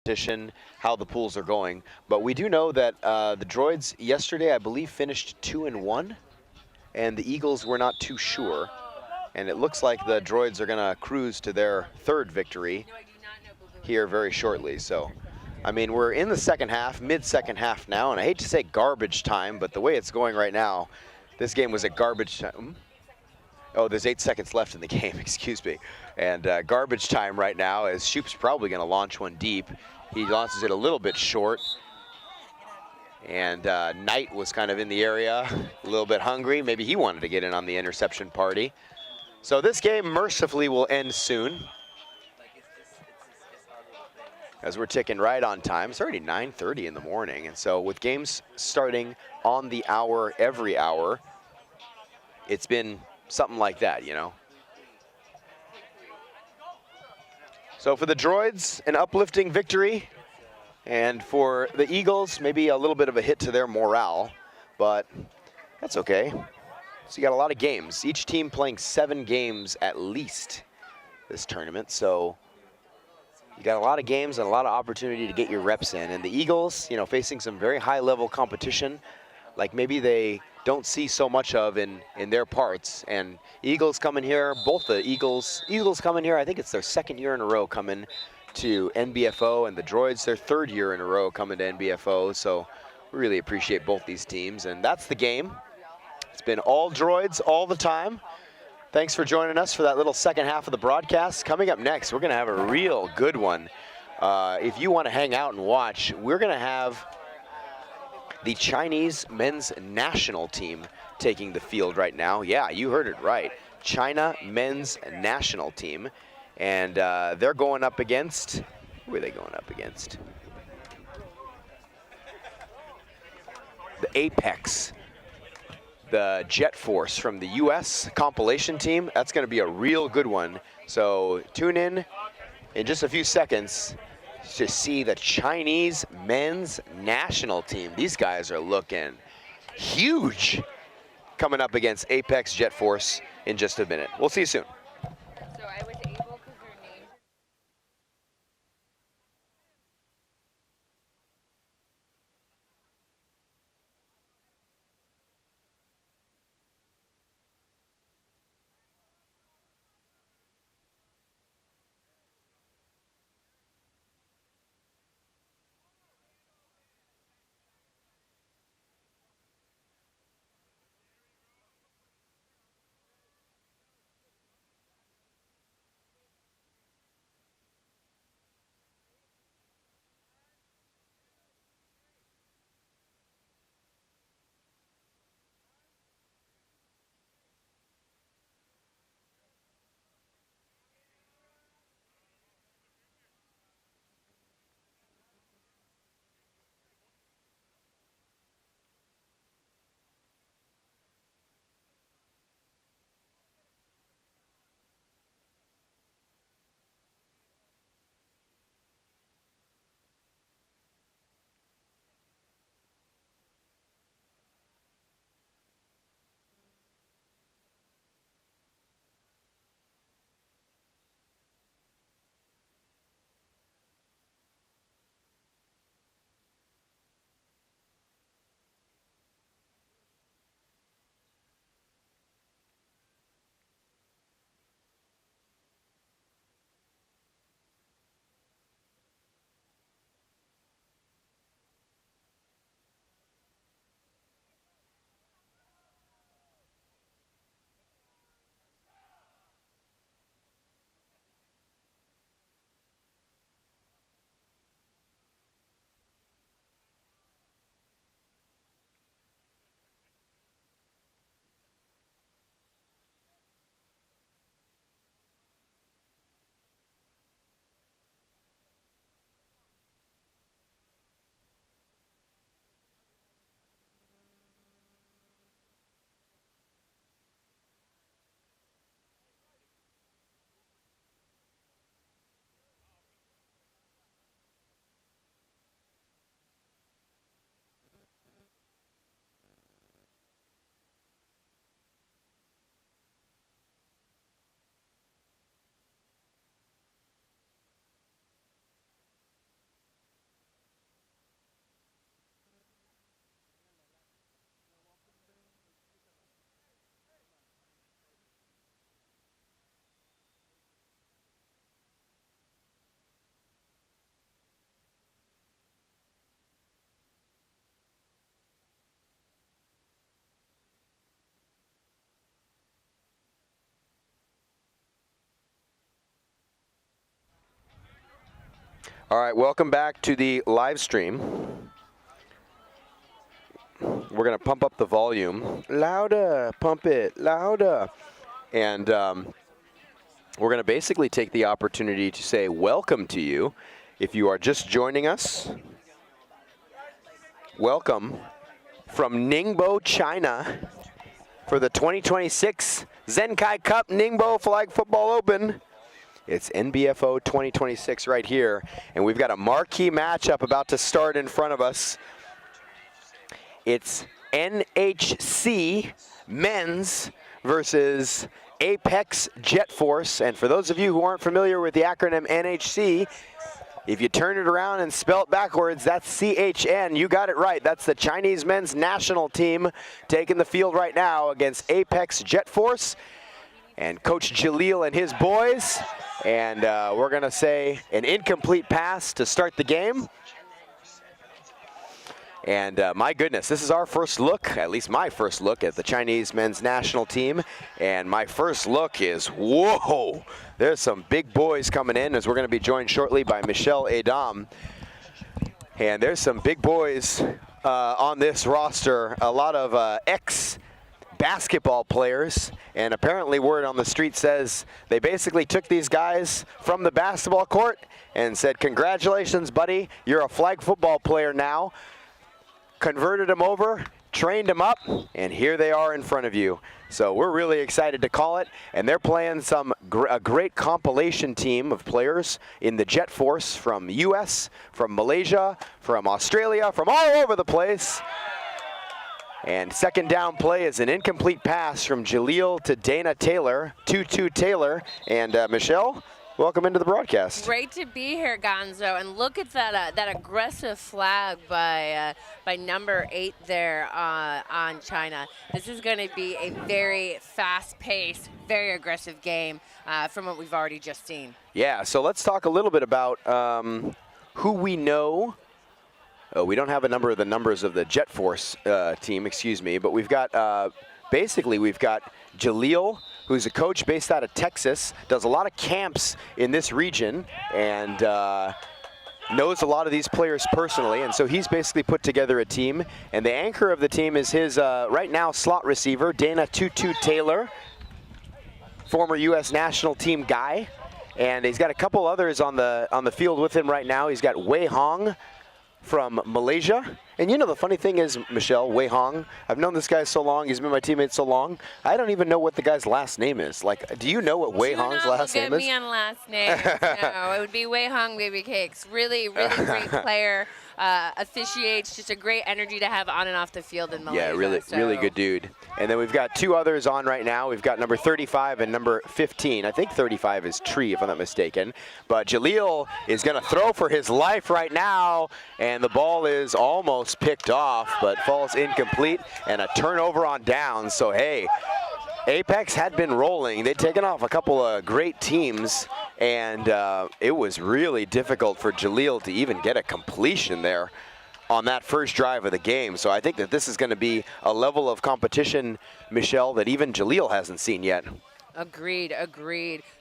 competition, how the pools are going. But we do know that the Droids yesterday, I believe, finished 2-1, and the Eagles were not too sure. And it looks like the Droids are going to cruise to their third victory here very shortly. So, I mean, we're in the second half, mid-second half now, and I hate to say garbage time, but the way it's going right now, this game was a garbage time. Oh, there's 8 seconds left in the game, excuse me. And garbage time right now, as Shoop's probably going to launch one deep. He launches it a little bit short. And Knight was kind of in the area, a little bit hungry. Maybe he wanted to get in on the interception party. So this game mercifully will end soon, as we're ticking right on time. It's already 9:30 in the morning, and so with games starting on the hour every hour, it's been something like that, you know. So for the Droids, an uplifting victory, and for the Eagles, maybe a little bit of a hit to their morale, but that's okay. So you got a lot of games. Each team playing 7 games at least this tournament, so you got a lot of games and a lot of opportunity to get your reps in. And the Eagles, you know, facing some very high-level competition, like maybe they don't see so much of in their parts. And Eagles coming here, both the Eagles coming here, I think it's their 2nd year in a row coming to NBFO, and the Droids their 3rd year in a row coming to NBFO. So we really appreciate both these teams, and that's the game. It's been all Droids all the time. Thanks for joining us for that little second half of the broadcast. Coming up next, we're gonna have a real good one. If you wanna hang out and watch, we're gonna have the Chinese men's national team taking the field right now. Yeah, you heard it right. China men's national team. And they're going up against, who are they going up against? The Apex, the Jet Force from the US compilation team. That's gonna be a real good one. So tune in just a few seconds to see the Chinese men's national team. These guys are looking huge coming up against Apex Jet Force in just a minute. We'll see you soon. So I was able, because your name All right, welcome back to the live stream. We're going to pump up the volume. Louder, pump it, louder. And we're going to basically take the opportunity to say welcome to you. If you are just joining us, welcome from Ningbo, China for the 2026 ZHENKAI Cup Ningbo Flag Football Open. It's NBFO 2026 right here, and we've got a marquee matchup about to start in front of us. It's NHC men's versus Apex Jet Force. And for those of you who aren't familiar with the acronym NHC, if you turn it around and spell it backwards, that's CHN. You got it right. That's the Chinese men's national team taking the field right now against Apex Jet Force and Coach Jalil and his boys. And we're going to say an incomplete pass to start the game. And my goodness, this is our first look, at least my first look at the Chinese men's national team. And my first look is, whoa, there's some big boys coming in as we're going to be joined shortly by Michelle Adam. And there's some big boys on this roster, a lot of ex-basketball players. And apparently word on the street says they basically took these guys from the basketball court and said, congratulations, buddy, you're a flag football player now. Converted them over, trained them up, and here they are in front of you. So we're really excited to call it, and they're playing a great compilation team of players in the Jet Force from US, from Malaysia, from Australia, from all over the place. And second down play is an incomplete pass from Jalil to Dana Taylor, 2-2 Taylor, and Michelle, welcome into the broadcast. Great to be here, Gonzo. And look at that aggressive flag by number 8 there on China. This is going to be a very fast-paced, very aggressive game from what we've already just seen. Yeah, so let's talk a little bit about who we know. Oh, we don't have a number of the numbers of the Jet Force team, excuse me, but we've got basically we've got Jalil, who's a coach based out of Texas, does a lot of camps in this region, and knows a lot of these players personally, and so he's basically put together a team. And the anchor of the team is his, right now, slot receiver, Dana 2-2 Taylor, former U.S. national team guy. And he's got a couple others on the field with him right now. He's got Wei Hong from Malaysia. And you know the funny thing is, Michelle, Wei Hong, I've known this guy so long, he's been my teammate so long, I don't even know what the guy's last name is. Like, do you know what Wei Hong's last name is? Look at me on last name. No, it would be Wei Hong Baby Cakes. Really, really great player. Officiates, just a great energy to have on and off the field in Malaysia. Yeah, really good dude. And then we've got two others on right now. We've got number 35 and number 15. I think 35 is Tree, if I'm not mistaken. But Jalil is going to throw for his life right now, and the ball is almost picked off, but falls incomplete, and a turnover on downs. So, hey, Apex had been rolling. They'd taken off a couple of great teams, and it was really difficult for Jalil to even get a completion there on that first drive of the game. So I think that this is going to be a level of competition, Michelle, that even Jalil hasn't seen yet. Agreed.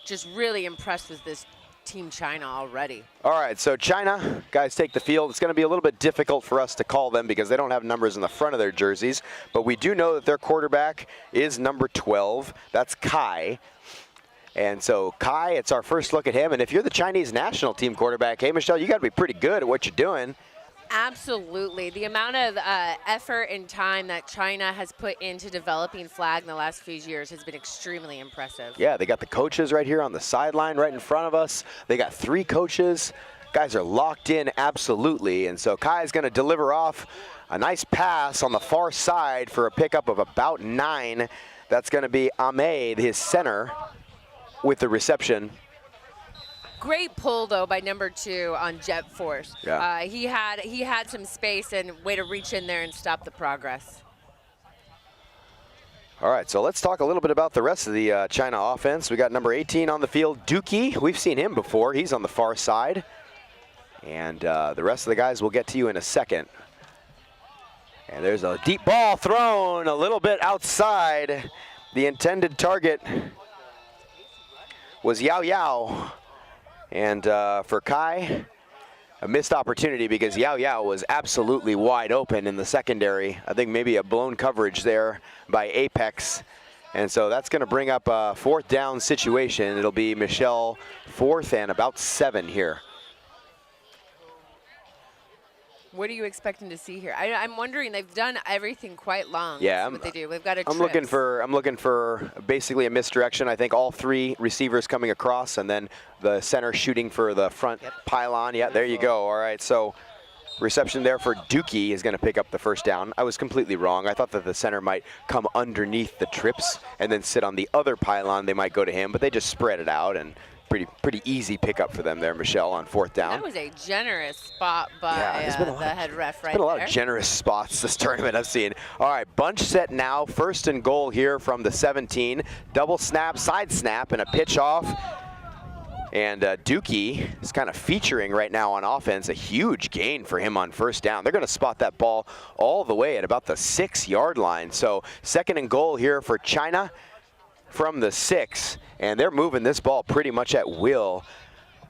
Just really impressed with this Team China already. All right, so China, guys take the field. It's going to be a little bit difficult for us to call them because they don't have numbers in the front of their jerseys, but we do know that their quarterback is number 12. That's Kai. And so Kai, it's our first look at him. And if you're the Chinese national team quarterback, hey, Michelle, you got to be pretty good at what you're doing. Absolutely. The amount of effort and time that China has put into developing flag in the last few years has been extremely impressive. Yeah, they got the coaches right here on the sideline right in front of us. They got 3 coaches. Guys are locked in absolutely. And so Kai is going to deliver off a nice pass on the far side for a pickup of about 9. That's going to be Ahmed, his center, with the reception. Great pull though by number 2 on Jet Force. Yeah. He had some space and way to reach in there and stop the progress. All right, so let's talk a little bit about the rest of the China offense. We got number 18 on the field, Dookie. We've seen him before. He's on the far side. And the rest of the guys we'll get to you in a second. And there's a deep ball thrown a little bit outside. The intended target was Yao Yao. And for Kai, a missed opportunity because Yao Yao was absolutely wide open in the secondary. I think maybe a blown coverage there by Apex. And so that's going to bring up a 4th down situation. It'll be Michelle 4th and about 7 here. What are you expecting to see here? I'm wondering. They've done everything quite long. Yeah, That's what they do. We've got a. I'm looking for basically a misdirection. I think all 3 receivers coming across, and then the center shooting for the front pylon. Yeah, there you go. All right, so reception there for Dookie is going to pick up the 1st down. I was completely wrong. I thought that the center might come underneath the trips and then sit on the other pylon. They might go to him, but they just spread it out and. Pretty easy pickup for them there, Michelle, on 4th down. That was a generous spot by the head ref right there. Been a lot of generous spots this tournament I've seen. All right, bunch set now. 1st and goal here from the 17. Double snap, side snap, and a pitch off. And Dookie is kind of featuring right now on offense. A huge gain for him on 1st down. They're going to spot that ball all the way at about the 6-yard line. So 2nd and goal here for China from the 6, and they're moving this ball pretty much at will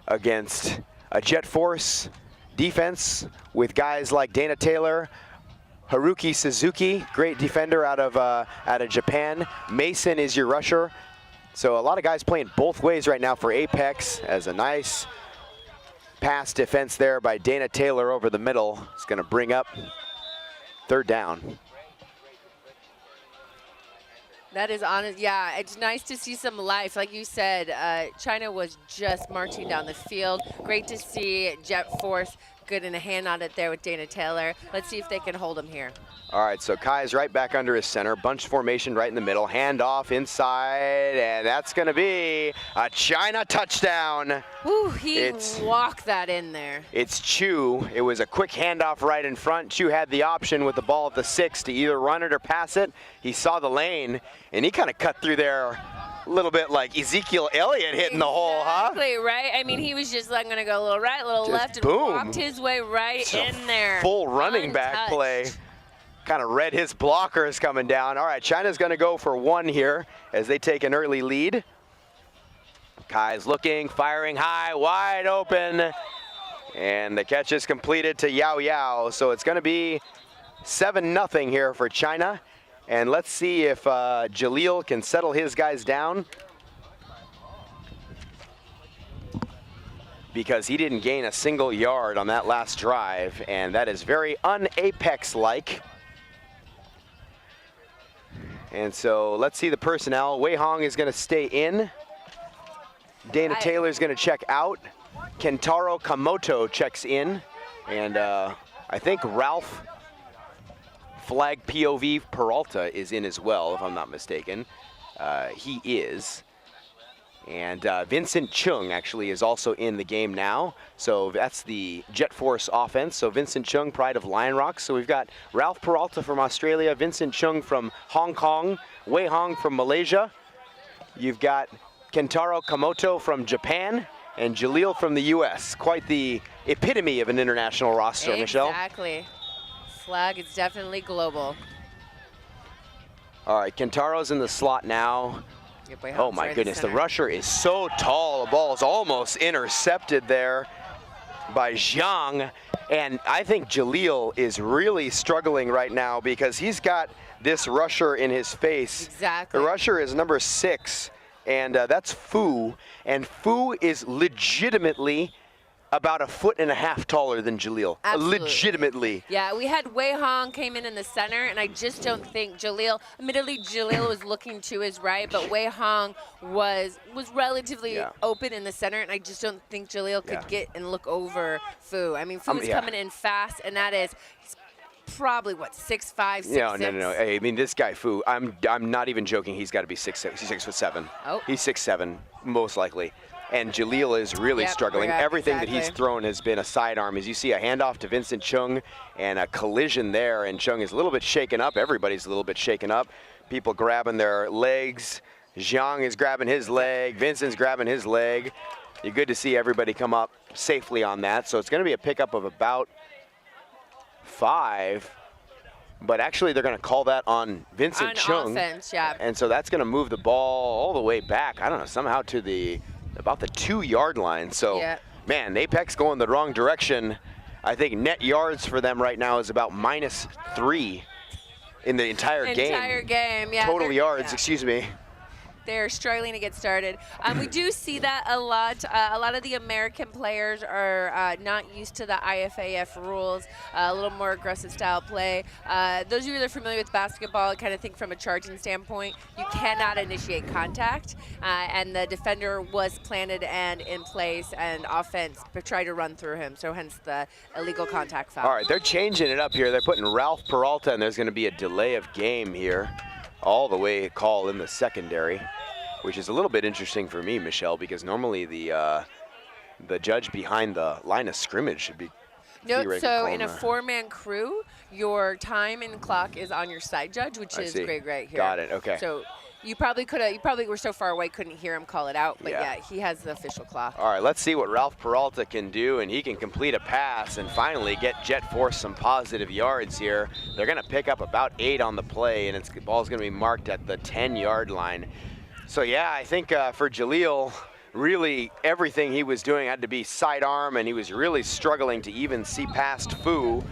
against a Jet Force defense with guys like Dana Taylor, Haruki Suzuki, great defender out of Japan. Mason is your rusher. So a lot of guys playing both ways right now for Apex, as a nice pass defense there by Dana Taylor over the middle. It's going to bring up 3rd down. That is honest. Yeah, it's nice to see some life. Like you said, China was just marching down the field. Great to see Jet Force good in a hand on it there with Dana Taylor. Let's see if they can hold him here. All right, so Kai's right back under his center. Bunch formation right in the middle. Hand off inside, and that's going to be a China touchdown. Whew, he walked that in there. It's Chu. It was a quick handoff right in front. Chu had the option with the ball at the 6 to either run it or pass it. He saw the lane, and he kind of cut through there a little bit like Ezekiel Elliott hitting the hole, huh? Exactly, right? I mean, he was just like, going to go a little right, a little left, and walked his way right in there. Full running back play. Kind of read his blockers coming down. All right, China's going to go for 1 here as they take an early lead. Kai's looking, firing high, wide open. And the catch is completed to Yao Yao. So it's going to be 7-0 here for China. And let's see if Jaleel can settle his guys down, because he didn't gain a single yard on that last drive, and that is very un-Apex-like. And so let's see the personnel. Wei Hong is going to stay in. Dana Taylor is going to check out. Kentaro Kamoto checks in. And I think Ralph Flag POV Peralta is in as well, if I'm not mistaken. He is. And Vincent Chung actually is also in the game now. So that's the Jet Force offense. So Vincent Chung, pride of Lion Rock. So we've got Ralph Peralta from Australia, Vincent Chung from Hong Kong, Wei Hong from Malaysia. You've got Kentaro Kamoto from Japan, and Jaleel from the US. Quite the epitome of an international roster, Michelle. Exactly. Flag is definitely global. All right, Kentaro's in the slot now. Oh my goodness, the rusher is so tall. The ball is almost intercepted there by Zhang. And I think Jaleel is really struggling right now because he's got this rusher in his face. Exactly. The rusher is number 6, and that's Fu. And Fu is legitimately about 1.5 feet taller than Jaleel. Absolutely. Legitimately. Yeah, we had Wei Hong came in the center, and I just don't think Jaleel, admittedly Jaleel was looking to his right, but Wei Hong was relatively open in the center, and I just don't think Jaleel could get and look over Fu. I mean, Fu is coming in fast, and that is probably, what, 6'5", 6'6"? No. Hey, I mean, this guy, Fu, I'm not even joking. He's got to be 6'6". He's 6'7". Oh. He's 6'7", most likely. And Jaleel is really struggling. Everything that he's thrown has been a sidearm. As you see, a handoff to Vincent Chung and a collision there, and Chung is a little bit shaken up. Everybody's a little bit shaken up. People grabbing their legs. Zhang is grabbing his leg. Vincent's grabbing his leg. You're good to see everybody come up safely on that. So it's going to be a pickup of about 5. But actually, they're going to call that on Vincent Chung. Offense, And so that's going to move the ball all the way back, I don't know, somehow to about the 2-yard line. So man, Apex going the wrong direction. I think net yards for them right now is about -3 in the entire game. Entire game, yeah. Total yards, excuse me. They're struggling to get started. We do see that a lot. A lot of the American players are not used to the IFAF rules, a little more aggressive style play. Those of you that are familiar with basketball kind of think from a charging standpoint, you cannot initiate contact, and the defender was planted and in place, and offense tried to run through him, so hence the illegal contact foul. All right, they're changing it up here. They're putting Ralph Peralta, and there's going to be a delay of game here. All the way call in the secondary, which is a little bit interesting for me, Michelle, because normally the judge behind the line of scrimmage should be. Nope, so in a 4-man crew, your time and clock is on your side judge, which is great right here. Got it, okay. So you probably were so far away, couldn't hear him call it out, but yeah, he has the official clock. All right, let's see what Ralph Peralta can do, and he can complete a pass and finally get Jet Force some positive yards here. They're gonna pick up about 8 on the play, and the ball's gonna be marked at the 10-yard line. So yeah, I think for Jaleel, really everything he was doing had to be sidearm, and he was really struggling to even see past Fu.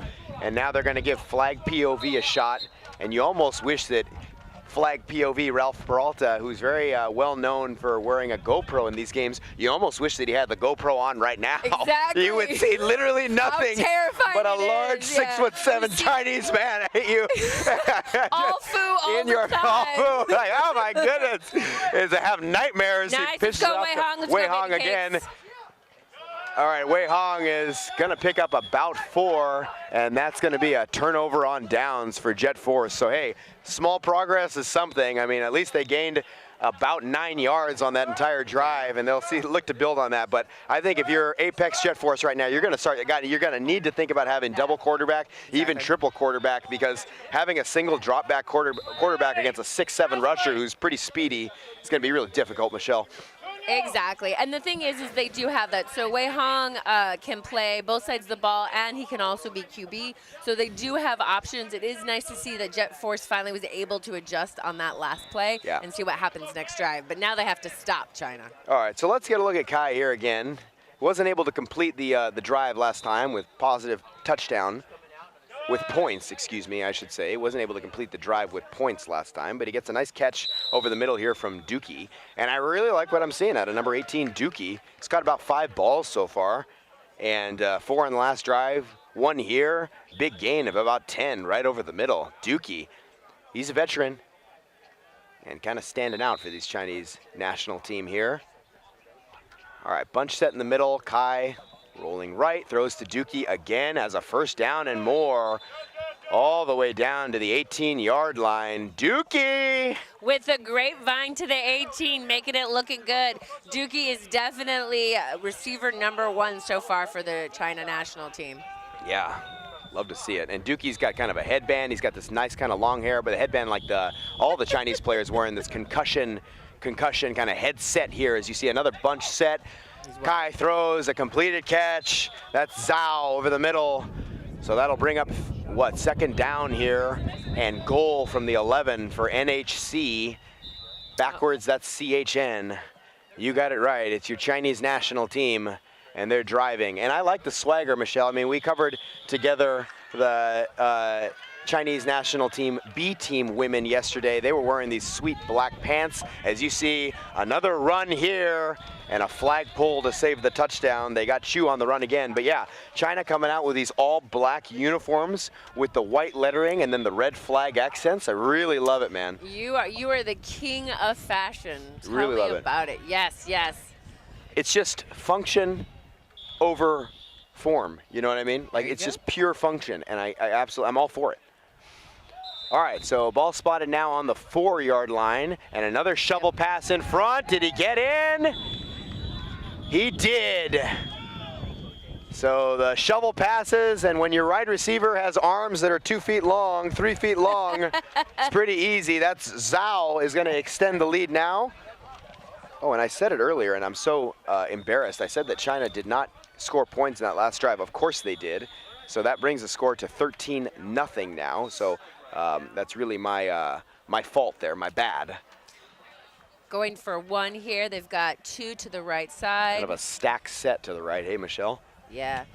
And now they're gonna give flag POV a shot, and you almost wish that flag POV Ralph Peralta, who's very well known for wearing a GoPro in these games, you almost wish that he had the GoPro on right now. Exactly. You would see literally nothing but a large 6'7" Chinese man at you. All Fu all in your time. all Fu. Like, oh my goodness. Is to have nightmares. Nice. He pitches Let's go, off Wei to Hong. Let's Wei go, Hong baby again. cakes. All right, Wei Hong is going to pick up about 4, and that's going to be a turnover on downs for Jet Force. So, hey, small progress is something. I mean, at least they gained about 9 yards on that entire drive, and they'll look to build on that. But I think if you're Apex Jet Force right now, you're going to need to think about having double quarterback, even triple quarterback, because having a single drop back quarterback against a 6'7" rusher who's pretty speedy is going to be really difficult, Michelle. Exactly, and the thing is they do have that. So Wei Hong can play both sides of the ball, and he can also be QB. So they do have options. It is nice to see that Jet Force finally was able to adjust on that last play and see what happens next drive. But now they have to stop China. All right, so let's get a look at Kai here again. Wasn't able to complete the drive last time with positive touchdown. With points, excuse me, I should say. Wasn't able to complete the drive with points last time, but he gets a nice catch over the middle here from Dookie. And I really like what I'm seeing out of number 18, Dookie. He's got about 5 balls so far, and 4 on the last drive, 1 here. Big gain of about 10 right over the middle. Dookie, he's a veteran and kind of standing out for these Chinese national team here. All right, bunch set in the middle. Kai rolling right, throws to Dookie again, has a first down and more, all the way down to the 18-yard line. Dookie! With a grapevine to the 18, making it looking good. Dookie is definitely receiver #1 so far for the China national team. Yeah, love to see it. And Dookie's got kind of a headband. He's got this nice kind of long hair, but a headband like all the Chinese players wearing this concussion kind of headset here, as you see another bunch set. Kai throws a completed catch. That's Zhao over the middle. So that'll bring up, what, second down here and goal from the 11 for NHC. Backwards, that's CHN. You got it right. It's your Chinese national team, and they're driving. And I like the swagger, Michelle. I mean, we covered together the Chinese national team B team women yesterday. They were wearing these sweet black pants. As you see, another run here and a flag pull to save the touchdown. They got Chu on the run again. But yeah, China coming out with these all black uniforms with the white lettering and then the red flag accents. I really love it, man. You are the king of fashion. Tell really me love about it. Yes, yes. It's just function over form. You know what I mean? Like, it's just pure function, and I'm all for it. All right, so ball spotted now on the 4-yard line, and another shovel pass in front. Did he get in? He did. So the shovel passes, and when your wide receiver has arms that are 2 feet long, 3 feet long, it's pretty easy. That's Zhao is going to extend the lead now. Oh, and I said it earlier, and I'm so embarrassed. I said that China did not score points in that last drive. Of course they did. So that brings the score to 13-0 now. So that's really my fault there, my bad. going for one here. They've got 2 to the right side. Kind of a stack set to the right. Hey, Michelle. Yeah.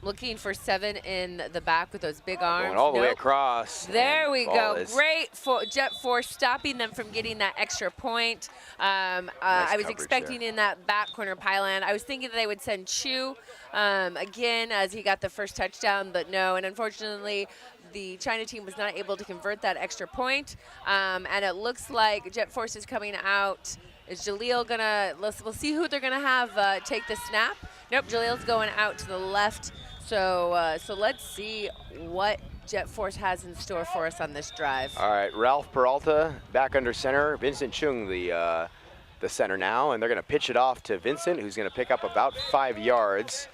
Looking for 7 in the back with those big arms. Going all the way across. There we go. Great for Jet Force, stopping them from getting that extra point. Nice I was coverage expecting there. in that back corner pylon. I was thinking that they would send Chu again as he got the first touchdown, but no. And unfortunately, the China team was not able to convert that extra point. And it looks like Jet Force is coming out. Is Jaleel gonna? We'll see who they're gonna have take the snap. Nope, Jaleel's going out to the left. So let's see what Jet Force has in store for us on this drive. All right, Ralph Peralta back under center. Vincent Chung, the center now, and they're going to pitch it off to Vincent, who's going to pick up about 5 yards.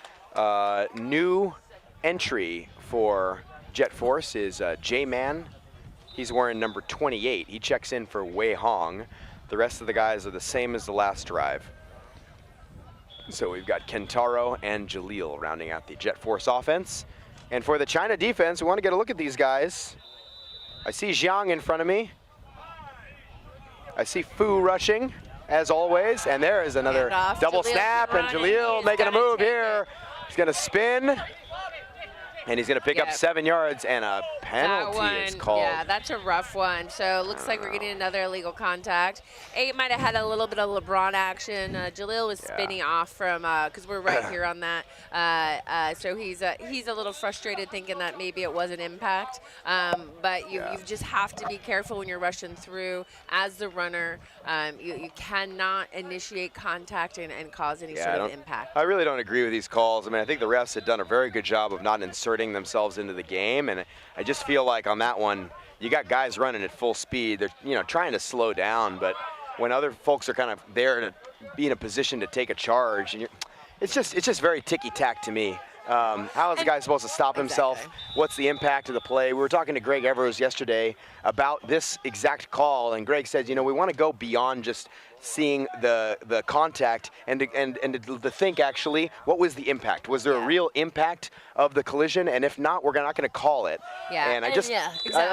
New entry for Jet Force is J-Man. He's wearing number 28. He checks in for Wei Hong. The rest of the guys are the same as the last drive. So we've got Kentaro and Jaleel rounding out the Jet Force offense. And for the China defense, we want to get a look at these guys. I see Jiang in front of me. I see Fu rushing, as always. And there is another double snap, and Jaleel making a move here. He's going to spin. And he's going to pick up 7 yards, and a penalty is called. Yeah, that's a rough one. So it looks like we're getting another illegal contact. 8 might have had a little bit of LeBron action. Jaleel was spinning off from, because we're right here on that. So he's a little frustrated thinking that maybe it was an impact. But you just have to be careful when you're rushing through as the runner. You cannot initiate contact and cause any sort of impact. I really don't agree with these calls. I mean, I think the refs had done a very good job of not inserting themselves into the game, and I just feel like on that one, you got guys running at full speed. They're trying to slow down, but when other folks are kind of there to be in a position to take a charge, and it's just very ticky-tack to me. How is the guy supposed to stop himself? What's the impact of the play? We were talking to Greg Evers yesterday about this exact call, and Greg says, we want to go beyond just seeing the contact and to think actually, what was the impact? Was there a real impact of the collision? And if not, we're not going to call it. Yeah, and I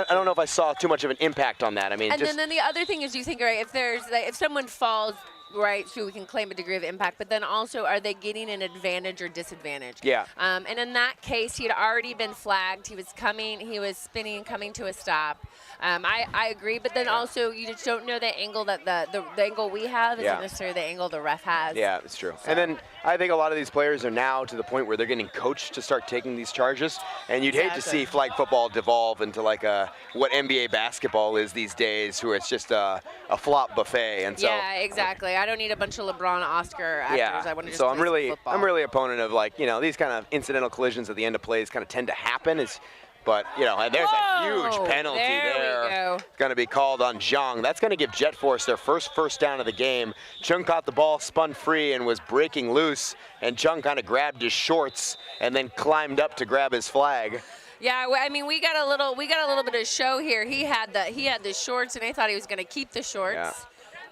don't know if I saw too much of an impact on that. I mean, and then the other thing is, you think, right, if someone falls, right, so we can claim a degree of impact, but then also, are they getting an advantage or disadvantage? Yeah. And in that case, he had already been flagged. He was spinning, coming to a stop. I agree, but then also, you just don't know the angle that the angle we have isn't necessarily the angle the ref has. Yeah, that's true. So. And then I think a lot of these players are now to the point where they're getting coached to start taking these charges, and you'd hate to see flag football devolve into like what NBA basketball is these days, where it's just a flop buffet. And so, yeah, exactly. I don't need a bunch of LeBron Oscar actors. Yeah. I want to just so play football. I'm really opponent of these kind of incidental collisions at the end of plays kind of tend to happen. But there's a huge penalty there. It's going to be called on Zhang. That's going to give Jet Force their first down of the game. Chung caught the ball, spun free, and was breaking loose. And Chung kind of grabbed his shorts and then climbed up to grab his flag. Yeah, I mean, we got a little bit of show here. He had the shorts, and I thought he was going to keep the shorts. Yeah.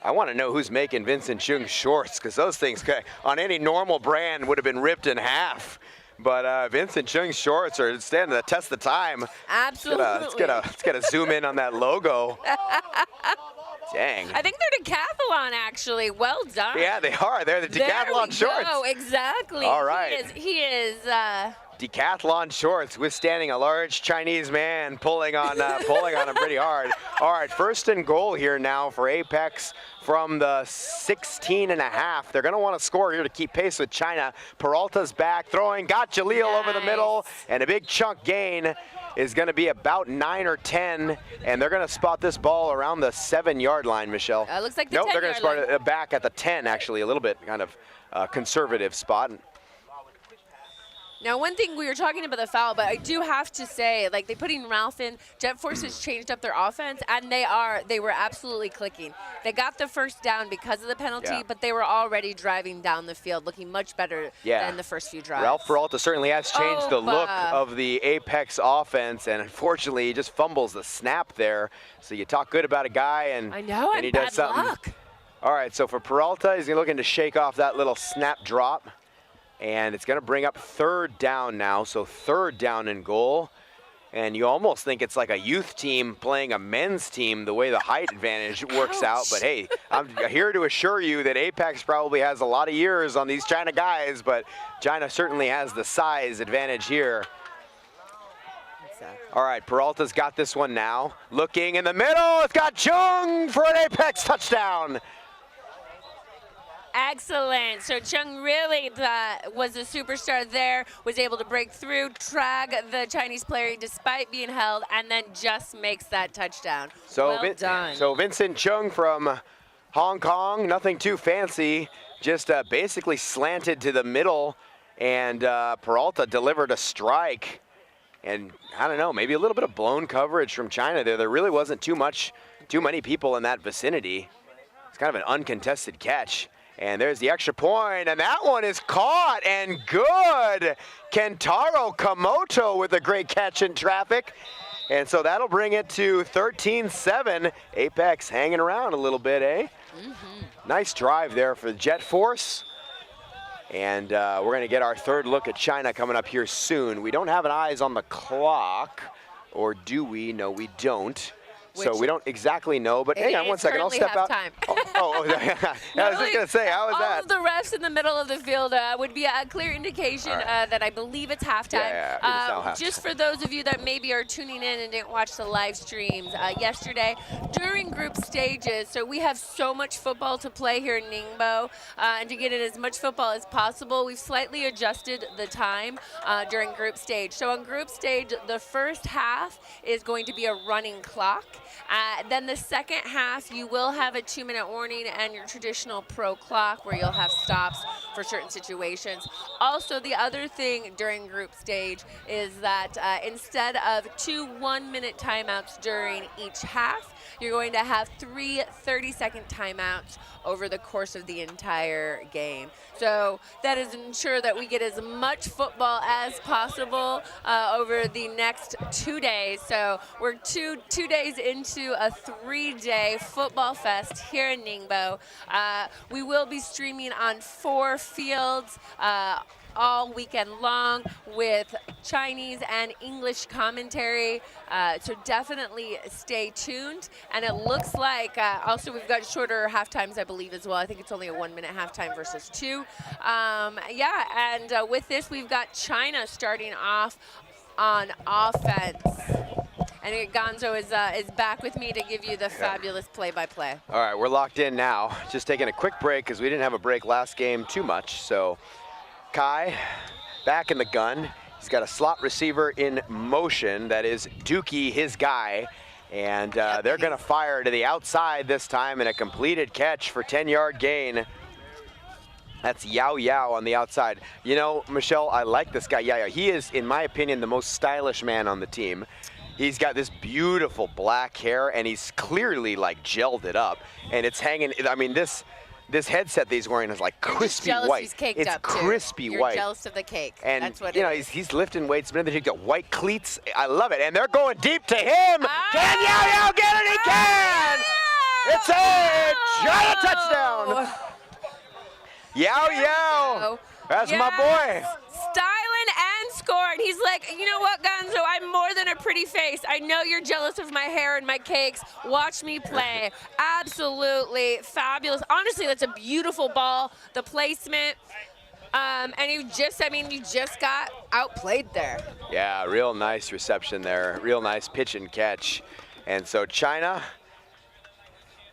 I want to know who's making Vincent Chung's shorts, because those things on any normal brand would have been ripped in half. But Vincent Chung's shorts are standing the test of time. Absolutely. Let's get a zoom in on that logo. Dang. I think they're decathlon, actually. Well done. Yeah, they are. They're the decathlon shorts. Oh, exactly. All right. He is. Decathlon shorts withstanding a large Chinese man pulling on him pretty hard. All right, 1st and goal here now for Apex from the 16.5. They're going to want to score here to keep pace with China. Peralta's back, throwing, got Jaleel over the middle, and a big chunk gain is going to be about 9 or 10, and they're going to spot this ball around the 7-yard line, Michelle. Looks like the Nope, 10-yard they're going to spot it back at the 10, actually, a little bit kind of conservative spot. Now, one thing, we were talking about the foul, but I do have to say, like, they putting Ralph in, Jet Force has changed up their offense, and they were absolutely clicking. They got the first down because of the penalty, but they were already driving down the field, looking much better than the first few drives. Ralph Peralta certainly has changed the look of the Apex offense, and unfortunately, he just fumbles the snap there. So you talk good about a guy, and he does something. Luck. All right, so for Peralta, he's looking to shake off that little snap drop. And it's going to bring up 3rd down now, so 3rd down and goal. And you almost think it's like a youth team playing a men's team, the way the height advantage works out. But hey, I'm here to assure you that Apex probably has a lot of years on these China guys, but China certainly has the size advantage here. All right, Peralta's got this one now. Looking in the middle, it's got Chung for an Apex touchdown. Excellent. So Chung really was the superstar there, was able to break through, drag the Chinese player despite being held, and then just makes that touchdown. So well done. So Vincent Chung from Hong Kong, nothing too fancy, just basically slanted to the middle, and Peralta delivered a strike. And I don't know, maybe a little bit of blown coverage from China there. There really wasn't too many people in that vicinity. It's kind of an uncontested catch. And there's the extra point, and that one is caught and good. Kentaro Komoto with a great catch in traffic. And so that'll bring it to 13-7. Apex hanging around a little bit, eh? Nice drive there for the Jet Force. And we're going to get our third look at China coming up here soon. We don't have an eyes on the clock, or do we? No, we don't. So we don't exactly know, but hang on one second, I'll step out. I was just going to say, how is that? All of the refs in the middle of the field would be a clear indication that I believe it's halftime. Just for those of you that maybe are tuning in and didn't watch the live streams yesterday, during group stages, so we have so much football to play here in Ningbo, and to get in as much football as possible, we've slightly adjusted the time during group stage. So on group stage, the first half is going to be a running clock. Then the second half, you will have a 2-minute warning and your traditional pro clock where you'll have stops for certain situations. Also, the other thing during group stage is that instead of 2 1-minute timeouts during each half, you're going to have 3 30-second timeouts over the course of the entire game. So that is ensure that we get as much football as possible over the next 2 days. So we're two days into a 3-day football fest here in Ningbo. We will be streaming on 4 fields all weekend long with Chinese and English commentary. So definitely stay tuned. And it looks like also we've got shorter half times, I believe, as well. I think it's only a 1-minute halftime versus 2. And with this, we've got China starting off on offense. And Gonzo is back with me to give you the fabulous play-by-play. All right, we're locked in now. Just taking a quick break because we didn't have a break last game too much. So Kai back in the gun. He's got a slot receiver in motion. That is Dookie, his guy. And they're going to fire to the outside this time in a completed catch for 10-yard gain. That's Yao Yao on the outside. You know, Michelle, I like this guy, Yao Yao. He is, in my opinion, the most stylish man on the team. He's got this beautiful black hair, and he's clearly, like, gelled it up. And it's hanging, I mean, this headset that he's wearing is like crispy white. He's caked it's up crispy too. white. You're jealous of the cake. And that's what you know, he's lifting weights, but then he's got white cleats. I love it. And they're going deep to him. Can Yao Yao get it? He can! It's a China touchdown! Yao Yao! That's my boy. Styling and scoring. He's like, you know what, Gonzo? I'm more than a pretty face. I know you're jealous of my hair and my cakes. Watch me play. Absolutely fabulous. Honestly, that's a beautiful ball. The placement. And you just got outplayed there. Yeah, real nice reception there. Real nice pitch and catch. And so China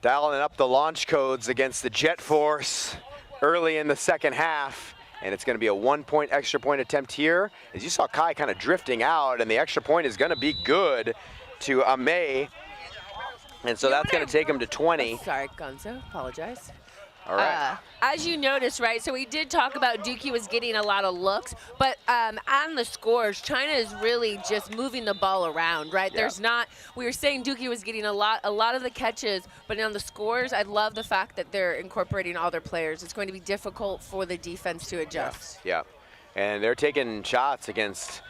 dialing up the launch codes against the Jet Force early in the second half. And it's going to be a 1-point extra point attempt here. As you saw Kai kind of drifting out, and the extra point is going to be good to Ame. And so that's going to take him to 20. Sorry, Gonzo. Apologize. All right. As you noticed, right, so we did talk about Dookie was getting a lot of looks, but on the scores, China is really just moving the ball around, right? Yeah. We were saying Dookie was getting a lot of the catches, but on the scores, I love the fact that they're incorporating all their players. It's going to be difficult for the defense to adjust. Yeah. And they're taking shots against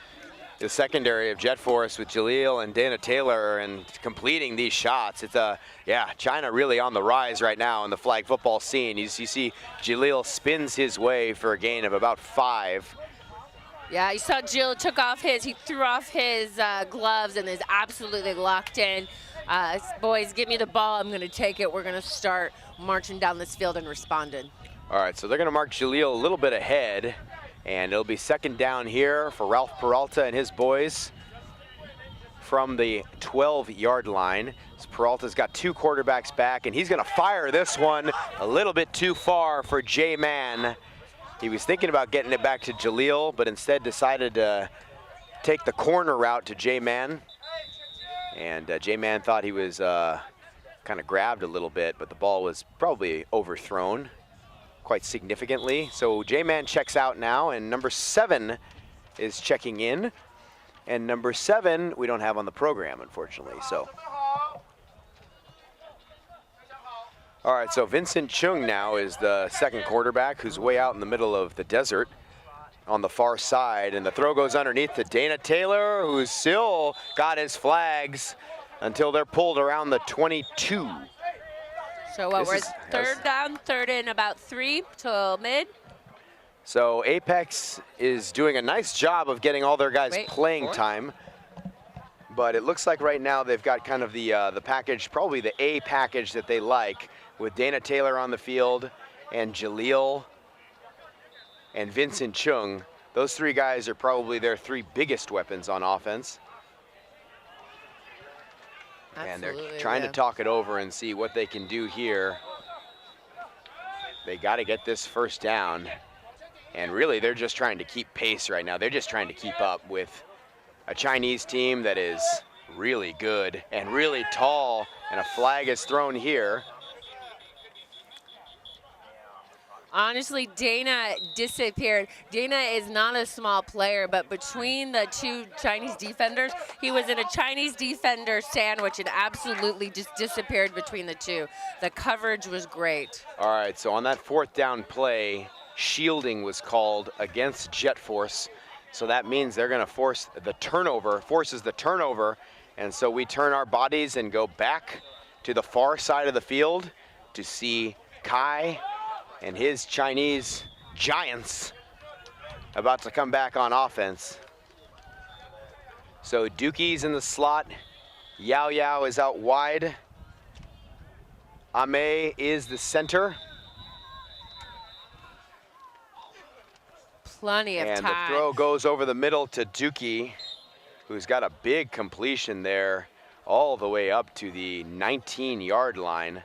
the secondary of Jet Force with Jaleel and Dana Taylor and completing these shots. It's China really on the rise right now in the flag football scene. You see Jaleel spins his way for a gain of about 5. Yeah, you saw Jill took off he threw off his gloves and is absolutely locked in. Boys, give me the ball. I'm going to take it. We're going to start marching down this field and responding. All right, so they're going to mark Jaleel a little bit ahead, and it'll be second down here for Ralph Peralta and his boys from the 12-yard line. So Peralta's got 2 quarterbacks back, and he's going to fire this one a little bit too far for J-Man. He was thinking about getting it back to Jaleel, but instead decided to take the corner route to J-Man. And J-Man thought he was kind of grabbed a little bit, but the ball was probably overthrown quite significantly. So J-Man checks out now, and number 7 is checking in. And number 7 we don't have on the program, unfortunately. So, all right, so Vincent Chung now is the second quarterback, who's way out in the middle of the desert on the far side, and the throw goes underneath to Dana Taylor, who's still got his flags until they're pulled around the 22. So what, we're third down, third and about 3 till mid. So Apex is doing a nice job of getting all their guys playing time, but it looks like right now they've got kind of the package, probably the A package that they like, with Dana Taylor on the field and Jaleel and Vincent Chung. Those 3 guys are probably their 3 biggest weapons on offense. And they're trying to talk it over and see what they can do here. They got to get this first down. And really, they're just trying to keep pace right now. They're just trying to keep up with a Chinese team that is really good and really tall, and a flag is thrown here. Honestly, Dana disappeared. Dana is not a small player, but between the 2 Chinese defenders, he was in a Chinese defender sandwich and absolutely just disappeared between the 2. The coverage was great. All right, so on that 4th down play, shielding was called against Jet Force. So that means they're going to forces the turnover. And so we turn our bodies and go back to the far side of the field to see Kai and his Chinese giants about to come back on offense. So Dookie's in the slot. Yao Yao is out wide. Ame is the center. Plenty of time. And the throw goes over the middle to Dookie, who's got a big completion there all the way up to the 19-yard line.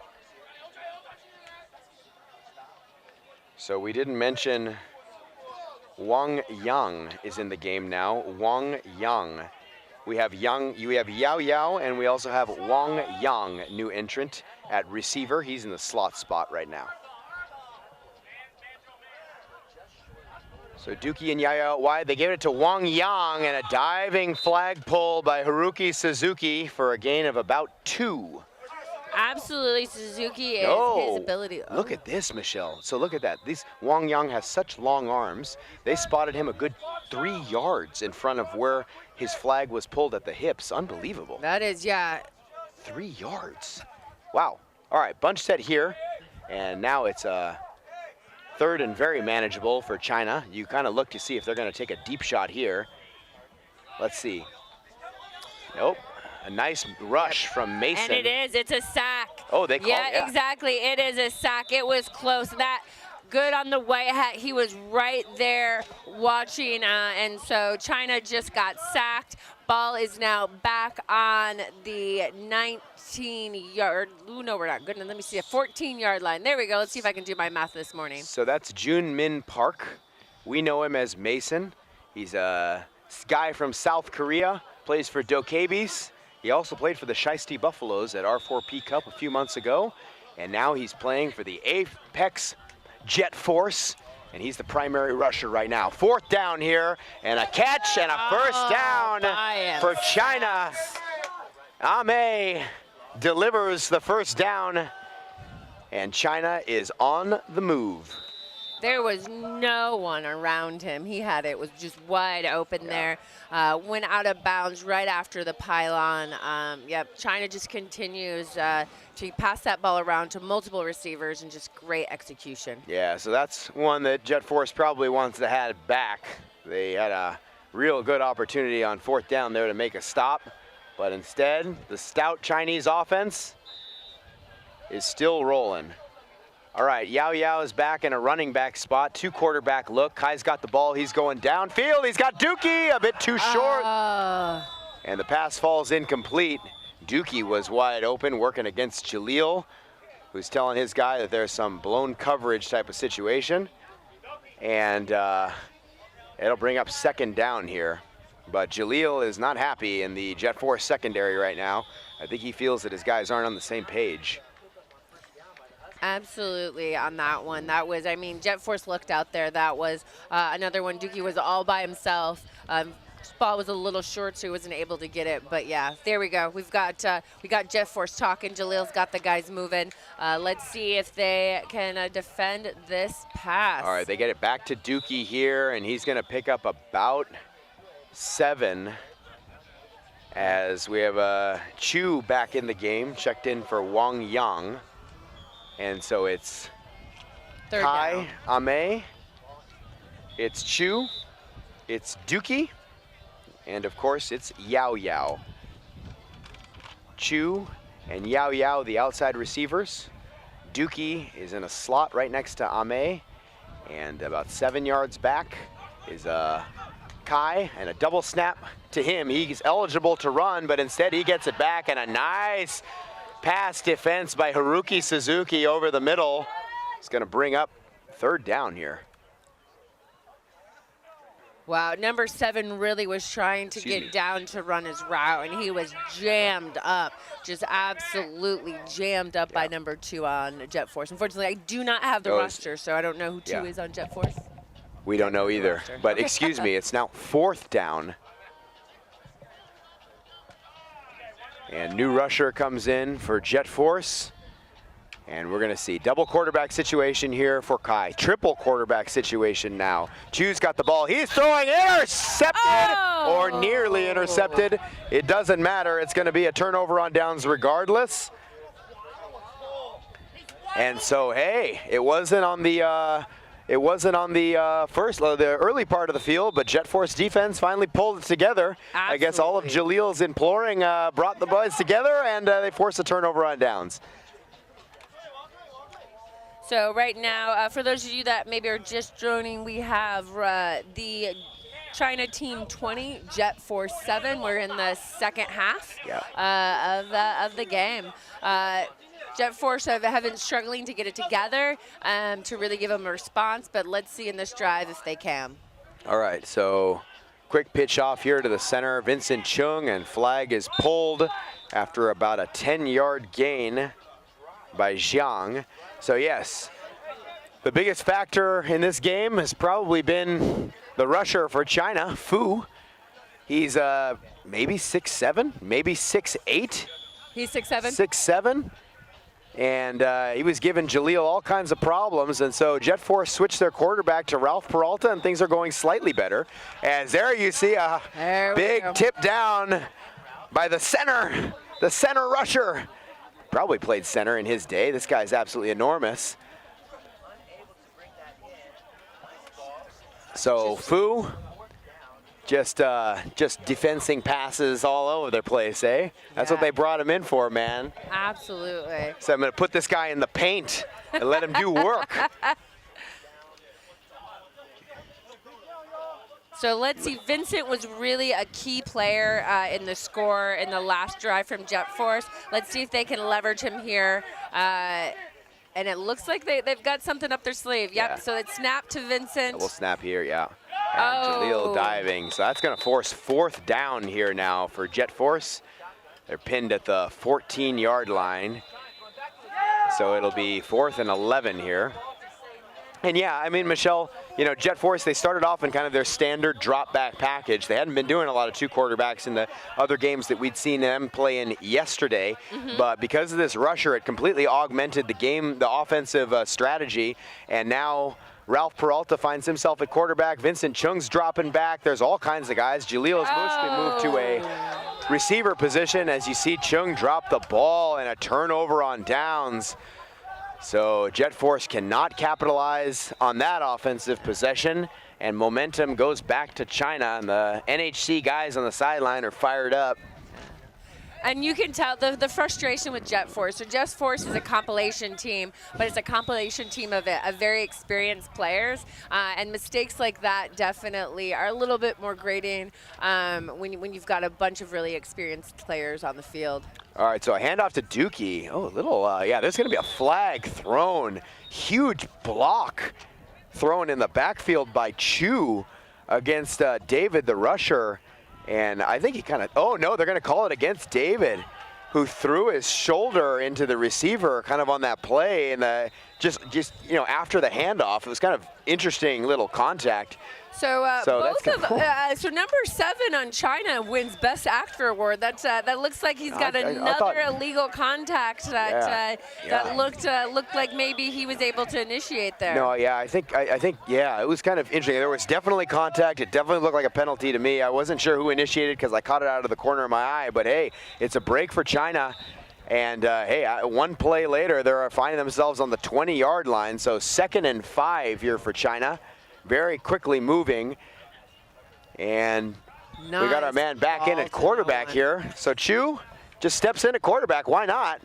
So we didn't mention Wang Yang is in the game now. Wang Yang. We have Yao Yao, and we also have Wang Yang, new entrant at receiver. He's in the slot spot right now. So Dookie and Yao Yao wide. They gave it to Wang Yang, and a diving flag pull by Haruki Suzuki for a gain of about 2. Absolutely, Suzuki is his ability. Oh. Look at this, Michelle. So look at that. Wang Yang has such long arms. They spotted him a good 3 yards in front of where his flag was pulled at the hips. Unbelievable. That is, yeah. 3 yards. Wow. All right, bunch set here. And now it's a 3rd and very manageable for China. You kind of look to see if they're going to take a deep shot here. Let's see. Nope. A nice rush from Mason. And it is. It's a sack. Oh, they called it. Yeah, exactly. It is a sack. It was close. That good on the white hat. He was right there watching, and so China just got sacked. Ball is now back on the 19-yard. No, we're not. Good. Let me see a 14-yard line. There we go. Let's see if I can do my math this morning. So that's Jun Min Park. We know him as Mason. He's a guy from South Korea. Plays for Dokkaebies. He also played for the Shiesty Buffaloes at R4P Cup a few months ago, and now he's playing for the Apex Jet Force, and he's the primary rusher right now. 4th down here, and a catch and a first down for China. Ame delivers the first down, and China is on the move. There was no one around him. He had it. Was just wide open there. Went out of bounds right after the pylon. Yep, China just continues to pass that ball around to multiple receivers and just great execution. Yeah, so that's one that Jet Force probably wants to have back. They had a real good opportunity on 4th down there to make a stop, but instead, the stout Chinese offense is still rolling. All right, Yao Yao is back in a running back spot, 2 quarterback look. Kai's got the ball, he's going downfield. He's got Dookie, a bit too short. And the pass falls incomplete. Dookie was wide open, working against Jaleel, who's telling his guy that there's some blown coverage type of situation. And it'll bring up 2nd down here. But Jaleel is not happy in the Jet Force secondary right now. I think he feels that his guys aren't on the same page. Absolutely on that one. That was, I mean, Jet Force looked out there. That was another one. Dookie was all by himself. Ball was a little short, so he wasn't able to get it. But yeah, there we go. We got Jet Force talking. Jaleel's got the guys moving. Let's see if they can defend this pass. All right, they get it back to Dookie here, and he's going to pick up about 7 as we have Chu back in the game, checked in for Wang Yang. And so it's 3rd Kai, down. Ame, it's Chu, it's Dookie, and of course it's Yao Yao. Chu and Yao Yao, the outside receivers. Dookie is in a slot right next to Ame, and about 7 yards back is Kai, and a double snap to him. He's eligible to run, but instead he gets it back, and a nice pass defense by Haruki Suzuki over the middle. It's going to bring up 3rd down here. Wow, number 7 really was trying to get down to run his route, and he was jammed up, just absolutely jammed up by number 2 on Jet Force. Unfortunately, I do not have the roster, so I don't know who 2 is on Jet Force. We don't know either, but excuse me, it's now 4th down. And new rusher comes in for Jet Force. And we're going to see double quarterback situation here for Kai. Triple quarterback situation now. Chu's got the ball. He's throwing, intercepted or nearly intercepted. It doesn't matter. It's going to be a turnover on downs regardless. And so, hey, it wasn't on the the early part of the field, but Jet Force defense finally pulled it together. Absolutely. I guess all of Jaleel's imploring brought the boys together, and they forced a turnover on downs. So right now, for those of you that maybe are just joining, we have the China team 20, Jet Force 7. We're in the 2nd half of the game. Jet Force have been struggling to get it together to really give them a response, but let's see in this drive if they can. All right, so quick pitch off here to the center, Vincent Chung, and flag is pulled after about a 10-yard gain by Jiang. So yes, the biggest factor in this game has probably been the rusher for China, Fu. He's maybe 6'7", maybe 6'8". He's 6'7"? 6'7". And he was giving Jaleel all kinds of problems, and so Jet Force switched their quarterback to Ralph Peralta, and things are going slightly better. As there you see a big tip down by the center rusher. Probably played center in his day. This guy's absolutely enormous. So Fu just defensing passes all over their place, eh? That's what they brought him in for, man. Absolutely. So I'm going to put this guy in the paint and let him do work. So let's see, Vincent was really a key player in the score in the last drive from Jet Force. Let's see if they can leverage him here. And it looks like they've got something up their sleeve. Yep, so it's snap to Vincent. We'll snap here, yeah. And Jaleel diving. So that's going to force 4th down here now for Jet Force. They're pinned at the 14-yard line. So it'll be 4th and 11 here. And yeah, I mean, Michelle, you know, Jet Force, they started off in kind of their standard drop back package. They hadn't been doing a lot of 2 quarterbacks in the other games that we'd seen them play in yesterday. But because of this rusher, it completely augmented the offensive strategy. And now Ralph Peralta finds himself at quarterback. Vincent Chung's dropping back. There's all kinds of guys. Jaleel has mostly moved to a receiver position as you see Chung drop the ball and a turnover on downs. So Jet Force cannot capitalize on that offensive possession, and momentum goes back to China, and the NHC guys on the sideline are fired up. And you can tell the frustration with Jet Force. So Jet Force is a compilation team, but it's a compilation team of very experienced players. And mistakes like that definitely are a little bit more grating when you've got a bunch of really experienced players on the field. All right, so a handoff to Dookie. Oh, a little, yeah, there's going to be a flag thrown. Huge block thrown in the backfield by Chu against David, the rusher. And I think he kind of, oh no, they're going to call it against David, who threw his shoulder into the receiver kind of on that play. And just you know, after the handoff, it was kind of interesting little contact. So, so number 7 on China wins Best Actor award. That looks like he's got another illegal contact that looked like maybe he was able to initiate there. No, yeah, I think yeah, it was kind of interesting. There was definitely contact. It definitely looked like a penalty to me. I wasn't sure who initiated because I caught it out of the corner of my eye. But hey, it's a break for China. And hey, one play later, they're finding themselves on the 20-yard line. So 2nd and 5 here for China. Very quickly moving, and we got our man back in at quarterback here. So Chu just steps in at quarterback. Why not?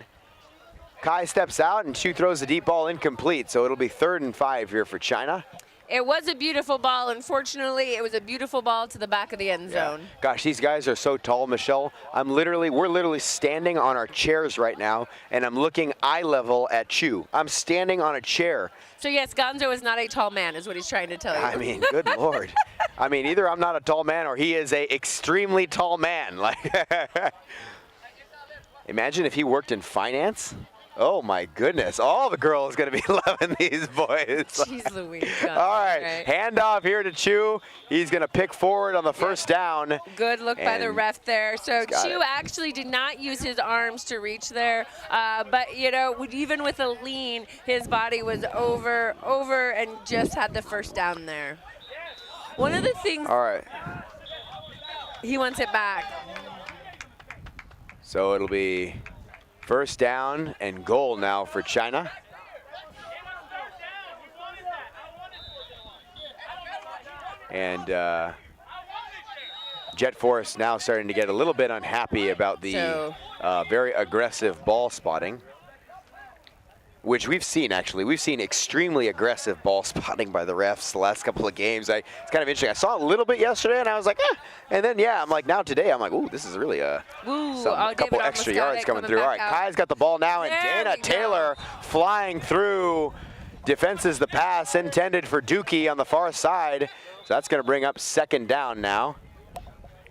Kai steps out, and Chu throws the deep ball incomplete. So it'll be 3rd and 5 here for China. It was a beautiful ball. Unfortunately, it was a beautiful ball to the back of the end zone. Yeah. Gosh, these guys are so tall, Michelle. We're literally standing on our chairs right now, and I'm looking eye level at Chu. I'm standing on a chair. So yes, Gonzo is not a tall man, is what he's trying to tell you. I mean, good Lord. I mean, either I'm not a tall man or he is a extremely tall man. Like, imagine if he worked in finance. Oh my goodness, all the girls gonna be loving these boys. Jeez Louise. All right, handoff here to Chu. He's gonna pick forward on the first down. Good look by the ref there. So Chu actually did not use his arms to reach there, but you know, even with a lean, his body was over and just had the first down there. One of the things. All right. He wants it back. So it'll be 1st down and goal now for China. And Jet Force now starting to get a little bit unhappy about the very aggressive ball spotting, which we've seen actually. We've seen extremely aggressive ball spotting by the refs the last couple of games. It's kind of interesting. I saw a little bit yesterday and I was like, eh. And then, yeah, I'm like, now today, I'm like, ooh, this is really a couple extra yards coming through. All right, Kai's got the ball now, and Dana Taylor flying through, defenses the pass intended for Dookie on the far side. So that's going to bring up 2nd down now.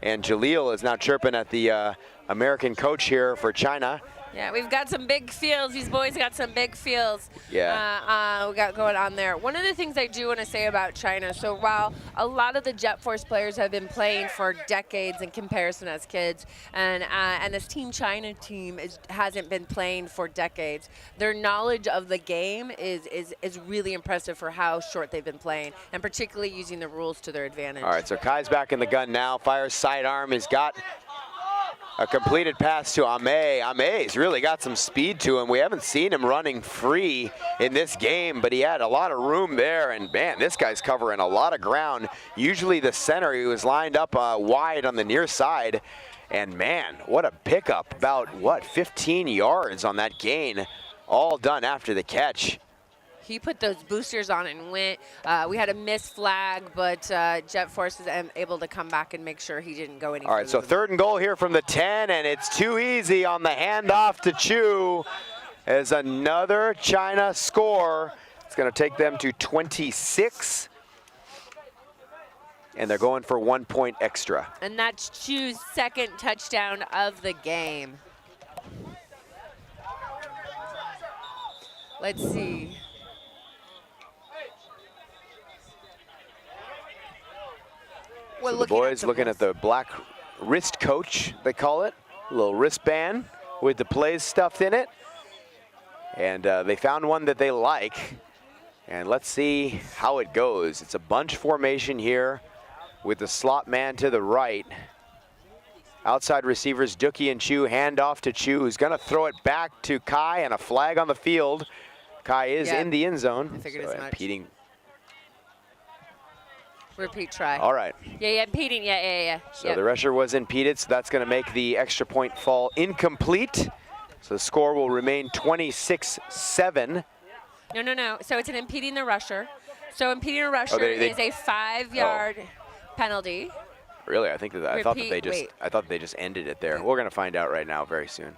And Jaleel is now chirping at the American coach here for China. Yeah, we've got some big fields. These boys got some big fields. Yeah. We got going on there. One of the things I do want to say about China, so while a lot of the Jet Force players have been playing for decades in comparison as kids, and this Team China team hasn't been playing for decades, their knowledge of the game is really impressive for how short they've been playing, and particularly using the rules to their advantage. All right, so Kai's back in the gun now. Fires sidearm. He's got a completed pass to Ame. Ame's really got some speed to him. We haven't seen him running free in this game, but he had a lot of room there. And man, this guy's covering a lot of ground. Usually the center, he was lined up wide on the near side. And man, what a pickup. About, what, 15 yards on that gain. All done after the catch. He put those boosters on and went. We had a missed flag, but Jet Force is able to come back and make sure he didn't go any further. All right, so 3rd and goal here from the 10, and it's too easy on the handoff to Chu as another China score. It's going to take them to 26, and they're going for 1 point extra. And that's Chu's 2nd touchdown of the game. Let's see. So the boys looking at the black wrist coach, they call it. A little wristband with the plays stuffed in it. And they found one that they like. And let's see how it goes. It's a bunch formation here with the slot man to the right. Outside receivers, Dookie and Chu, hand off to Chu, who's gonna throw it back to Kai, and a flag on the field. Kai is in the end zone. I figured as much. Impeding. Repeat try. All right. Yeah, impeding. Yeah. So the rusher was impeded, so that's going to make the extra point fall incomplete. So the score will remain 26-7. No. So it's an impeding the rusher. So impeding a rusher is a 5-yard penalty. Really? I think that I thought that they just ended it there. We're going to find out right now very soon.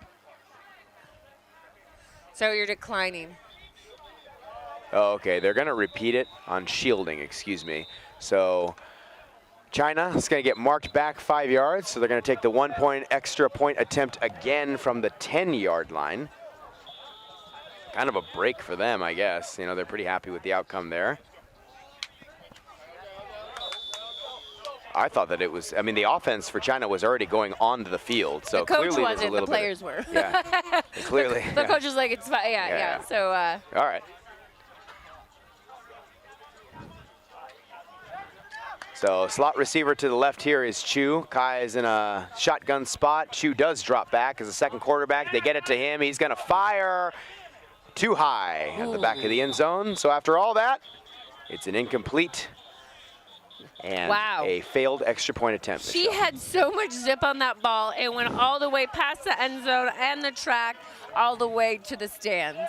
So you're declining. Oh, okay. They're going to repeat it on shielding, excuse me. So China is going to get marked back 5 yards. So they're going to take the 1 point extra point attempt again from the 10-yard line. Kind of a break for them, I guess. You know, they're pretty happy with the outcome there. I thought that it was, I mean, the offense for China was already going onto the field. So the coach clearly wasn't, there's a little the players were. Yeah, clearly. The coach was like, it's fine. Yeah. So. All right. So slot receiver to the left here is Chu. Kai is in a shotgun spot. Chu does drop back as a second quarterback. They get it to him. He's going to fire too high at the back of the end zone. So after all that, it's an incomplete and a failed extra point attempt. She had so much zip on that ball. It went all the way past the end zone and the track, all the way to the stands.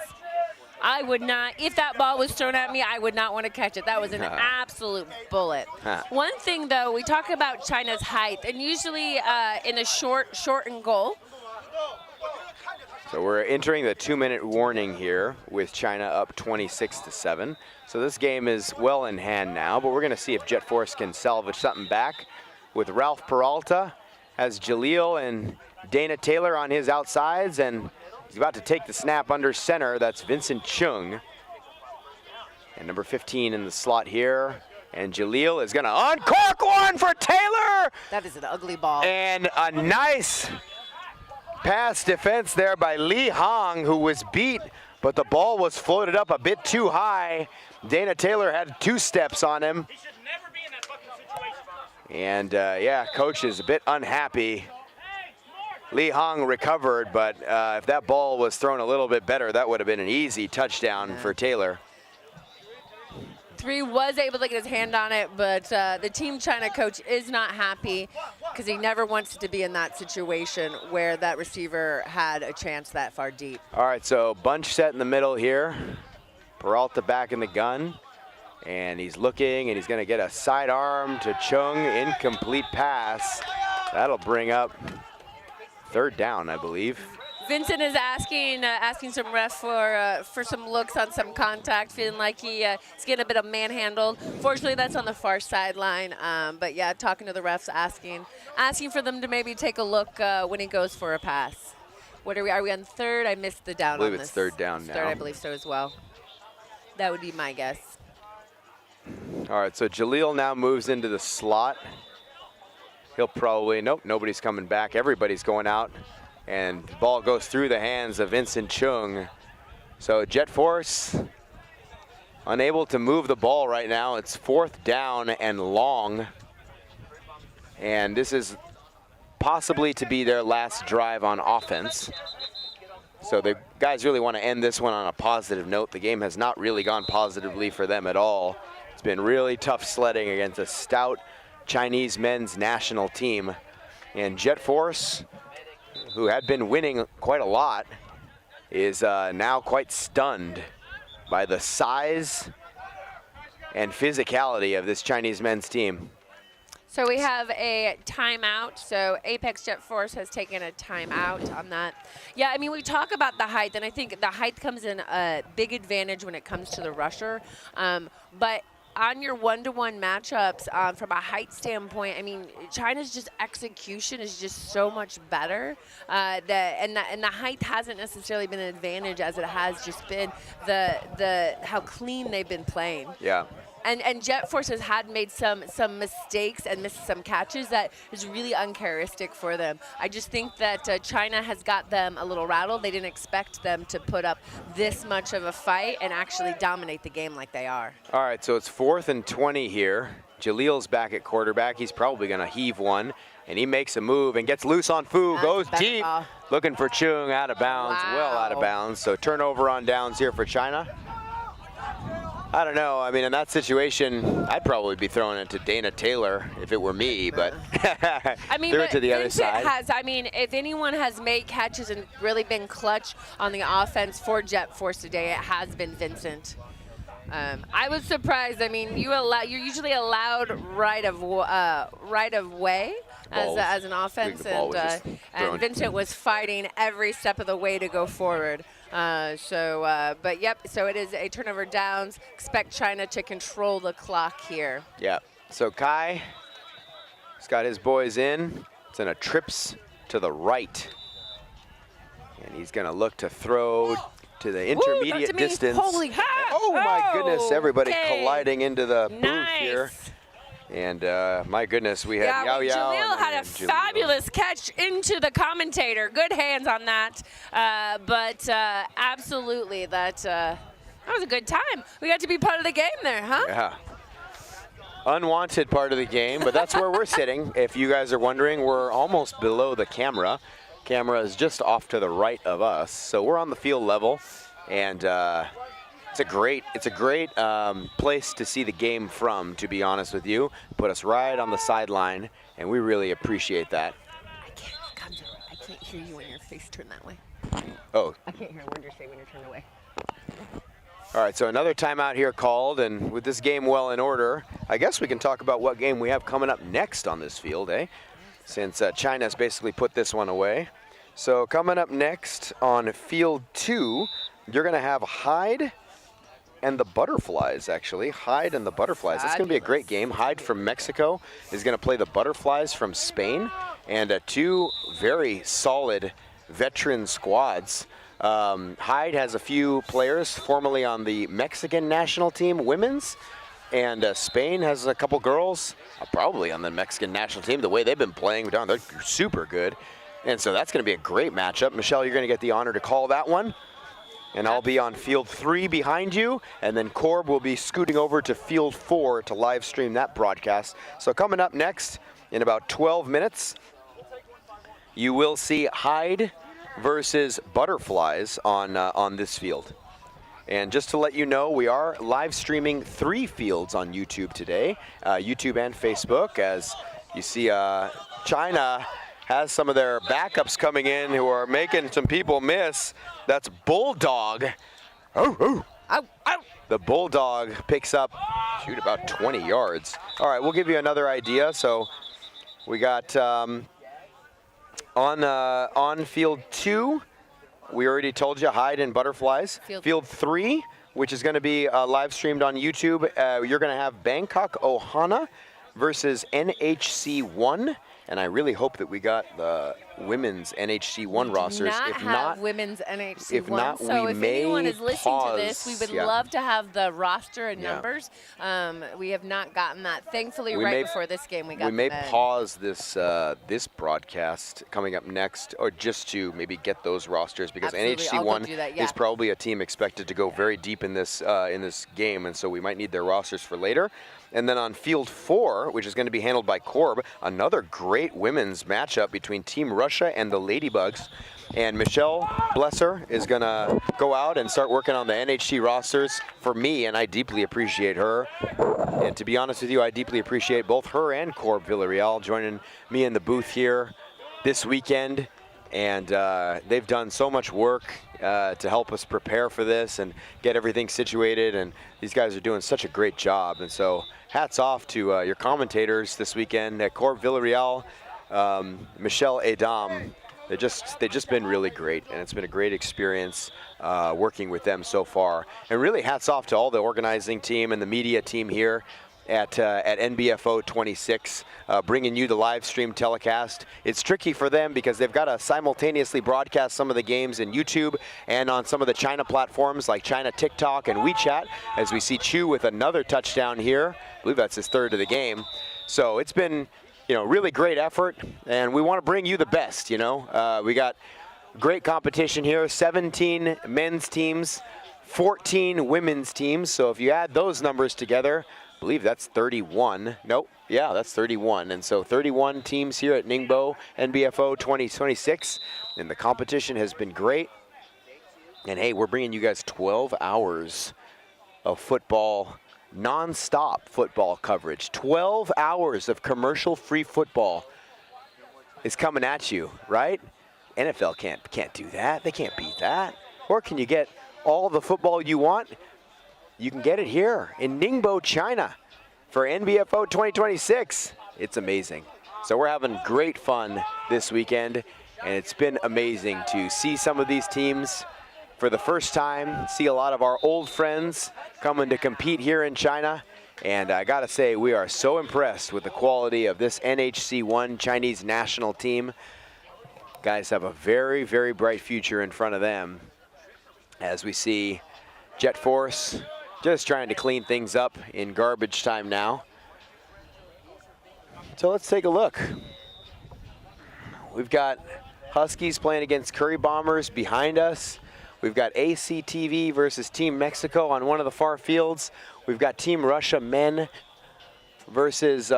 I would not, if that ball was thrown at me, I would not want to catch it. That was an absolute bullet. One thing, though, we talk about China's height, and usually in a short and goal. So we're entering the 2-minute warning here with China up 26-7. So this game is well in hand now, but we're going to see if Jet Force can salvage something back with Ralph Peralta, has Jaleel and Dana Taylor on his outsides, and he's about to take the snap under center. That's Vincent Chung. And number 15 in the slot here. And Jaleel is going to uncork one for Taylor. That is an ugly ball. And a nice pass defense there by Li Hong, who was beat, but the ball was floated up a bit too high. Dana Taylor had 2 steps on him. He should never be in that fucking situation. And yeah, coach is a bit unhappy. Li Hong recovered, but if that ball was thrown a little bit better, that would have been an easy touchdown for Taylor. 3 was able to get his hand on it, but the Team China coach is not happy because he never wants to be in that situation where that receiver had a chance that far deep. All right, so bunch set in the middle here. Peralta back in the gun, and he's looking, and he's going to get a sidearm to Chung, incomplete pass. That'll bring up 3rd down, I believe. Vincent is asking some refs for some looks on some contact, feeling like he's getting a bit of manhandled. Fortunately, that's on the far sideline. But yeah, talking to the refs, asking for them to maybe take a look when he goes for a pass. What are we? Are we on 3rd? I missed the down. I believe on it's this. 3rd down now. 3rd, I believe so as well. That would be my guess. All right, so Jaleel now moves into the slot. He'll probably, nope, nobody's coming back. Everybody's going out. And the ball goes through the hands of Vincent Chung. So Jet Force unable to move the ball right now. It's 4th down and long. And this is possibly to be their last drive on offense. So the guys really want to end this one on a positive note. The game has not really gone positively for them at all. It's been really tough sledding against a stout Chinese men's national team. And Jet Force, who had been winning quite a lot, is now quite stunned by the size and physicality of this Chinese men's team. So we have a timeout. So Apex Jet Force has taken a timeout on that. Yeah, I mean, we talk about the height, and I think the height comes in a big advantage when it comes to the rusher. But on your one-to-one matchups, from a height standpoint, I mean, China's just execution is just so much better. And the height hasn't necessarily been an advantage as it has just been the how clean they've been playing. Yeah. And Jet Force has made some mistakes and missed some catches that is really uncharacteristic for them. I just think that China has got them a little rattled. They didn't expect them to put up this much of a fight and actually dominate the game like they are. All right, so it's 4th and 20 here. Jaleel's back at quarterback. He's probably going to heave one, and he makes a move and gets loose on Fu, goes deep, looking for Chung, out of bounds, well out of bounds. So turnover on downs here for China. I don't know. I mean, in that situation, I'd probably be throwing it to Dana Taylor if it were me, but I mean, threw but it to the other Vincent side. has, I mean, if anyone has made catches and really been clutch on the offense for Jet Force today, it has been Vincent. I was surprised. I mean, you're usually allowed right of way as an offense, and Vincent was fighting every step of the way to go forward. But yep. So it is a turnover downs. Expect China to control the clock here. Yeah. So Kai has got his boys in. It's in a trips to the right, and he's gonna look to throw to the intermediate distance. Holy oh my goodness, everybody colliding into the booth Nice. here. And my goodness, we had Yao Yao. Jaleel had a fabulous catch into the commentator. Good hands on that. But absolutely, that was a good time. We got to be part of the game there, huh? Yeah. Unwanted part of the game, but that's where we're sitting. If you guys are wondering, we're almost below the camera. Camera is just off to the right of us, so we're on the field level, and it's a great place to see the game from, to be honest with you. Put us right on the sideline, and we really appreciate that. I can't hear you when your face turned that way. Oh. I can't hear a word you're saying when you're turned away. All right, so another timeout here called, and with this game well in order, I guess we can talk about what game we have coming up next on this field, since China's basically put this one away. So coming up next on field 2, you're going to have Hyde and the Butterflies, actually. Hyde and the Butterflies. That's going to be a great game. Hyde from Mexico is going to play the Butterflies from Spain, and two very solid veteran squads. Hyde has a few players formerly on the Mexican national team, women's, and Spain has a couple girls probably on the Mexican national team. The way they've been playing, they're super good. And so that's going to be a great matchup. Michelle, you're going to get the honor to call that one. And I'll be on field 3 behind you. And then Corb will be scooting over to field 4 to live stream that broadcast. So coming up next in about 12 minutes, you will see Hyde versus Butterflies on this field. And just to let you know, we are live streaming 3 fields on YouTube today, YouTube and Facebook. As you see, China has some of their backups coming in who are making some people miss. That's Bulldog. Oh. The Bulldog picks up, about 20 yards. All right, we'll give you another idea. So we got on field 2, we already told you, Hyde and Butterflies. Field 3, which is going to be live streamed on YouTube, you're going to have Bangkok Ohana versus NHC1. And I really hope that we got the women's NHC1 rosters. If not, women's NHC1. If not, so if anyone is listening to this, we would yeah. love to have the roster and numbers. We have not gotten that. Thankfully, before this game, we got. We may pause this this broadcast coming up next, or just to maybe get those rosters, because NHC1 is probably a team expected to go very deep in this game, and so we might need their rosters for later. And then on field 4, which is going to be handled by Corb, another great women's matchup between Team Russia and the Ladybugs. And Michelle, bless her, is going to go out and start working on the NHC rosters for me, and I deeply appreciate her. And to be honest with you, I deeply appreciate both her and Corb Villarreal joining me in the booth here this weekend. And they've done so much work to help us prepare for this and get everything situated. And these guys are doing such a great job. And so hats off to your commentators this weekend, Corb Villarreal, Michelle Adam. They've just been really great, and it's been a great experience working with them so far. And really hats off to all the organizing team and the media team here at NBFO 26, bringing you the live stream telecast. It's tricky for them because they've got to simultaneously broadcast some of the games in YouTube and on some of the China platforms like China TikTok and WeChat, as we see Chu with another touchdown here. I believe that's his 3rd of the game. So it's been, really great effort, and we want to bring you the best. We got great competition here, 17 men's teams, 14 women's teams. So if you add those numbers together, I believe that's 31. Nope. Yeah, that's 31. And so 31 teams here at NINGBO NBFO 2026. And the competition has been great. And hey, we're bringing you guys 12 hours of football, non-stop football coverage. 12 hours of commercial-free football is coming at you, right? NFL can't do that. They can't beat that. Or can you get all the football you want? You can get it here in Ningbo, China for NBFO 2026. It's amazing. So we're having great fun this weekend, and it's been amazing to see some of these teams for the first time, see a lot of our old friends coming to compete here in China. And I gotta say, we are so impressed with the quality of this NHC1 Chinese national team. Guys have a very, very bright future in front of them as we see Jet Force just trying to clean things up in garbage time now. So let's take a look. We've got Huskies playing against Curry Bombers behind us. We've got ACTV versus Team Mexico on one of the far fields. We've got Team Russia men versus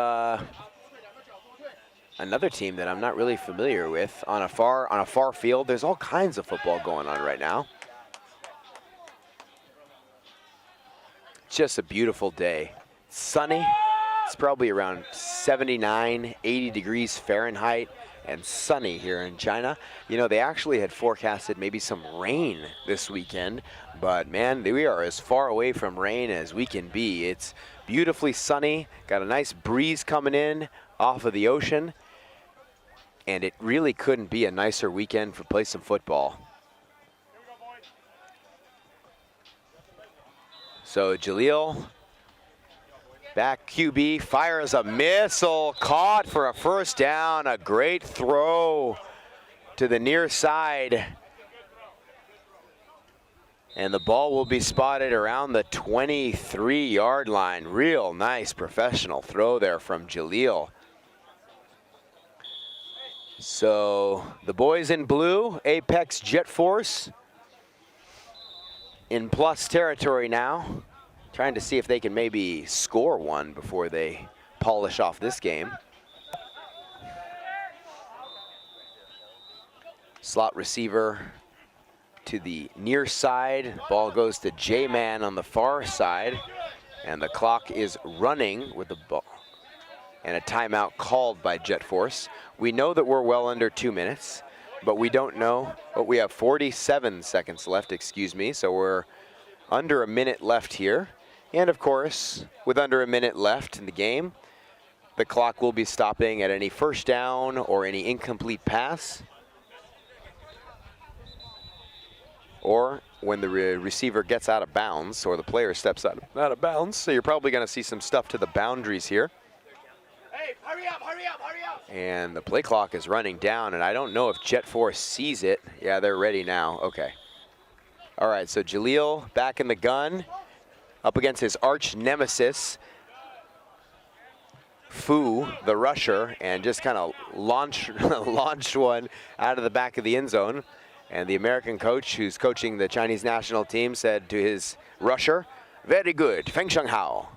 another team that I'm not really familiar with on a far field. There's all kinds of football going on right now. It's just a beautiful day. It's sunny. It's probably around 79, 80 degrees Fahrenheit and sunny here in China. You know, they actually had forecasted maybe some rain this weekend, but man, we are as far away from rain as we can be. It's beautifully sunny, got a nice breeze coming in off of the ocean, and it really couldn't be a nicer weekend for play some football. So Jaleel, back QB, fires a missile, caught for a first down, a great throw to the near side. And the ball will be spotted around the 23-yard line. Real nice professional throw there from Jaleel. So the boys in blue, Apex Jet Force, in plus territory now. Trying to see if they can maybe score one before they polish off this game. Slot receiver to the near side. Ball goes to J-Man on the far side. And the clock is running with the ball. And a timeout called by Jet Force. We know that we're well under 2 minutes, but we don't know. But we have 47 seconds left, excuse me. So we're under a minute left here. And of course, with under a minute left in the game, the clock will be stopping at any first down or any incomplete pass, or when the receiver gets out of bounds or the player steps out of bounds. So you're probably going to see some stuff to the boundaries here. Hey, hurry up, hurry up, hurry up! And the play clock is running down, and I don't know if Jet Force sees it. Yeah, they're ready now. Okay. All right, so Jaleel back in the gun, up against his arch nemesis, Fu, the rusher, and just kind of launched one out of the back of the end zone. And the American coach who's coaching the Chinese national team said to his rusher, "Very good, Feng Sheng Hao."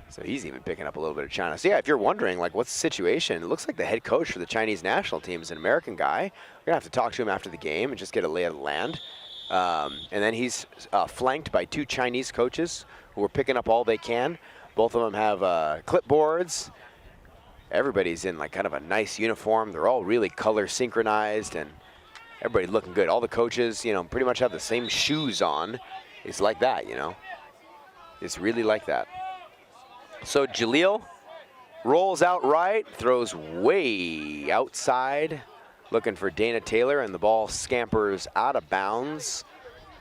So he's even picking up a little bit of China. So yeah, if you're wondering, like, what's the situation? It looks like the head coach for the Chinese national team is an American guy. We're gonna have to talk to him after the game and just get a lay of the land. And then he's flanked by 2 Chinese coaches who are picking up all they can. Both of them have clipboards. Everybody's in like kind of a nice uniform. They're all really color synchronized and everybody's looking good. All the coaches, you know, pretty much have the same shoes on. It's like that, you know. It's really like that. So Jaleel rolls out right, throws way outside, looking for Dana Taylor, and the ball scampers out of bounds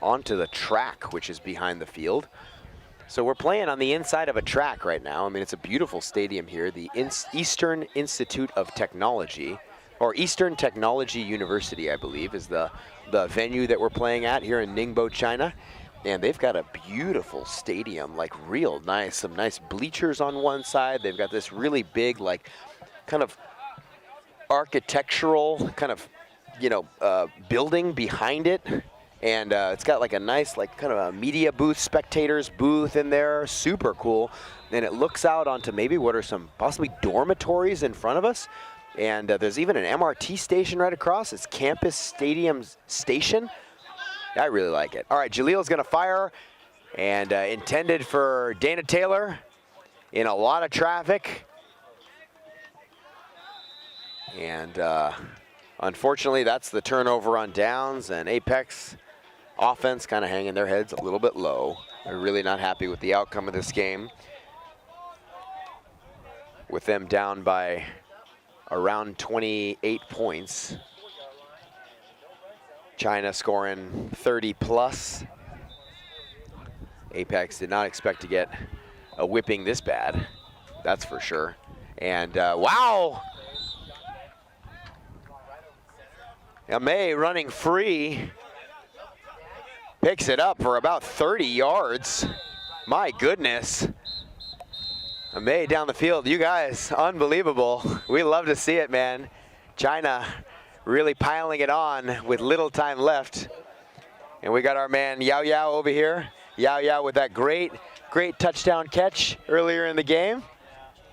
onto the track, which is behind the field. So we're playing on the inside of a track right now. I mean, it's a beautiful stadium here. The Eastern Institute of Technology, or Eastern Technology University, I believe, is the venue that we're playing at here in Ningbo, China. And they've got a beautiful stadium, like real nice, some nice bleachers on one side. They've got this really big, like, kind of architectural kind of, you know, building behind it. And it's got like a nice, like, kind of a media booth, spectators booth in there. Super cool. And it looks out onto maybe what are some possibly dormitories in front of us. And there's even an MRT station right across. It's Campus Stadium Station. I really like it. All right, Jaleel's going to fire. and intended for Dana Taylor in a lot of traffic. And unfortunately, that's the turnover on downs, and Apex offense kind of hanging their heads a little bit low. They're really not happy with the outcome of this game, with them down by around 28 points. China scoring 30 plus. Apex did not expect to get a whipping this bad, that's for sure. And wow! May running free. Picks it up for about 30 yards. My goodness. May down the field. You guys, unbelievable. We love to see it, man. China really piling it on with little time left. And we got our man Yao Yao over here. Yao Yao with that great touchdown catch earlier in the game.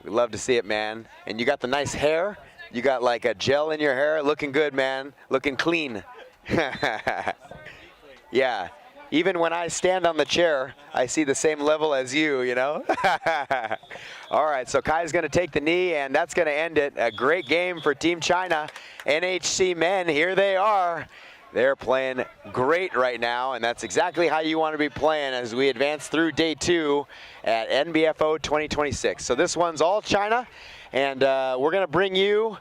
We love to see it, man. And you got the nice hair. You got like a gel in your hair. Looking good, man. Looking clean. Yeah. Even when I stand on the chair, I see the same level as you, you know? All right, so Kai's gonna take the knee, and that's gonna end it. A great game for Team China. NHC men, here they are. They're playing great right now, and that's exactly how you want to be playing as we advance through day 2 at NBFO 2026. So this one's all China, and we're gonna bring you,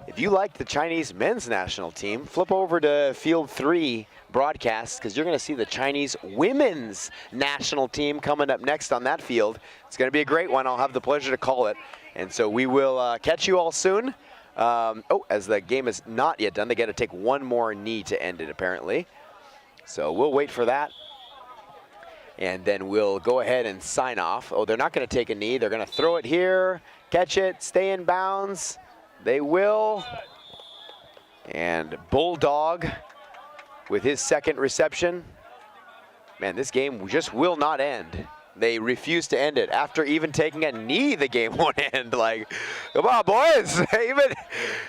if you like the Chinese men's national team, flip over to Field 3 broadcast, because you're going to see the Chinese women's national team coming up next on that field. It's going to be a great one. I'll have the pleasure to call it. And so we will catch you all soon. As the game is not yet done, they got to take one more knee to end it, apparently. So we'll wait for that. And then we'll go ahead and sign off. Oh, they're not going to take a knee. They're going to throw it here, catch it, stay in bounds. They will. And Bulldog with his second reception. Man, this game just will not end. They refuse to end it. After even taking a knee, the game won't end. Like, come on, boys.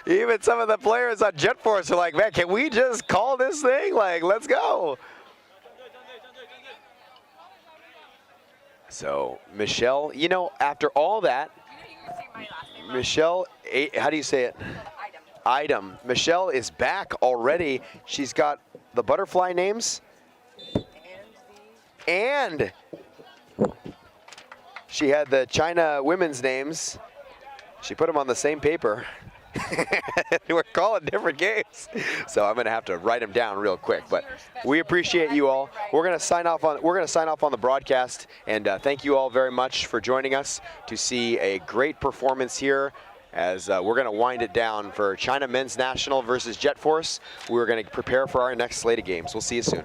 even some of the players on Jet Force are like, man, can we just call this thing? Like, let's go. So, Michelle, you know, after all that, Michelle, how do you say it? Item. Michelle is back already. She's got the butterfly names. And she had the China women's names. She put them on the same paper. We're calling different games, so I'm gonna have to write them down real quick. But we appreciate you all. We're gonna sign off on the broadcast, and thank you all very much for joining us to see a great performance here. As we're going to wind it down for China Men's National versus Jet Force. We're going to prepare for our next slate of games. We'll see you soon.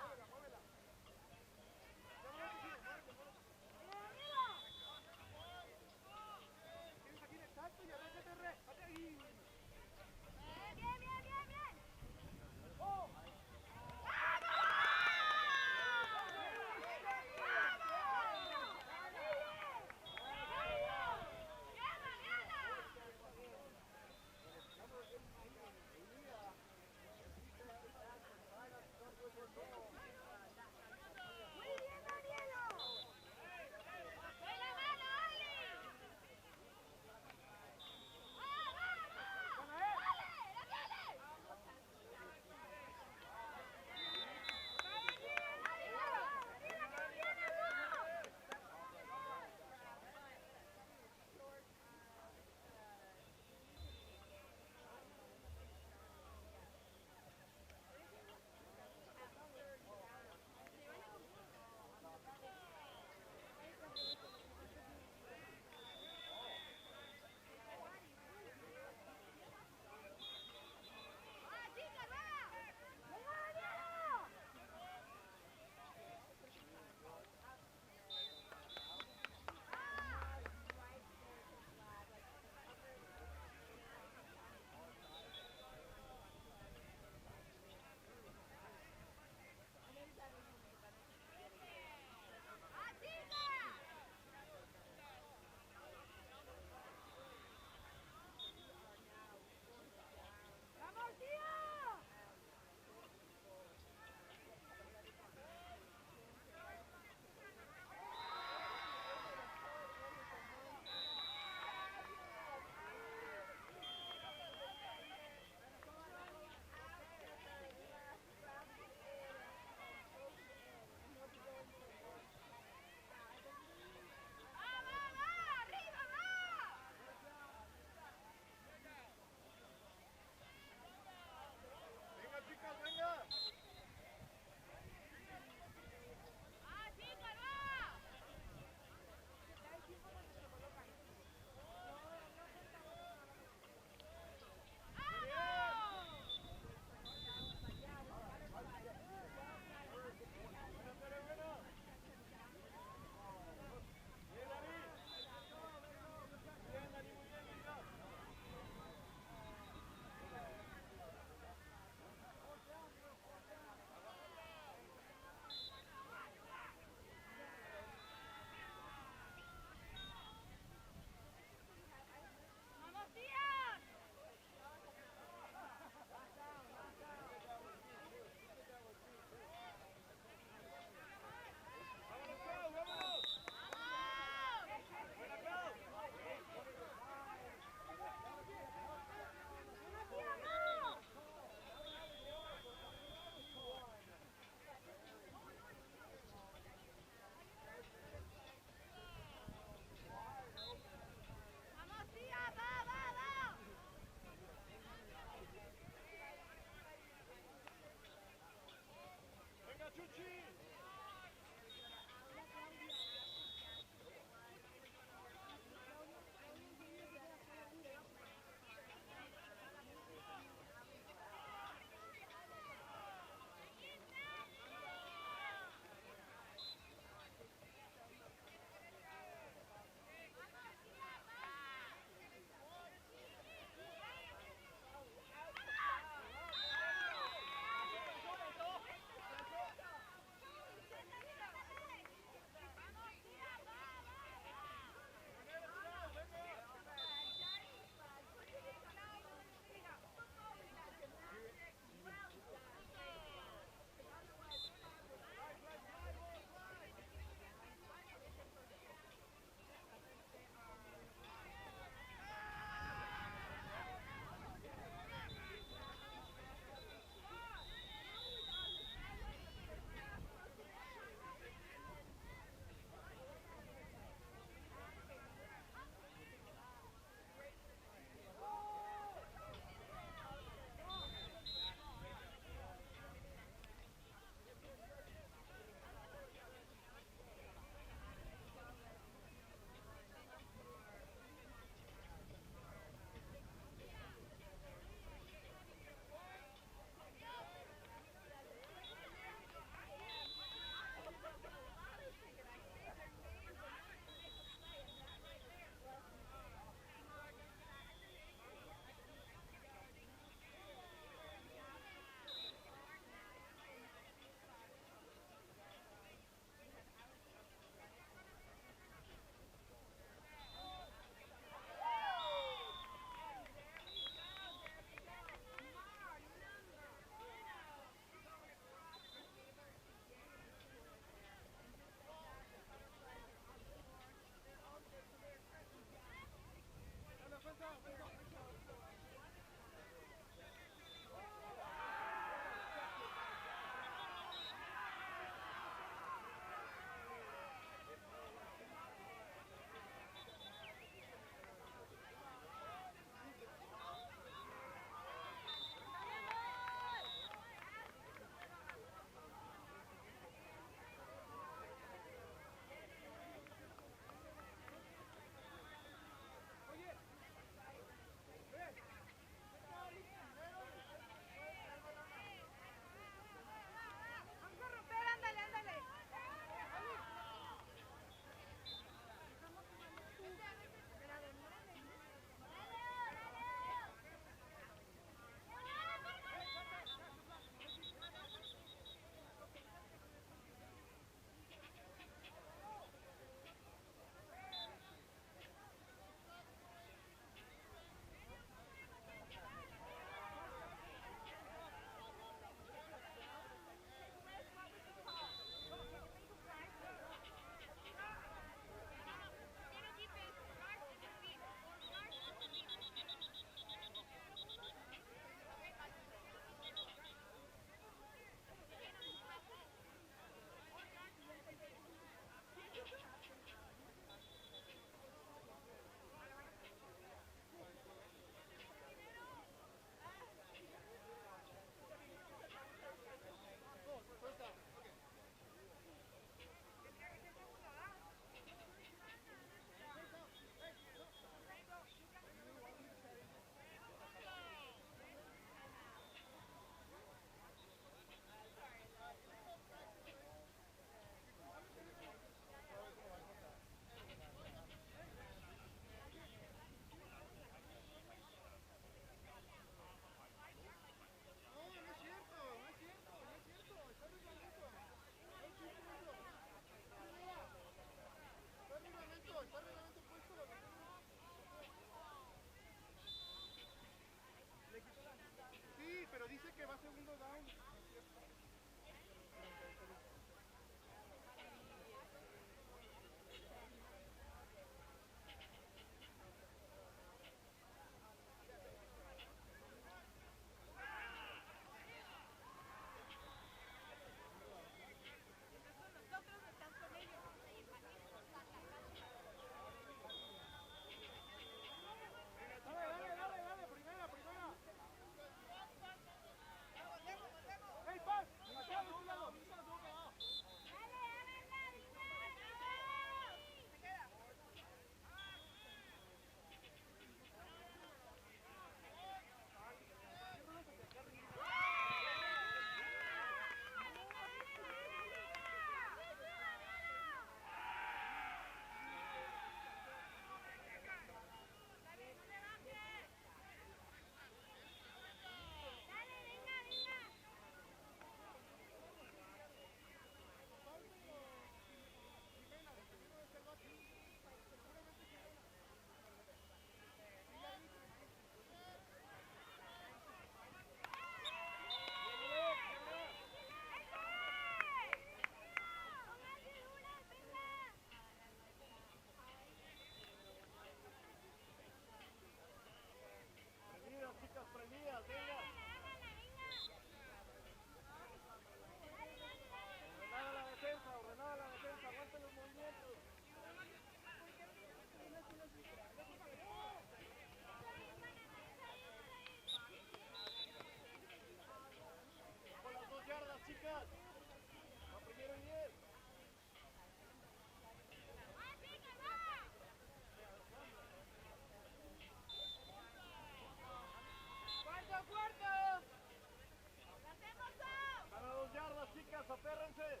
Gana 2 yardas, chicas, aférrense.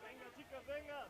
Venga, chicas, venga.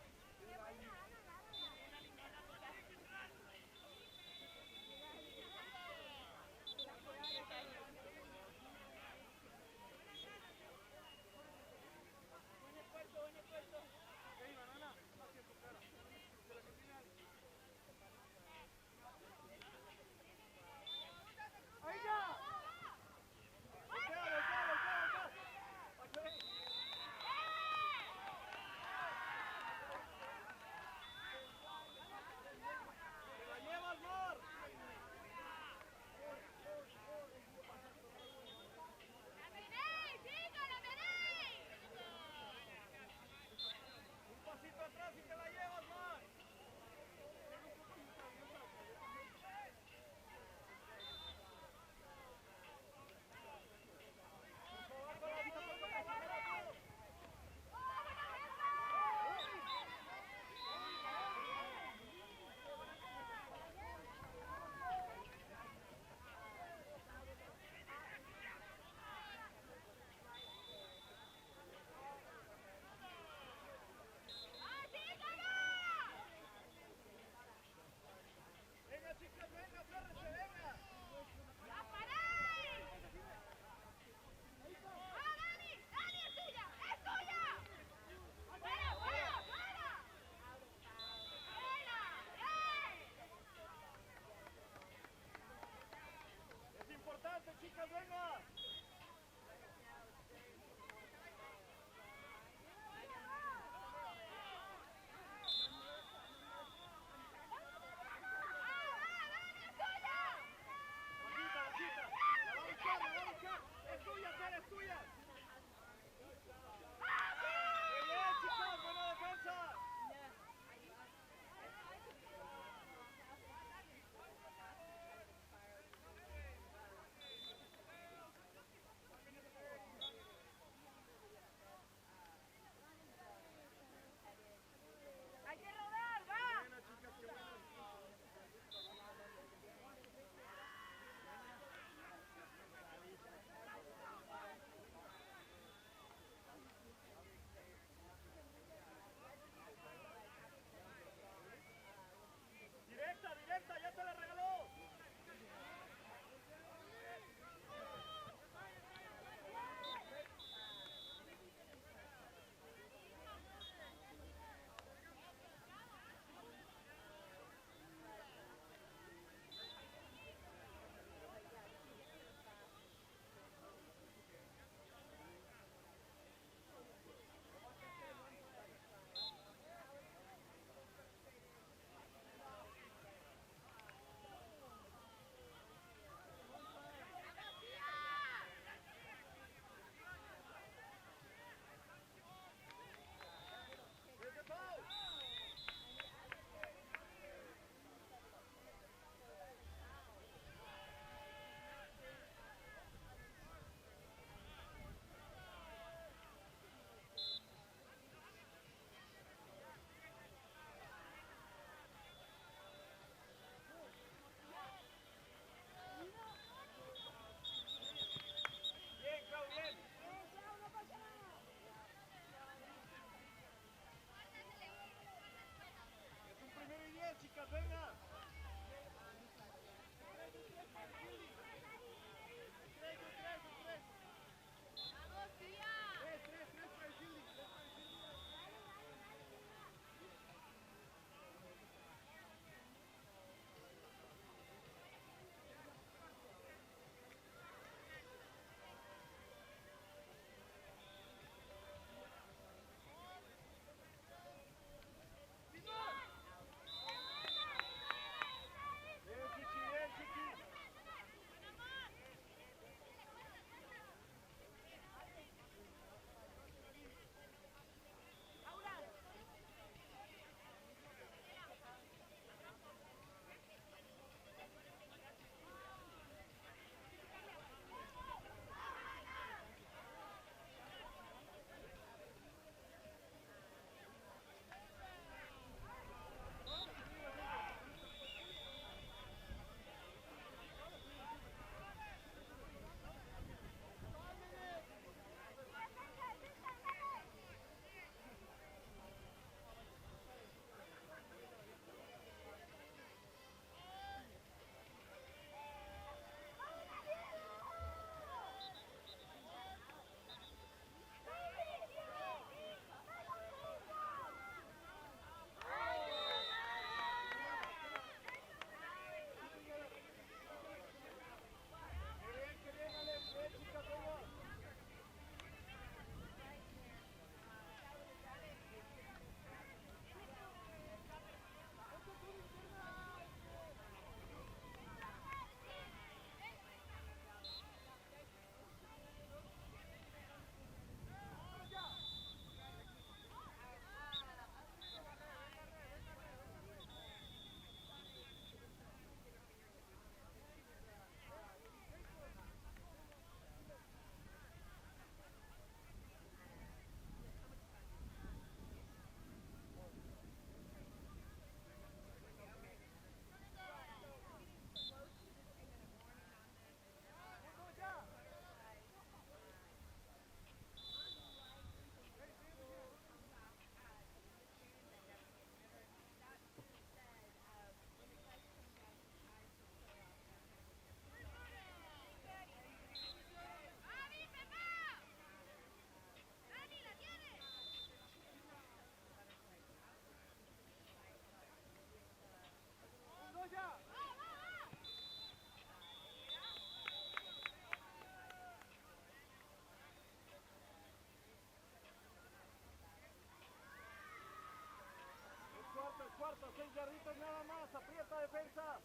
6 yarditas nada más, aprieta defensa.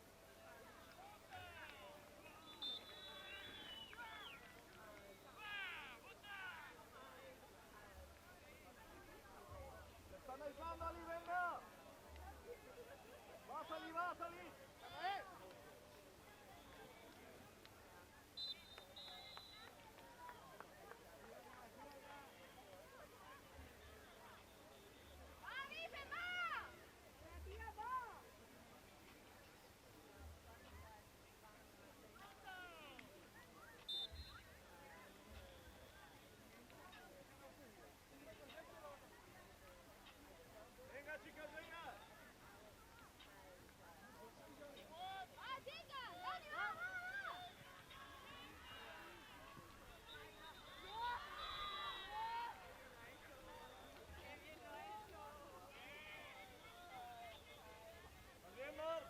Se están aislando, Ali, venga. Va a salir, va a salir. Venga, chicas, venga. ¿Estás bien, Mar?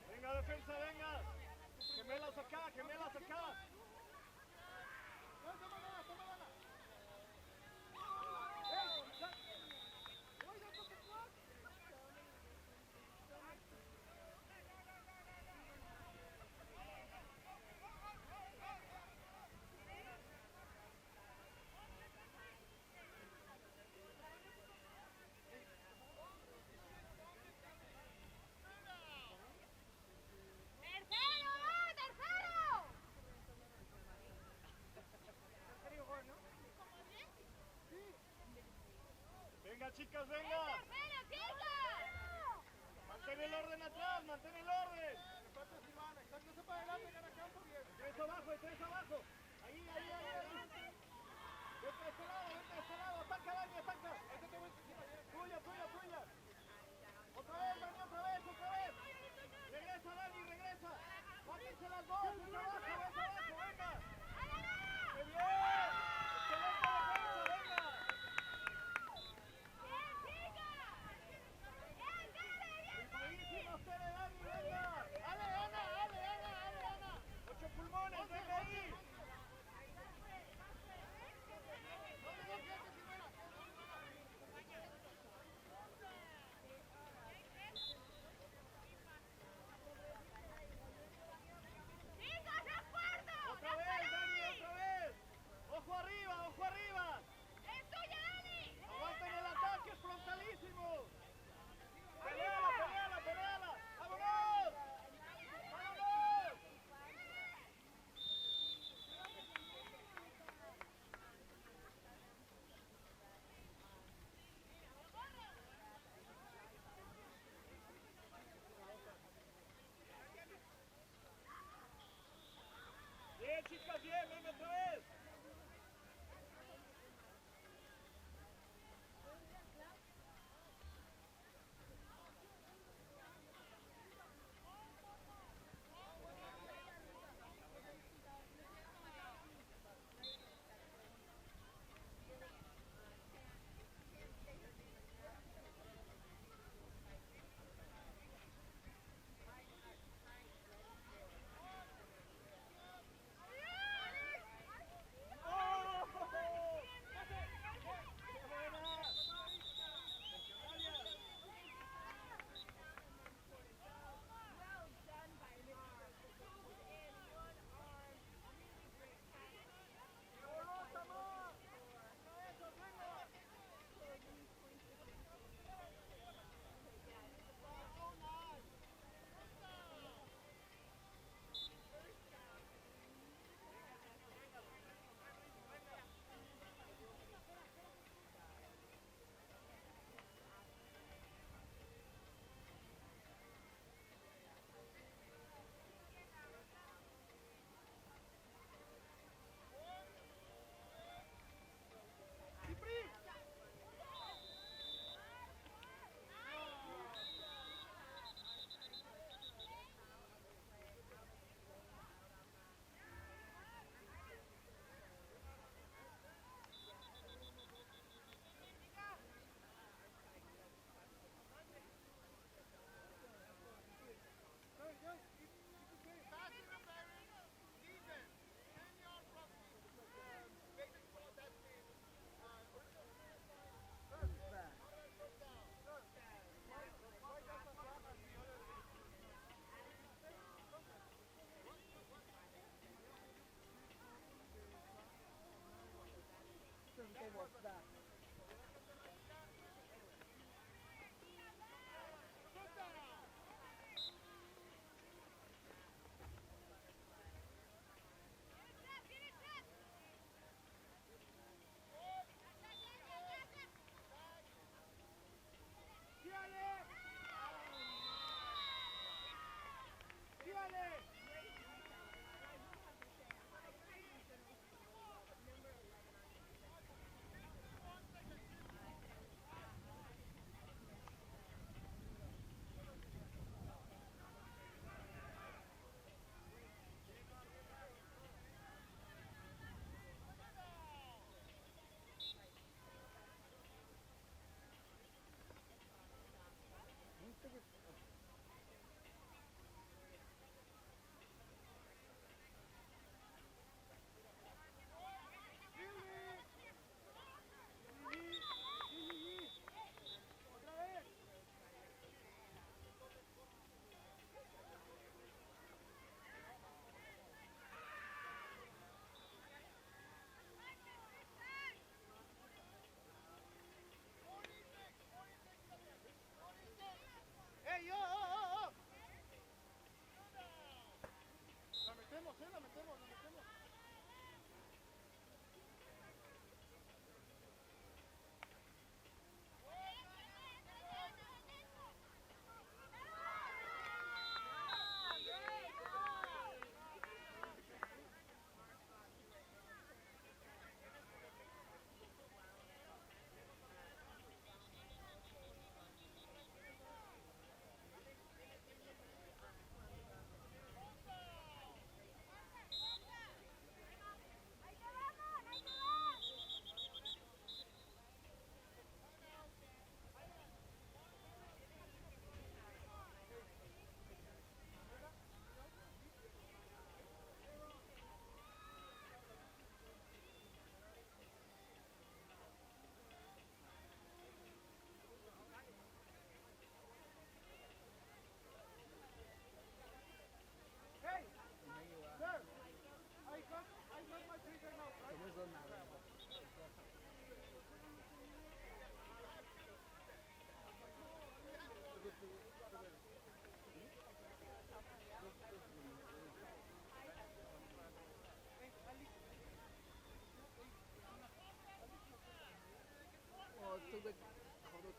Venga, defensa, venga. Gemelas acá, gemelas acá. Venga, chicas, venga. Mantén el orden atrás, mantén el orden. Sáquese para adelante, gana campo bien. Tres abajo. Ahí. Vete a este lado, ataca, Dani, ataca. Tuya. Otra vez, Dani. Regresa, Dani, regresa. Bájense las dos, es abajo, venga. ¡Qué bien! ¡Excelente defensa, venga! Buenísimo, Tere, Dani, venga. Ale. 8 pulmones, venga ahí. ¡Chicas,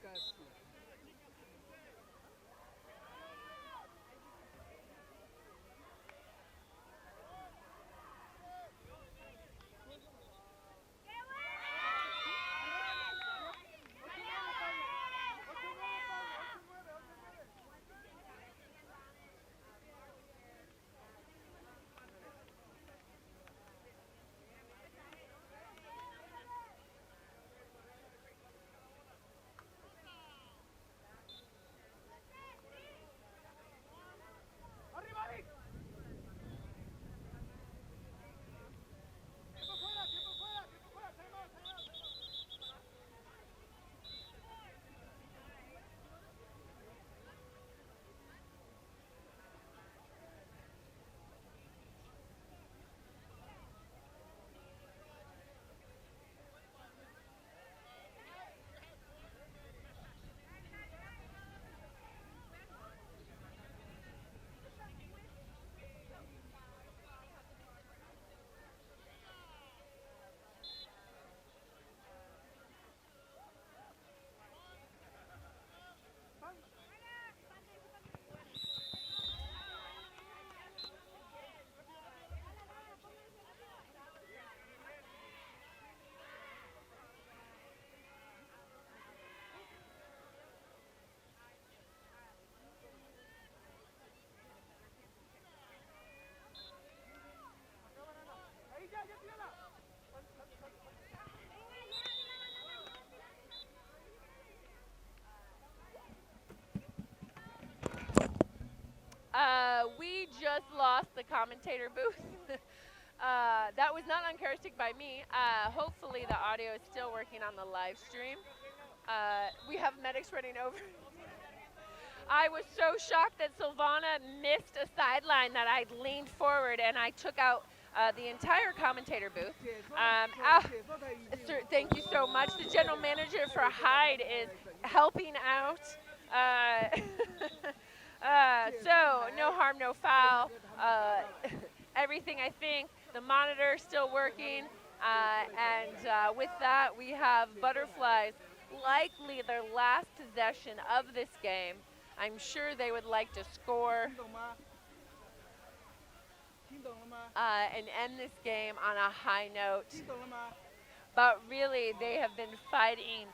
casi. ¡Arriba, Vic! Tiempo fuera, tiempo fuera, tiempo fuera. Time out, time out, time out. Ahí ya, ya, tírala. We just lost the commentator booth. That was not uncharacteristic by me. Hopefully the audio is still working on the live stream. We have medics running over. I was so shocked that Silvana missed a sideline that I leaned forward and I took out the entire commentator booth. Sir, thank you so much. The general manager for Hyde is helping out. So no harm, no foul. Everything, I think. The monitor still working. And with that, we have Butterflies, likely their last possession of this game. I'm sure they would like to score and end this game on a high note. But really, they have been fighting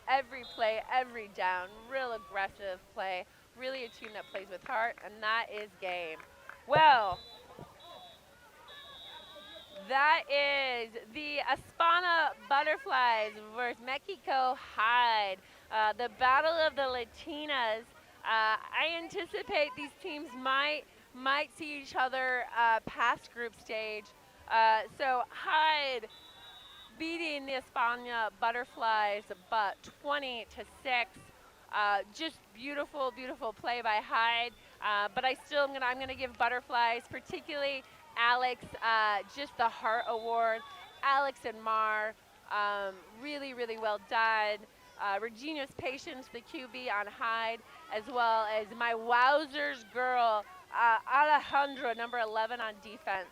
every play, every down, real aggressive play. Really a team that plays with heart, and that is game. Well, that is the Aspana Butterflies versus Mexico Hyde. The battle of the Latinas. I anticipate these teams might see each other past group stage. So Hyde beating the España Butterflies, but 20-6. Just beautiful, beautiful play by Hyde. But I'm gonna give Butterflies, particularly Alex, just the Heart Award. Alex and Mar, really, really well done. Regina's Patience, the QB on Hyde, as well as my Wowzers girl, Alejandra, number 11 on defense.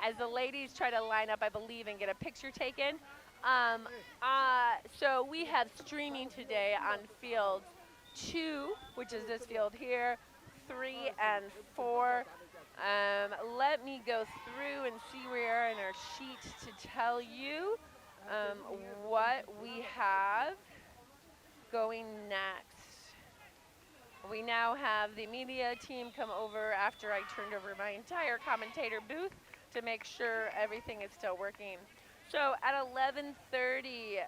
As the ladies try to line up, I believe, and get a picture taken. So we have streaming today on field 2, which is this field here, 3 and 4. Let me go through and see where we are in our sheet to tell you what we have going next. We now have the media team come over after I turned over my entire commentator booth to make sure everything is still working. So at 11:30,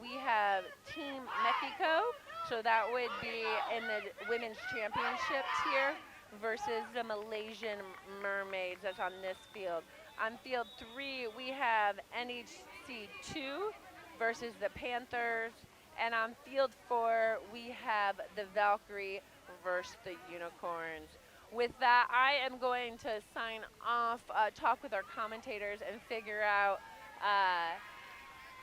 we have Team Mexico. So that would be in the women's championships here versus the Malaysian Mermaids. That's on this field. On field 3, we have NHC 2 versus the Panthers. And on field 4, we have the Valkyrie versus the Unicorns. With that, I am going to sign off, talk with our commentators, and figure out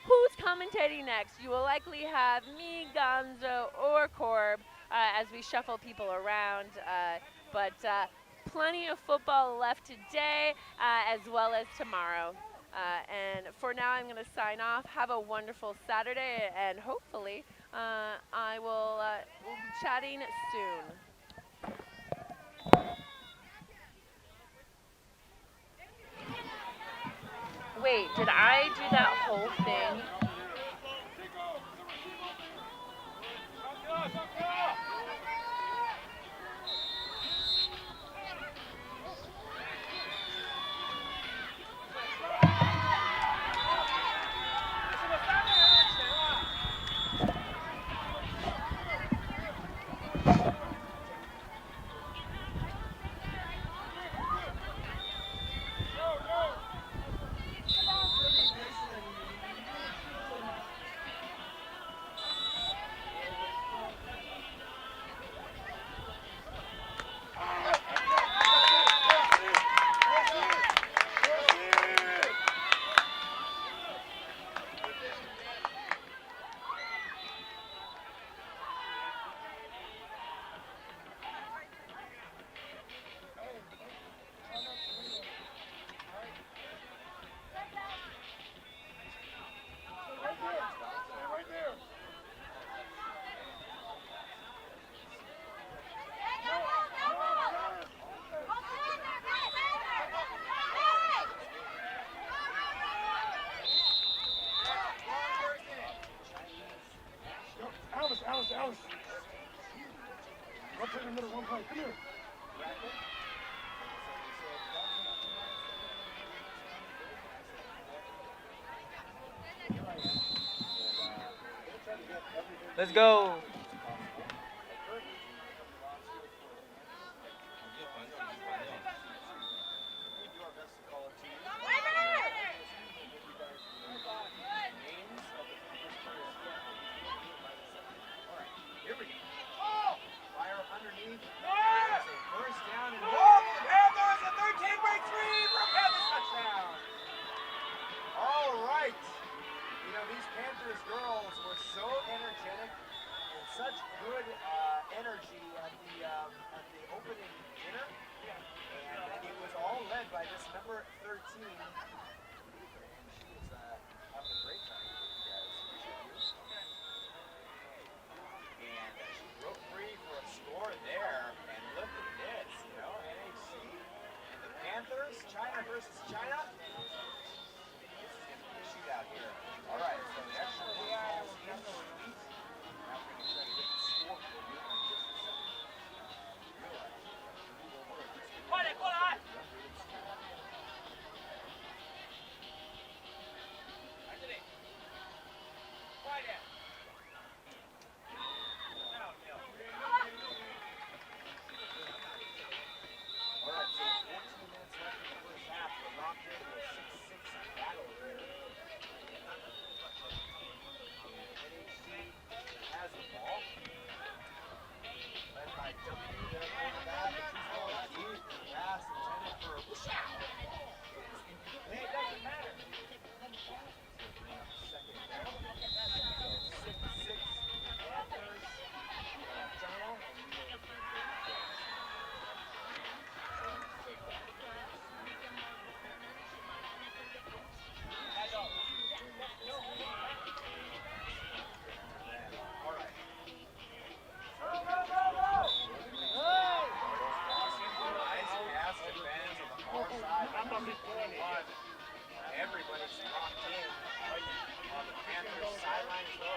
who's commentating next. You will likely have me, Gonzo, or Corb as we shuffle people around. But plenty of football left today as well as tomorrow. And for now, I'm going to sign off. Have a wonderful Saturday, and hopefully I will we'll be chatting soon. Wait, did I do that whole thing? Right there. Alice. One play in the middle, one play. Come here. Let's go. Girls were so energetic and such good energy at the opening dinner, and it was all led by this number 13. She was having a great time with you guys. And she broke free for a score there, and look at this, you know, NHC and the Panthers, China versus China. This is going to be a shootout here. All right, so the extra ball is in the release. Now we're going to try to get the score for you in just a second. All right, so 14 minutes left in the first half. We're locked into a 6-6 battle here. NHC has the ball. Led by W, their quarterback, and she's going deep. The pass intended for a it doesn't matter. Second down. 6-6 Panthers. China. Everybody's locked in on the Panthers sideline as well.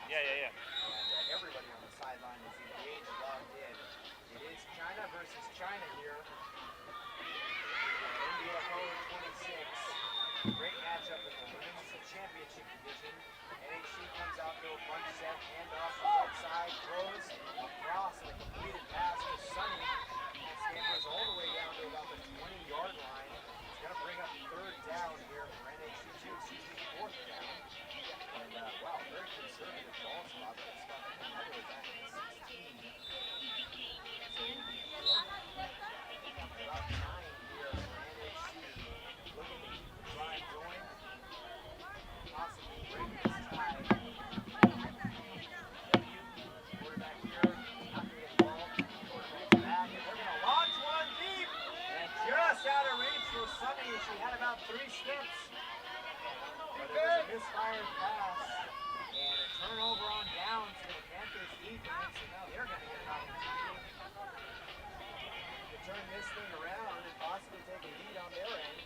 Yeah. And everybody on the sideline is engaged, logged in. It is China versus China here. India 26. Great matchup in the women's championship division. NHC comes out to a bunch set, handoff to the right side, throws across a completed pass to Sunny. Scampers all the way down to about the 20-yard line. It's going to bring up third down here for NHC2, fourth down. And, wow, very conservative ball spot. It's got all the way back to 16. So, about 9 here for NHC. Looking to keep the drive going. Possibly break this tie. Quarterback here, not going to get the ball. 3 steps. But there was a misfired pass and a turnover on downs for the Panthers defense, and now they're going to get an opportunity to turn this thing around and possibly take a lead on their end.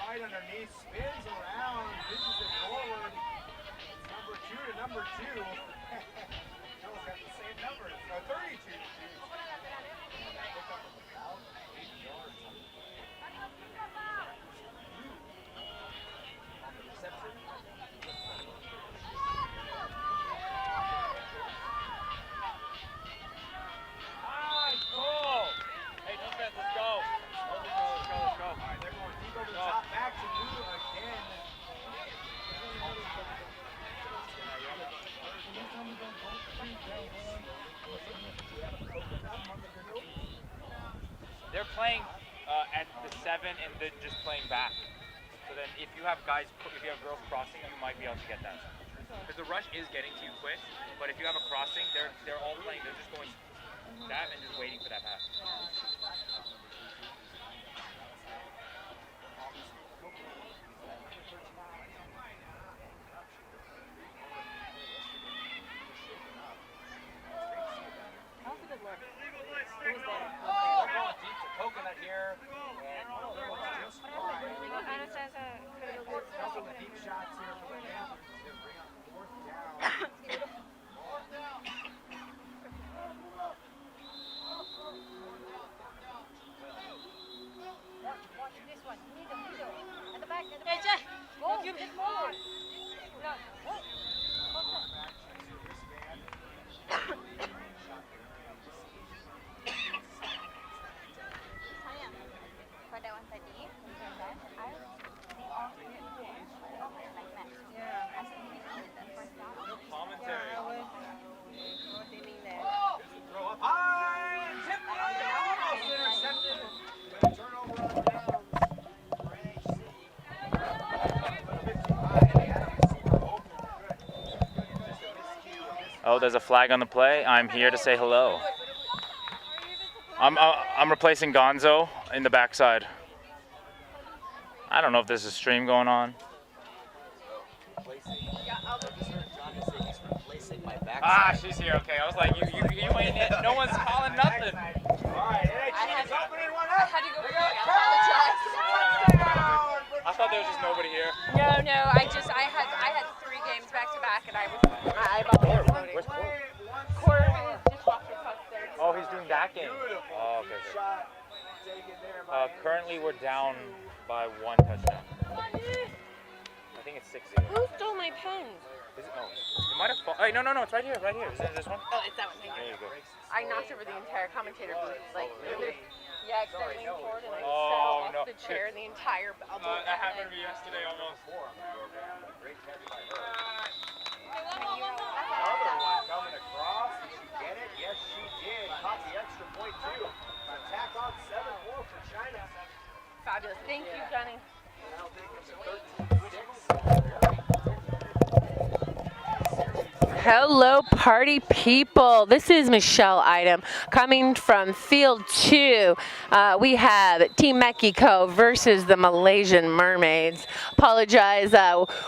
Right underneath, spins around, pitches it forward. It's number 2 to number 2. Joe's got the same number. No, 32 to 2. Pick up about 8 yards. On the reception. Nice goal. Hey, defense, let's go. Let's go. All right, they're going deep over the top, back to Lou again. They're playing at the 7 and then just playing back. So then if you have guys, if you have girls crossing, you might be able to get that. Because the rush is getting to you quick, but if you have a crossing, they're all playing, they're just going that and just waiting for that pass. They're going deep to Coconut here. And just wide. Couple of deep shots here for the Panthers to bring up 4th down. Throw up high, tipped it, almost intercepted. But a turnover on downs for NHC. 55, they had a receiver open. Good. Just a miscue. Oh, there's a flag on the play. I'm here to say hello. I'm replacing Gonzo in the backside. I don't know if there's a stream going on. Ah, she's here. Okay, I was like, you ain't it. No one's calling nothing. All right, NHC is opening one up. had to go They quick. got I touchdown. I thought there was just nobody here. No, I had 3 games back to back, and I was loading. Where's Corbin? Corbin is just walking across there. Oh, he's doing that game. Beautiful. Oh, okay. Shot taken there by Currently, we're down by 1 touchdown. I think it's 6-0. Who stole my pen? Is it? Oh, it might have fallen. Hey, no, it's right here, Is it this one? Oh, it's that one. Thank There you. you go. I knocked over the entire commentator booth. Like, really? yeah, because I leaned forward and I Oh, fell no. off the chair and the entire elbow. That happened to me yesterday almost. great catch by her. Another one coming across. Did she get it? Yes, she did. Caught the extra point too. Attack on 7-4 for China. Fabulous. Thank you, Johnny. Now taking to 13-6. Hello, party people. This is Michelle Item coming from Field 2. We have Team Mexico versus the Malaysian Mermaids. Apologize.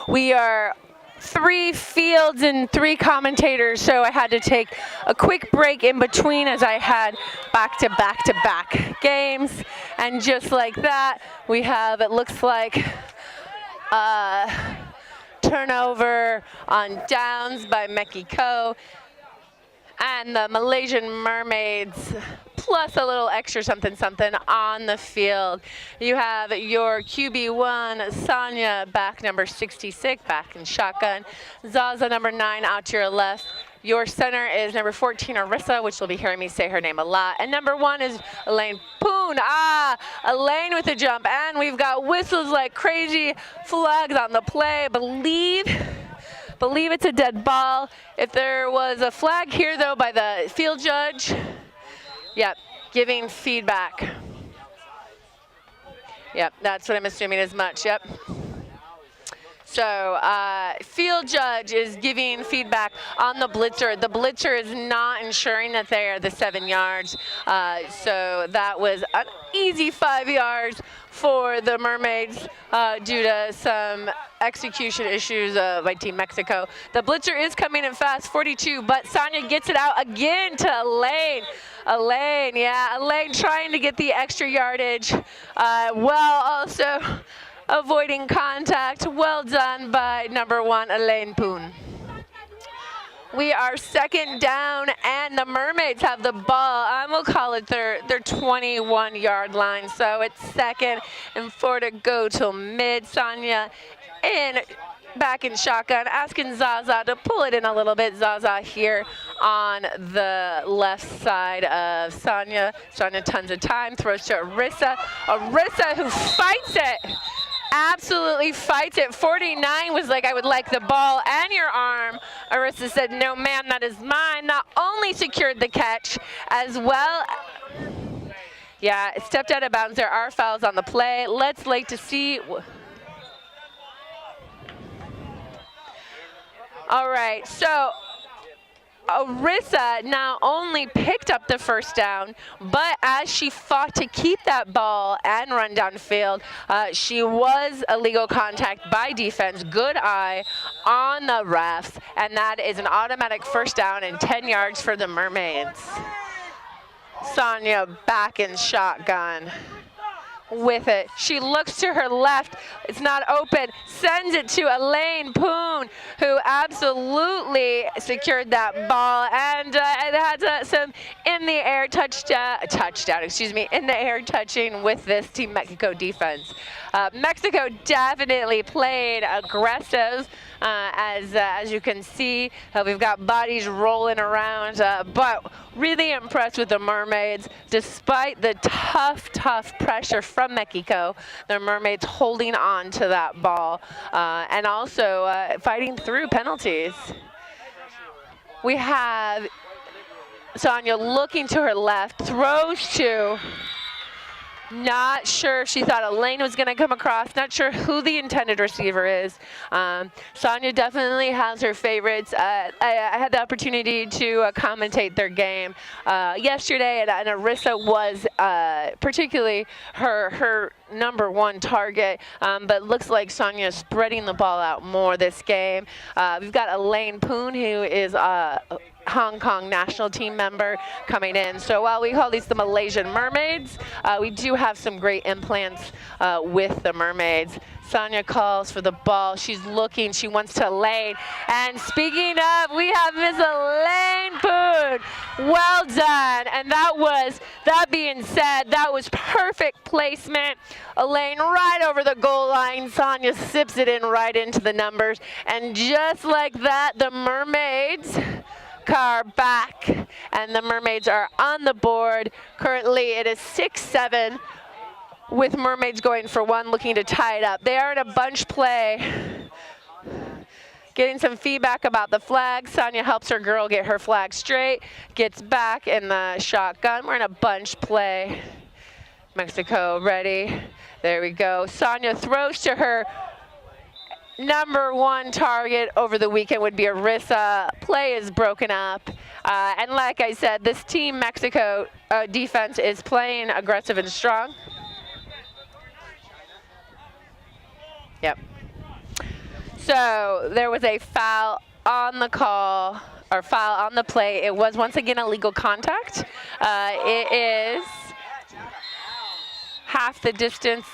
We are 3 fields and 3 commentators, so I had to take a quick break in between as I had back-to-back games. And just like that, we have, it looks like, turnover on downs by Mexico, and the Malaysian Mermaids plus a little extra something on the field. You have your QB1 Sonia, back number 66, back in shotgun. Zaza number 9 out to your left. Your center is number 14 Arissa, which you'll be hearing me say her name a lot. And number 1 is Elaine Poon. Elaine with a jump. And we've got whistles like crazy, flags on the play. Believe it's a dead ball. If there was a flag here, though, by the field judge, yep, giving feedback. Yep, that's what I'm assuming as much, yep. So field judge is giving feedback on the blitzer. The blitzer is not ensuring that they are the 7 yards. So that was an easy 5 yards for the Mermaids due to some execution issues by Team Mexico. The blitzer is coming in fast, 42, but Sonia gets it out again to Elaine. Elaine trying to get the extra yardage while also avoiding contact. Well done by number 1, Elaine Poon. We are 2nd down, and the Mermaids have the ball. We'll call it their 21-yard line. So it's 2nd and 4 to go till mid. Sonia back in shotgun, asking Zaza to pull it in a little bit. Zaza here on the left side of Sonia. Sonia tons of time, throws to Arissa. Arissa who fights it. Absolutely fights it. 49 was like, I would like the ball and your arm. Arissa said, no ma'am, that is mine. Not only secured the catch as well. Yeah, it stepped out of bounds. There are fouls on the play. Let's wait to see. All right, so Arissa not only picked up the 1st down, but as she fought to keep that ball and run downfield, she was illegal contact by defense. Good eye on the refs, and that is an automatic 1st down and 10 yards for the Mermaids. Sonia back in shotgun with it. She looks to her left. It's not open. Sends it to Elaine Poon, who absolutely secured that ball, and it had some in the air touchdown, in the air touching with this Team Mexico defense. Mexico definitely played aggressive. As you can see, we've got bodies rolling around, but really impressed with the Mermaids. Despite the tough pressure from Mexico, the Mermaids holding on to that ball and also fighting through penalties. We have Sonia looking to her left, throws to, not sure if she thought Elaine was going to come across, not sure who the intended receiver is. Sonia definitely has her favorites. I had the opportunity to commentate their game yesterday, and Arissa was particularly her number 1 target, but looks like Sonia is spreading the ball out more this game. We've got Elaine Poon, who is Hong Kong national team member coming in. So while we call these the Malaysian Mermaids, we do have some great implants with the Mermaids. Sonia calls for the ball. She's looking. She wants to Elaine. And speaking of, we have Miss Elaine Poon. Well done. And that being said, that was perfect placement. Elaine right over the goal line. Sonia sips it in right into the numbers. And just like that, the Mermaids car back, and the Mermaids are on the board. Currently it is 6-7 with Mermaids going for 1, looking to tie it up. They are in a bunch play. Getting some feedback about the flag. Sonia helps her girl get her flag straight, gets back in the shotgun. We're in a bunch play. Mexico ready. There we go. Sonia throws to her number 1 target over the weekend would be Arissa. Play is broken up. And like I said, this Team Mexico defense is playing aggressive and strong. Yep. So there was a foul on the call, or foul on the play. It was once again illegal contact. It is half the distance.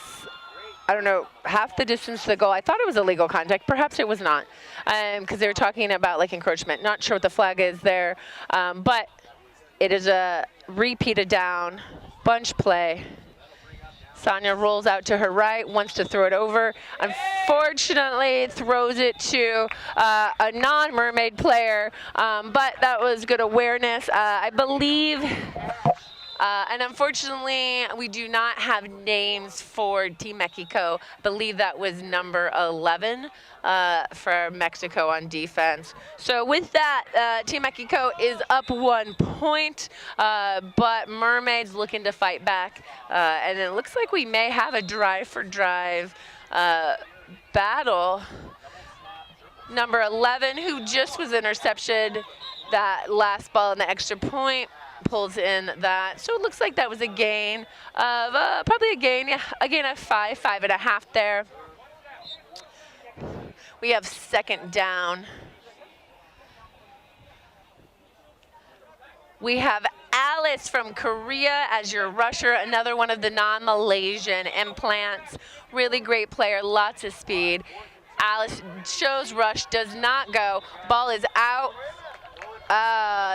I don't know, half the distance to the goal. I thought it was illegal contact. Perhaps it was not, because they were talking about like encroachment. Not sure what the flag is there, but it is a repeated down, bunch play. Sonia rolls out to her right, wants to throw it over. Unfortunately, throws it to a non-Mermaid player, but that was good awareness. I believe. And unfortunately, we do not have names for Team Mexico. I believe that was number 11 for Mexico on defense. So with that, Team Mexico is up 1 point, but Mermaids looking to fight back. And it looks like we may have a drive-for-drive battle number 11, who just was intercepted that last ball in the extra point, pulls in that. So it looks like that was a gain of probably a gain of 5.5 there. We have second down. We have Alice from Korea as your rusher, another one of the non-Malaysian implants. Really great player, lots of speed. Alice shows rush, does not go. Ball is out.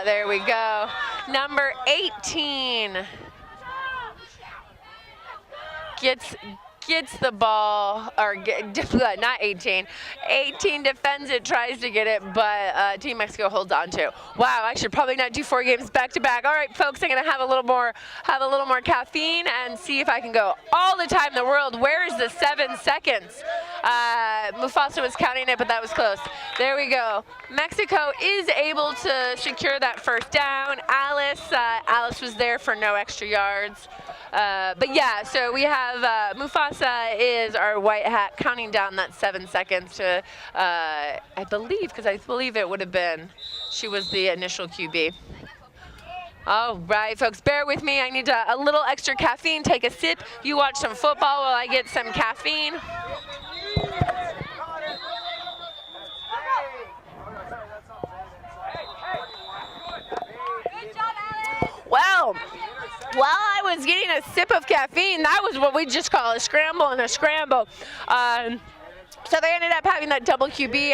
There we go. Number 18 gets the ball, or not 18. 18 defends it, tries to get it, but Team Mexico holds on to. Wow, I should probably not do 4 games back to back. All right, folks, I'm gonna have a little more caffeine and see if I can go all the time in the world. Where is the 7 seconds? Mufasa was counting it, but that was close. There we go. Mexico is able to secure that first down. Alice was there for no extra yards. But yeah, so we have Mufasa is our white hat counting down that 7 seconds to, I believe it would have been, she was the initial QB. All right, folks, bear with me. I need a little extra caffeine. Take a sip. You watch some football while I get some caffeine. Well, while I was getting a sip of caffeine, that was what we just call a scramble and a scramble. So they ended up having that double QB.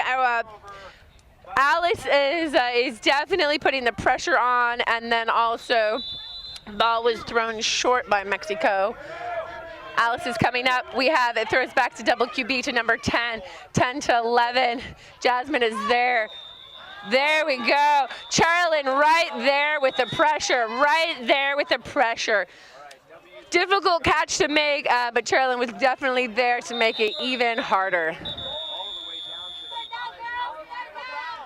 Alice is definitely putting the pressure on, and then also ball was thrown short by Mexico. Alice is coming up. It throws back to double QB to number 10, 10 to 11. Jasmine is there. There we go. Charlene right there with the pressure, Difficult catch to make, but Charlene was definitely there to make it even harder.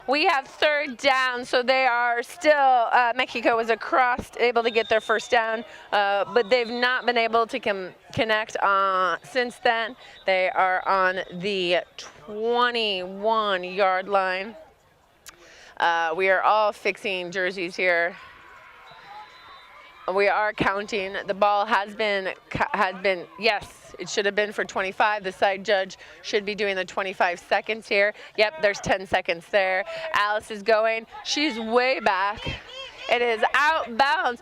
We have third down, so they are still, Mexico was able to get their first down, but they've not been able to connect since then. They are on the 21-yard line. We are all fixing jerseys here. We are counting. The ball has been, yes, it should have been for 25. The side judge should be doing the 25 seconds here. Yep, there's 10 seconds there. Alice is going. She's way back. It is out of bounds.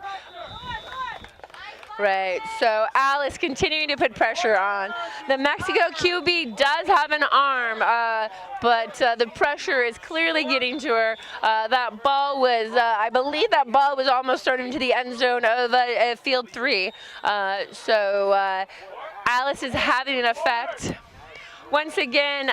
Right, so Alice continuing to put pressure on. The Mexico QB does have an arm, but the pressure is clearly getting to her. That ball was, I believe that ball was almost starting to the end zone of field 3. So Alice is having an effect. Once again,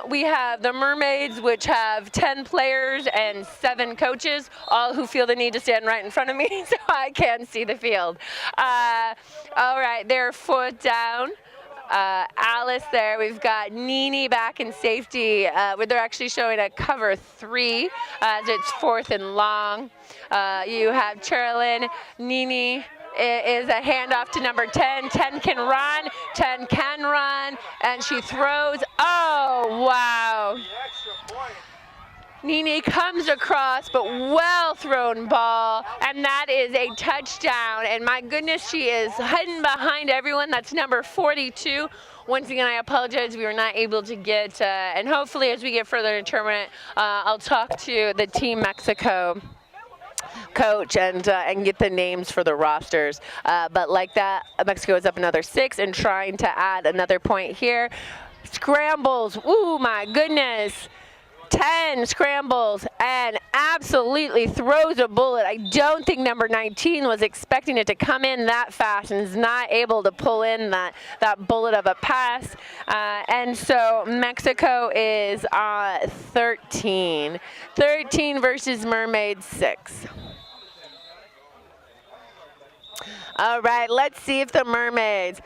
we have the Mermaids, which have 10 players and 7 coaches, all who feel the need to stand right in front of me so I can see the field. All right, they're foot down. Alice there. We've got Nini back in safety, where they're actually showing a cover 3 as it's 4th and long. You have Charlene, Nini. It is a handoff to number 10. 10 can run, and she throws. Oh, wow. Nini comes across, but well thrown ball, and that is a touchdown. And my goodness, she is hiding behind everyone. That's number 42. Once again, I apologize. We were not able to get, and hopefully as we get further into the tournament, I'll talk to the Team Mexico coach and get the names for the rosters. But like that, Mexico is up another 6 and trying to add another point here. Scrambles, ooh, my goodness. 10 scrambles and absolutely throws a bullet. I don't think number 19 was expecting it to come in that fast and is not able to pull in that bullet of a pass. And so Mexico is 13. 13 versus Mermaids 6. All right, let's see if the Mermaids.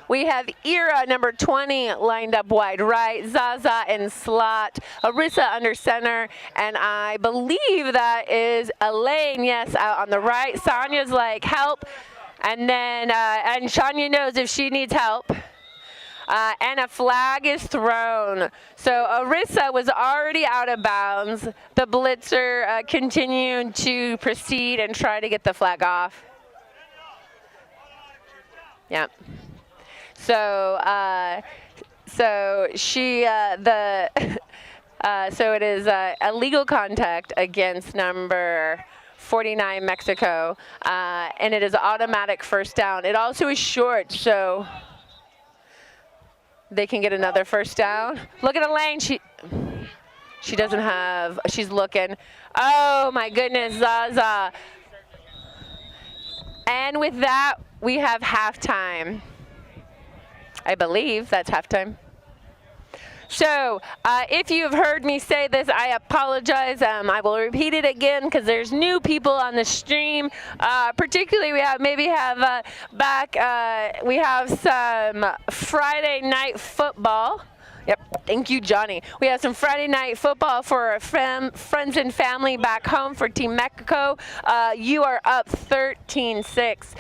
We have Ira, number 20, lined up wide right. Zaza in slot. Arissa under center. And I believe that is Elaine, yes, out on the right. Sonia's like, help. And then, and Shania knows if she needs help. And a flag is thrown. So Arissa was already out of bounds. The blitzer continued to proceed and try to get the flag off. Yeah. So so it is a legal contact against number 49 Mexico, and it is automatic first down. It also is short, so they can get another first down. Look at Elaine. She doesn't have. She's looking. Oh my goodness, Zaza. And with that, we have halftime. I believe that's halftime. So if you've heard me say this, I apologize. I will repeat it again because there's new people on the stream. Particularly, we have some Friday night football. Yep, thank you, Johnny. We have some Friday night football for our friends and family back home for Team Mexico. You are up 13-6.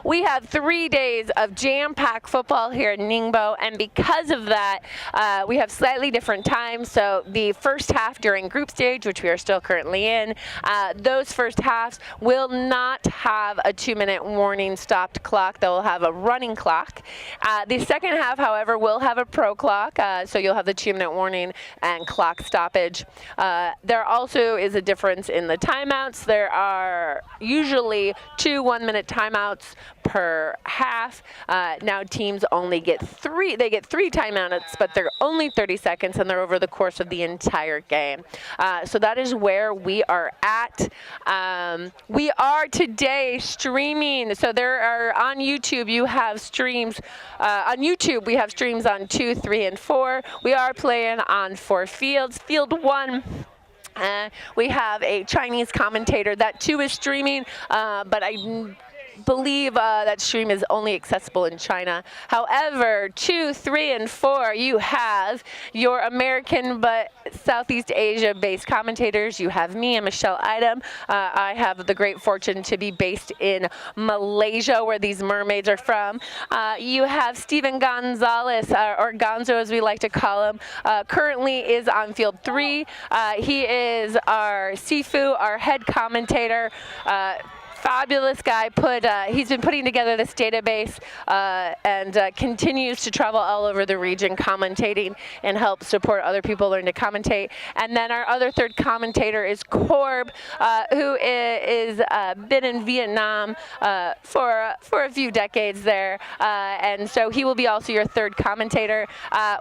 We have 3 days of jam-packed football here at NINGBO, and because of that, we have slightly different times. So the first half during group stage, which we are still currently in, those first halves will not have a 2-minute warning stopped clock. They will have a running clock. The second half, however, will have a pro clock. So you'll have the 2-minute warning and clock stoppage. There also is a difference in the timeouts. There are usually 2 1-minute timeouts per half. Now teams only get 3. They get 3 timeouts, but they're only 30 seconds, and they're over the course of the entire game. So that is where we are at. We are today streaming. So there are on YouTube. You have streams on YouTube. We have streams on 2, 3, and 4. We are playing on 4 fields. Field 1. We have a Chinese commentator. That too is streaming, but I believe that stream is only accessible in China. However, 2, 3, and 4, you have your American but Southeast Asia-based commentators. You have me and Michelle Idem. I have the great fortune to be based in Malaysia, where these mermaids are from. You have Steven Gonzalez, or Gonzo as we like to call him, currently is on field 3. He is our Sifu, our head commentator. Fabulous guy. He's been putting together this database and continues to travel all over the region commentating and help support other people learn to commentate. And then our other third commentator is Corb, who is been in Vietnam for a few decades there, and so he will be also your third commentator.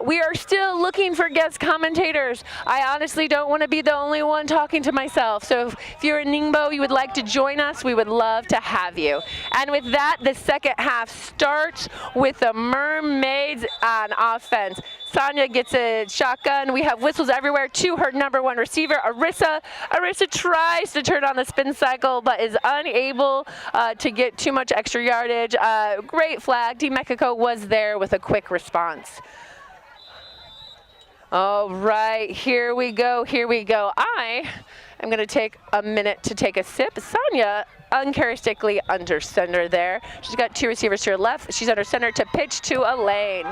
We are still looking for guest commentators. I honestly don't want to be the only one talking to myself. So if you're in NINGBO, you would like to join us, we would love to have you. And with that, the second half starts with the mermaids on offense. Sonia gets a shotgun. We have whistles everywhere to her number 1 receiver, Arissa. Arissa tries to turn on the spin cycle, but is unable to get too much extra yardage. Great flag. Team Mexico was there with a quick response. All right, here we go, here we go. I am going to take a minute to take a sip. Sonia uncharacteristically under center there. She's got 2 receivers to her left. She's under center to pitch to Elaine.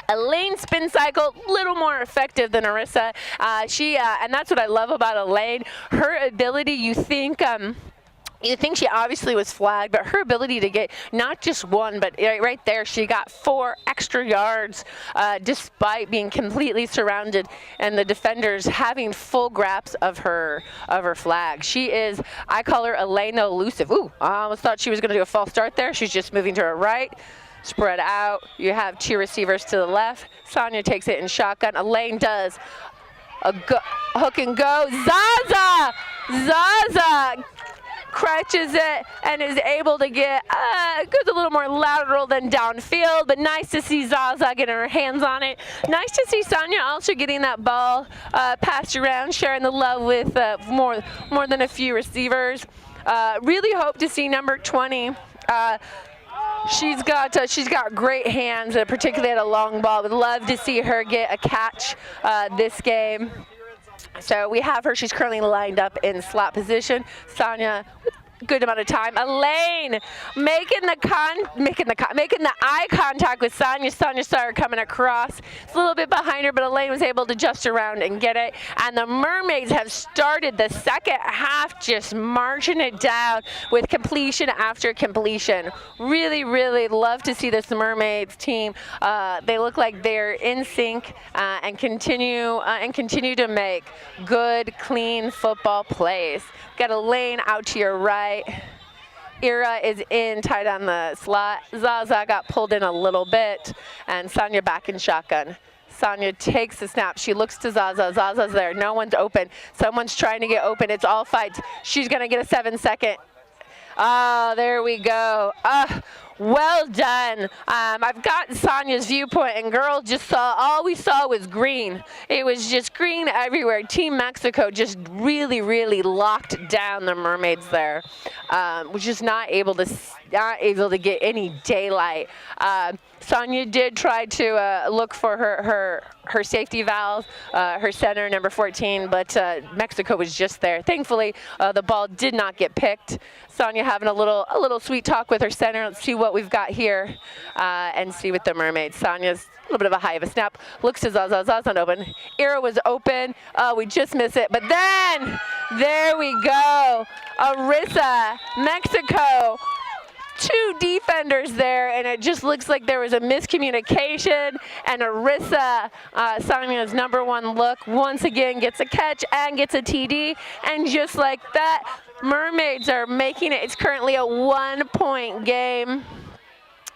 Elaine spin cycle, little more effective than Arissa. And that's what I love about Elaine. Her ability, you think she obviously was flagged, but her ability to get not just 1, but right there, she got 4 extra yards despite being completely surrounded and the defenders having full grasp of her flag. She is, I call her Elaine the elusive. Ooh, I almost thought she was going to do a false start there. She's just moving to her right. Spread out. You have 2 receivers to the left. Sonia takes it in shotgun. Elaine does a hook and go. Zaza crutches it and is able to get goes a little more lateral than downfield, but nice to see Zaza getting her hands on it. Nice to see Sonia also getting that ball passed around, sharing the love with more than a few receivers. Really hope to see number 20. She's got great hands, particularly at a long ball. Would love to see her get a catch this game. So we have her. She's currently lined up in slot position. Sonia good amount of time. Elaine making the eye contact with Sonia. Sonia saw her coming across. It's a little bit behind her, but Elaine was able to just around and get it. And the Mermaids have started the second half just marching it down with completion after completion. Really, really love to see this Mermaids team. They look like they're in sync and continue to make good, clean football plays. Got Elaine out to your right. Ira is in, tight on the slot. Zaza got pulled in a little bit, and Sonia back in shotgun. Sonia takes the snap. She looks to Zaza. Zaza's there. No one's open. Someone's trying to get open. It's all fights. She's going to get a 7-second. Oh, there we go. Well done. I've got Sonia's viewpoint, and girl just saw, all we saw was green. It was just green everywhere. Team Mexico just really, really locked down the Mermaids there. Was just not able to get any daylight. Sonia did try to look for her safety valve, her center, number 14, but Mexico was just there. Thankfully, the ball did not get picked. Sonia having a little sweet talk with her center. Let's see what we've got here and see with the Mermaids. Sonia's a little bit of a high of a snap. Looks to Zaza. Zaza's not open. Ira was open. We just missed it. But then, there we go. Arisa, Mexico. Two defenders there, and it just looks like there was a miscommunication, and Arisa, Sonia's number one look, once again gets a catch and gets a TD, and just like that, Mermaids are making it. It's currently a 1-point game.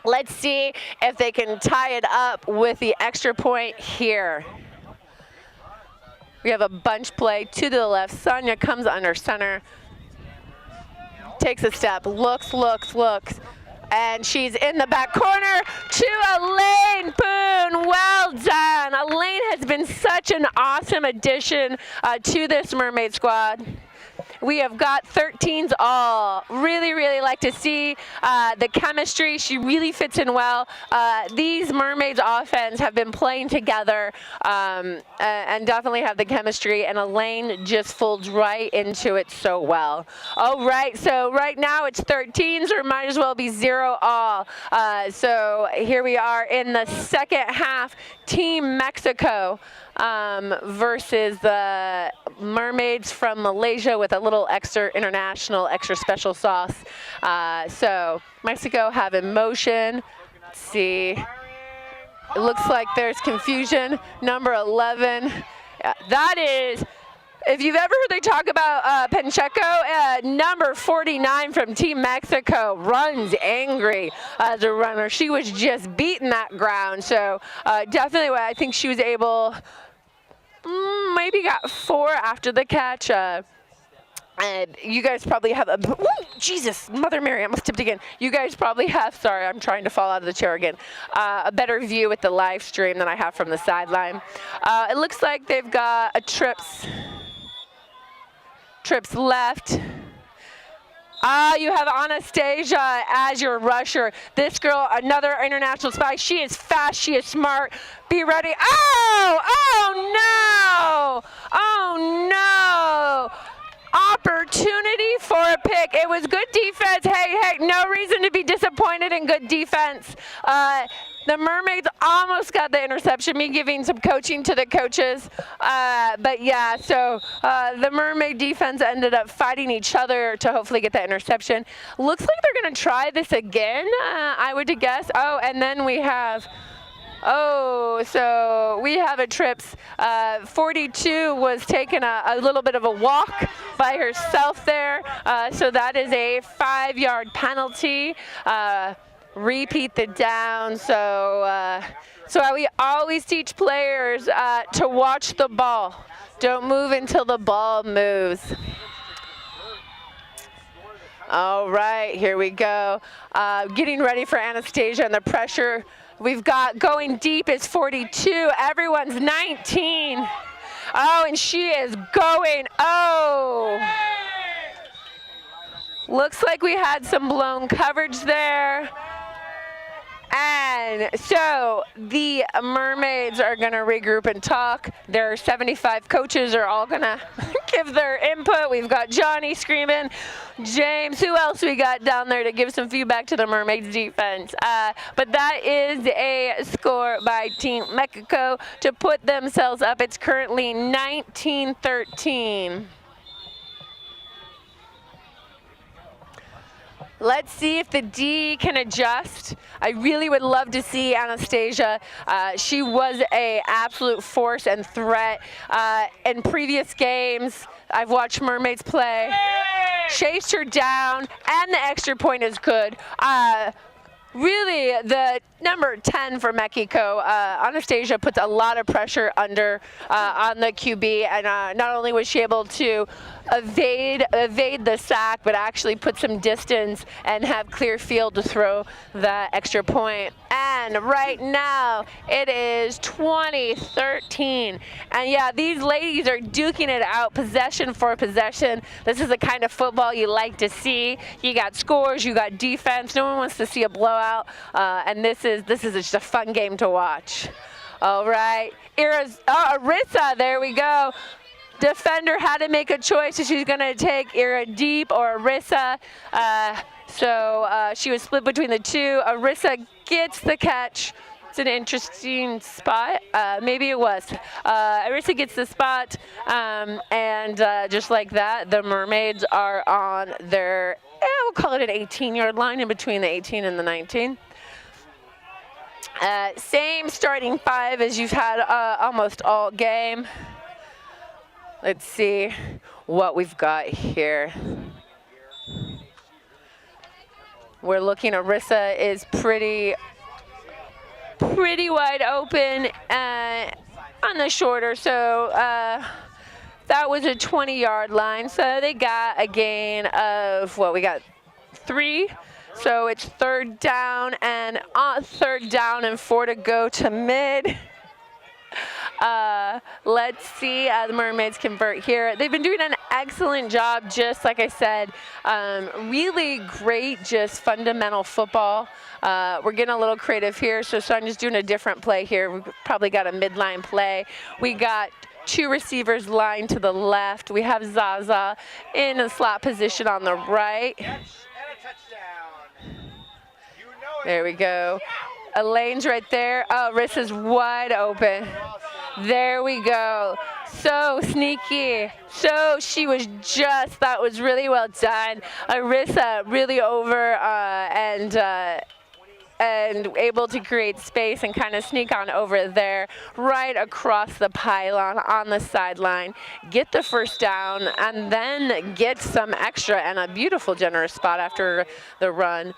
Let's see if they can tie it up with the extra point here. We have a bunch play to the left. Sonia comes under center. Takes a step, looks, and she's in the back corner to Elaine Boone. Well done. Elaine has been such an awesome addition to this Mermaid squad. We have got 13s all. Really, really like to see the chemistry. She really fits in well. These Mermaids offense have been playing together and definitely have the chemistry, and Elaine just folds right into it so well. All right, so right now it's 13s, or might as well be 0 all. So here we are in the second half. Team Mexico versus the Mermaids from Malaysia with a little extra international, extra special sauce. So Mexico have in motion. Let's see. It looks like there's confusion. Number 11. That is, if you've ever heard they talk about Pacheco, number 49 from Team Mexico runs angry as a runner. She was just beating that ground. So definitely I think she was able, maybe got 4 after the catch. And you guys probably have a, Jesus, Mother Mary, I almost tipped again. You guys probably have, sorry, I'm trying to fall out of the chair again, a better view with the live stream than I have from the sideline. It looks like they've got a trips left. You have Anastasia as your rusher. This girl, another international spy. She is fast. She is smart. Be ready. Oh no. Opportunity for a pick. It was good defense. Hey, no reason to be disappointed in good defense. The Mermaids almost got the interception, me giving some coaching to the coaches. But yeah, so the Mermaid defense ended up fighting each other to hopefully get that interception. Looks like they're going to try this again, I would guess. Oh, and then we have, so we have a trips. 42 was taking a little bit of a walk by herself there. So that is a 5-yard penalty. Repeat the down. So we always teach players to watch the ball. Don't move until the ball moves. All right, here we go. Getting ready for Anastasia and the pressure. We've got going deep is 42. Everyone's 19. Oh, and she is going. Looks like we had some blown coverage there. And so the Mermaids are going to regroup and talk. Their 75 coaches are all going to give their input. We've got Johnny screaming, James, who else we got down there to give some feedback to the Mermaids defense? But that is a score by Team Mexico to put themselves up. It's currently 19-13. Let's see if the D can adjust. I really would love to see Anastasia. She was an absolute force and threat in previous games. I've watched Mermaids play. Chased her down, and the extra point is good. Really, the number 10 for Mexico, Anastasia puts a lot of pressure under on the QB, and not only was she able to evade the sack, but actually put some distance and have clear field to throw that extra point. And right now, it is 20-13. And yeah, these ladies are duking it out possession for possession. This is the kind of football you like to see. You got scores, you got defense. No one wants to see a blowout. And this is just a fun game to watch. All right, Arissa, there we go. Defender had to make a choice if she's going to take Ira deep or Arissa. So she was split between the two. Arissa gets the catch. It's an interesting spot. Maybe it was. Arissa gets the spot. And just like that, the Mermaids are on their, we'll call it an 18-yard line in between the 18 and the 19. Same starting five as you've had almost all game. Let's see what we've got here. We're looking, Arissa is pretty wide open on the shorter, so that was a 20-yard line. So they got a gain of, what, we got 3. So it's third down and 4 to go to mid. Let's see the Mermaids convert here. They've been doing an excellent job, just like I said. Really great, just fundamental football. We're getting a little creative here, so Sonia's doing a different play here. We've probably got a midline play. We got 2 receivers lined to the left. We have Zaza in a slot position on the right. There we go. Elaine's right there. Oh, Arissa's wide open. There we go. So sneaky. So she was just, that was really well done. Arissa really over and able to create space and kind of sneak on over there, right across the pylon on the sideline, get the first down, and then get some extra and a beautiful generous spot after the run.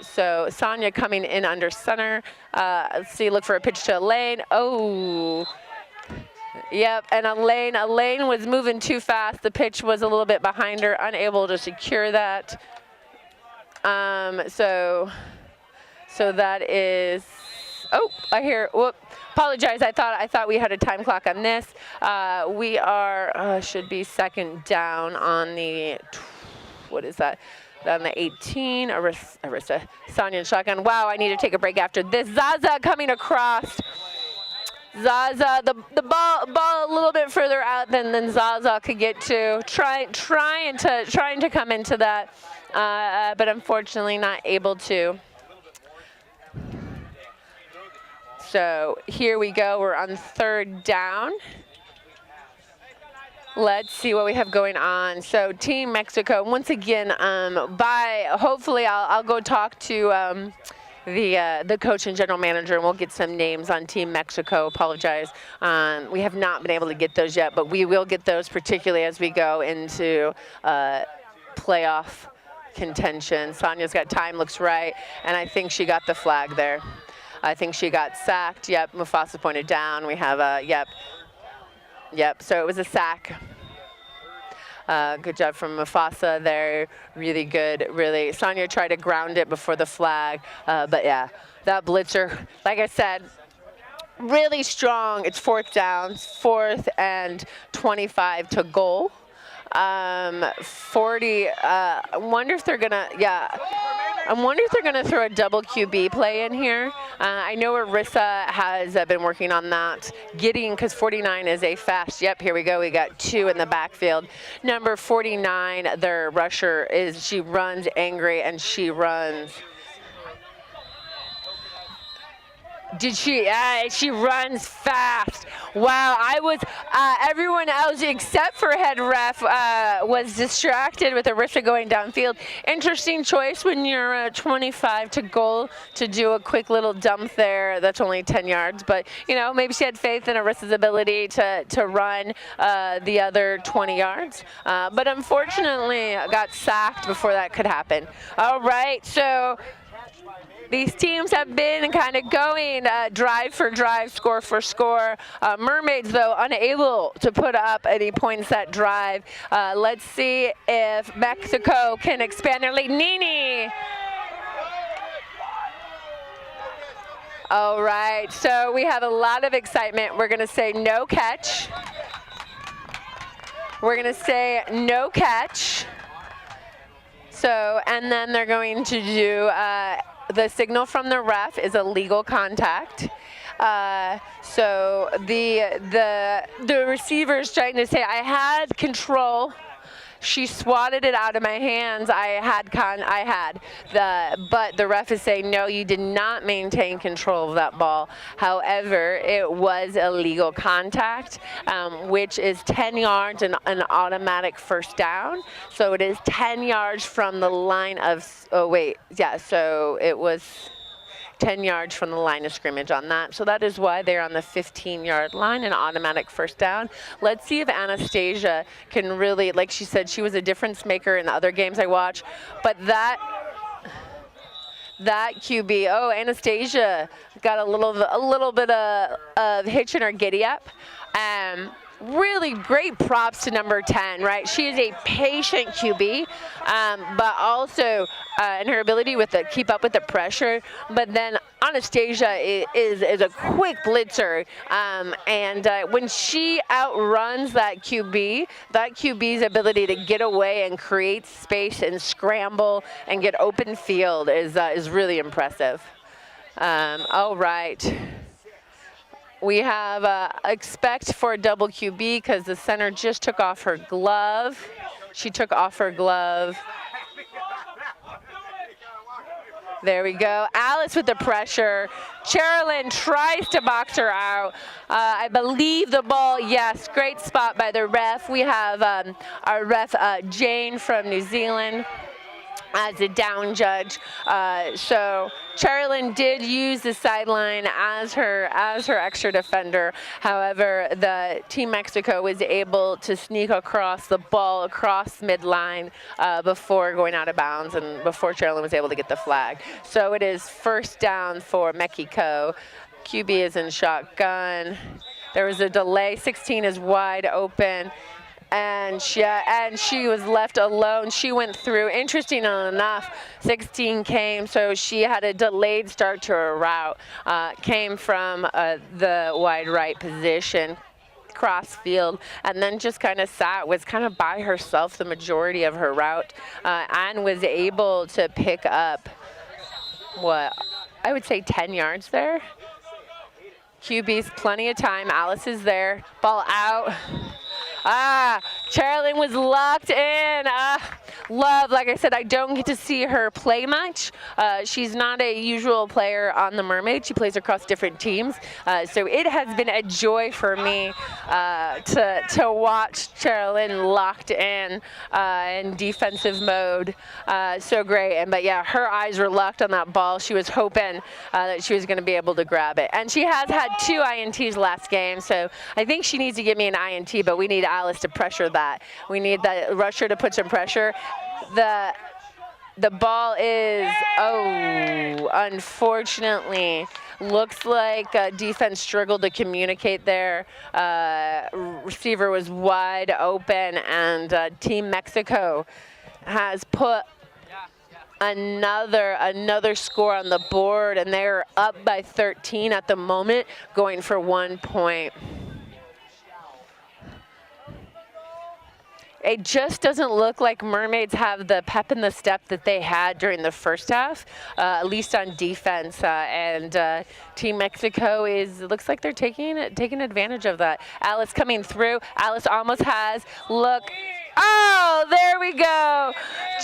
So Sonia coming in under center. Let's see, look for a pitch to Elaine. Oh, yep, and Elaine was moving too fast. The pitch was a little bit behind her, unable to secure that. So that is, oh, I hear, whoop, apologize, I thought we had a time clock on this. We are, should be second down on the, what is that? On the 18, Arissa, Sonia and shotgun. Wow, I need to take a break after this. Zaza coming across. Zaza, the ball a little bit further out than Zaza could get to. Trying to come into that, but unfortunately not able to. So here we go, we're on third down. Let's see what we have going on. So Team Mexico, once again, hopefully I'll go talk to the coach and general manager, and we'll get some names on Team Mexico. Apologize. We have not been able to get those yet, but we will get those, particularly as we go into playoff contention. Sonia's got time, looks right, and I think she got the flag there. I think she got sacked. Yep, Mufasa pointed down. We have a, yep, so it was a sack. Good job from Mufasa there. Really good, really. Sonia tried to ground it before the flag, but yeah, that blitzer, like I said, really strong. It's fourth down, 4th and 25 to goal. 40, I wonder if they're gonna, yeah. I'm wondering if they're going to throw a double QB play in here. I know Arissa has been working on that. Gideon, because 49 is a fast. Yep, here we go. We got 2 in the backfield. Number 49, their rusher, she runs angry and she runs. She runs fast. Wow, everyone else except for head ref was distracted with Arissa going downfield. Interesting choice when you're 25 to goal to do a quick little dump there. That's only 10 yards, but you know, maybe she had faith in Arissa's ability to run the other 20 yards. But unfortunately, got sacked before that could happen. All right, so these teams have been kind of going drive for drive, score for score. Mermaids, though, unable to put up any points that drive. Let's see if Mexico can expand their lead. Nini. All right, so we have a lot of excitement. We're going to say no catch. We're going to say no catch. So, and then they're going to do the signal from the ref is a legal contact. So the receiver's trying to say, I had control. She swatted it out of my hands. But the ref is saying, no, you did not maintain control of that ball. However, it was illegal contact, which is 10 yards and an automatic first down. So it is 10 yards from the line of, so it was 10 yards from the line of scrimmage on that. So that is why they're on the 15-yard line, an automatic first down. Let's see if Anastasia can really, like she said, she was a difference maker in the other games I watched. But that QB, Anastasia got a little bit of hitch in her giddy up. Really great props to number 10, right? She is a patient QB, but also in her ability to keep up with the pressure. But then Anastasia is a quick blitzer, and when she outruns that QB's ability to get away and create space and scramble and get open field is really impressive. All right. We have expect for a double QB because the center just took off her glove. She took off her glove. There we go. Alice with the pressure. Cherilyn tries to box her out. I believe the ball, yes, great spot by the ref. We have our ref, Jane from New Zealand, as a down judge. So Cherilyn did use the sideline as her extra defender. However, the Team Mexico was able to sneak across the ball across midline before going out of bounds and before Cherilyn was able to get the flag. So it is first down for Mexico. QB is in shotgun. There was a delay. 16 is wide open. And she was left alone. She went through. Interesting enough, 16 came, so she had a delayed start to her route. Came from the wide right position, cross field, and then just kind of was kind of by herself the majority of her route, and was able to pick up, what, I would say 10 yards there. QB's plenty of time. Alice is there. Ball out. Cherilyn was locked in. Love, like I said, I don't get to see her play much. She's not a usual player on the Mermaid. She plays across different teams. So it has been a joy for me to watch Cherilyn locked in defensive mode. So great. But yeah, her eyes were locked on that ball. She was hoping that she was going to be able to grab it. And she has had 2 INTs last game, so I think she needs to give me an INT, but we need Alice to pressure that. We need the rusher to put some pressure. The ball is, unfortunately, looks like defense struggled to communicate there. Receiver was wide open, and Team Mexico has put another score on the board, and they're up by 13 at the moment, going for 1 point. it just doesn't look like Mermaids have the pep in the step that they had during the first half, at least on defense. And Team Mexico looks like they're taking advantage of that. Alice coming through. Alice almost has. Look. Oh, there we go.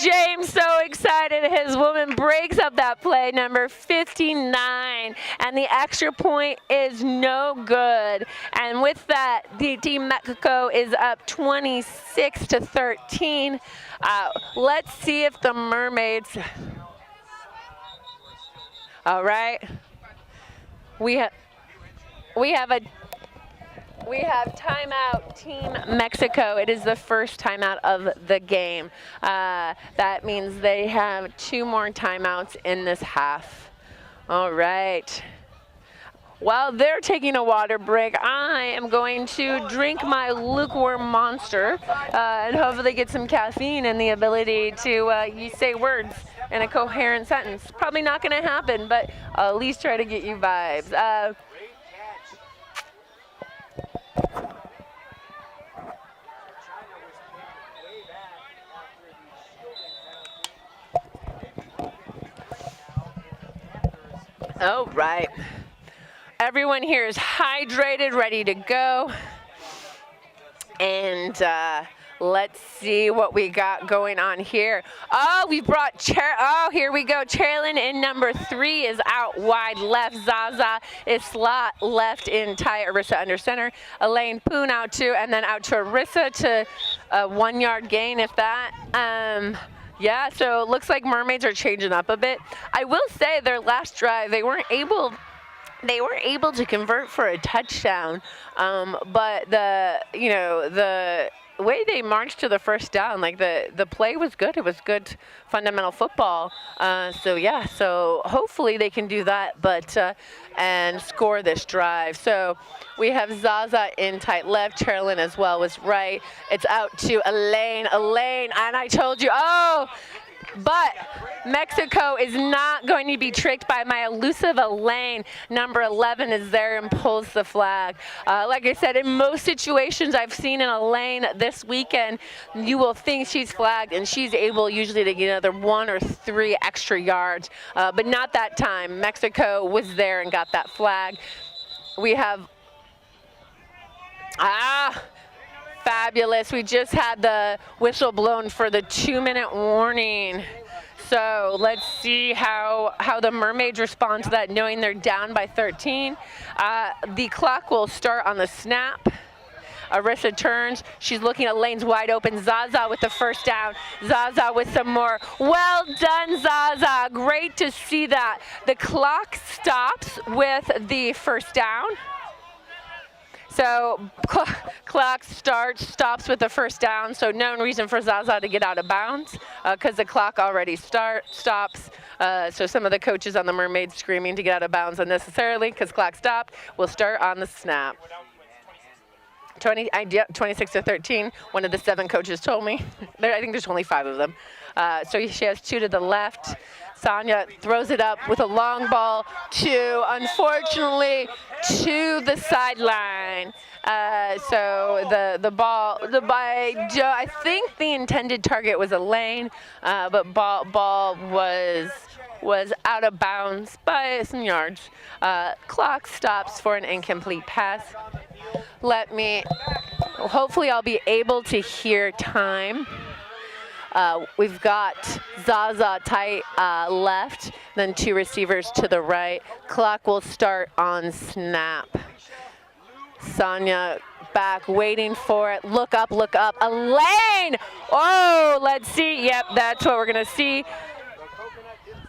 James so excited. His woman breaks up that play, number 59. And the extra point is no good. And with that, the Team Mexico is up 26-13. Let's see if the Mermaids. All right. We have timeout, Team Mexico. It is the first timeout of the game. That means they have 2 more timeouts in this half. All right. While they're taking a water break, I am going to drink my lukewarm monster and hopefully get some caffeine and the ability to say words in a coherent sentence. Probably not going to happen, but I'll at least try to get you vibes. All right. Everyone here is hydrated, ready to go. And let's see what we got going on here. Oh, we brought here we go. Chairlin in number 3 is out wide left. Zaza is slot left in tight. Arissa under center. Elaine Poon out 2, and then out to Arissa to a 1-yard gain, if that. Yeah, so it looks like Mermaids are changing up a bit. I will say their last drive, they weren't able to convert for a touchdown, but the way they marched to the first down, like the play was good. It was good fundamental football. So hopefully they can do that, but and score this drive. So we have Zaza in tight left. Chairlin as well was right. It's out to Elaine, and I told you, but Mexico is not going to be tricked by my elusive Elaine. Number 11 is there and pulls the flag. Like I said, in most situations I've seen in Elaine this weekend, you will think she's flagged, and she's able usually to get another 1 or 3 extra yards, but not that time. Mexico was there and got that flag. We have fabulous. We just had the whistle blown for the 2-minute warning. So let's see how the Mermaids respond to that, knowing they're down by 13. The clock will start on the snap. Arissa turns. She's looking at lanes wide open. Zaza with the first down. Zaza with some more. Well done, Zaza. Great to see that. The clock stops with the first down. So clock stops with the first down, so no reason for Zaza to get out of bounds because the clock already stops. So some of the coaches on the Mermaids screaming to get out of bounds unnecessarily because clock stopped. We'll start on the snap. 26-13, one of the 7 coaches told me. I think there's only 5 of them. So she has 2 to the left. Sonia throws it up with a long ball unfortunately, to the sideline. So the ball, I think the intended target was Elaine, but ball was out of bounds by some yards. Clock stops for an incomplete pass. Hopefully I'll be able to hear time. We've got Zaza tight left, then 2 receivers to the right. Clock will start on snap. Sonia back, waiting for it. Look up. Elaine! Oh, let's see. Yep, that's what we're going to see.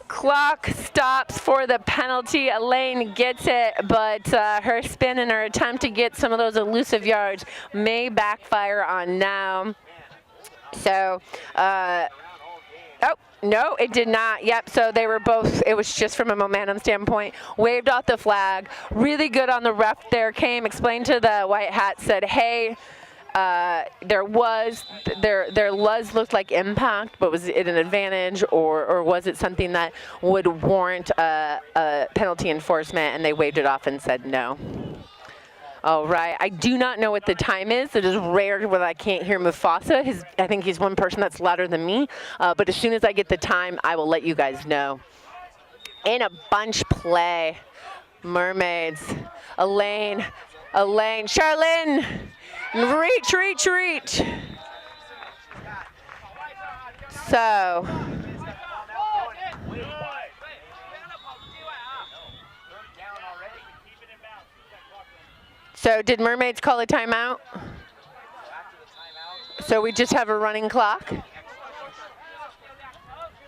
Clock stops for the penalty. Elaine gets it, but her spin and her attempt to get some of those elusive yards may backfire on now. So, no, it did not. Yep, so they were both, it was just from a momentum standpoint, waved off the flag. Really good on the ref there, explained to the white hat, said, hey, there looked like impact, but was it an advantage or was it something that would warrant a penalty enforcement? And they waved it off and said no. All right. I do not know what the time is. It is rare when I can't hear Mufasa. I think he's one person that's louder than me. But as soon as I get the time, I will let you guys know. In a bunch play, Mermaids, Elaine, Charlene, reach. So, did Mermaids call a timeout? So we just have a running clock?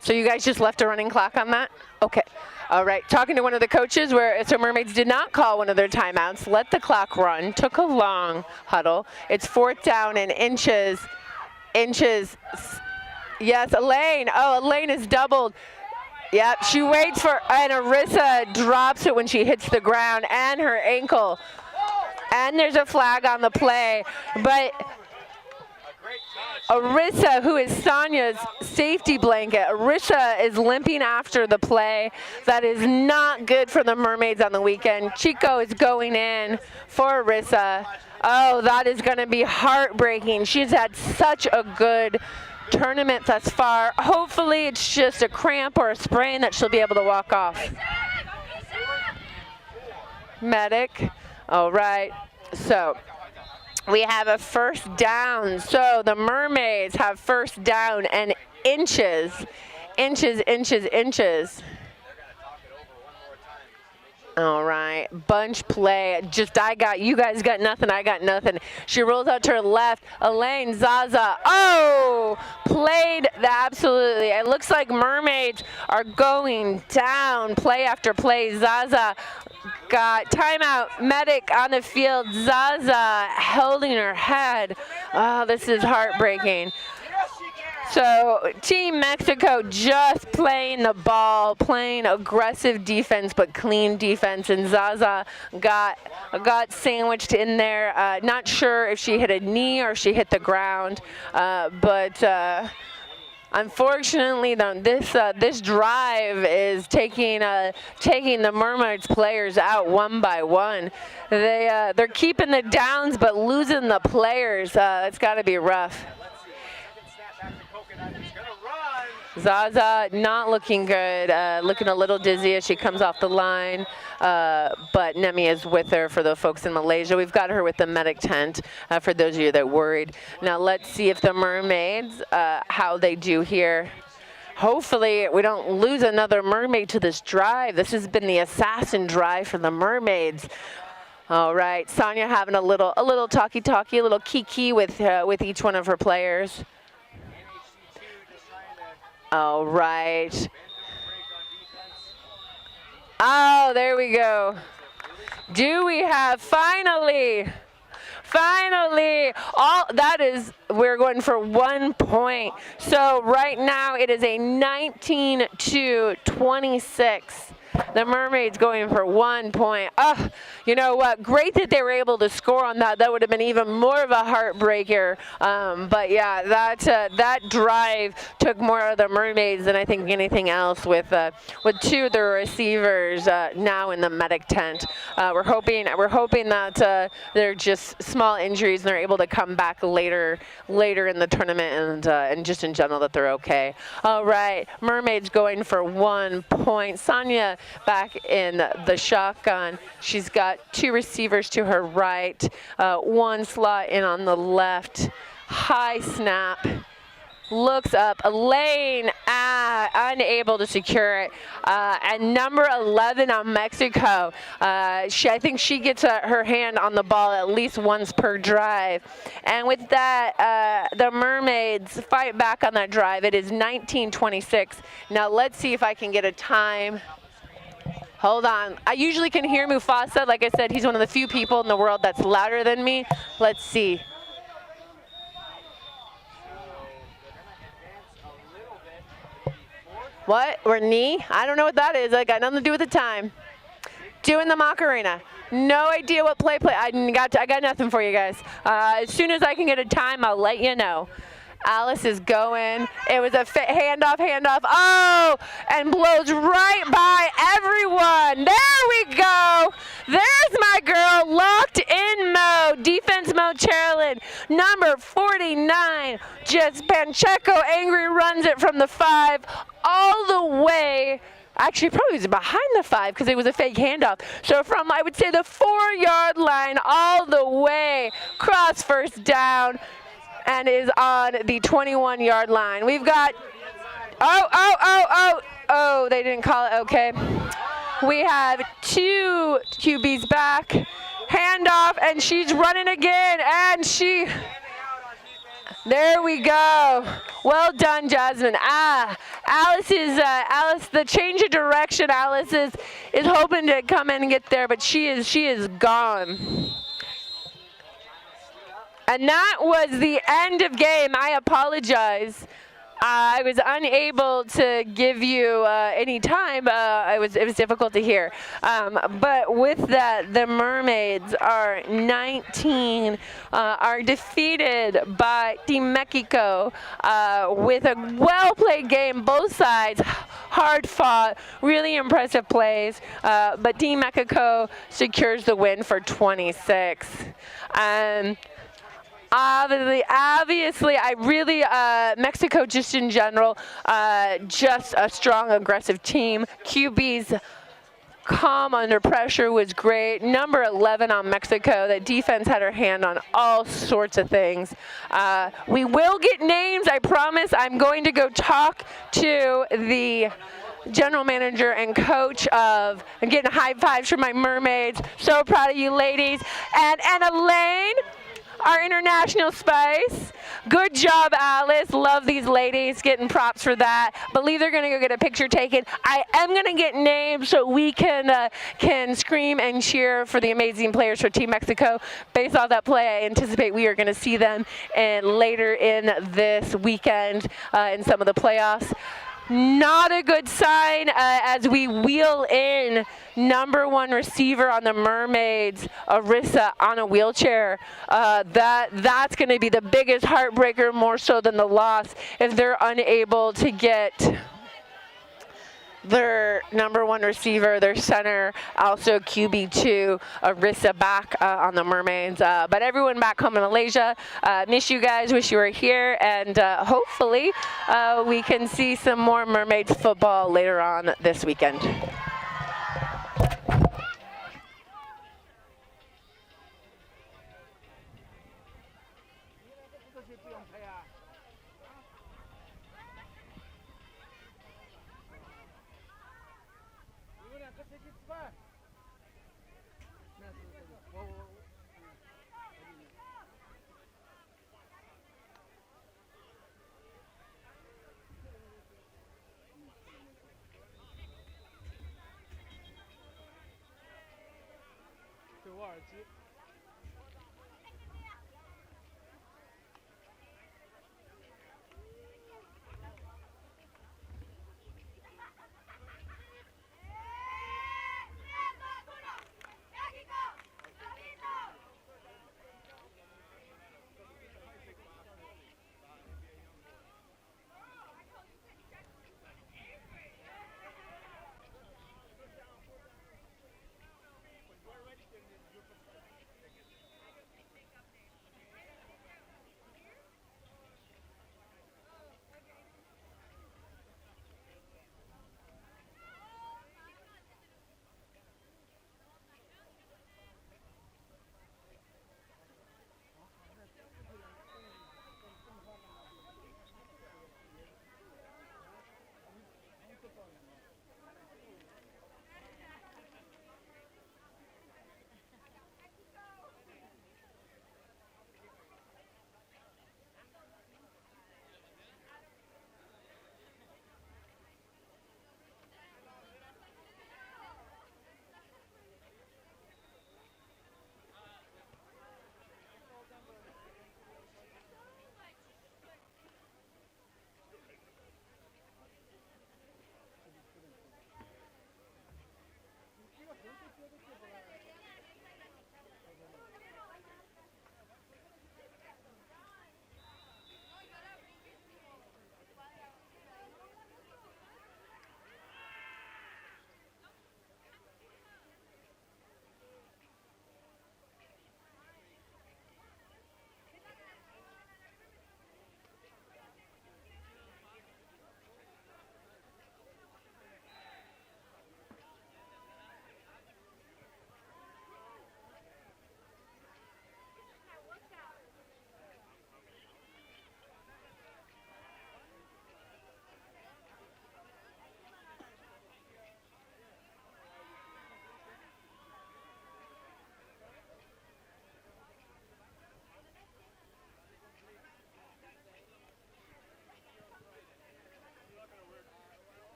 So you guys just left a running clock on that? Okay. All right. Talking to one of the coaches so Mermaids did not call one of their timeouts, let the clock run, took a long huddle. It's 4th down and inches. Yes, Elaine. Oh, Elaine is doubled. Yep, she waits and Arissa drops it when she hits the ground and her ankle. And there's a flag on the play, but Arissa, who is Sonia's safety blanket, Arissa is limping after the play. That is not good for the Mermaids on the weekend. Chico is going in for Arissa. Oh, that is going to be heartbreaking. She's had such a good tournament thus far. Hopefully it's just a cramp or a sprain that she'll be able to walk off. Medic. All right. So we have a 1st down. So the Mermaids have 1st down and inches. All right, bunch play. You guys got nothing, I got nothing. She rolls out to her left. Elaine, Zaza. Oh, played absolutely. It looks like Mermaids are going down play after play. Zaza got timeout. Medic on the field. Zaza holding her head. Oh, this is heartbreaking. So Team Mexico just playing the ball, playing aggressive defense but clean defense, and Zaza got sandwiched in there. Not sure if she hit a knee or she hit the ground, but unfortunately, this drive is taking the Mermaids players out one by one. They're keeping the downs but losing the players. It's got to be rough. Zaza not looking good, looking a little dizzy as she comes off the line, but Nemi is with her for the folks in Malaysia. We've got her with the medic tent for those of you that worried. Now let's see if the Mermaids, how they do here. Hopefully we don't lose another Mermaid to this drive. This has been the assassin drive for the Mermaids. All right, Sonia having a little talkie-talkie, a little kiki with each one of her players. All right. Oh, there we go. Do we have finally, we're going for 1 point. So right now it is a 19-26. The Mermaids going for 1 point. Oh, you know what? Great that they were able to score on that. That would have been even more of a heartbreaker. But yeah, that drive took more of the Mermaids than I think anything else. With 2 of the receivers now in the medic tent. We're hoping that they're just small injuries and they're able to come back later in the tournament and just in general that they're okay. All right, Mermaids going for 1 point. Sonia back in the shotgun. She's got 2 receivers to her right, 1 slot in on the left. High snap. Looks up. Elaine unable to secure it. And number 11 on Mexico. I think she gets her hand on the ball at least once per drive. And with that, the Mermaids fight back on that drive. It is 19-26. Now let's see if I can get a time. Hold on. I usually can hear Mufasa. Like I said, he's one of the few people in the world that's louder than me. Let's see. What? Or knee? I don't know what that is. I got nothing to do with the time. Doing the Macarena. No idea what play. I got nothing for you guys. As soon as I can get a time, I'll let you know. Alice is going. It was a handoff. Oh, and blows right by everyone. There we go. There's my girl locked in Carolyn. Number 49, just Pacheco angry runs it from the 5 all the way. Actually, probably was behind the 5 because it was a fake handoff. So from, I would say, the 4-yard line all the way, cross first down, and is on the 21-yard line. We've got, oh, they didn't call it, okay. We have 2 QBs back, handoff, and she's running again, and there we go. Well done, Jasmine. Alice, the change of direction, Alice is hoping to come in and get there, but she is gone. And that was the end of game. I apologize. I was unable to give you any time. It was difficult to hear. But with that, the Mermaids are 19, are defeated by Team Mexico with a well-played game, both sides, hard fought, really impressive plays. But Team Mexico secures the win for 26. Obviously, I really, Mexico just in general, just a strong, aggressive team. QB's calm under pressure was great. Number 11 on Mexico, the defense had her hand on all sorts of things. We will get names, I promise. I'm going to go talk to the general manager and coach of, I'm getting high fives from my Mermaids. So proud of you ladies. And Elaine, our international spice. Good job, Alice. Love these ladies. Getting props for that. Believe they're going to go get a picture taken. I am going to get names so we can scream and cheer for the amazing players for Team Mexico. Based off that play, I anticipate we are going to see them later in this weekend in some of the playoffs. Not a good sign as we wheel in number 1 receiver on the Mermaids, Arissa, on a wheelchair. That's going to be the biggest heartbreaker, more so than the loss, if they're unable to get their number 1 receiver, their center, also QB2, Arissa, back on the Mermaids. But everyone back home in Malaysia, miss you guys, wish you were here, and hopefully we can see some more Mermaids football later on this weekend.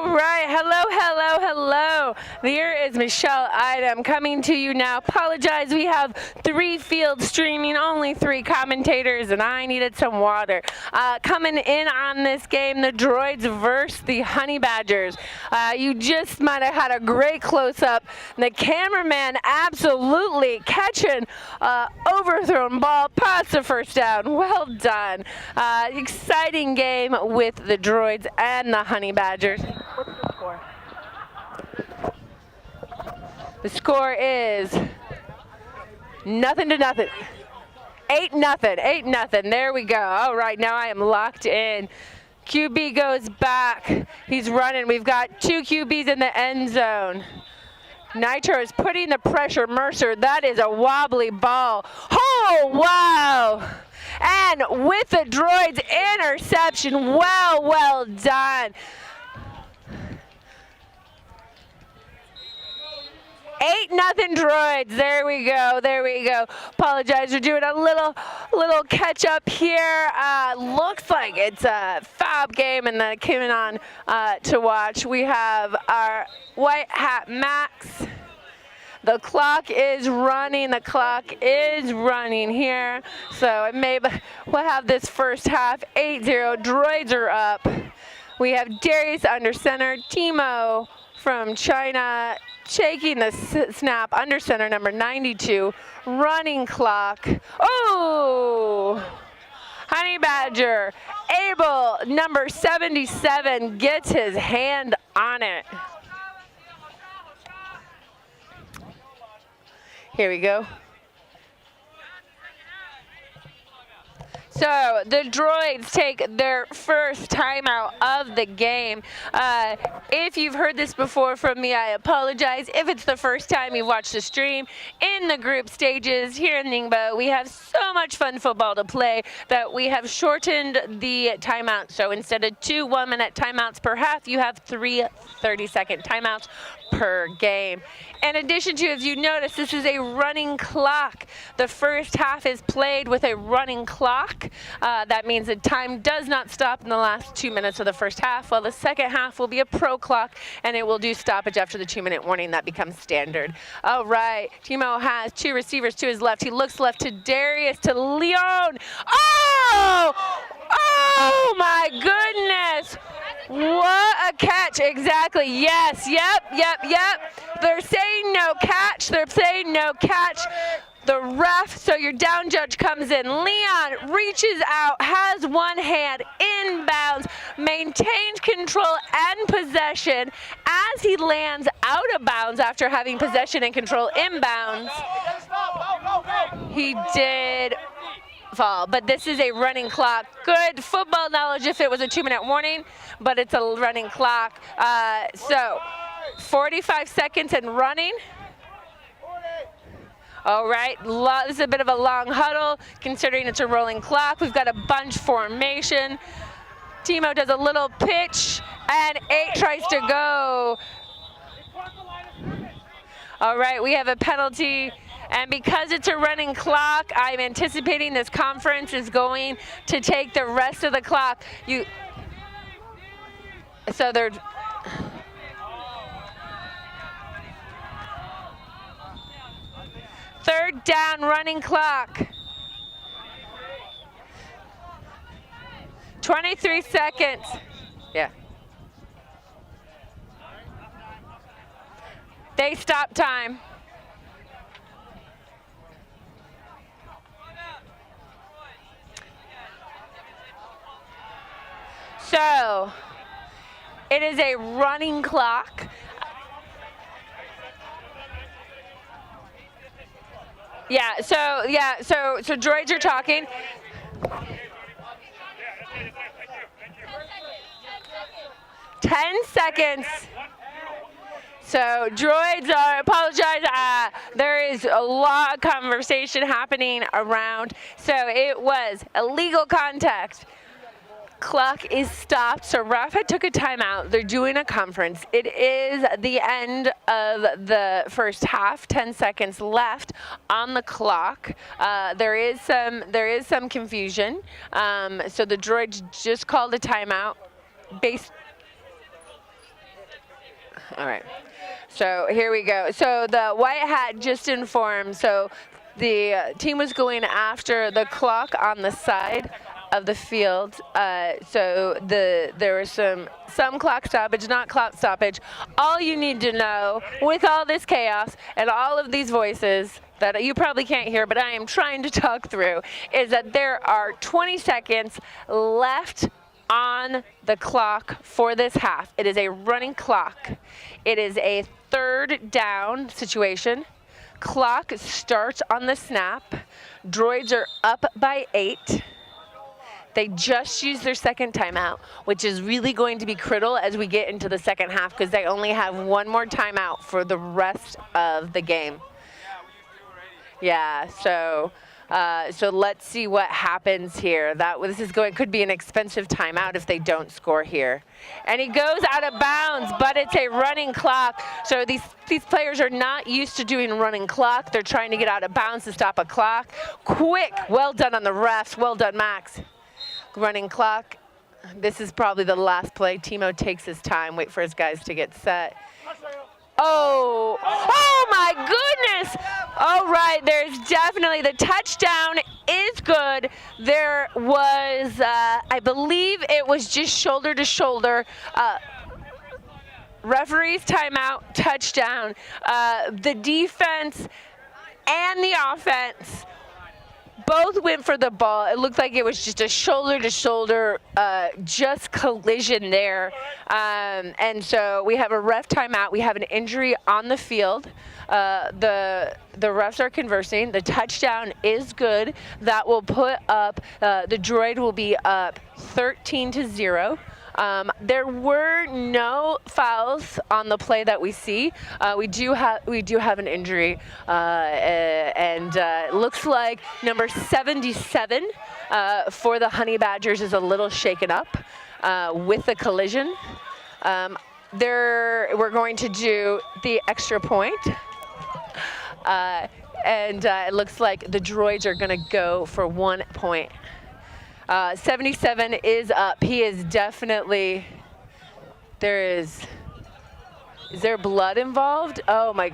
All right, hello, hello, hello. Here is Michelle Idem coming to you now. Apologize, we have 3 fields streaming, only 3 commentators, and I needed some water. Coming in on this game, the Droids versus the Honey Badgers. You just might have had a great close-up. The cameraman absolutely catching overthrown ball past the first down. Well done. Exciting game with the Droids and the Honey Badgers. What's the score? The score is 0-0. 8-0. 8-0. There we go. All right, now I am locked in. QB goes back. He's running. We've got 2 QBs in the end zone. Nitro is putting the pressure. Mercer, that is a wobbly ball. Oh, wow. And with the Droids interception, well done. 8-0 Droids. There we go. Apologize, we're doing a little catch up here. Looks like it's a fab game, and then coming on to watch, we have our White Hat Max. The clock is running. Here. So maybe we'll have this first half 8-0. Droids are up. We have Darius under center. Timo from China taking the snap under center, number 92. Running clock. Oh! Honey Badger. Abel, number 77, gets his hand on it. Here we go. So the Droids take their first timeout of the game. If you've heard this before from me, I apologize. If it's the first time you've watched the stream, in the group stages here in NINGBO, we have so much fun football to play that we have shortened the timeout. So instead of 2 1-minute timeouts per half, you have 3 30-second timeouts per game. In addition to, if you notice, this is a running clock. The first half is played with a running clock. That means the time does not stop in the last 2 minutes of the first half, while the second half will be a pro clock, and it will do stoppage after the 2-minute warning. That becomes standard. All right, Timo has 2 receivers to his left. He looks left to Darius, to Leon. Oh! Oh my goodness! What a catch, exactly. Yes, yep. They're saying no catch. The ref, so your down judge comes in. Leon reaches out, has one hand inbounds, maintains control and possession as he lands out of bounds after having possession and control inbounds. He did fall, but this is a running clock. Good football knowledge if it was a 2-minute warning, but it's a running clock. So 45 seconds and running. All right, this is a bit of a long huddle considering it's a rolling clock. We've got a bunch formation. Timo does a little pitch, and 8 tries to go. All right, we have a penalty. And because it's a running clock, I'm anticipating this conference is going to take the rest of the clock. So they're... Third down, running clock. 23 seconds. Yeah. They stop time. So, it is a running clock. So droids are talking. Ten seconds. So droids apologize. There is a lot of conversation happening around. So it was illegal contact. Clock is stopped, so Rafa took a timeout. They're doing a conference. It is the end of the first half, 10 seconds left on the clock. There is some confusion. So the droids just called a timeout based All right. So here we go. So the white hat just informed. So the team was going after the clock on the side of the field. So there was some clock stoppage, not clock stoppage. All you need to know with all this chaos and all of these voices that you probably can't hear, but I am trying to talk through, is that there are 20 seconds left on the clock for this half. It is a running clock. It is a third down situation. Clock starts on the snap. Droids are up by 8. They just used their second timeout, which is really going to be critical as we get into the second half because they only have one more timeout for the rest of the game. Yeah, so let's see what happens here. Could be an expensive timeout if they don't score here. And he goes out of bounds, but it's a running clock. So these players are not used to doing running clock. They're trying to get out of bounds to stop a clock. Quick, well done on the refs. Well done, Max. Running clock. This is probably the last play. Timo takes his time, wait for his guys to get set. Oh my goodness. All right, there's definitely the touchdown is good. There was, I believe it was just shoulder to shoulder. Referee's timeout, touchdown. The defense and the offense both went for the ball. It looked like it was just a shoulder-to-shoulder, just collision there. And so we have a ref timeout. We have an injury on the field. The refs are conversing. The touchdown is good. That will put up, the droid will be up 13-0. There were no fouls on the play that we see. We do have an injury, and it looks like number 77 for the Honey Badgers is a little shaken up with the collision. We're going to do the extra point. And it looks like the droids are going to go for 1 point. 77 is up. He is definitely, is there blood involved? Oh my,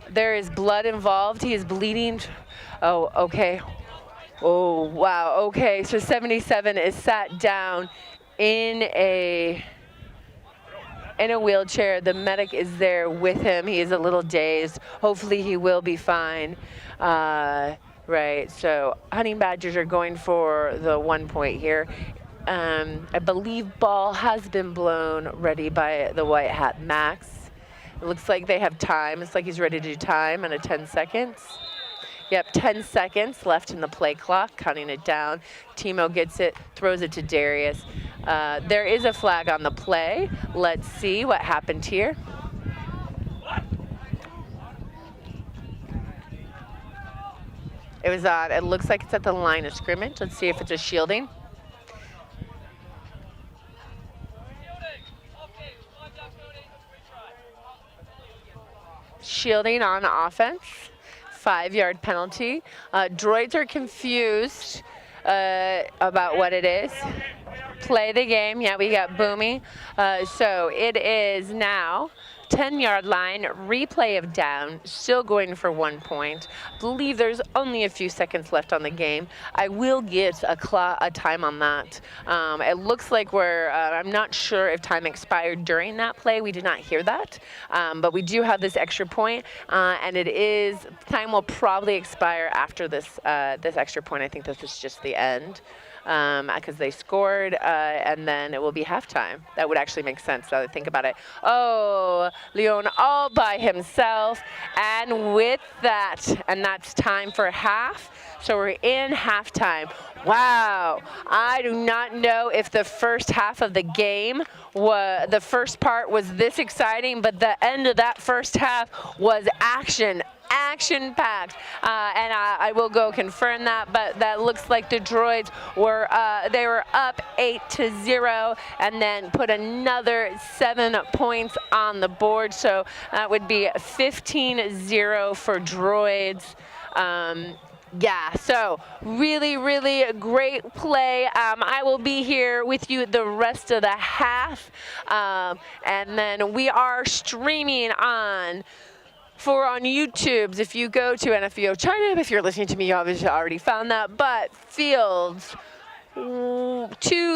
there is blood involved. He is bleeding. Oh, okay. Oh, wow, okay. So 77 is sat down in a wheelchair. The medic is there with him. He is a little dazed. Hopefully he will be fine. Right, so Honey Badgers are going for the 1 point here. I believe ball has been blown ready by the white hat Max. It looks like they have time. It's like he's ready to do time in a 10 seconds. Yep, 10 seconds left in the play clock, counting it down. Timo gets it, throws it to Darius. There is a flag on the play. Let's see what happened here. It looks like it's at the line of scrimmage. Let's see if it's a shielding. Shielding on offense, 5-yard penalty. Droids are confused about what it is. Play the game, yeah, we got booming. So it is now 10-yard line, replay of down, still going for 1 point. I believe there's only a few seconds left on the game. I will get a time on that. It looks like I'm not sure if time expired during that play. We did not hear that, but we do have this extra point, and time will probably expire after this extra point. I think this is just the end. Because they scored, and then it will be halftime. That would actually make sense now that I think about it. Oh, Leon all by himself, and with that, and that's time for half. So we're in halftime. Wow, I do not know if the first half of the game, the first part was this exciting, but the end of that first half was action-packed, and I will go confirm that, but that looks like the droids were up 8-0 and then put another 7 points on the board, so that would be 15-0 for droids. Yeah, so really, really great play. I will be here with you the rest of the half. And then we are streaming on YouTube. If you go to NFVO China, if you're listening to me, you obviously already found that. But fields 2,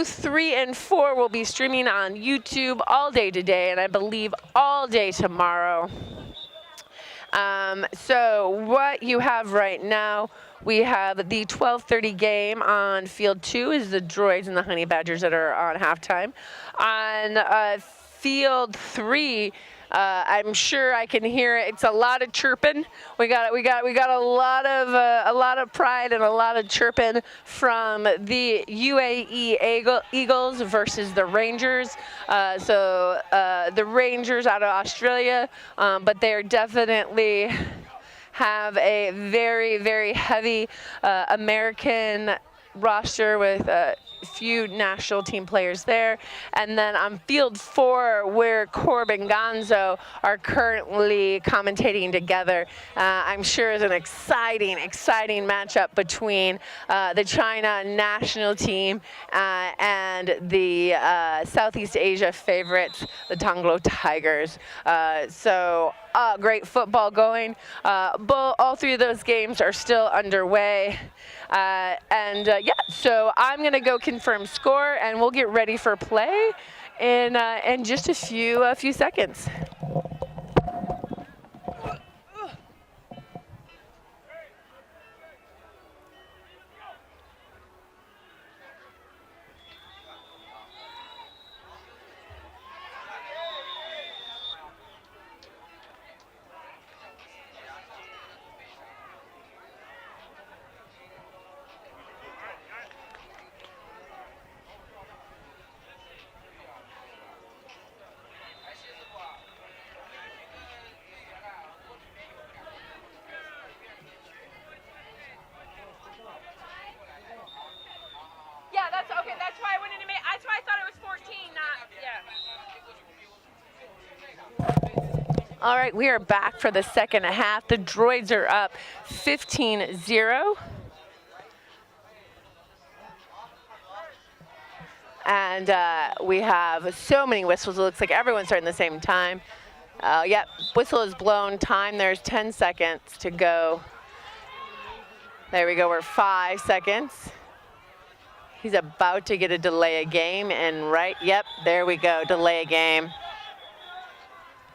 3, and 4 will be streaming on YouTube all day today, and I believe all day tomorrow. So what you have right now, we have the 12:30 game on field 2 is the Droids and the Honey Badgers that are on halftime. On field 3, I'm sure I can hear it. It's a lot of chirping. We got a lot of pride and a lot of chirping from the UAE Eagles versus the Rangers. The Rangers out of Australia, but they're definitely have a very, very heavy American roster with a few national team players there. And then on field 4, where Corb and Gonzo are currently commentating together, I'm sure is an exciting matchup between the China national team and the Southeast Asia favorites, the Tonglo Tigers. Great football going. All 3 of those games are still underway. So I'm going to go confirm score, and we'll get ready for play in just a few seconds. That's why I went into that's why I thought it was 14, not, yeah. All right, we are back for the second half. The Droids are up 15-0. And we have so many whistles. It looks like everyone's starting at the same time. Yep, whistle is blown. Time, there's 10 seconds to go. There we go, we're 5 seconds. He's about to get a delay a game, and yep, there we go, delay a game.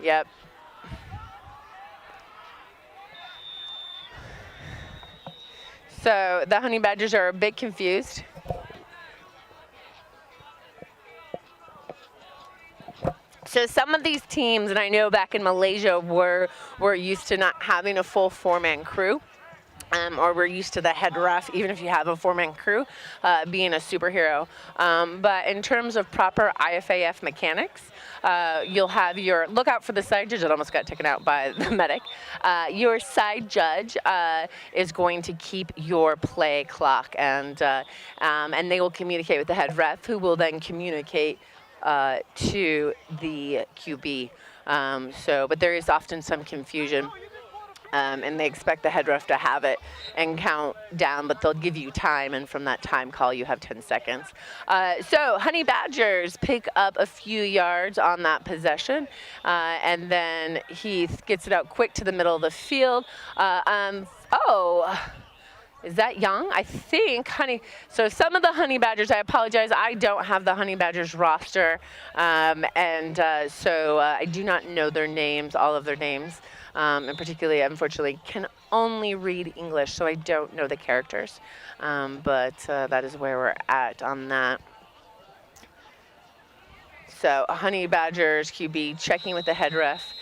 Yep. So the Honey Badgers are a bit confused. So some of these teams, and I know back in Malaysia, were used to not having a full 4-man crew. Or we're used to the head ref, even if you have a 4-man crew, being a superhero. But in terms of proper IFAF mechanics, you'll have your, look out for the side judge, it almost got taken out by the medic. Your side judge is going to keep your play clock, and they will communicate with the head ref, who will then communicate to the QB. But there is often some confusion. And they expect the head ref to have it and count down, but they'll give you time, and from that time call you have 10 seconds. So Honey Badgers pick up a few yards on that possession, and then Heath gets it out quick to the middle of the field. Is that Young? I think so some of the Honey Badgers, I apologize, I don't have the Honey Badgers roster, so I do not know their names, all of their names. And particularly, unfortunately, can only read English, so I don't know the characters. But that is where we're at on that. So Honey Badgers QB checking with the head ref.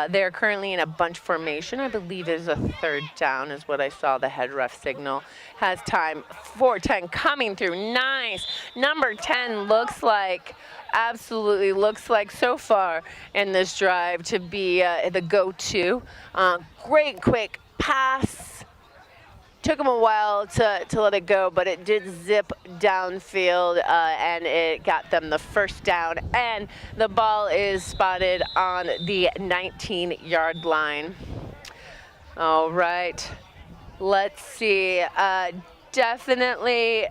They're currently in a bunch formation. I believe it is a 3rd down is what I saw the head ref signal. Has time, 4-10 coming through, nice. Number 10 absolutely looks like so far in this drive to be the go-to. Great quick pass. Took him a while to let it go, but it did zip downfield, and it got them the 1st down. And the ball is spotted on the 19-yard line. All right. Let's see. Definitely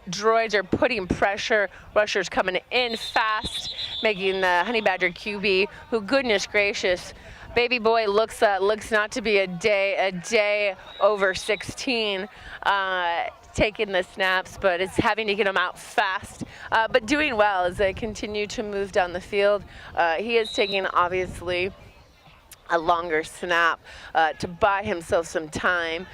droids are putting pressure. Rushers coming in fast, making the Honey Badger QB, who, goodness gracious, baby boy looks not to be a day over 16. Taking the snaps, but it's having to get him out fast, but doing well as they continue to move down the field. He is taking, obviously, a longer snap to buy himself some time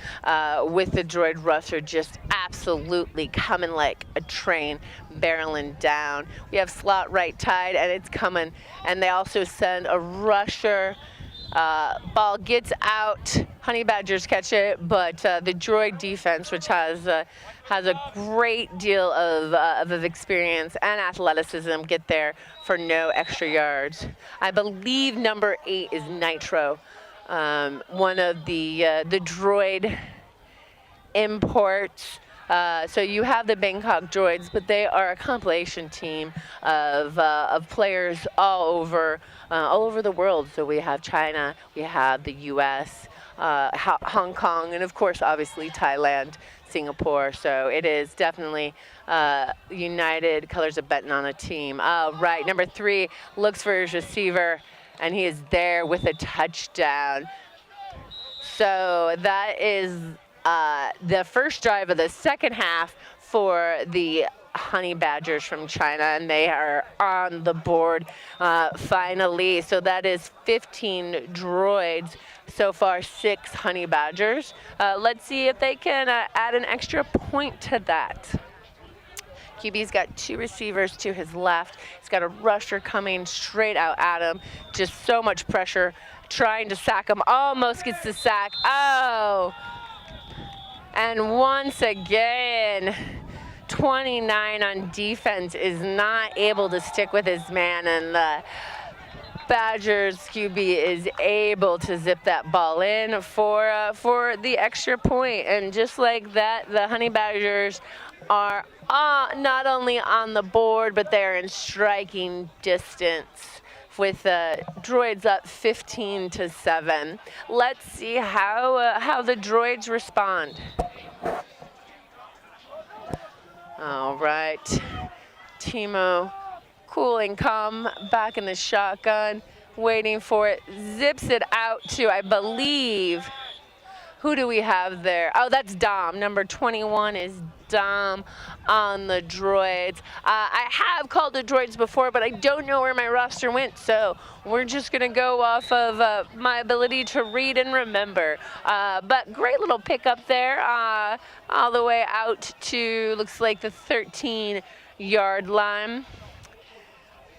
with the droid rusher just absolutely coming like a train, barreling down. We have slot right tied, and it's coming, and they also send a rusher. Ball gets out, Honey Badgers catch it, but the droid defense, which has a great deal of experience and athleticism, get there for no extra yards. I believe number 8 is Nitro, one of the droid imports. So you have the Bangkok droids, but they are a compilation team of players all over the world. So we have China, we have the U.S., Hong Kong, and of course, obviously Thailand, Singapore. So it is definitely united colors of betting on a team. Right, number 3 looks for his receiver, and he is there with a touchdown. So that is the first drive of the second half for the Honey Badgers from China, and they are on the board finally. So that is 15 droids. So far, 6 Honey Badgers. Let's see if they can add an extra point to that. QB's got 2 receivers to his left. He's got a rusher coming straight out at him. Just so much pressure, trying to sack him. Almost gets the sack. Oh! And once again, 29 on defense is not able to stick with his man, and the Badgers QB is able to zip that ball in for the extra point. And just like that, the Honey Badgers are not only on the board, but they're in striking distance with droids up 15-7. Let's see how the droids respond. All right, Timo, cool and calm, back in the shotgun, waiting for it, zips it out to, I believe, who do we have there? Oh, that's Dom. Number 21 is Dom on the droids. I have called the droids before, but I don't know where my roster went, so we're just going to go off of my ability to read and remember. But great little pickup there, all the way out to, looks like the 13-yard line.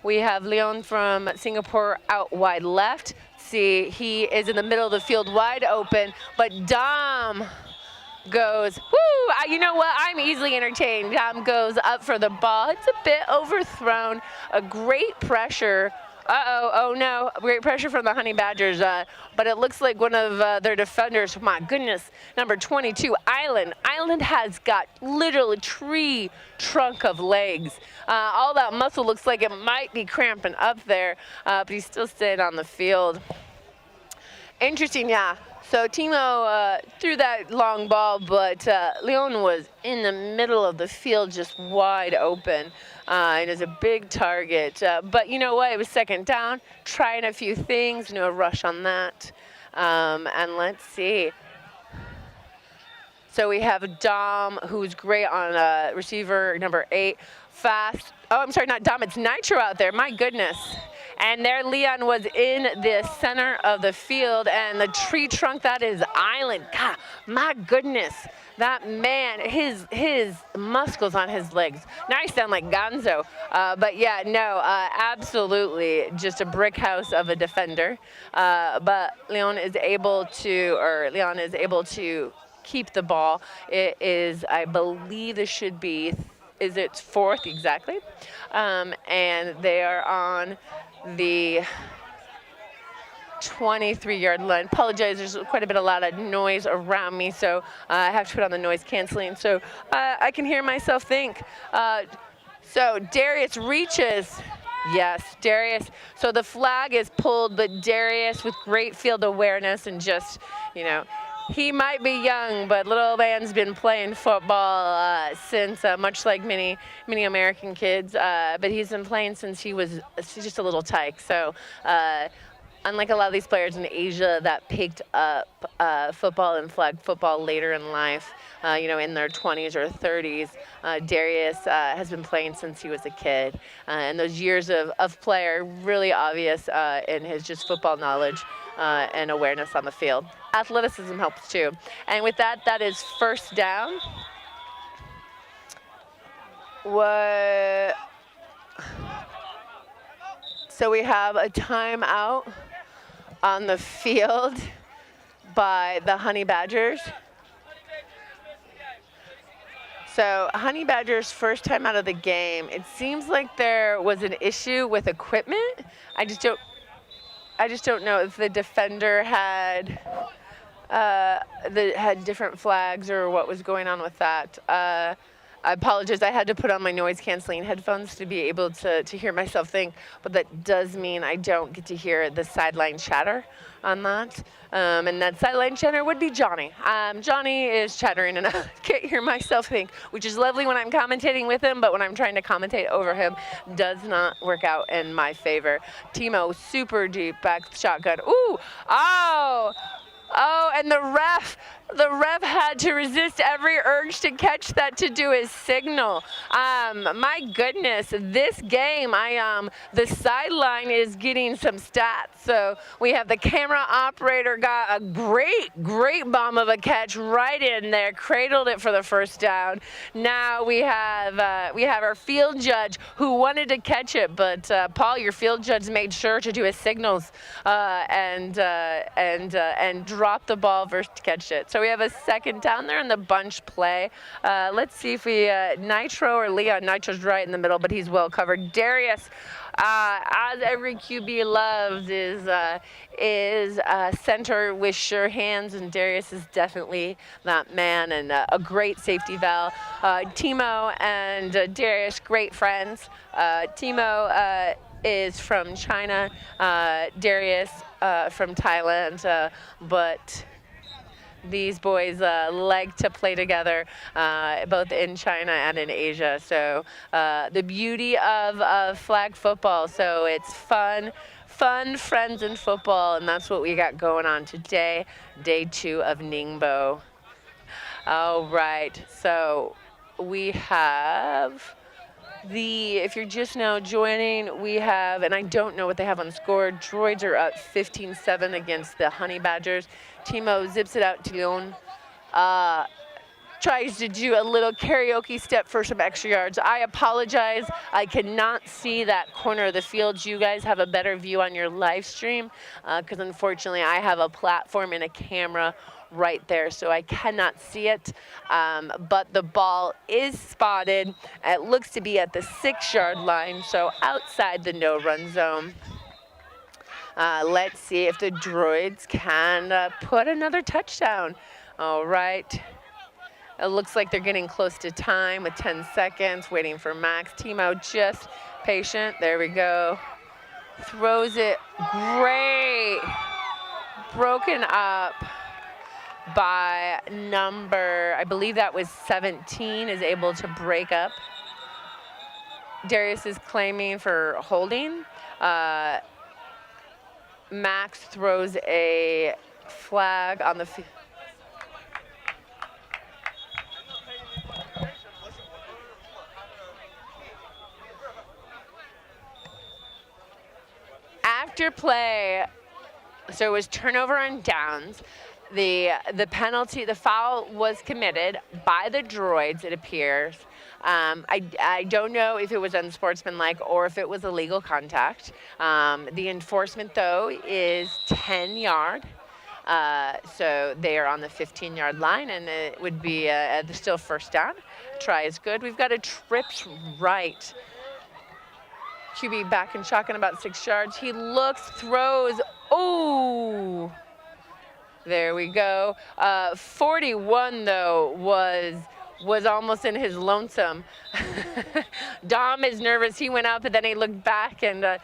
We have Leon from Singapore out wide left. See, he is in the middle of the field wide open, but Dom goes, woo, you know what, I'm easily entertained. Dom goes up for the ball. It's a bit overthrown, a great pressure. Oh no, great pressure from the Honey Badgers, but it looks like one of their defenders, my goodness, number 22, Island. Island has got literally a tree trunk of legs. All that muscle looks like it might be cramping up there, but he's still staying on the field. Interesting, yeah. So Timo threw that long ball, but Leon was in the middle of the field, just wide open. It is a big target. But you know what? It was second down, trying a few things, no rush on that. And let's see. So we have Dom, who's great on receiver number 8. Fast. Oh, I'm sorry, not Dom. It's Nitro out there. My goodness. And there Leon was in the center of the field, and the tree trunk, that is Island. God, my goodness. That man, his muscles on his legs. Now I sound like Gonzo. But yeah, no, absolutely just a brick house of a defender. But Leon is able to keep the ball. It is, I believe this should be, is it 4th exactly? And they are on the 23-yard line. Apologize, there's quite a lot of noise around me, so I have to put on the noise canceling so I can hear myself think. So Darius reaches. Yes, Darius. So the flag is pulled, but Darius with great field awareness and just, you know, He might be young, but little man's been playing football since, much like many American kids. But he's been playing since he was just a little tyke. So, unlike a lot of these players in Asia that picked up football and flag football later in life, in their 20s or 30s, Darius has been playing since he was a kid. And those years of play are really obvious in his just football knowledge and awareness on the field. Athleticism helps too. And with that, that is first down. So we have a timeout on the field by the Honey Badgers. So Honey Badgers' first time out of the game. It seems like there was an issue with equipment. I just don't know if the defender had different flags or what was going on with that. I apologize, I had to put on my noise canceling headphones to be able to hear myself think, but that does mean I don't get to hear the sideline chatter on that. And that sideline chatter would be Johnny. Johnny is chattering and I can't hear myself think, which is lovely when I'm commentating with him, but when I'm trying to commentate over him, does not work out in my favor. Timo, super deep back shotgun. Ooh, oh, and the ref had to resist every urge to catch that to do his signal. My goodness, this game, the sideline is getting some stats. So we have the camera operator got a great bomb of a catch right in there, cradled it for the first down. Now we have our field judge who wanted to catch it, but Paul, your field judge made sure to do his signals and drop the ball versus catch it. So we have a second down there in the bunch play. Let's see if we Nitro or Leon. Nitro's right in the middle, but he's well covered. Darius, as every QB loves, is center with sure hands, and Darius is definitely that man, and a great safety valve. Timo and Darius, great friends. Timo is from China, Darius from Thailand, but these boys like to play together, both in China and in Asia. So the beauty of flag football. So it's fun, friends, and football, and that's what we got going on today, day 2 of NINGBO. All right, so we have if you're just now joining, we have, and I don't know what they have on score, Droids are up 15-7 against the Honey Badgers. Timo zips it out to Leon. Tries to do a little karaoke step for some extra yards. I apologize. I cannot see that corner of the field. You guys have a better view on your live stream because unfortunately I have a platform and a camera right there, so I cannot see it. But the ball is spotted. It looks to be at the 6-yard line, so outside the no-run zone. Let's see if the Droids can put another touchdown. All right. It looks like they're getting close to time with 10 seconds, waiting for Max. Timo just patient. There we go. Throws it. Great. Broken up by number, I believe that was 17, is able to break up. Darius is claiming for holding. Max throws a flag on the field. After play, so it was turnover on downs. The penalty, the foul was committed by the Droids, it appears. I don't know if it was unsportsmanlike or if it was illegal contact. The enforcement, though, is 10-yard. So they are on the 15-yard line, and it would be still first down. Try is good. We've got a trips right. QB back and shotgun about 6 yards. He looks, throws. Oh! There we go. 41, though, was was almost in his lonesome. Dom is nervous. He went up, and then he looked back and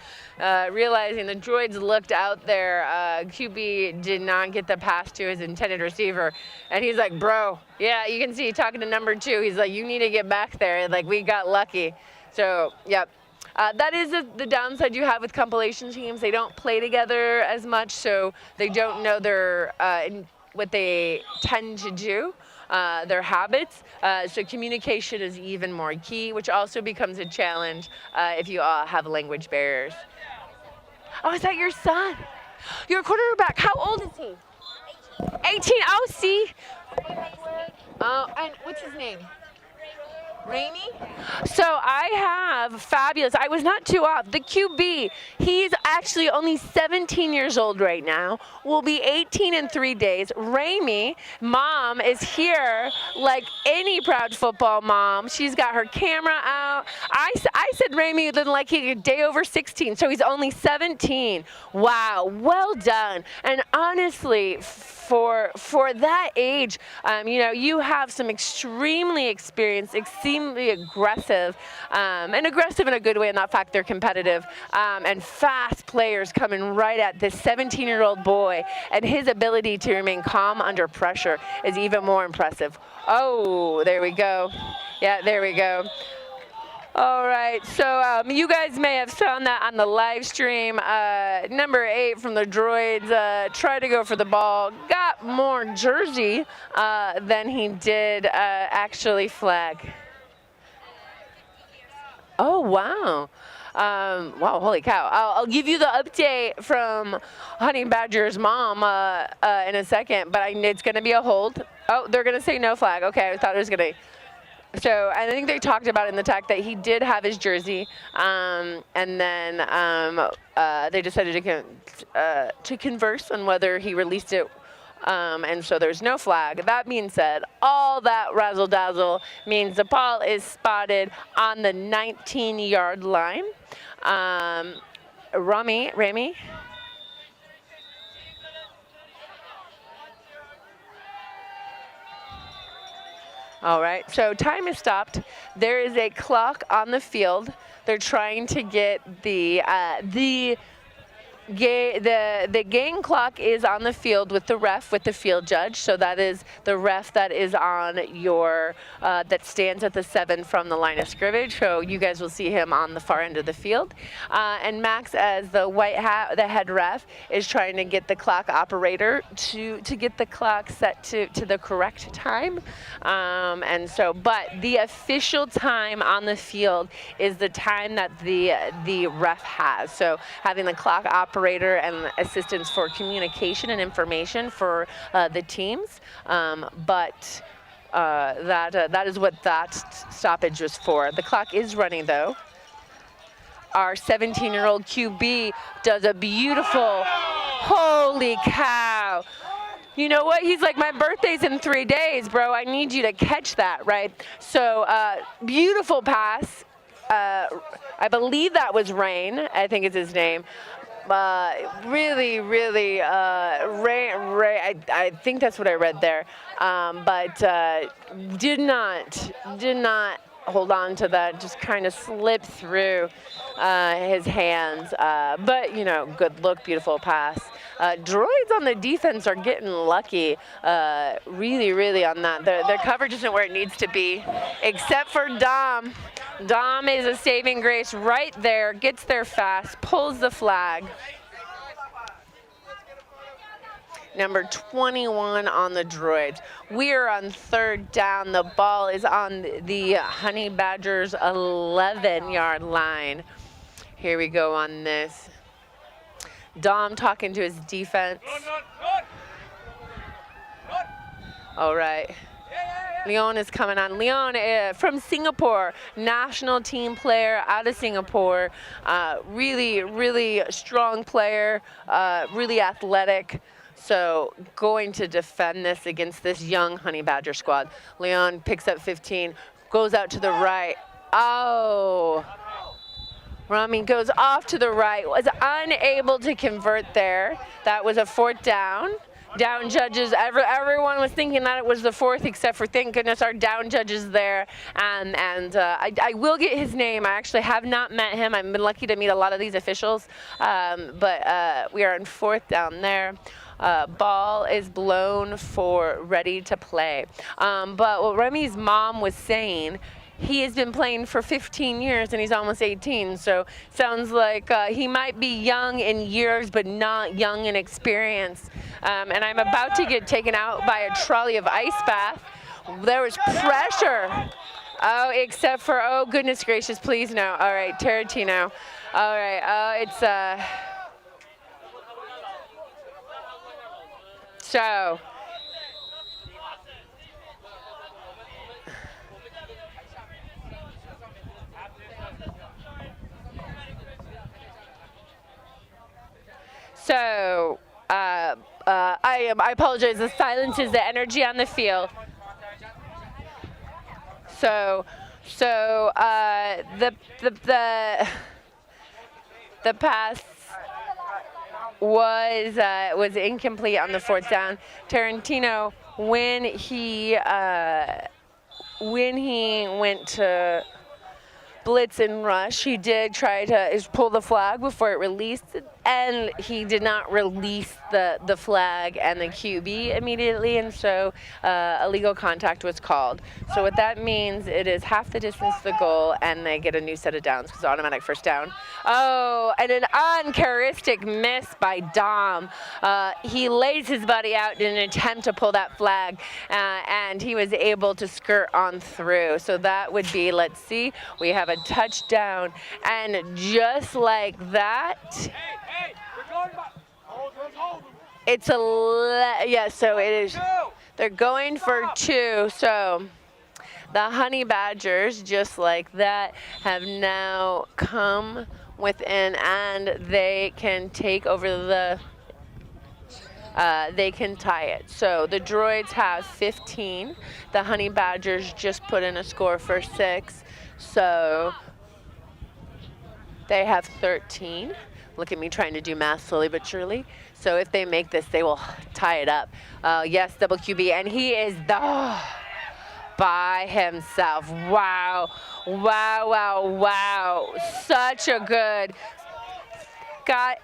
realizing the droids looked out there. QB did not get the pass to his intended receiver. And he's like, bro, yeah, you can see talking to number 2. He's like, you need to get back there. Like, we got lucky. So, yep. That is the downside you have with compilation teams. They don't play together as much, so they don't know what they tend to do. Their habits. So communication is even more key, which also becomes a challenge if you have language barriers. Oh, is that your son? Your quarterback. How old is he? 18. Oh, see. Oh, and what's his name? Rainy? So I have fabulous, I was not too off. The QB, he's actually only 17 years old right now, will be 18 in 3 days. Raimi, mom, is here like any proud football mom. She's got her camera out. I said Raimi didn't like he a day over 16, so he's only 17. Wow, well done. And honestly, for that age, you have some extremely experienced, extremely aggressive, and aggressive in a good way, in that fact they're competitive, and fast players coming right at this 17-year-old boy, and his ability to remain calm under pressure is even more impressive. Oh, there we go. Yeah, there we go. All right, so you guys may have seen that on the live stream. Number 8 from the droids tried to go for the ball, got more jersey than he did actually flag. Oh, wow. Wow, holy cow. I'll give you the update from Honey Badger's mom in a second, but it's going to be a hold. Oh, they're going to say no flag. Okay, I thought it was going to. So I think they talked about in the tech that he did have his jersey, and then they decided to converse on whether he released it, and so there's no flag. That being said, all that razzle-dazzle means the ball is spotted on the 19-yard line. Rami? All right, so time is stopped. There is a clock on the field. They're trying to get the game clock is on the field with the ref, with the field judge. So that is the ref that is on your, that stands at the 7 from the line of scrimmage. So you guys will see him on the far end of the field. And Max, as the white hat, the head ref, is trying to get the clock operator to get the clock set to the correct time. And so, but the official time on the field is the time that the ref has. So having the clock operator and assistance for communication and information for the teams, but that is what that stoppage was for. The clock is running though. Our 17-year-old QB does a beautiful, holy cow. You know what? He's like, my birthday's in 3 days, bro. I need you to catch that, right? So beautiful pass. I believe that was Rain, I think is his name. Really, I think that's what I read there. But did not hold on to that, just kind of slipped through his hands. But, good look, beautiful pass. Droids on the defense are getting lucky, really on that. Their coverage isn't where it needs to be, except for Dom. Dom is a saving grace right there, gets there fast, pulls the flag. Number 21 on the droids. We are on 3rd down. The ball is on the Honey Badgers 11-yard line. Here we go on this. Dom talking to his defense. All right. Leon is coming on. Leon from Singapore, national team player out of Singapore. Really strong player, really athletic. So going to defend this against this young Honey Badger squad. Leon picks up 15, goes out to the right. Oh. Rami goes off to the right, was unable to convert there. That was a 4th down. Down judges, everyone was thinking that it was the fourth, except for, thank goodness, our down judge is there. I will get his name. I actually have not met him. I've been lucky to meet a lot of these officials, but we are in fourth down there. Ball is blown for ready to play. But what Remy's mom was saying, he has been playing for 15 years and he's almost 18, so sounds like he might be young in years but not young in experience. And I'm about to get taken out by a trolley of ice bath. There was pressure. Oh, except for, oh goodness gracious, please no. All right, Tarantino. All right, it's so. So, I apologize. The silence is the energy on the field. So, the pass was incomplete on the fourth down. Tarantino, when he went to blitz and rush, he did try to pull the flag before it released, and he did not release the flag and the QB immediately, and so illegal contact was called. So what that means, it is half the distance to the goal, and they get a new set of downs because automatic first down. Oh, and an uncharacteristic miss by Dom. He lays his body out in an attempt to pull that flag, and he was able to skirt on through. So that would be, let's see, we have a touchdown, and just like that, it's so it is. They're going for two. So the Honey Badgers, just like that, have now come within, and they can take over they can tie it. So the Droids have 15. The Honey Badgers just put in a score for 6. So they have 13. Look at me trying to do math slowly but surely. So if they make this, they will tie it up. Yes, double QB, and he is by himself. Wow, wow, wow, wow. Such a good. Got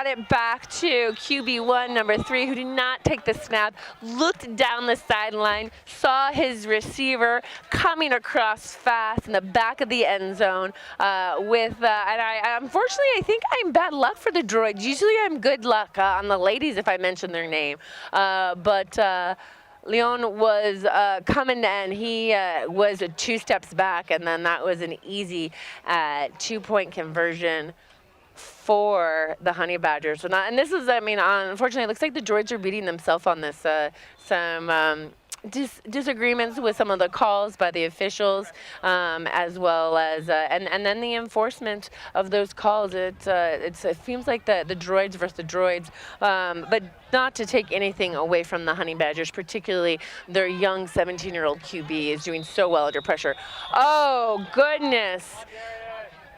it back to QB1, number 3, who did not take the snap, looked down the sideline, saw his receiver coming across fast in the back of the end zone and unfortunately, I think I'm bad luck for the Droids. Usually I'm good luck on the ladies if I mention their name. But Leon was coming, and he was 2 steps back, and then that was an easy 2-point conversion for the Honey Badgers. And this is, I mean, unfortunately, it looks like the Droids are beating themselves on this. Some disagreements with some of the calls by the officials, as well as, and then the enforcement of those calls. It seems like the Droids versus the Droids, but not to take anything away from the Honey Badgers, particularly their young 17-year-old QB is doing so well under pressure. Oh, goodness.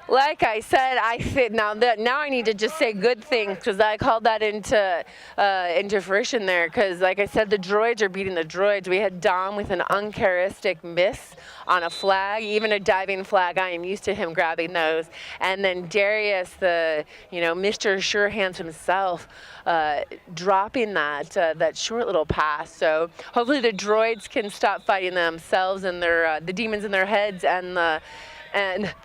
Like I said, now I need to just say good things, because I called that into fruition there. Because like I said, the Droids are beating the Droids. We had Dom with an uncharacteristic miss on a flag, even a diving flag. I am used to him grabbing those. And then Darius, Mr. Sure Hands himself, dropping that short little pass. So hopefully the Droids can stop fighting themselves and the demons in their heads and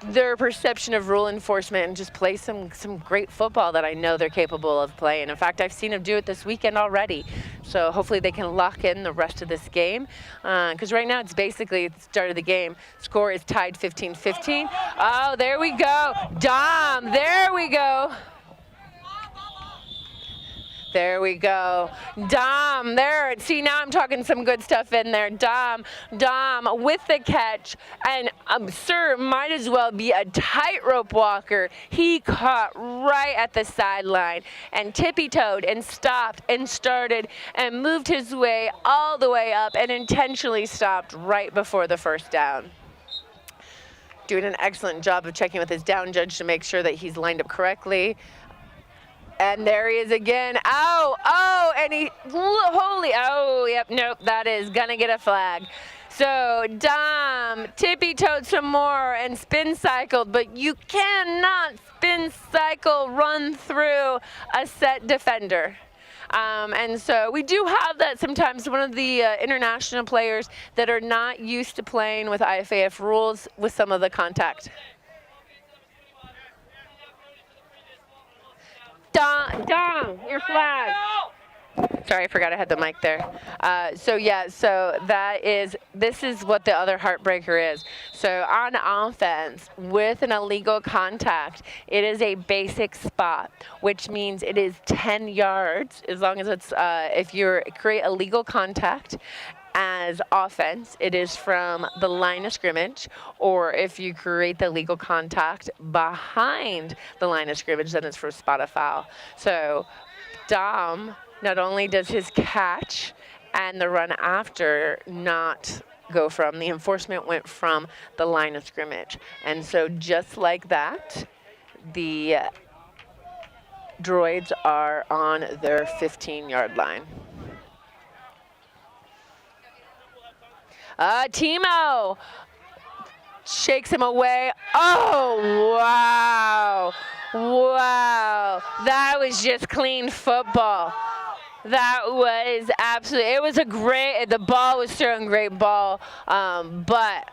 their perception of rule enforcement, and just play some great football that I know they're capable of playing. In fact, I've seen them do it this weekend already. So hopefully they can lock in the rest of this game. Because right now it's basically the start of the game. Score is tied 15-15. Oh, there we go. Dom, there we go. There we go. Dom, there. See, now I'm talking some good stuff in there. Dom with the catch. And sir might as well be a tightrope walker. He caught right at the sideline and tippy-toed and stopped and started and moved his way all the way up and intentionally stopped right before the first down. Doing an excellent job of checking with his down judge to make sure that he's lined up correctly. And there he is again. Oh, and he, yep, nope, that is gonna get a flag. So Dom tippy-toed some more and spin cycled, but you cannot spin cycle run through a set defender. And so we do have that sometimes. One of the international players that are not used to playing with IFAF rules with some of the contact. Dom, your flag. Sorry, I forgot I had the mic there. So this is what the other heartbreaker is. So on offense, with an illegal contact, it is a basic spot, which means it is 10 yards, as long as it's, if you create illegal contact as offense, it is from the line of scrimmage, or if you create the legal contact behind the line of scrimmage, then it's for spot of foul. So Dom, not only does his catch and the run after not go from, the enforcement went from the line of scrimmage. And so just like that, the Droids are on their 15-yard line. Timo shakes him away. Oh, wow. Wow. That was just clean football. That was absolutely, it was a great, the ball was still a great ball, but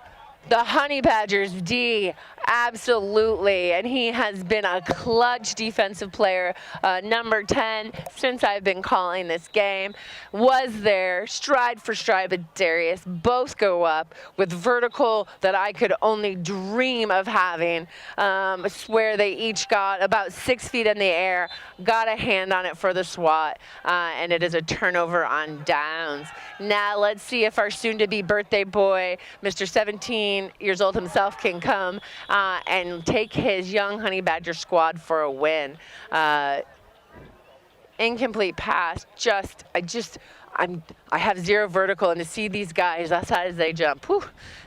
the Honey Badgers D, absolutely, and he has been a clutch defensive player, number 10, since I've been calling this game. Was there, stride for stride with Darius, both go up with vertical that I could only dream of having. I swear they each got about 6 feet in the air, got a hand on it for the swat, and it is a turnover on downs. Now let's see if our soon-to-be birthday boy, Mr. 17 years old himself, can come and take his young Honey Badger squad for a win. Incomplete pass. I have zero vertical, and to see these guys, that's how they jump. Whew,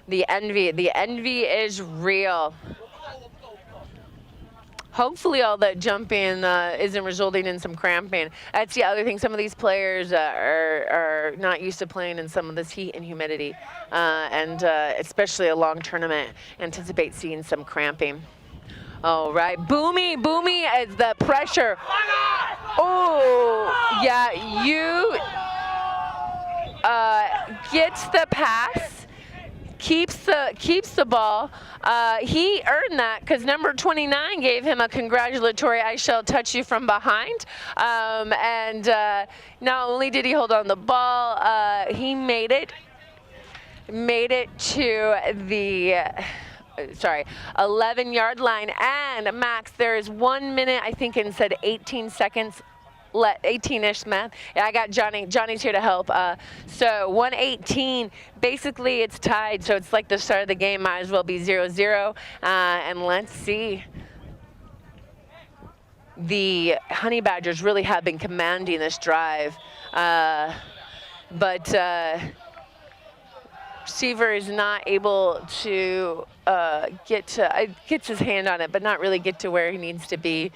the envy is real. Hopefully all that jumping isn't resulting in some cramping. That's the other thing. Some of these players are not used to playing in some of this heat and humidity, and especially a long tournament, anticipate seeing some cramping. All right, Boomy is the pressure. Oh, yeah, you gets the pass. Keeps the ball. He earned that because number 29 gave him a congratulatory "I shall touch you from behind." And not only did he hold on the ball, he made it to the 11-yard line. And Max, there is 1 minute, I think, and said 18 seconds. 18-ish math. Yeah, I got Johnny. Johnny's here to help. So 1:18. Basically, it's tied. So it's like the start of the game. Might as well be 0-0. And let's see. The Honey Badgers really have been commanding this drive, but receiver is not able to gets his hand on it, but not really get to where he needs to be.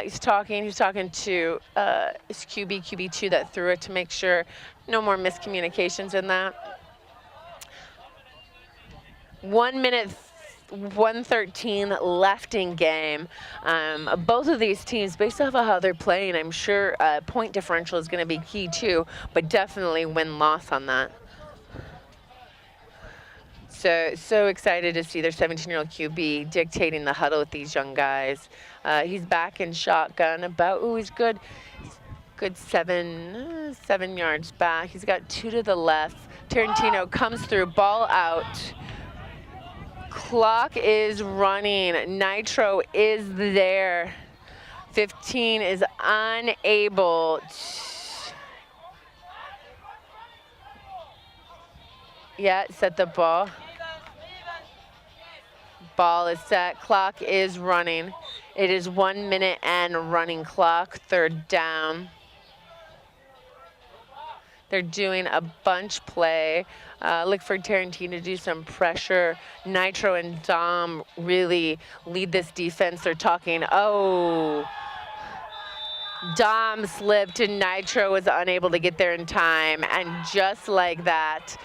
He's talking to his QB2 that threw it to make sure no more miscommunications in that. 1 minute 1:13 left in game. Both of these teams, based off of how they're playing, I'm sure point differential is going to be key too, but definitely win-loss on that. So excited to see their 17-year-old QB dictating the huddle with these young guys. He's back in shotgun about, he's good 7 yards back. He's got 2 to the left. Tarantino comes through, ball out. Clock is running. Nitro is there. 15 is unable to. Yeah, set the ball. Ball is set. Clock is running. It is 1 minute and running clock. 3rd down. They're doing a bunch play. Look for Tarantino to do some pressure. Nitro and Dom really lead this defense. They're talking, Dom slipped and Nitro was unable to get there in time. And just like that,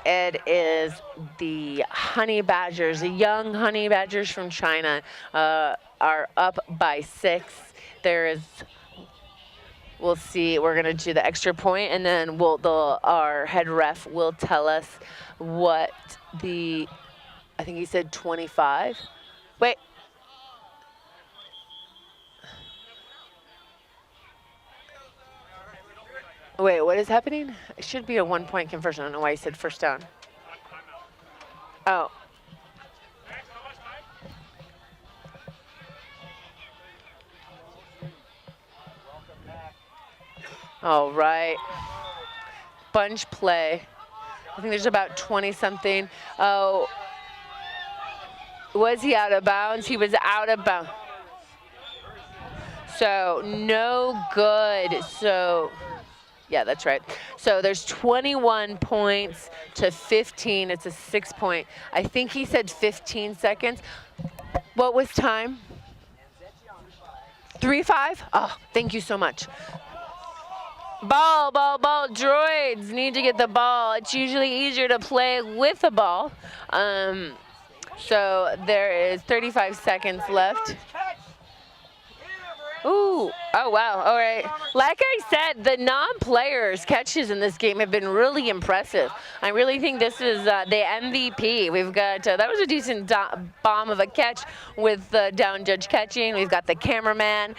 it is the Honey Badgers, the young Honey Badgers from China, are up by 6. There is, we'll see, we're going to do the extra point, and then our head ref will tell us what I think he said 25. Wait. Wait, what is happening? It should be a 1-point conversion. I don't know why he said first down. Oh. All right. Bunch play. I think there's about 20-something. Oh. Was he out of bounds? He was out of bounds. So, no good. So, yeah, that's right. So there's 21 points to 15. It's a 6-point. I think he said 15 seconds. What was time? 3-5? Oh, thank you so much. Ball. Droids need to get the ball. It's usually easier to play with the ball. So there is 35 seconds left. Ooh, oh wow, all right. Like I said, the non-players' catches in this game have been really impressive. I really think this is the MVP. We've got, that was a decent bomb of a catch with the down judge catching. We've got the cameraman.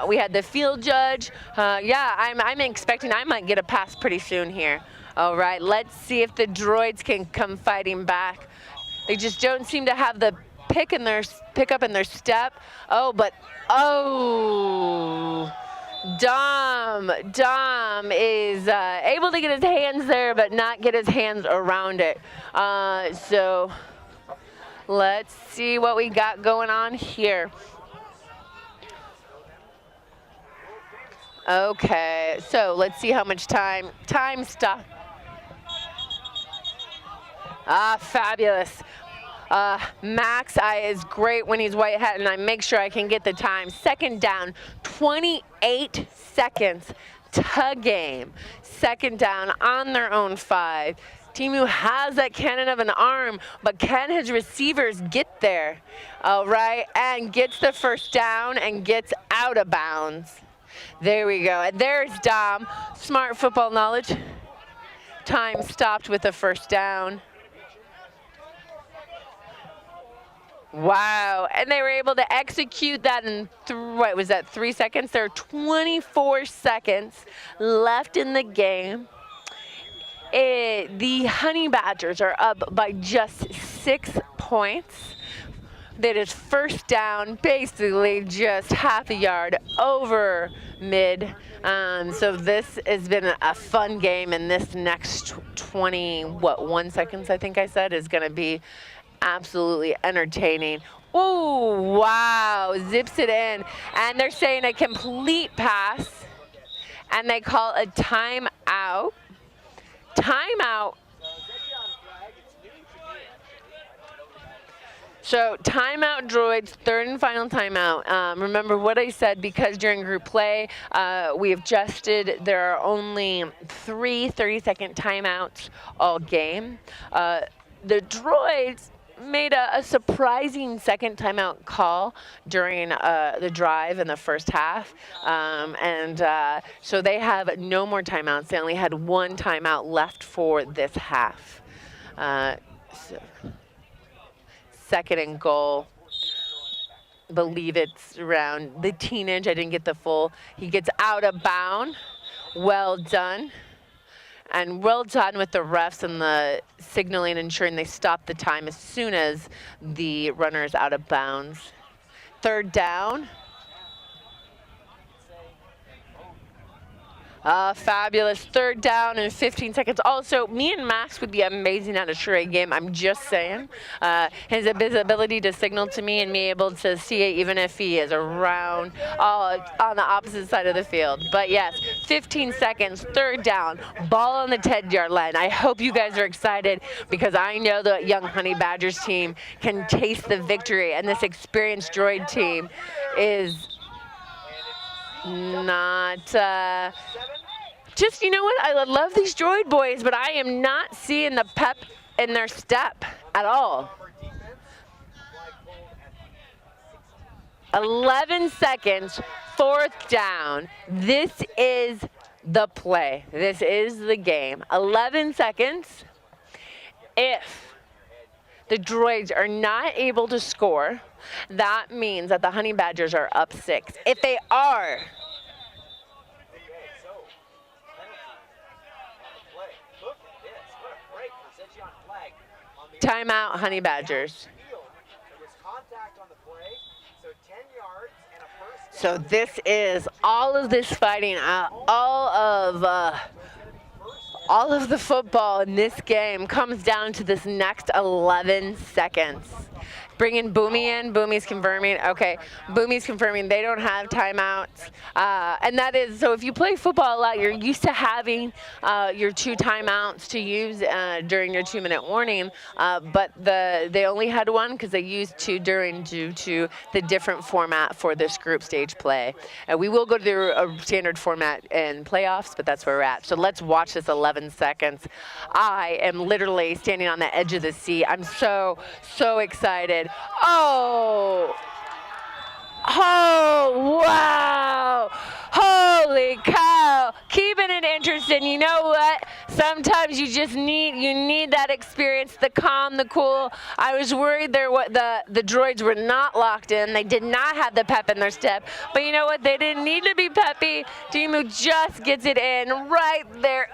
We had the field judge. Yeah, I'm expecting I might get a pass pretty soon here. All right, let's see if the droids can come fighting back. They just don't seem to have the pick up in their step. Oh, but Dom is able to get his hands there, but not get his hands around it. So let's see what we got going on here. Okay, so let's see how much time stop. Fabulous. Max is great when he's white hat, and I make sure I can get the time. Second down, 28 seconds to game. Second down on their own 5. Timu has that cannon of an arm, but can his receivers get there? All right, and gets the first down and gets out of bounds. There we go. And there's Dom. Smart football knowledge. Time stopped with the first down. Wow, and they were able to execute that in, 3 seconds? There are 24 seconds left in the game. The Honey Badgers are up by just 6 points. That is first down, basically just half a yard over mid. So this has been a fun game, and this next 1 seconds, I think I said, is going to be absolutely entertaining. Oh, wow, zips it in. And they're saying a complete pass, and they call a timeout. Timeout. So timeout, droids, third and final timeout. Remember what I said, because during group play, we have adjusted. There are only 3 30-second timeouts all game. The droids made a surprising second timeout call during the drive in the first half. So they have no more timeouts. They only had 1 timeout left for this half. Second and goal. Believe it's around the teenage. I didn't get the full. He gets out of bound. Well done. And well done with the refs and the signaling, ensuring they stop the time as soon as the runner is out of bounds. Third down. Fabulous. Third down in 15 seconds. Also, me and Max would be amazing at a charade game. I'm just saying. His ability to signal to me and me able to see it even if he is around on the opposite side of the field. But yes, 15 seconds, third down, ball on the 10-yard line. I hope you guys are excited, because I know the young Honey Badgers team can taste the victory, and this experienced droid team is Not, just, you know what? I love these droid boys, but I am not seeing the pep in their step at all. 11 seconds, 4th down. This is the play. This is the game. 11 seconds. If the droids are not able to score, that means that the Honey Badgers are up 6. If they are, timeout, Honey Badgers. So this is all of this fighting, all of the football in this game comes down to this next 11 seconds. Bringing Boomy in. Boomy's confirming. Okay, Boomy's confirming they don't have timeouts. And that is, so if you play football a lot, you're used to having your 2 timeouts to use during your 2-minute warning. But they only had 1 because they used 2 due to the different format for this group stage play. We will go to a standard format in playoffs, but that's where we're at. So let's watch this 11 seconds. I am literally standing on the edge of the seat. I'm so excited. Oh, wow. Holy cow. Keeping it interesting. You know what? Sometimes you just need that experience, the calm, the cool. I was worried the droids were not locked in. They did not have the pep in their step. But you know what? They didn't need to be peppy. Timu just gets it in right there.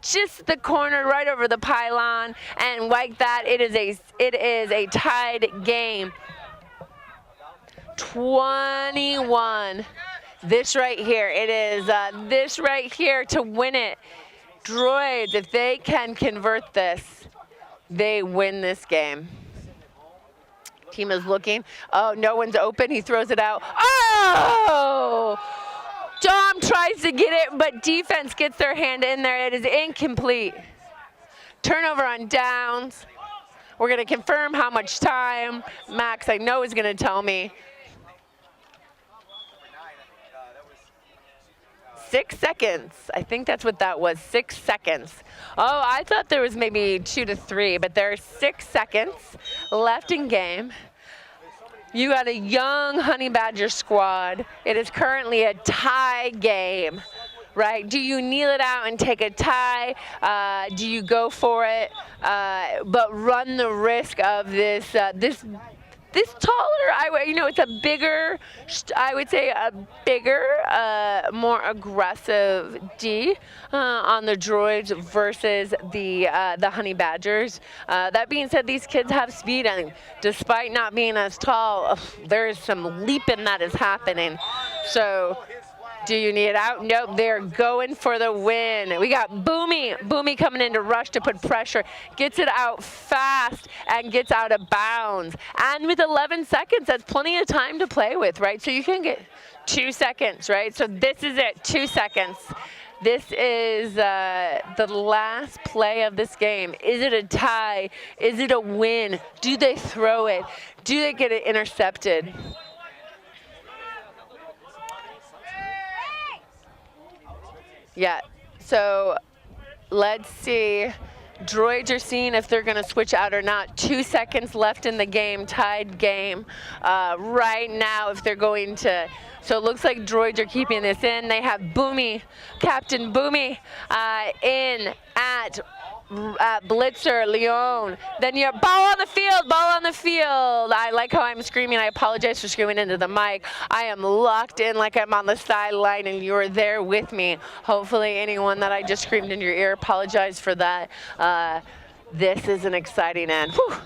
Just the corner right over the pylon. And like that, it is a tied game. 21. This right here, it is this right here to win it. Droids, if they can convert this, they win this game. Team is looking. Oh, no one's open. He throws it out. Oh! Dom tries to get it, but defense gets their hand in there. It is incomplete. Turnover on downs. We're going to confirm how much time. Max, I know, is going to tell me. 6 seconds. I think that's what that was, 6 seconds. Oh, I thought there was maybe 2 to 3, but there are 6 seconds left in game. You got a young Honey Badger squad. It is currently a tie game, right? Do you kneel it out and take a tie? Do you go for it, but run the risk of this taller, it's a bigger, I would say a bigger, more aggressive D on the droids versus the Honey Badgers. That being said, these kids have speed, and despite not being as tall, there is some leaping that is happening. So, do you need it out? Nope, they're going for the win. We got Boomy. Boomy coming in to rush to put pressure. Gets it out fast and gets out of bounds. And with 11 seconds, that's plenty of time to play with, right? So you can get 2 seconds, right? So this is it, 2 seconds. This is the last play of this game. Is it a tie? Is it a win? Do they throw it? Do they get it intercepted? Yeah, so let's see. Droids are seeing if they're going to switch out or not. 2 seconds left in the game, tied game. Right now, if they're going to, so it looks like droids are keeping this in. They have Boomy, Captain Boomy, in at Blitzer, Leon. Then you have ball on the field, ball on the field. I like how I'm screaming. I apologize for screaming into the mic. I am locked in like I'm on the sideline and you're there with me. Hopefully anyone that I just screamed in your ear, apologize for that. This is an exciting end. Whew.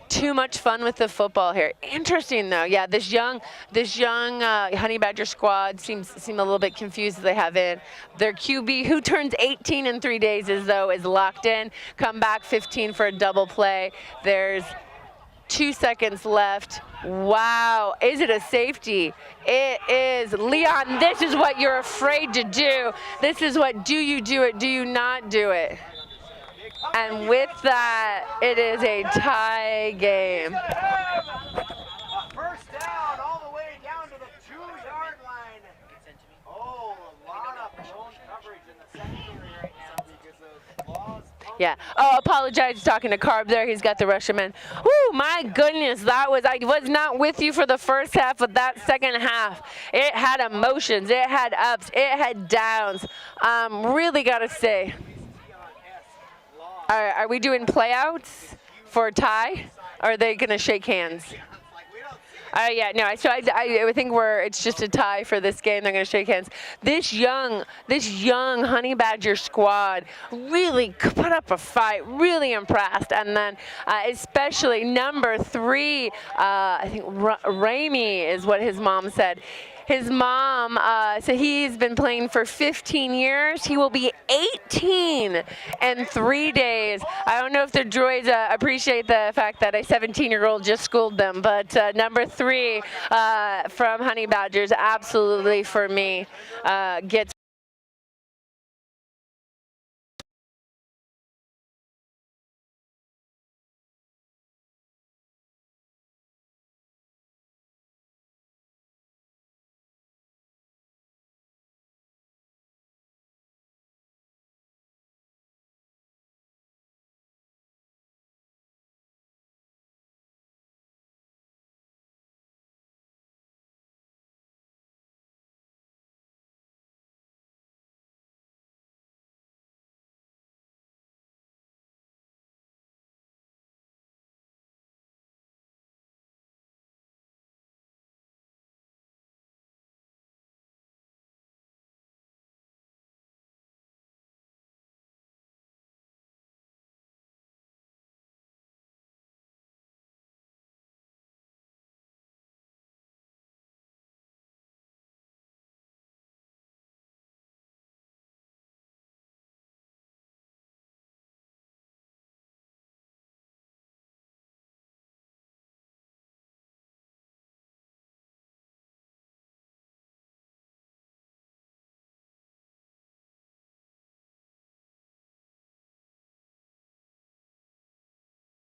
Too much fun with the football here. Interesting though, yeah. This young Honey Badger squad seem a little bit confused as they have in. Their QB, who turns 18 in 3 days, is locked in. Come back 15 for a double play. There's 2 seconds left. Wow, is it a safety? It is. Leon, this is what you're afraid to do. This is what, do you do it, do you not do it? And with that, it is a tie game. First down all the way down to the 2-yard line. Yeah. Oh, apologize talking to Carb there. He's got the Russian man. Woo, my goodness, I was not with you for the first half, but that second half, it had emotions, it had ups, it had downs. Really got to say. Are we doing playouts for a tie? Or are they going to shake hands? Yeah, no. So I think it's just a tie for this game. They're going to shake hands. This young Honey Badger squad really put up a fight. Really impressed, and then especially number 3. I think Ramy is what his mom said. His mom, so he's been playing for 15 years. He will be 18 in 3 days. I don't know if the droids appreciate the fact that a 17-year-old just schooled them, but number 3 from Honey Badgers, absolutely for me, gets.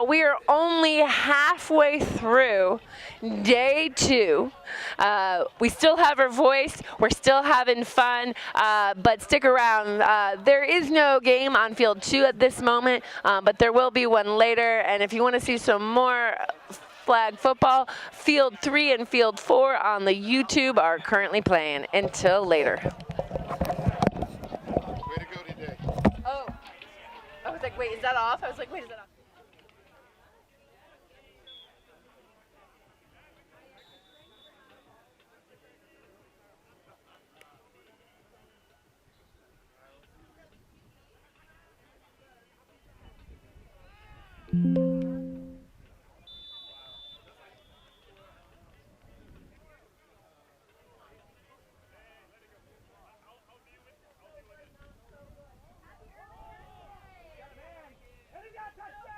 We are only halfway through day 2. We still have our voice. We're still having fun, but stick around. There is no game on field 2 at this moment, but there will be one later. And if you want to see some more flag football, field 3 and field 4 on the YouTube are currently playing. Until later. Way to go today. Oh, I was like, wait, is that off? I was like, wait, is that off? Touchdown!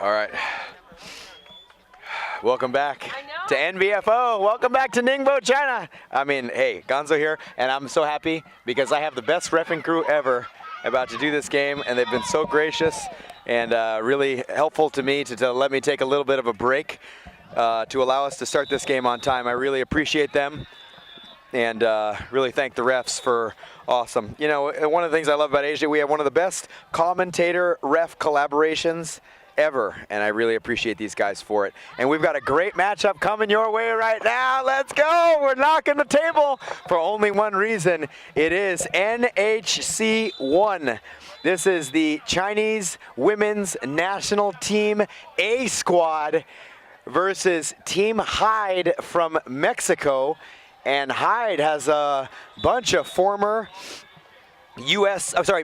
All right. Welcome back to NBFO. Welcome back to Ningbo, China. I mean, hey, Gonzo here, and I'm so happy because I have the best reffing crew ever about to do this game, and they've been so gracious and really helpful to me to let me take a little bit of a break to allow us to start this game on time. I really appreciate them, and really thank the refs for awesome. You know, one of the things I love about Asia, we have one of the best commentator-ref collaborations ever, and I really appreciate these guys for it. And we've got a great matchup coming your way right now. Let's go. We're knocking the table for only one reason. It is NHC 1. This is the Chinese women's national team A squad versus Team Hyde from Mexico. And Hyde has a bunch of former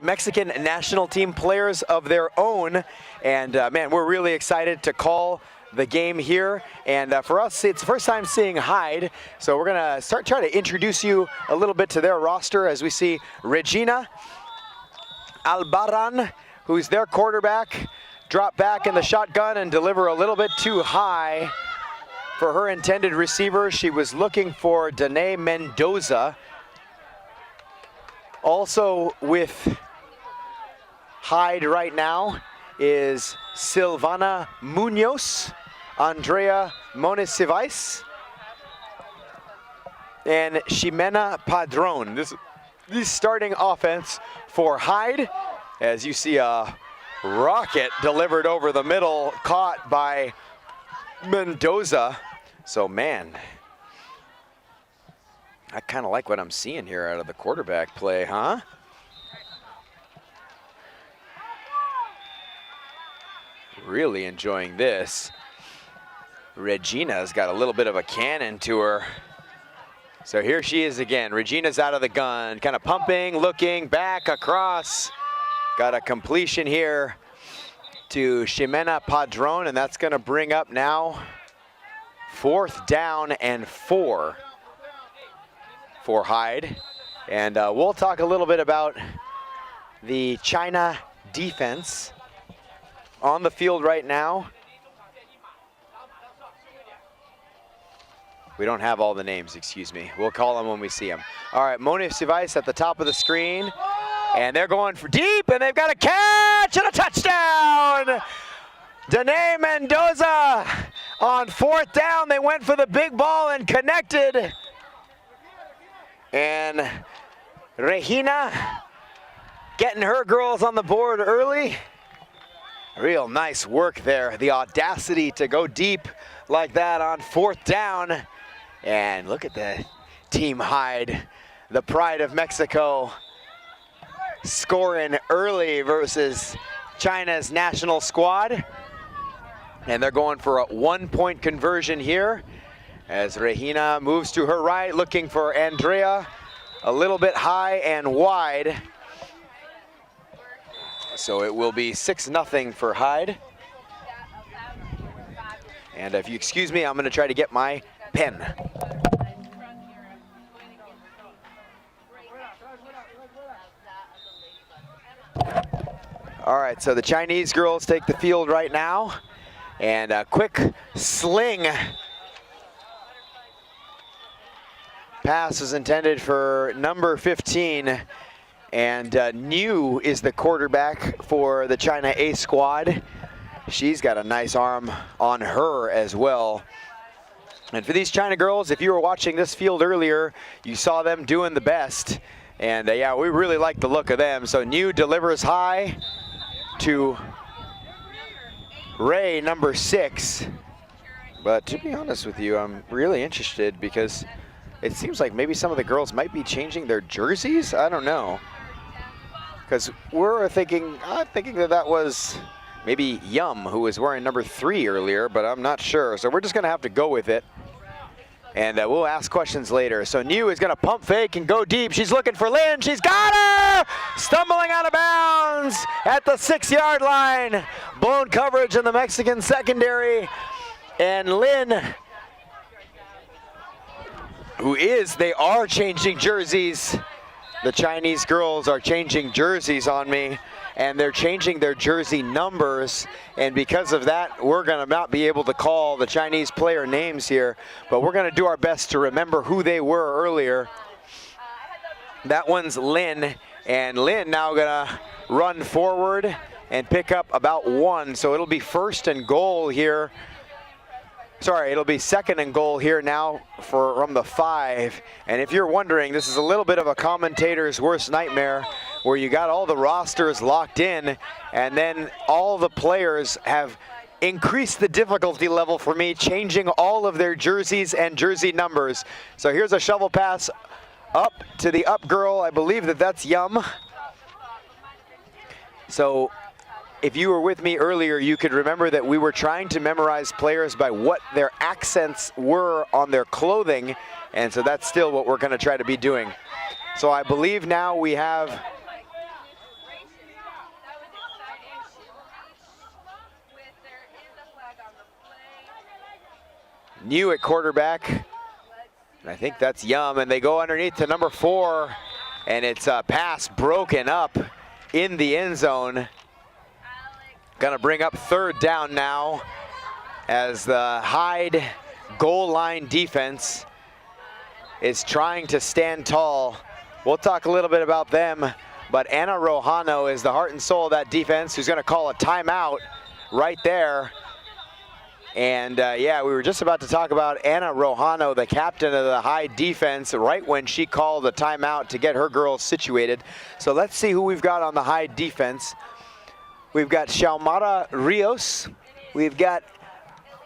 Mexican national team players of their own. And man, we're really excited to call the game here. And for us, it's the first time seeing Hyde. So we're gonna try to introduce you a little bit to their roster as we see Regina Albaran, who's their quarterback, drop back in the shotgun and deliver a little bit too high for her intended receiver. She was looking for Danae Mendoza. Also with Hyde right now is Silvana Munoz, Andrea Monesivais, and Ximena Padron. This starting offense for Hyde, as you see a rocket delivered over the middle, caught by Mendoza. So man, I kind of like what I'm seeing here out of the quarterback play, huh? Really enjoying this. Regina's got a little bit of a cannon to her. So here she is again. Regina's out of the gun, kind of pumping, looking back across. Got a completion here to Ximena Padron, and that's going to bring up now 4th down and 4 for Hyde. And we'll talk a little bit about the China defense on the field right now. We don't have all the names, excuse me. We'll call them when we see them. All right, Monesivais at the top of the screen. And they're going for deep, and they've got a catch and a touchdown! Danae Mendoza on 4th down. They went for the big ball and connected. And Regina getting her girls on the board early. Real nice work there. The audacity to go deep like that on 4th down. And look at the Team Hyde, the pride of Mexico, scoring early versus China's national squad. And they're going for a 1-point conversion here as Regina moves to her right, looking for Andrea, a little bit high and wide. So it will be 6-0 for Hyde. And if you excuse me, I'm going to try to get my pen. All right, so the Chinese girls take the field right now. And a quick sling. Pass is intended for number 15. And New is the quarterback for the China A squad. She's got a nice arm on her as well. And for these China girls, if you were watching this field earlier, you saw them doing the best. And yeah, we really like the look of them. So New delivers high to Ray, number 6. But to be honest with you, I'm really interested because it seems like maybe some of the girls might be changing their jerseys. I don't know. Because I'm thinking that was maybe Yum, who was wearing number 3 earlier, but I'm not sure. So we're just going to have to go with it. And we'll ask questions later. So New is going to pump fake and go deep. She's looking for Lynn. She's got her! Stumbling out of bounds at the 6-yard line. Blown coverage in the Mexican secondary. And Lynn, they are changing jerseys. the Chinese girls are changing jerseys on me, and they're changing their jersey numbers, and because of that, we're gonna not be able to call the Chinese player names here, but we're gonna do our best to remember who they were earlier. That one's Lin, and Lin now gonna run forward and pick up about 1, so it'll be first and goal here. Sorry, it'll be second and goal here now from the 5. And if you're wondering, this is a little bit of a commentator's worst nightmare where you got all the rosters locked in and then all the players have increased the difficulty level for me, changing all of their jerseys and jersey numbers. So here's a shovel pass up to the up girl. I believe that's Yum. So if you were with me earlier, you could remember that we were trying to memorize players by what their accents were on their clothing, and so that's still what we're going to try to be doing. So I believe now we have New at quarterback, and I think that's Yum, and they go underneath to number 4, and it's a pass broken up in the end zone. Gonna bring up third down now as the Hyde goal line defense is trying to stand tall. We'll talk a little bit about them, but Anna Rojano is the heart and soul of that defense, who's gonna call a timeout right there. And yeah, we were just about to talk about Anna Rojano, the captain of the Hyde defense, right when she called the timeout to get her girls situated. So let's see who we've got on the Hyde defense. We've got Xiaomara Rios. We've got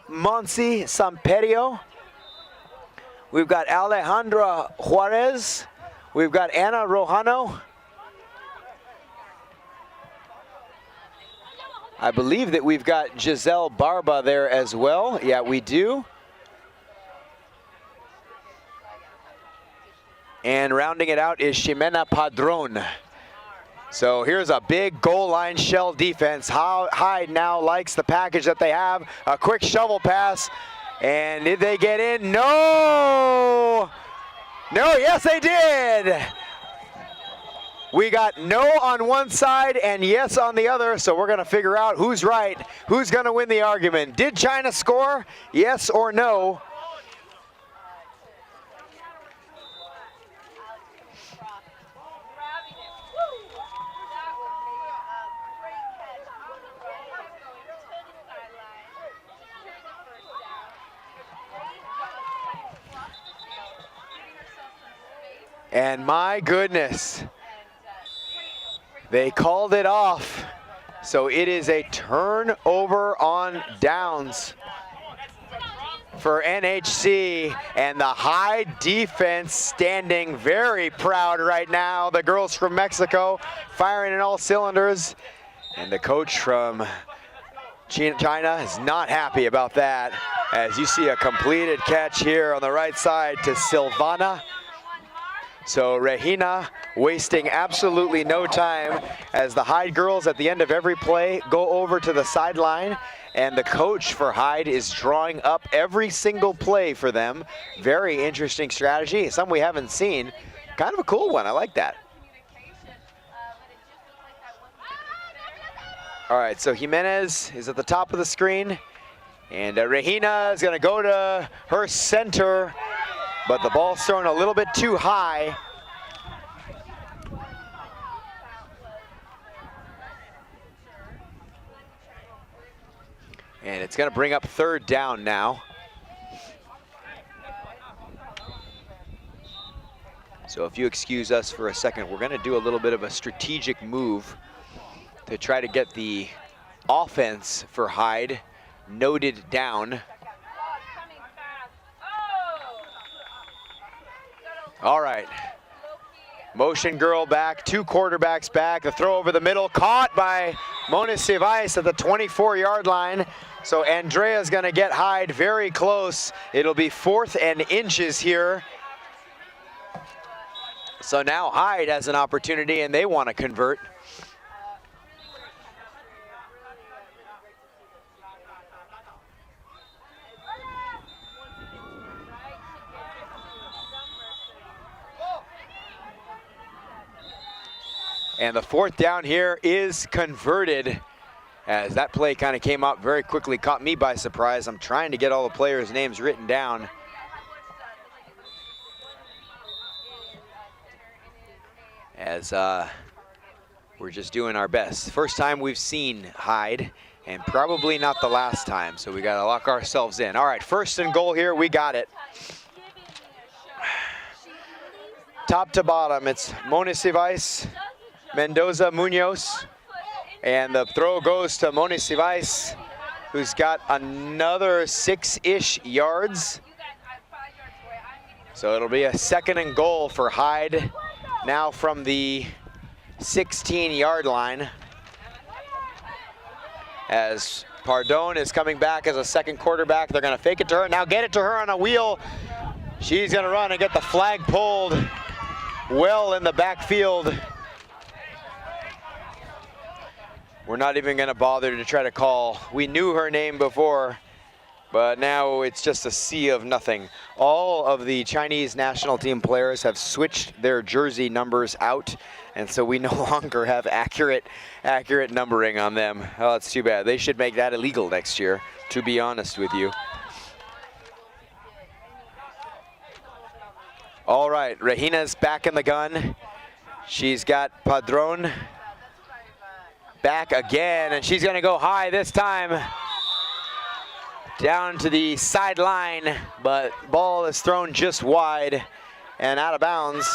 Monsi Samperio. We've got Alejandra Juarez. We've got Anna Rojano. I believe that we've got Giselle Barba there as well. Yeah, we do. And rounding it out is Ximena Padron. So here's a big goal line shell defense. Hyde now likes the package that they have. A quick shovel pass. And did they get in? No! No, yes they did! We got no on one side and yes on the other, so we're gonna figure out who's right, who's gonna win the argument. Did China score? Yes or no? And my goodness, they called it off. So it is a turnover on downs for NHC, and the Hyde defense standing very proud right now. The girls from Mexico firing in all cylinders, and the coach from China is not happy about that, as you see a completed catch here on the right side to Silvana. So Regina wasting absolutely no time as the Hyde girls at the end of every play go over to the sideline, and the coach for Hyde is drawing up every single play for them. Very interesting strategy, some we haven't seen. Kind of a cool one, I like that. All right, so Jimenez is at the top of the screen, and Regina is gonna go to her center, but the ball's thrown a little bit too high. And it's gonna bring up third down now. So if you excuse us for a second, we're gonna do a little bit of a strategic move to try to get the offense for Hyde noted down. All right, motion girl back, 2 quarterbacks back, the throw over the middle, caught by Mona Cevais at the 24-yard line. So Andrea's gonna get Hyde very close. It'll be 4th and inches here. So now Hyde has an opportunity and they wanna convert. And the 4th down here is converted, as that play kind of came up very quickly, caught me by surprise. I'm trying to get all the players' names written down. As we're just doing our best. First time we've seen Hyde, and probably not the last time, so we gotta lock ourselves in. All right, 1st and goal here, we got it. Top to bottom, it's Monisivais, Mendoza, Munoz, and the throw goes to Monisivais, who's got another 6-ish yards. So it'll be a 2nd and goal for Hyde, now from the 16-yard line, as Pardon is coming back as a 2nd quarterback. They're gonna fake it to her, now get it to her on a wheel. She's gonna run and get the flag pulled well in the backfield. We're not even gonna bother to try to call. We knew her name before, but now it's just a sea of nothing. All of the Chinese national team players have switched their jersey numbers out, and so we no longer have accurate numbering on them. Oh, that's too bad. They should make that illegal next year, to be honest with you. All right, Regina's back in the gun. She's got Padron back again, and she's gonna go high this time. Down to the sideline, but ball is thrown just wide and out of bounds.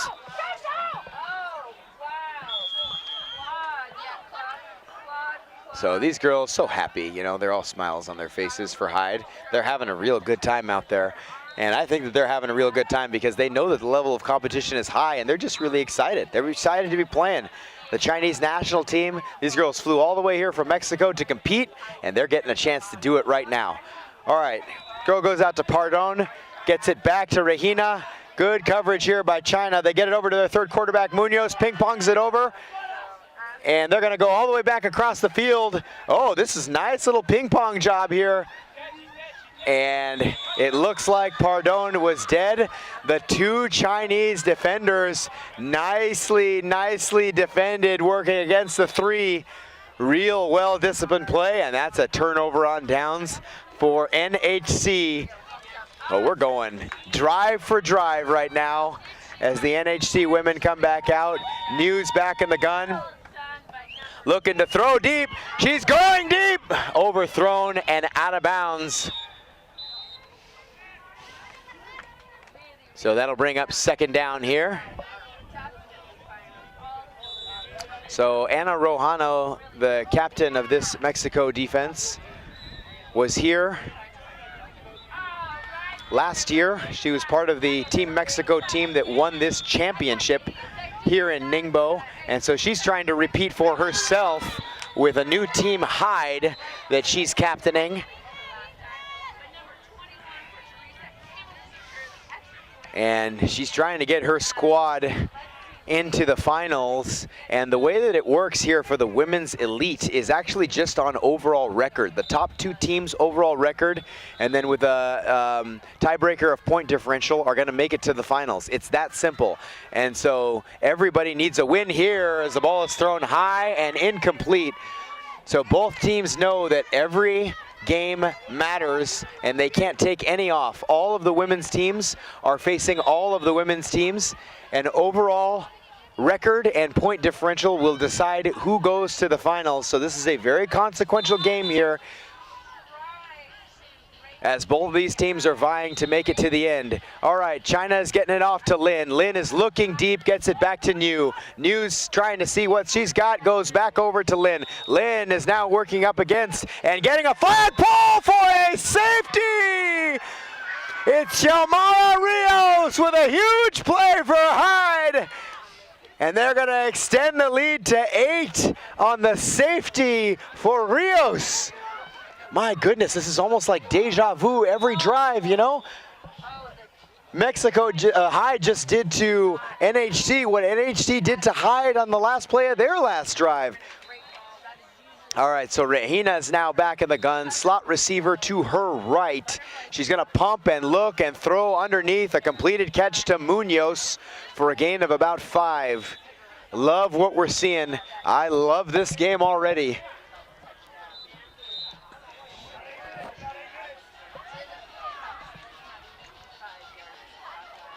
So these girls so happy, you know, they're all smiles on their faces for Hyde. They're having a real good time out there. And I think that they're having a real good time because they know that the level of competition is high, and they're just really excited. They're excited to be playing. The Chinese national team, these girls flew all the way here from Mexico to compete, and they're getting a chance to do it right now. All right, girl goes out to Pardon, gets it back to Regina. Good coverage here by China. They get it over to their 3rd quarterback, Munoz, ping-pongs it over. And they're gonna go all the way back across the field. Oh, this is nice little ping-pong job here. And it looks like Pardon was dead. The 2 Chinese defenders nicely defended, working against the 3. Real well-disciplined play, and that's a turnover on downs for NHC. Oh, we're going drive for drive right now as the NHC women come back out. News back in the gun. Looking to throw deep. She's going deep. Overthrown and out of bounds. So that'll bring up 2nd down here. So Ana Rojano, the captain of this Mexico defense, was here last year. She was part of the Team Mexico team that won this championship here in Ningbo. And so she's trying to repeat for herself with a new team, Hyde, that she's captaining. And she's trying to get her squad into the finals, and the way that it works here for the women's elite is actually just on overall record. The top 2 teams overall record, and then with a tiebreaker of point differential, are gonna make it to the finals. It's that simple. And so everybody needs a win here as the ball is thrown high and incomplete. So both teams know that every game matters, and they can't take any off. All of the women's teams are facing all of the women's teams, and overall record and point differential will decide who goes to the finals. So this is a very consequential game here, as both of these teams are vying to make it to the end. All right, China is getting it off to Lin. Lin is looking deep, gets it back to New. New's trying to see what she's got, goes back over to Lin. Lin is now working up against and getting a flag pull for a safety. It's Xiomara Rios with a huge play for Hyde. And they're gonna extend the lead to 8 on the safety for Rios. My goodness, this is almost like deja vu every drive, you know? Mexico Hyde just did to NHC what NHC did to Hyde on the last play of their last drive. All right, so Regina is now back in the gun. Slot receiver to her right. She's gonna pump and look and throw underneath. A completed catch to Munoz for a gain of about 5. Love what we're seeing. I love this game already.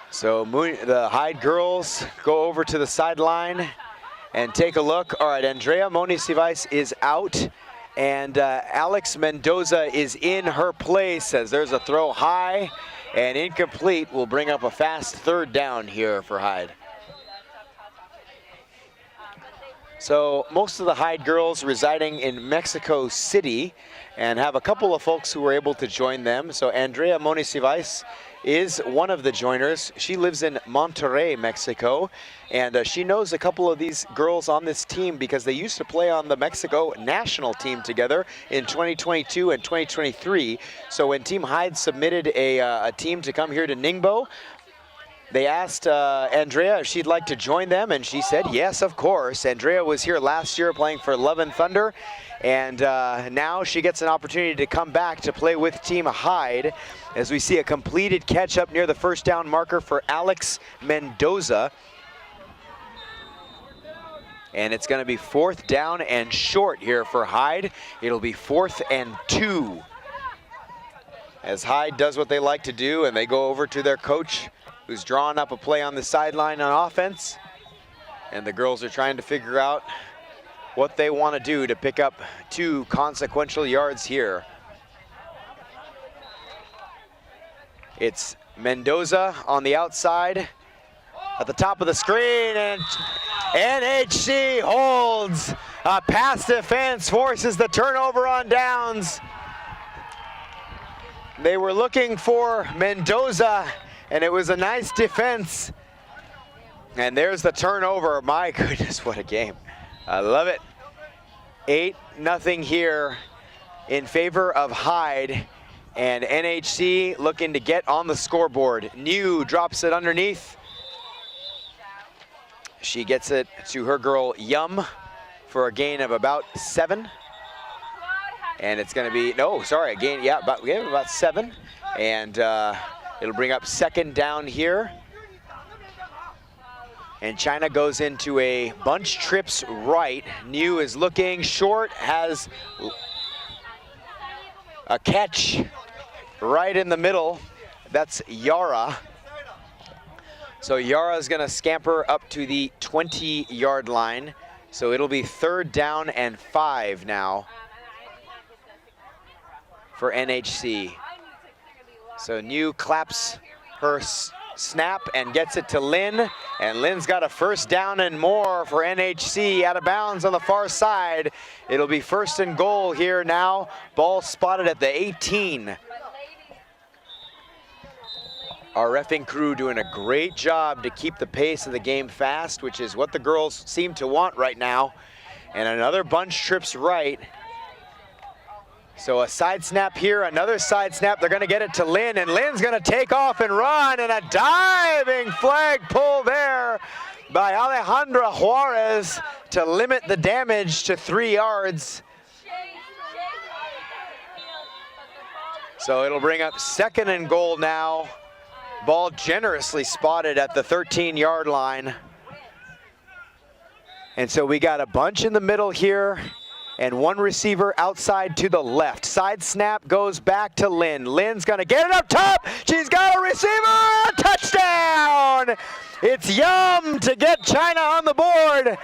So the Hyde girls go over to the sideline and take a look. All right, Andrea Moniz is out, and Alex Mendoza is in her place as there's a throw high and incomplete. Will bring up a fast third down here for Hyde. So most of the Hyde girls residing in Mexico City, and have a couple of folks who were able to join them. So Andrea Moniz is one of the joiners. She lives in Monterrey, Mexico, and she knows a couple of these girls on this team because they used to play on the Mexico national team together in 2022 and 2023. So when Team Hyde submitted a team to come here to Ningbo, they asked Andrea if she'd like to join them, and she said yes, of course. Andrea was here last year playing for Love and Thunder, and now she gets an opportunity to come back to play with Team Hyde as we see a completed catch up near the first down marker for Alex Mendoza. And it's going to be 4th down and short here for Hyde. It'll be 4th and 2. As Hyde does what they like to do, and they go over to their coach, who's drawing up a play on the sideline on offense. And the girls are trying to figure out what they want to do to pick up 2 consequential yards here. It's Mendoza on the outside at the top of the screen, and NHC holds. A pass defense forces the turnover on downs. They were looking for Mendoza, and it was a nice defense. And there's the turnover. My goodness, what a game. I love it. 8-0 here in favor of Hyde, and NHC looking to get on the scoreboard. New drops it underneath. She gets it to her girl Yum for a gain of about 7. And it's going to be, no, sorry, a gain, yeah, about 7. And it'll bring up 2nd down here. And China goes into a bunch trips right. New is looking short, has a catch right in the middle. That's Yara. So Yara's gonna scamper up to the 20-yard line. So it'll be 3rd down and 5 now for NHC. So New claps her snap and gets it to Lynn, and Lynn's got a 1st down and more for NHC, out of bounds on the far side. It'll be 1st and goal here now. Ball spotted at the 18. Our reffing crew doing a great job to keep the pace of the game fast, which is what the girls seem to want right now. And another bunch trips right. So a side snap here, another side snap. They're going to get it to Lynn, and Lynn's going to take off and run, and a diving flag pull there by Alejandra Juarez to limit the damage to 3 yards. So it'll bring up 2nd and goal now. Ball generously spotted at the 13-yard line. And so we got a bunch in the middle here, and 1 receiver outside to the left. Side snap goes back to Lynn. Lynn's gonna get it up top. She's got a receiver, a touchdown! It's Yum to get China on the board.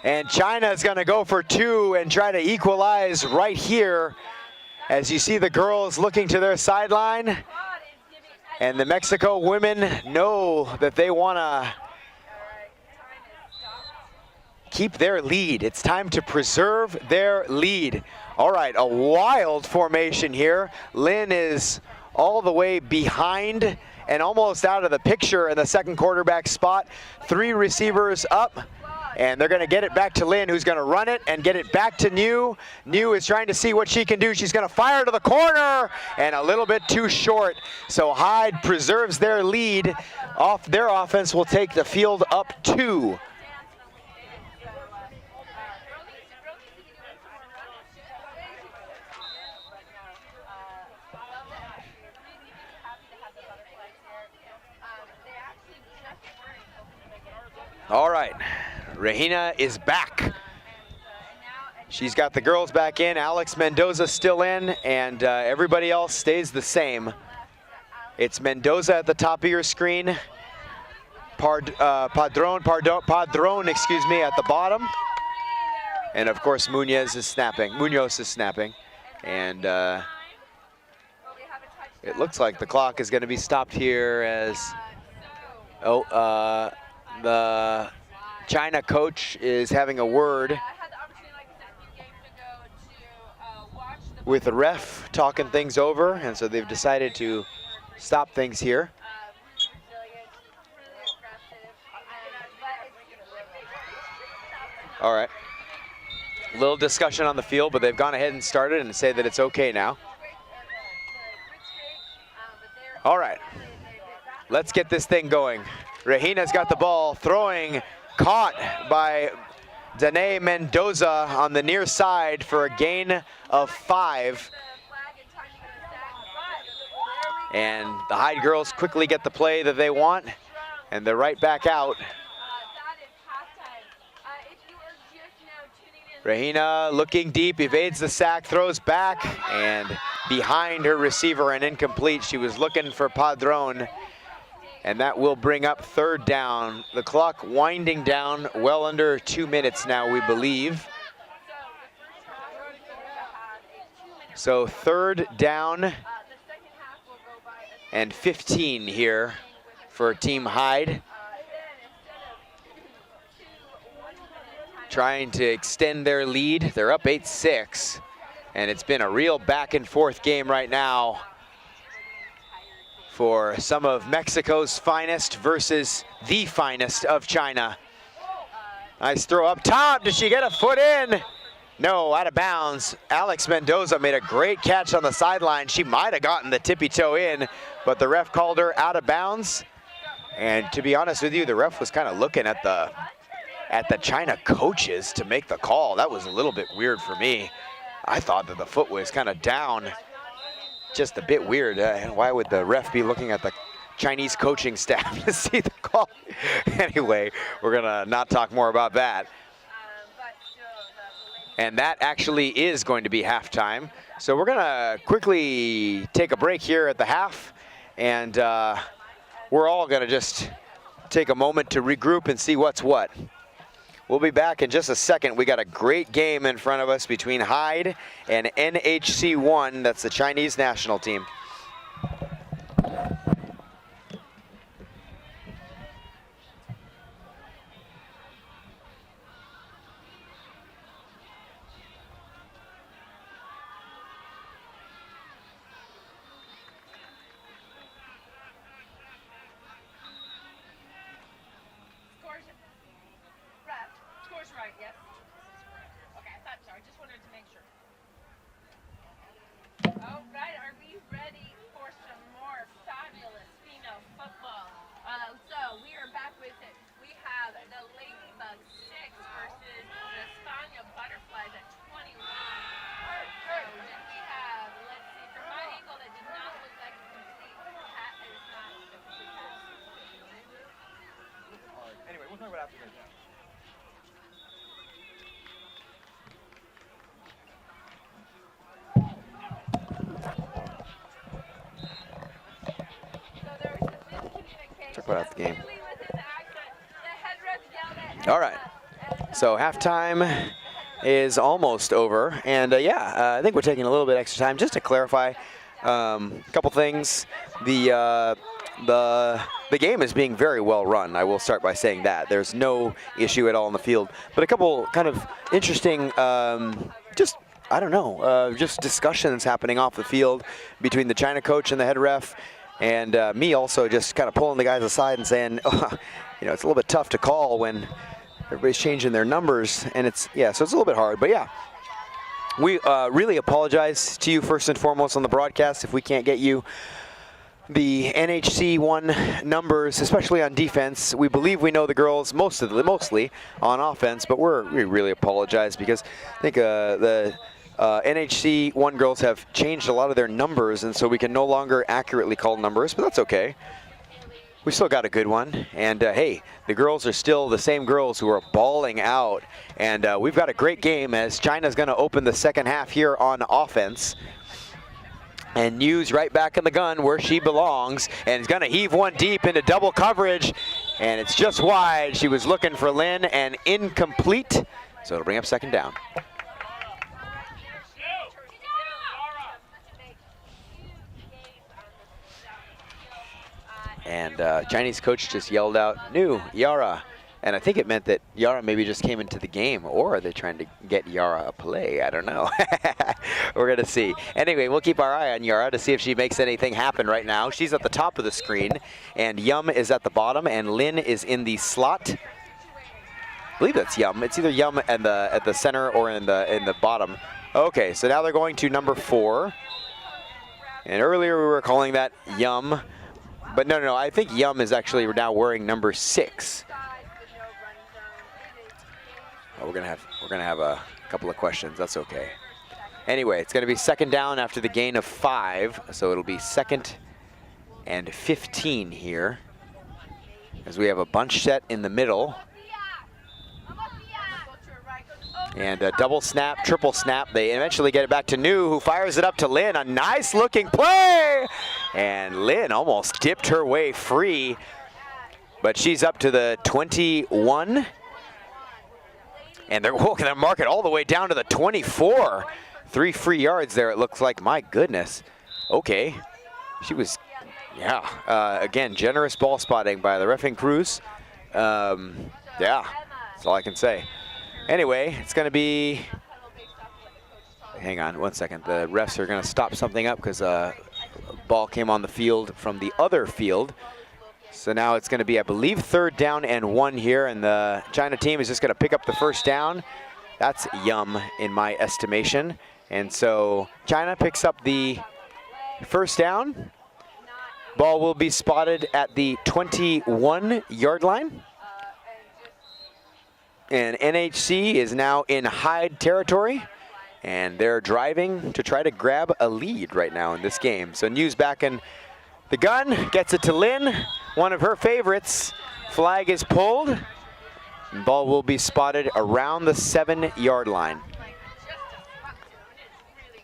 And China's gonna go for 2 and try to equalize right here, as you see the girls looking to their sideline. And the Mexico women know that they wanna keep their lead. It's time to preserve their lead. All right, a wild formation here. Lynn is all the way behind and almost out of the picture in the 2nd quarterback spot. 3 receivers up, and they're gonna get it back to Lynn, who's gonna run it and get it back to New. New is trying to see what she can do. She's gonna fire to the corner, and a little bit too short. So Hyde preserves their lead. Off their offense will take the field up 2. All right, Regina is back. She's got the girls back in, Alex Mendoza still in, and everybody else stays the same. It's Mendoza at the top of your screen, Padron, excuse me, at the bottom. And of course, Munoz is snapping, and it looks like the clock is gonna be stopped here as, the China coach is having a word with the ref, talking things over, and so they've decided to stop things here. All right. A little discussion on the field, but they've gone ahead and started and say that it's okay now. All right. Let's get this thing going. Regina's got the ball, throwing, caught by Danae Mendoza on the near side for a gain of 5. And the Hyde girls quickly get the play that they want, and they're right back out. Regina looking deep, evades the sack, throws back, and behind her receiver and incomplete. She was looking for Padron, and that will bring up 3rd down. The clock winding down, well under 2 minutes now, we believe. So 3rd down and 15 here for Team Hyde. Trying to extend their lead. They're up 8-6, and it's been a real back and forth game right now for some of Mexico's finest versus the finest of China. Nice throw up top. Did she get a foot in? No, out of bounds. Alex Mendoza made a great catch on the sideline. She might have gotten the tippy toe in, but the ref called her out of bounds. And to be honest with you, the ref was kind of looking at the China coaches to make the call. That was a little bit weird for me. I thought that the foot was kind of down. Just a bit weird. Why would the ref be looking at the Chinese coaching staff to see the call? Anyway, we're gonna not talk more about that. And that actually is going to be halftime. So we're gonna quickly take a break here at the half, and we're all gonna just take a moment to regroup and see what's what. We'll be back in just a second. We got a great game in front of us between Hyde and NHC1. That's the Chinese national team. Right, yes. Okay, I thought so. I just wanted to make sure. All right, are we ready for some more fabulous female football? So we are back with it. We have the Ladybug 6 versus the Spania Butterflies at 21. So then we have, let's see, from my angle, that did not look like a complete hat. It's not a complete hat. Anyway, we'll talk about after this. Talk about the game. All right, so halftime is almost over, and I think we're taking a little bit extra time just to clarify a couple things. The game is being very well run. I will start by saying that there's no issue at all in the field, but a couple kind of interesting, just discussions happening off the field between the China coach and the head ref. And me also just kind of pulling the guys aside and saying, it's a little bit tough to call when everybody's changing their numbers, and so it's a little bit hard. But yeah, we really apologize to you first and foremost on the broadcast if we can't get you the NHC1 numbers, especially on defense. We believe we know the girls mostly on offense, but we really apologize because I think the NHC1 girls have changed a lot of their numbers, and so we can no longer accurately call numbers, but that's okay. We still got a good one, and hey, the girls are still the same girls who are balling out, and we've got a great game as China's going to open the second half here on offense. And News right back in the gun where she belongs, and is going to heave one deep into double coverage, and it's just wide. She was looking for Lynn, and incomplete, so it'll bring up second down. And Chinese coach just yelled out, "New Yara," and I think it meant that Yara maybe just came into the game, or they're trying to get Yara a play. I don't know. We're gonna see. Anyway, we'll keep our eye on Yara to see if she makes anything happen right now. She's at the top of the screen, and Yum is at the bottom, and Lin is in the slot. I believe that's Yum. It's either Yum at the center or in the bottom. Okay, so now they're going to number 4, and earlier we were calling that Yum. But no, I think Yum is actually now wearing number 6. Oh, we're gonna have a couple of questions. That's okay. Anyway, it's gonna be second down after the gain of 5, so it'll be 2nd and 15 here, as we have a bunch set in the middle. And a double snap, triple snap. They eventually get it back to New, who fires it up to Lin. A nice looking play! And Lin almost dipped her way free, but she's up to the 21. And they're going to mark it all the way down to the 24. 3 free yards there, it looks like. My goodness. Okay. She was, yeah. Again, generous ball spotting by the reffing Cruz. Yeah, that's all I can say. Anyway, it's going to be, hang on one second. The refs are going to stop something up because a ball came on the field from the other field. So now it's going to be, I believe, 3rd down and 1 here, and the China team is just going to pick up the first down. That's Yum in my estimation. And so China picks up the first down. Ball will be spotted at the 21-yard line. And NHC is now in Hyde territory, and they're driving to try to grab a lead right now in this game. So News back in the gun, gets it to Lin, one of her favorites. Flag is pulled, and ball will be spotted around the 7-yard line.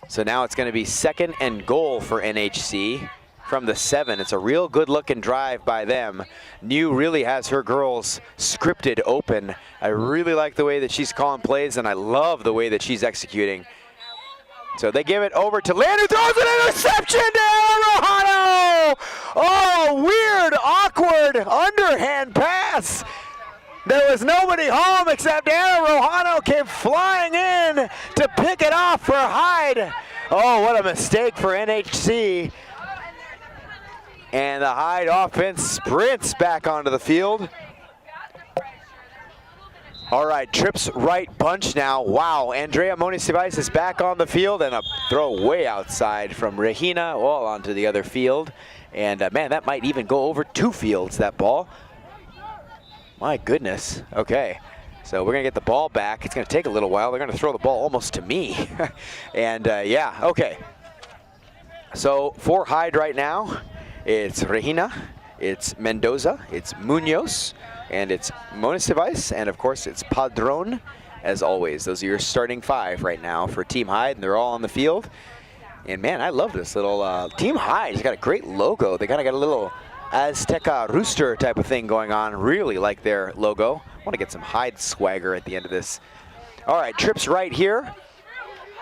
So now it's going to be 2nd and goal for NHC. From the 7, it's a real good looking drive by them. New really has her girls scripted open. I really like the way that she's calling plays, and I love the way that she's executing. So they give it over to Lin, who throws an interception to Rojano! Oh, weird, awkward, underhand pass. There was nobody home except Anna Rojano came flying in to pick it off for Hyde. Oh, what a mistake for NHC. And the Hyde offense sprints back onto the field. All right, trips right bunch now. Wow, Andrea Moniz is back on the field, and a throw way outside from Regina, all onto the other field. And man, that might even go over 2 fields, that ball. My goodness. Okay, so we're gonna get the ball back. It's gonna take a little while. They're gonna throw the ball almost to me. And yeah, okay. So for Hyde right now, it's Regina, it's Mendoza, it's Munoz, and it's Moniz, and of course it's Padron, as always. Those are your starting 5 right now for Team Hyde, and they're all on the field. And man, I love this little Team Hyde. It's got a great logo. They kind of got a little Azteca rooster type of thing going on. Really like their logo. I want to get some Hyde swagger at the end of this. All right, trips right here.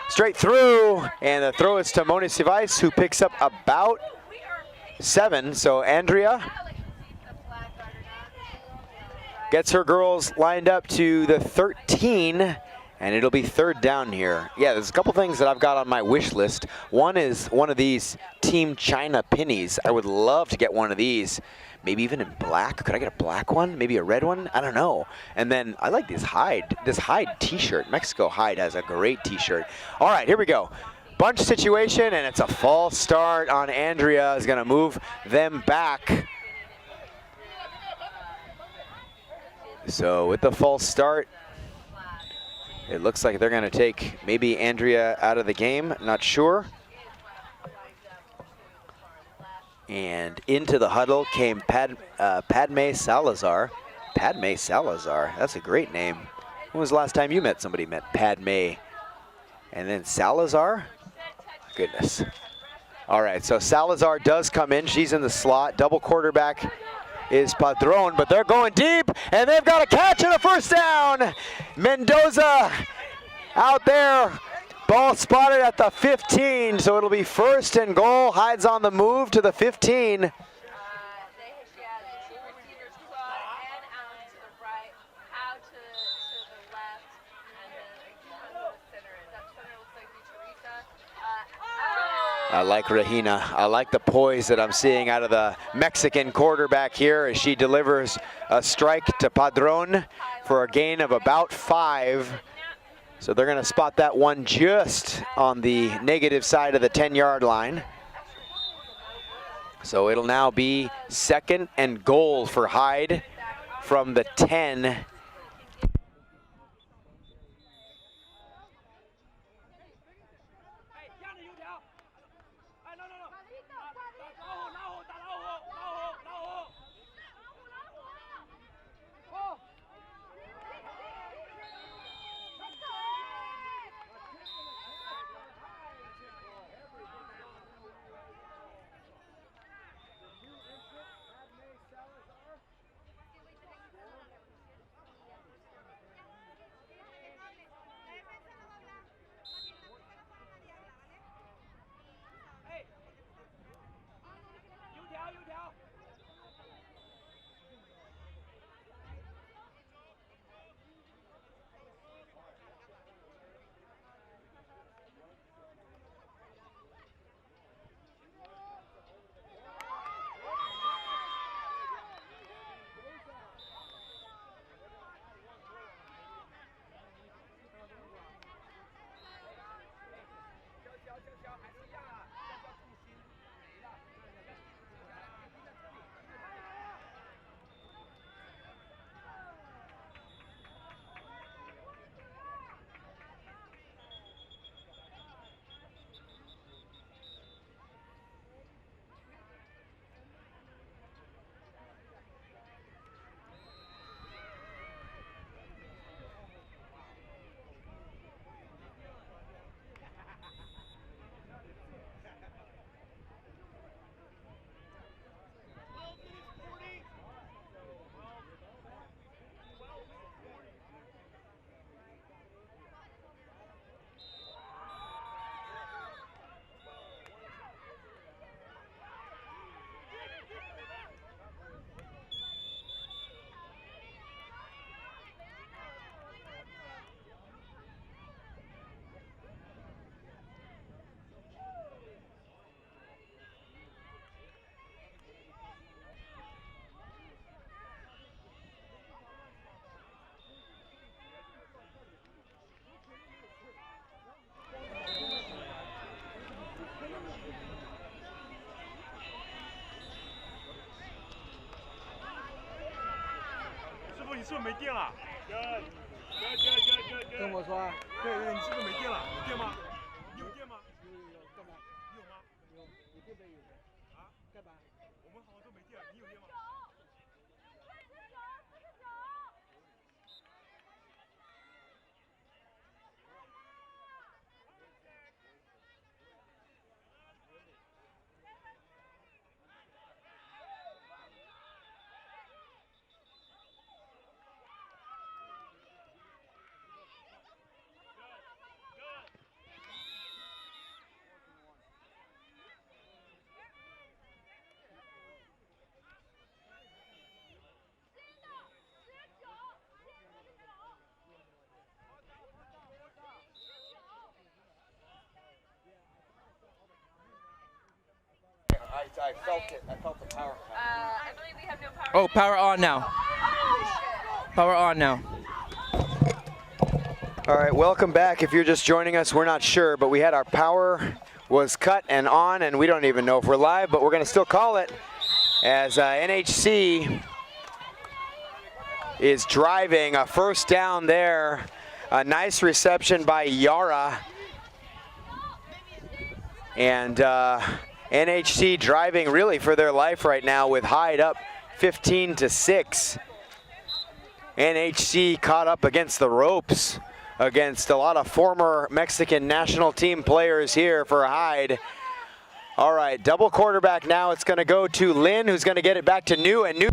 Straight through, and the throw is to Moniz, who picks up about 7. So Andrea gets her girls lined up to the 13, and it'll be 3rd down here. Yeah, there's a couple things that I've got on my wish list. One is one of these Team China pinnies. I would love to get one of these, maybe even in black. Could I get a black one? Maybe a red one? I don't know. And then I like this Hyde t-shirt. Mexico Hyde has a great t-shirt. All right, here we go. Bunch situation, and it's a false start on Andrea. Is going to move them back. So with the false start, it looks like they're going to take maybe Andrea out of the game. Not sure. And into the huddle came Padme Salazar. Padme Salazar, that's a great name. When was the last time you met somebody met Padme? And then Salazar? Goodness. All right, so Salazar does come in. She's in the slot. Double quarterback is Padron, but they're going deep, and they've got a catch and a first down. Mendoza out there. Ball spotted at the 15, so it'll be first and goal. Hides on the move to the 15. I like Regina. I like the poise that I'm seeing out of the Mexican quarterback here as she delivers a strike to Padron for a gain of about 5. So they're going to spot that one just on the negative side of the 10-yard line. So it'll now be second and goal for Hyde from the 10. I felt it. I felt the power. I believe we have no power. Oh, power on now. Power on now. All right, welcome back. If you're just joining us, we're not sure, but we had our power was cut and on, and we don't even know if we're live, but we're going to still call it as NHC is driving a first down there. A nice reception by Yara. And NHC driving really for their life right now with Hyde up 15-6. NHC caught up against the ropes against a lot of former Mexican national team players here for Hyde. All right, double quarterback now. It's going to go to Lin, who's going to get it back to New, and New.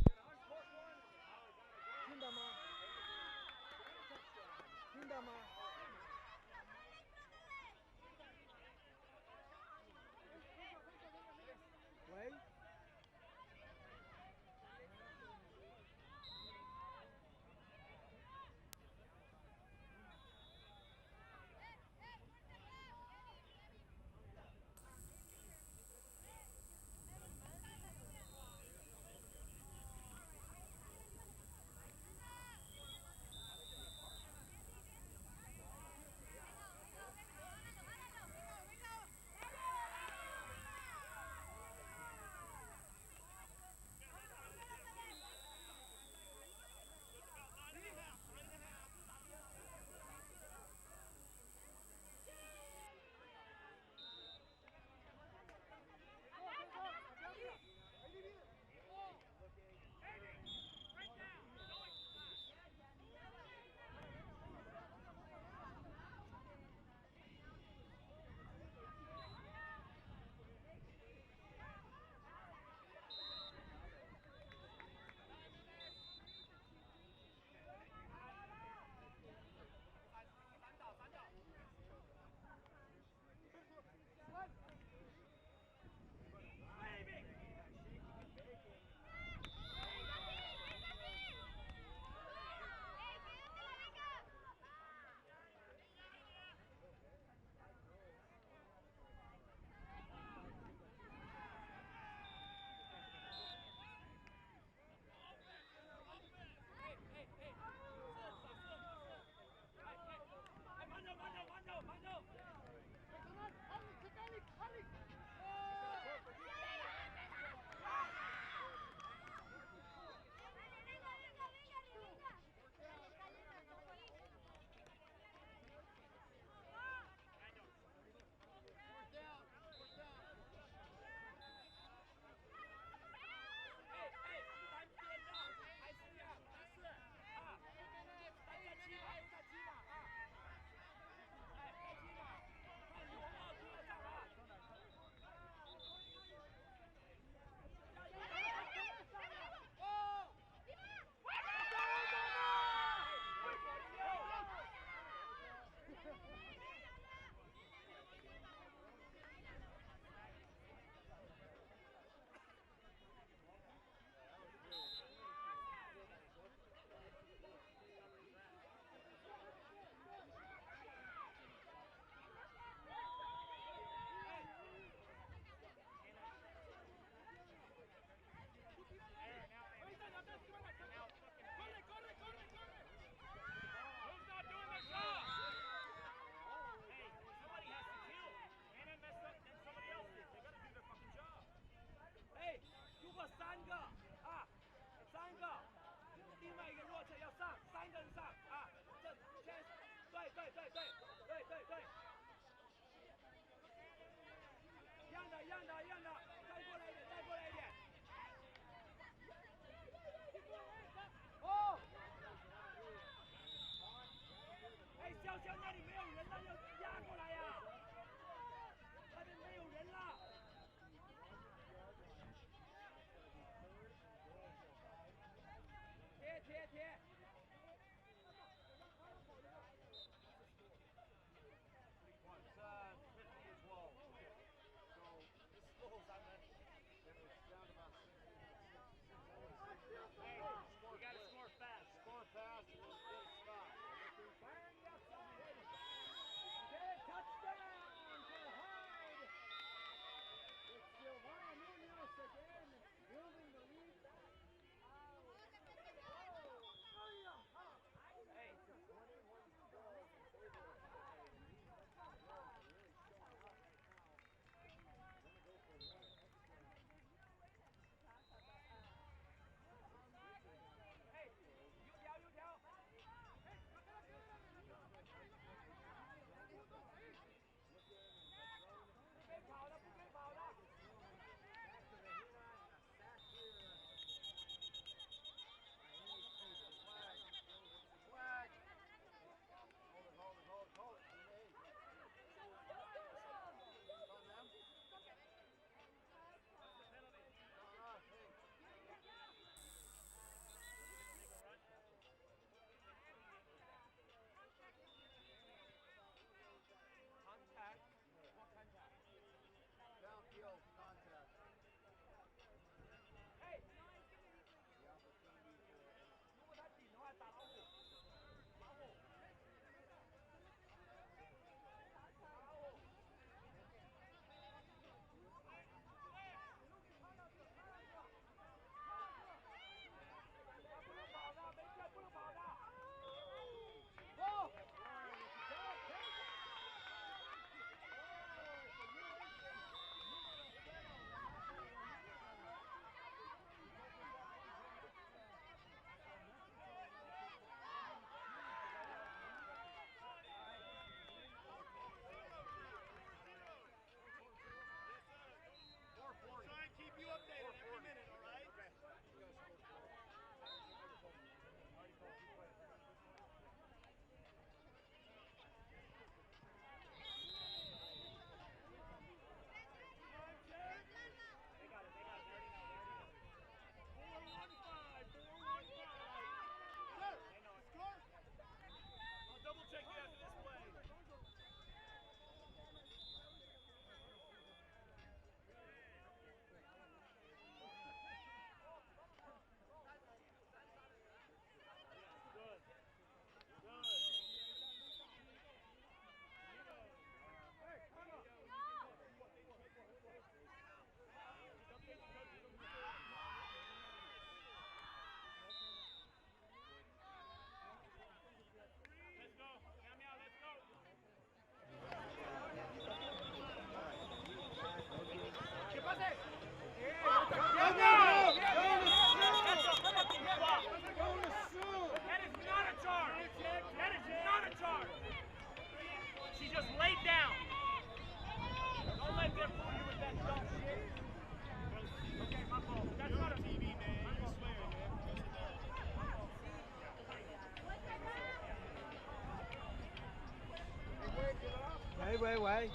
喂，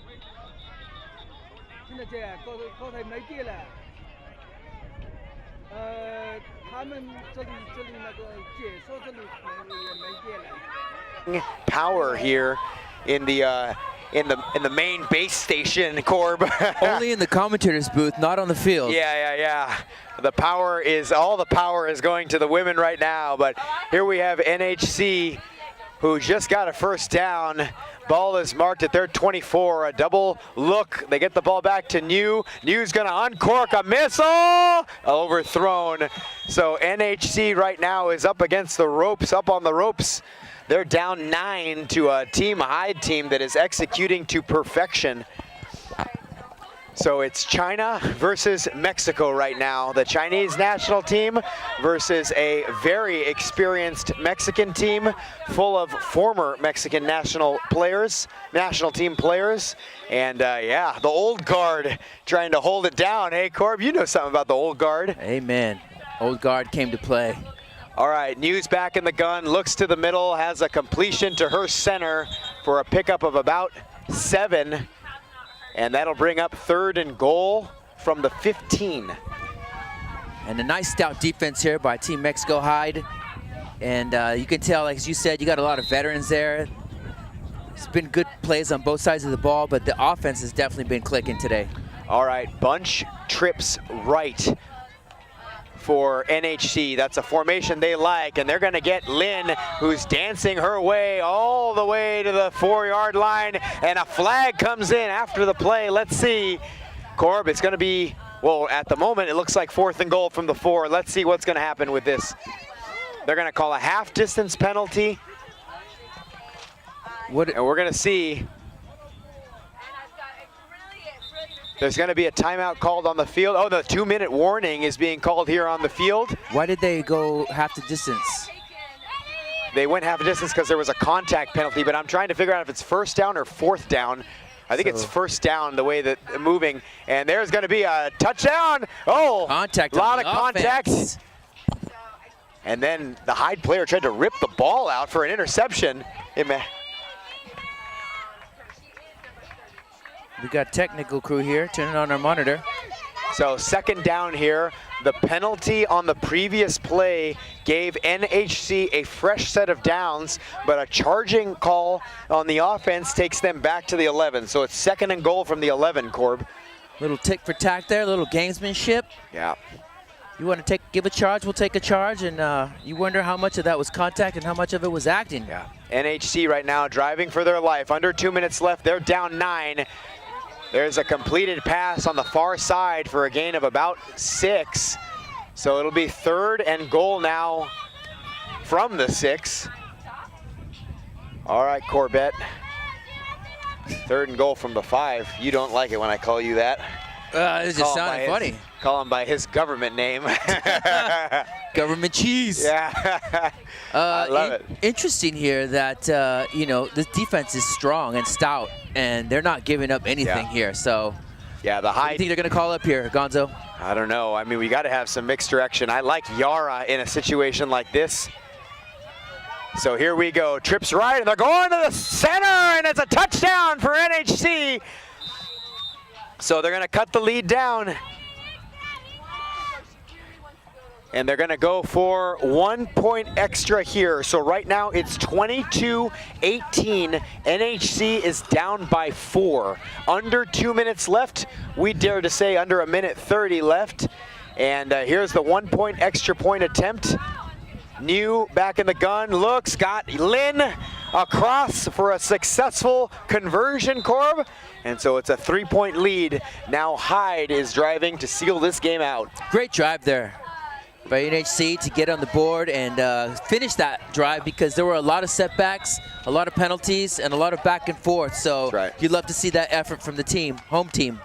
听得见？高台没电了。他们这里那个解说这里也没电了。 Power here in the main base station, Corb. Only in the commentator's booth, not on the field. Yeah. All the power is going to the women right now. But here we have NHC, who just got a first down. Ball is marked at their 24. A double look. They get the ball back to New. New's going to uncork a missile. Overthrown. So NHC right now is up against the ropes, up on the ropes. They're down 9 to a Team Hyde team that is executing to perfection. So it's China versus Mexico right now. The Chinese national team versus a very experienced Mexican team full of former Mexican national team players. And yeah, the old guard trying to hold it down. Hey, Corb, you know something about the old guard. Amen. Old guard came to play. All right, News back in the gun, looks to the middle, has a completion to her center for a pickup of about 7. And that'll bring up 3rd and goal from the 15. And a nice stout defense here by Team Mexico Hyde. And you can tell, like as you said, you got a lot of veterans there. It's been good plays on both sides of the ball, but the offense has definitely been clicking today. All right, bunch trips right for NHC. That's a formation they like, and they're gonna get Lynn, who's dancing her way all the way to the 4-yard line, and a flag comes in after the play. Let's see. Corb, it's gonna be, well, at the moment, it looks like 4th and goal from the 4. Let's see what's gonna happen with this. They're gonna call a half-distance penalty. And we're gonna see. There's going to be a timeout called on the field. Oh, the 2-minute warning is being called here on the field. Why did they go half the distance? They went half a distance because there was a contact penalty, but I'm trying to figure out if it's 1st down or 4th down. I think it's 1st down, the way that moving. And there's going to be a touchdown. Oh, contact. A lot of contact. And then the Hyde player tried to rip the ball out for an interception. We got technical crew here turning on our monitor. So 2nd down here. The penalty on the previous play gave NHC a fresh set of downs, but a charging call on the offense takes them back to the 11. So it's 2nd and goal from the 11, Corb. Little tick for tack there, little gamesmanship. Yeah. You want to give a charge, we'll take a charge, and you wonder how much of that was contact and how much of it was acting. Yeah. NHC right now driving for their life. Under 2 minutes left, they're down 9. There's a completed pass on the far side for a gain of about 6. So it'll be 3rd and goal now from the 6. All right, Corbett. 3rd and goal from the 5. You don't like it when I call you that. It just sounded funny. Call him by his government name. Government cheese. Yeah. I love it. Interesting here that, you know, this defense is strong and stout, and they're not giving up anything here. So, yeah, the Hyde. What do you think they're going to call up here, Gonzo? I don't know. I mean, we got to have some mixed direction. I like Yara in a situation like this. So here we go. Trips right, and they're going to the center, and it's a touchdown for NHC. So they're going to cut the lead down. And they're going to go for 1 point extra here. So right now it's 22-18. NHC is down by 4. Under 2 minutes left. We dare to say under 1:30 left. And here's the 1 point extra point attempt. New back in the gun, looks, got Lynn across for a successful conversion, Corb. And so it's a 3 point lead. Now Hyde is driving to seal this game out. Great drive there by NHC to get on the board and finish that drive, because there were a lot of setbacks, a lot of penalties, and a lot of back and forth. So you'd love to see that effort from the team, home team.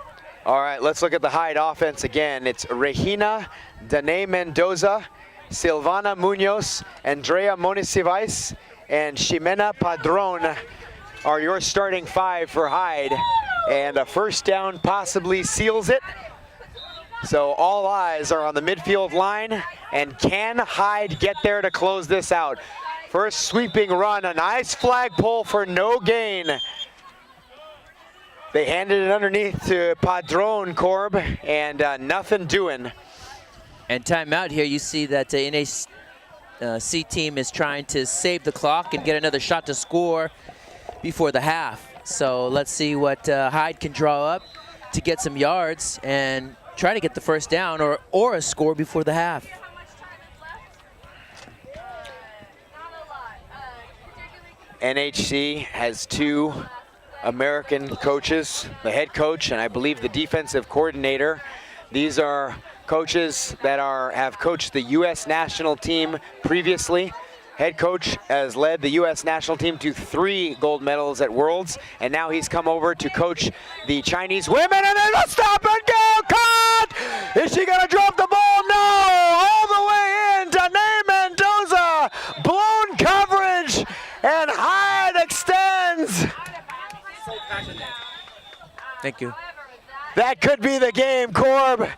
All right, let's look at the Hyde offense again. It's Regina, Danae Mendoza, Silvana Munoz, Andrea Monicivais, and Ximena Padron are your starting 5 for Hyde. And a first down possibly seals it. So all eyes are on the midfield line, and can Hyde get there to close this out? First sweeping run, a nice flagpole for no gain. They handed it underneath to Padron, Corb, and nothing doing. And timeout here, you see that the NAC team is trying to save the clock and get another shot to score before the half. So let's see what Hyde can draw up to get some yards and try to get the first down or a score before the half. NHC has 2 American coaches, the head coach and I believe the defensive coordinator. These are coaches that have coached the U.S. national team previously. Head coach has led the U.S. national team to 3 gold medals at Worlds, and now he's come over to coach the Chinese women, and then a stop and go, caught! Is she gonna drop the ball? No! All the way in, Danae Mendoza, blown coverage, and Hyde extends. Thank you. That could be the game, Corb.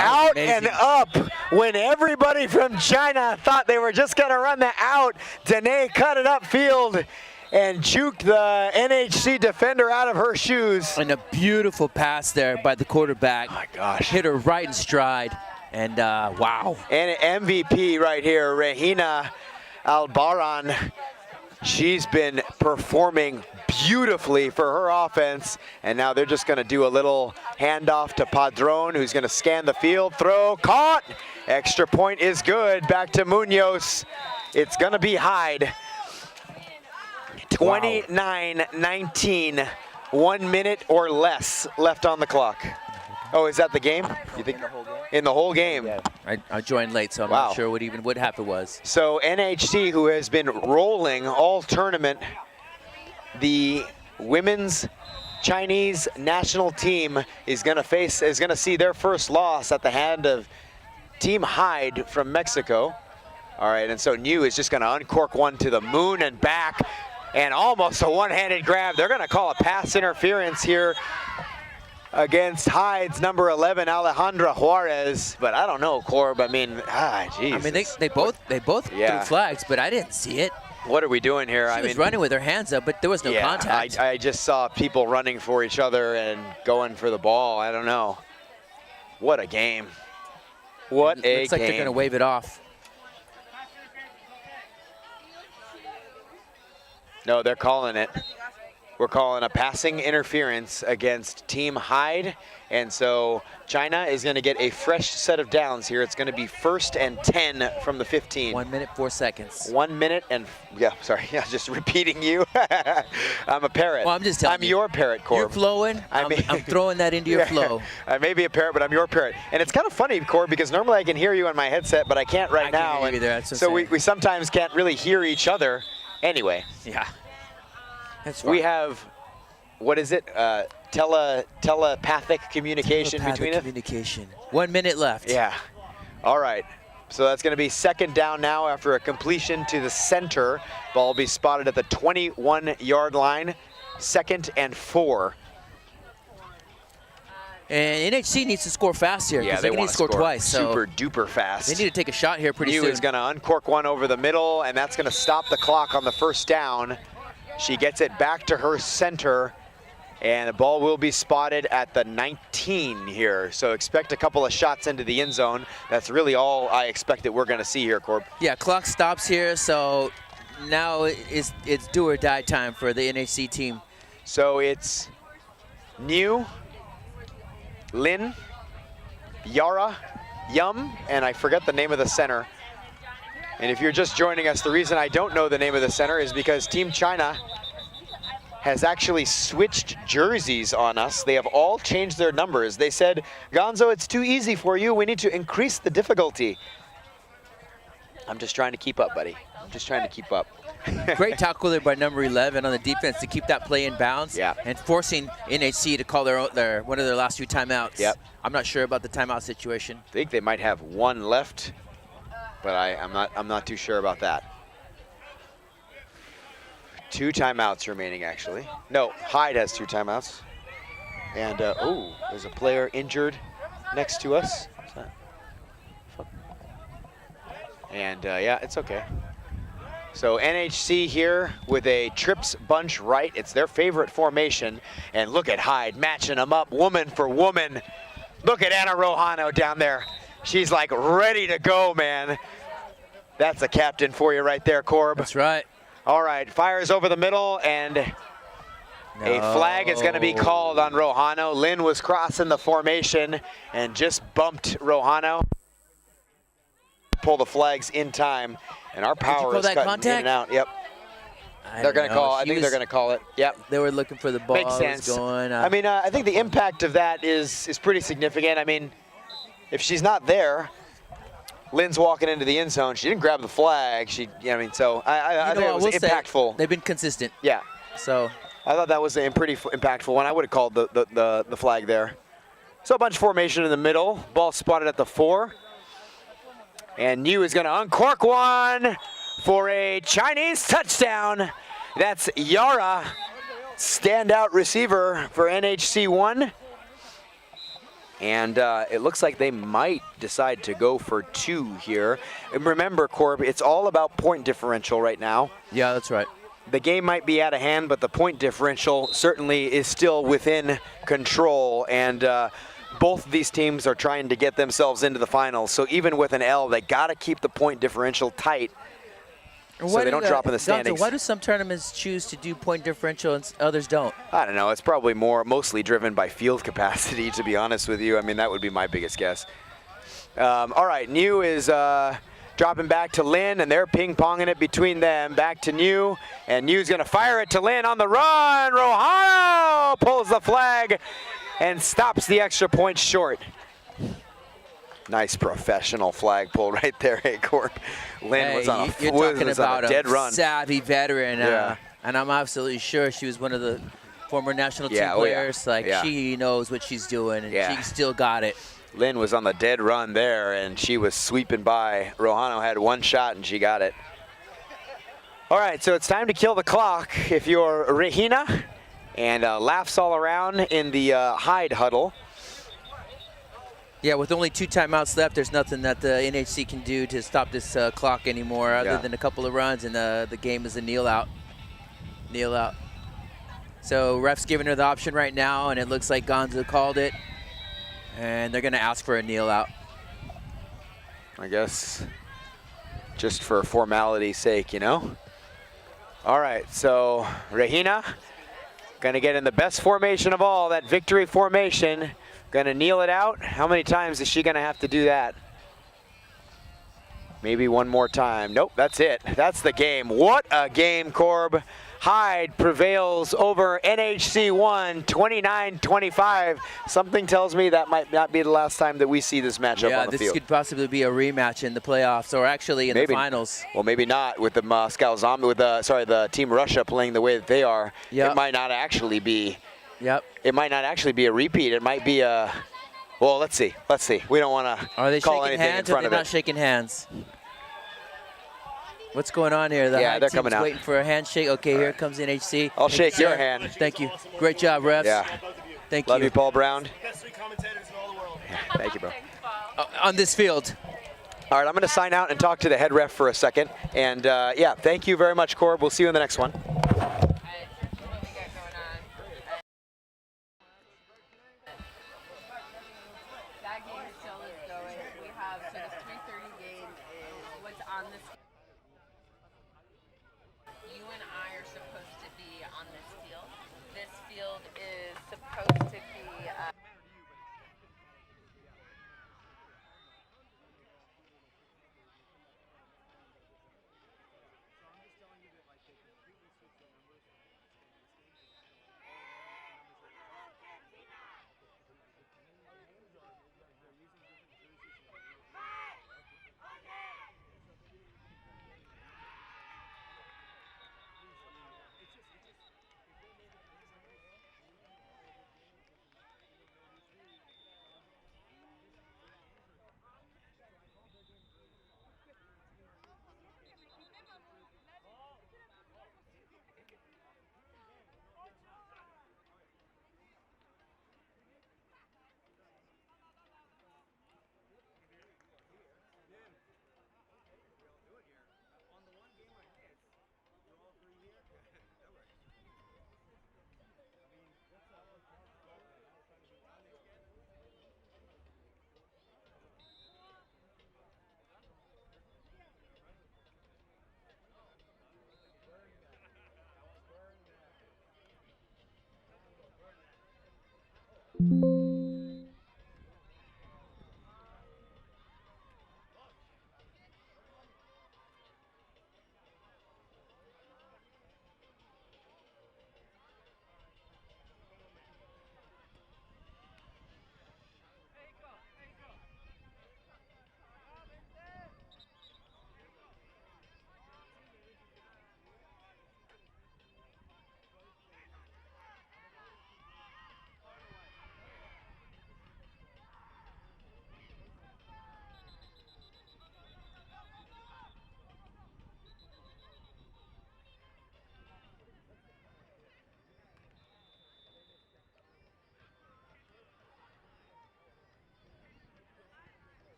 Out amazing. and up when everybody from China thought they were just going to run the out. Danae cut it upfield and juked the NHC defender out of her shoes. And a beautiful pass there by the quarterback. Oh my gosh. Hit her right in stride. And wow. And an MVP right here, Regina Albaran. She's been performing beautifully for her offense, and now they're just going to do a little handoff to Padron, who's going to scan the field, throw, caught. Extra point is good. Back to Munoz. It's going to be Hyde. 29-19, 1 minute or less left on the clock. Oh, is that the game? You think in the whole game? Yeah. I joined late, so I'm Wow. not sure what half it was. So NHC, who has been rolling all tournament, the women's Chinese national team is going to see their first loss at the hand of Team Hyde from Mexico. All right, and so New is just going to uncork one to the moon and back, and almost a one-handed grab. They're going to call a pass interference here against Hyde's number 11, Alejandra Juarez, but I don't know, Corb. I mean, geez. I mean, they both Yeah. threw flags, but I didn't see it. What are we doing here? She was running with her hands up, but there was no yeah, contact. I just saw people running for each other and going for the ball. I don't know. What a game. What a Looks like they're game. going to wave it off. No, they're calling it. We're calling a passing interference against Team Hyde. And so China is going to get a fresh set of downs here. It's going to be 1st and 10 from the 15. 1 minute, 4 seconds. 1 minute and, just repeating you. I'm a parrot. Well, I'm just telling you. your parrot, Corb. You're flowing. I'm throwing that into your flow. I may be a parrot, but I'm your parrot. And it's kind of funny, Corb, because normally I can hear you on my headset, but I can't right now. Can't hear you either, that's what so I'm saying. we sometimes can't really hear each other. Anyway. Yeah. That's fine. We have, what is it? Telepathic communication between us? Communication. 1 minute left. Yeah. All right. So that's going to be 2nd down now after a completion to the center. Ball will be spotted at the 21-yard line. 2nd and 4. And NHC needs to score fast here. Yeah, because they need want to score twice. super So duper fast. they need to take a shot here pretty New soon. is going to uncork one over the middle, and that's going to stop the clock on the 1st down. She gets it back to her center, and the ball will be spotted at the 19 here. So expect a couple of shots into the end zone. That's really all I expect that we're going to see here, Corb. Yeah, clock stops here, so now it's do or die time for the NHC team. So it's New, Lin, Yara, Yum, and I forget the name of the center. And if you're just joining us, the reason I don't know the name of the center is because Team China has actually switched jerseys on us. They have all changed their numbers. They said, Gonzo, it's too easy for you. We need to increase the difficulty. I'm just trying to keep up, buddy. I'm just trying to keep up. Great tackle there by number 11 on the defense to keep that play in bounds. Yeah. And forcing NHC to call their one of their last 2 timeouts. Yep. I'm not sure about the timeout situation. I think they might have 1 left, but I'm not too sure about that. 2 timeouts remaining, actually. No, Hyde has 2 timeouts. And, there's a player injured next to us. What's that? And, yeah, it's okay. So NHC here with a trips bunch right. It's their favorite formation. And look at Hyde matching them up woman for woman. Look at Anna Rojano down there. She's like ready to go, man. That's a captain for you right there, Corb. That's right. All right, fires over the middle, and a flag is going to be called on Rojano. Lynn was crossing the formation and just bumped Rojano. Pull the flags in time, and our power is cutting in and out. Yep. They're going to call. I think they're going to call it. Yep. They were looking for the ball. Makes sense. Going, I mean, I think the impact of that is pretty significant. I mean, if she's not there, Lynn's walking into the end zone. She didn't grab the flag. I mean, so I think it was impactful. They've been consistent. Yeah. So I thought that was a pretty impactful one. I would have called the flag there. So a bunch of formation in the middle. Ball spotted at the 4. And Niu is going to uncork one for a Chinese touchdown. That's Yara, standout receiver for NHC1. And it looks like they might decide to go for 2 here. And remember, Corb, it's all about point differential right now. yeah, that's right. The game might be out of hand, but the point differential certainly is still within control. And both of these teams are trying to get themselves into the finals. So even with an L, they got to keep the point differential tight so they don't drop in the standings. Why do some tournaments choose to do point differential and others don't? I don't know. It's probably mostly driven by field capacity, to be honest with you. I mean, that would be my biggest guess. All right, Niu is dropping back to Lynn, and they're ping-ponging it between them. Back to Niu, and Niu's going to fire it to Lynn on the run. Rojano pulls the flag and stops the extra point short. Nice professional flag pull right there, hey, Corb. Lynn was on a dead run. Savvy veteran, and I'm absolutely sure she was one of the former national team players. She knows what she's doing, and she still got it. Lynn was on the dead run there, and she was sweeping by. Rojano had one shot, and she got it. All right, so it's time to kill the clock if you're Regina, and laughs all around in the Hyde huddle. Yeah, with only 2 timeouts left, there's nothing that the NHC can do to stop this clock anymore other than a couple of runs, and the game is a kneel out. Kneel out. So ref's giving her the option right now, and it looks like Gonzo called it, and they're going to ask for a kneel out. I guess just for formality's sake, you know? All right, so Regina going to get in the best formation of all, that victory formation. Going to kneel it out. How many times is she going to have to do that? Maybe one more time. Nope, that's it. That's the game. What a game, Corb. Hyde prevails over NHC1, 29-25. Something tells me that might not be the last time that we see this matchup on the field. Yeah, this could possibly be a rematch in the playoffs, or actually in the finals. Well, maybe not with the Moscow Zombie, with the Team Russia playing the way that they are. It might not actually be. Yep. It might not actually be a repeat. It might be a. Well, let's see. Let's see. We don't want to call anything in front of it. Are they not shaking hands? What's going on here? The they're coming out. Waiting for a handshake. Okay, here comes NHC. I'll shake your hand. Thank you. Great job, refs. Yeah. Thank you. Love you, Paul Brown. Best 3 commentators in all the world. Thank you, bro. On this field. All right, I'm going to sign out and talk to the head ref for a second. And yeah, thank you very much, Corb. We'll see you in the next one.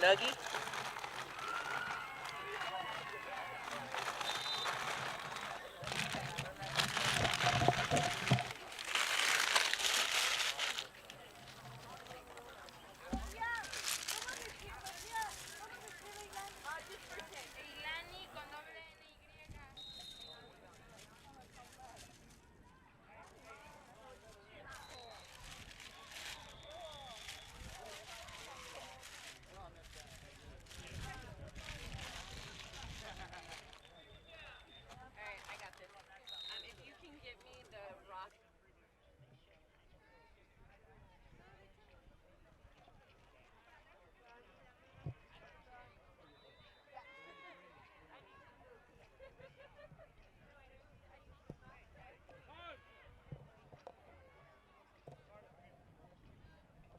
Nuggie.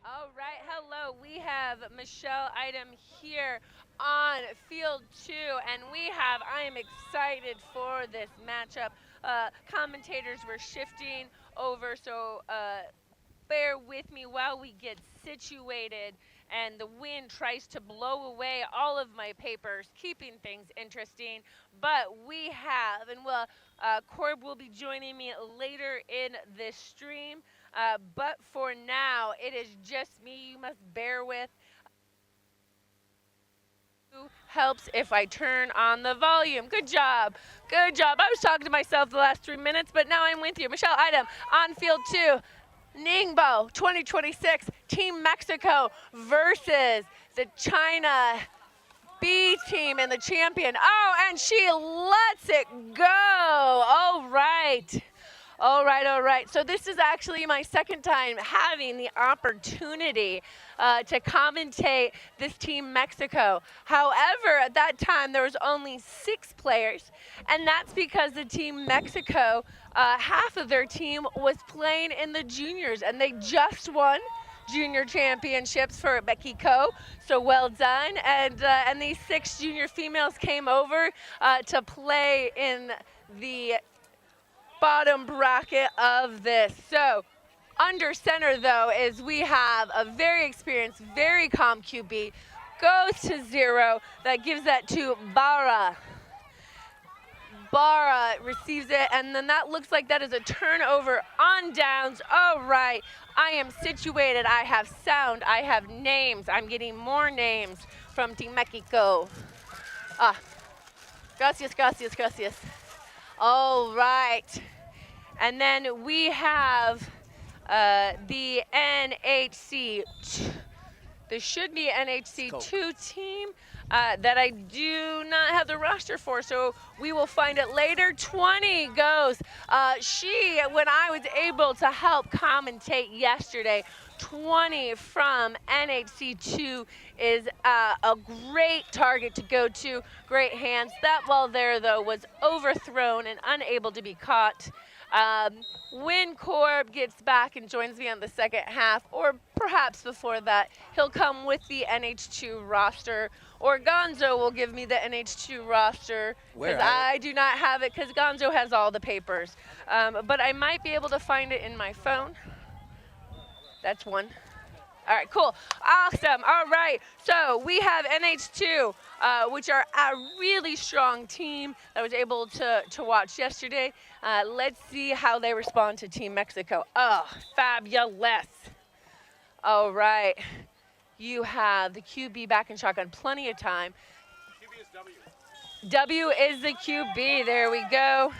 All right, hello. We have Michelle Item here on field 2, and I am excited for this matchup. Commentators were shifting over, so bear with me while we get situated and the wind tries to blow away all of my papers, keeping things interesting. But we have, and Corb will be joining me later in this stream. But for now, it is just me. You must bear with. Helps if I turn on the volume. Good job. Good job. I was talking to myself the last 3 minutes, but now I'm with you. Michelle Item on field 2. NINGBO 2026 Team Mexico versus the China B team and the champion. Oh, and she lets it go. All right. All right, all right. So this is actually my second time having the opportunity to commentate this Team Mexico. However, at that time, there was only 6 players, and that's because the Team Mexico, half of their team was playing in the juniors, and they just won junior championships for Mexico, so well done. And these 6 junior females came over to play in the bottom bracket of this. So under center though is we have a very experienced, very calm QB, goes to 0, that gives that to Barra. Barra receives it, and then that looks like that is a turnover on downs. All right, I am situated, I have sound, I have names. I'm getting more names from Team Mexico. Gracias, gracias, gracias. All right, and then we have the NHC, there should be NHC 2 team that I do not have the roster for, so we will find it later. 20 goes. When I was able to help commentate yesterday, 20 from NHC2 is a great target to go to, great hands. That ball there, though, was overthrown and unable to be caught. When Corb gets back and joins me on the second half, or perhaps before that, he'll come with the NH2 roster, or Gonzo will give me the NH2 roster, because I do not have it, because Gonzo has all the papers. But I might be able to find it in my phone. That's one. All right, cool. Awesome. All right. So we have NH2, which are a really strong team that I was able to watch yesterday. Let's see how they respond to Team Mexico. Oh, fabulous. All right. You have the QB back in shotgun, plenty of time. QB is W. W is the QB. There we go.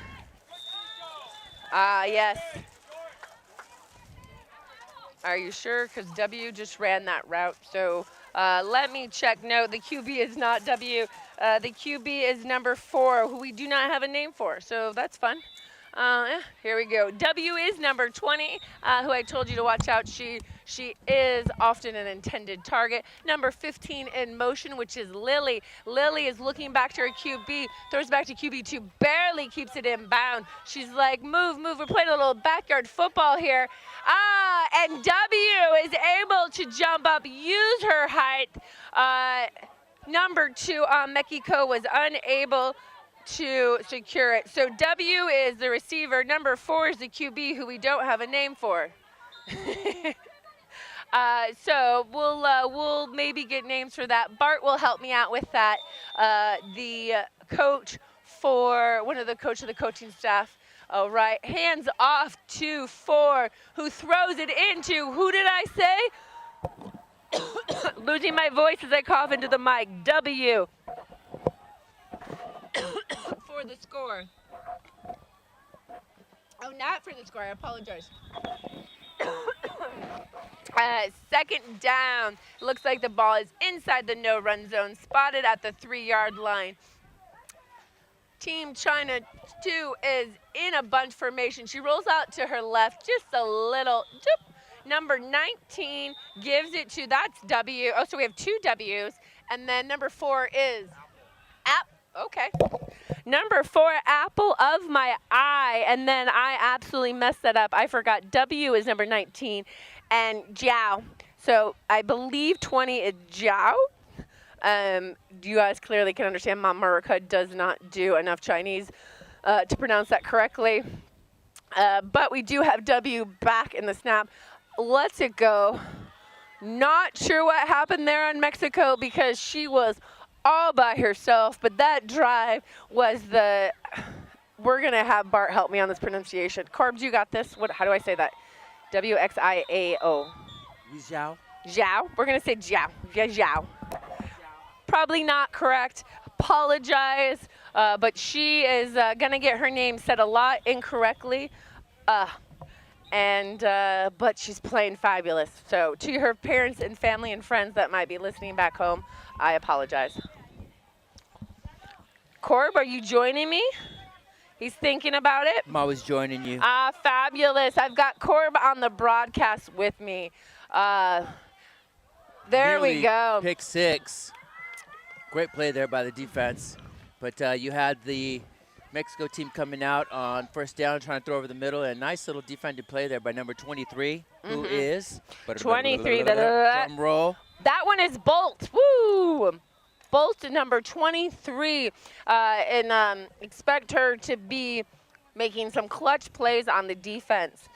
Yes. Are you sure? Because W just ran that route. So let me check. No, the QB is not W. The QB is number 4, who we do not have a name for. So that's fun. Here we go. W is number 20, who I told you to watch out. She is often an intended target. Number 15 in motion, which is Lily. Lily is looking back to her QB, throws back to QB2, barely keeps it in bound. She's like, move, move. We're playing a little backyard football here. And W is able to jump up, use her height. Number 2 on Mexico was unable to secure it. So W is the receiver. Number 4 is the QB, who we don't have a name for. So we'll maybe get names for that. Bart will help me out with that. The coach for one of the coach of the coaching staff. All right, hands off to 4, who throws it into, who did I say? Losing my voice as I cough into the mic. W for the score. Oh, not for the score. I apologize. Second down. Looks like the ball is inside the no-run zone, spotted at the 3-yard line. Team China 2 is in a bunch formation. She rolls out to her left just a little. Number 19 gives it to, that's W. Oh, so we have 2 W's. And then number 4 is okay. Number 4, apple of my eye. And then I absolutely messed that up. I forgot W is number 19 and Jiao. So I believe 20 is Jiao. You guys clearly can understand Mom America does not do enough Chinese to pronounce that correctly. But we do have W back in the snap. Let's it go. Not sure what happened there on Mexico because she was all by herself, but that drive was we're going to have Bart help me on this pronunciation. Corbs, you got this. How do I say that? W-X-I-A-O. Zhao. Zhao. We're going to say Jiao. Yeah, Zhao. Probably not correct. Apologize. But she is going to get her name said a lot incorrectly. But she's playing fabulous. So to her parents and family and friends that might be listening back home, I apologize. Corb, are you joining me? He's thinking about it. I'm always joining you. Fabulous. I've got Corb on the broadcast with me. There Nearly we go. Pick 6. Great play there by the defense. But you had the Mexico team coming out on first down, trying to throw over the middle. And a nice little defensive play there by number 23, who is 23. Drum roll. That one is Bolt. Woo! Bolt number 23. And expect her to be making some clutch plays on the defense.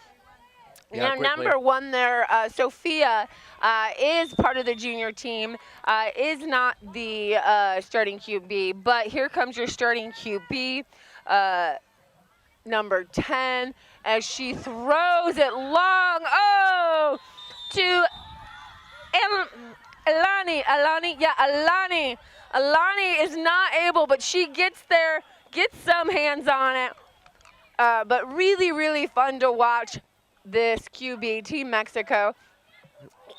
Yeah, Now, number 1 there, Sophia, is part of the junior team, is not the starting QB, but here comes your starting QB, number 10, as she throws it long, to Alani. Alani is not able, but she gets there, gets some hands on it, but really, really fun to watch. This QB, Team Mexico,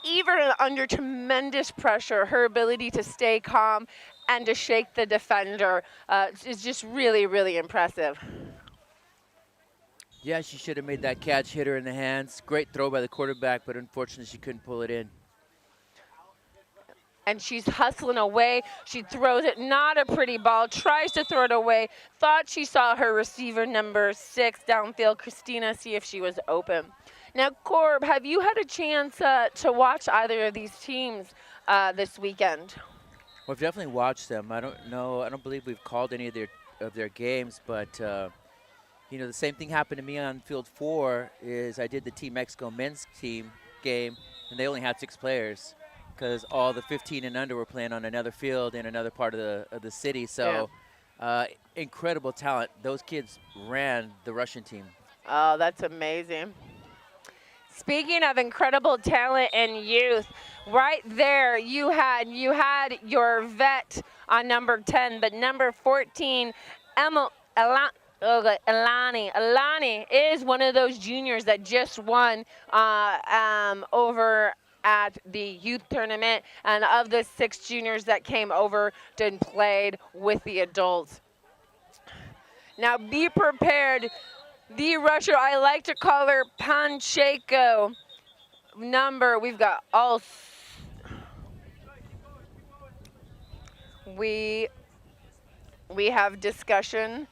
even under tremendous pressure, her ability to stay calm and to shake the defender is just really, really impressive. Yeah, she should have made that catch, hit her in the hands. Great throw by the quarterback, but unfortunately she couldn't pull it in. And she's hustling away. She throws it, not a pretty ball, tries to throw it away. Thought she saw her receiver number 6 downfield, Christina, see if she was open. Now, Corb, have you had a chance to watch either of these teams this weekend? Well, I've definitely watched them. I don't believe we've called any of their games, but you know, the same thing happened to me on field 4. Is I did the Team Mexico men's team game, and they only had 6 players, because all the 15 and under were playing on another field in another part of the city. So incredible talent. Those kids ran the Russian team. Oh, that's amazing. Speaking of incredible talent and youth, right there you had your vet on number 10, but number 14, Alani is one of those juniors that just won over at the youth tournament, and of the 6 juniors that came over and played with the adults. Now be prepared. The rusher, I like to call her Pacheco. We've got all. We have discussion.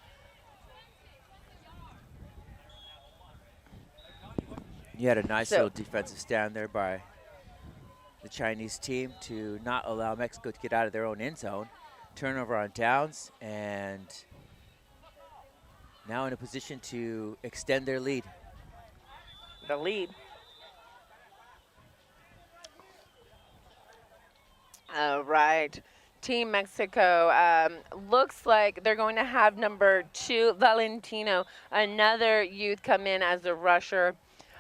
You had a nice little defensive stand there by the Chinese team to not allow Mexico to get out of their own end zone. Turnover on downs, and now in a position to extend their lead. The lead. All right. Team Mexico looks like they're going to have number 2, Valentino, another youth, come in as a rusher.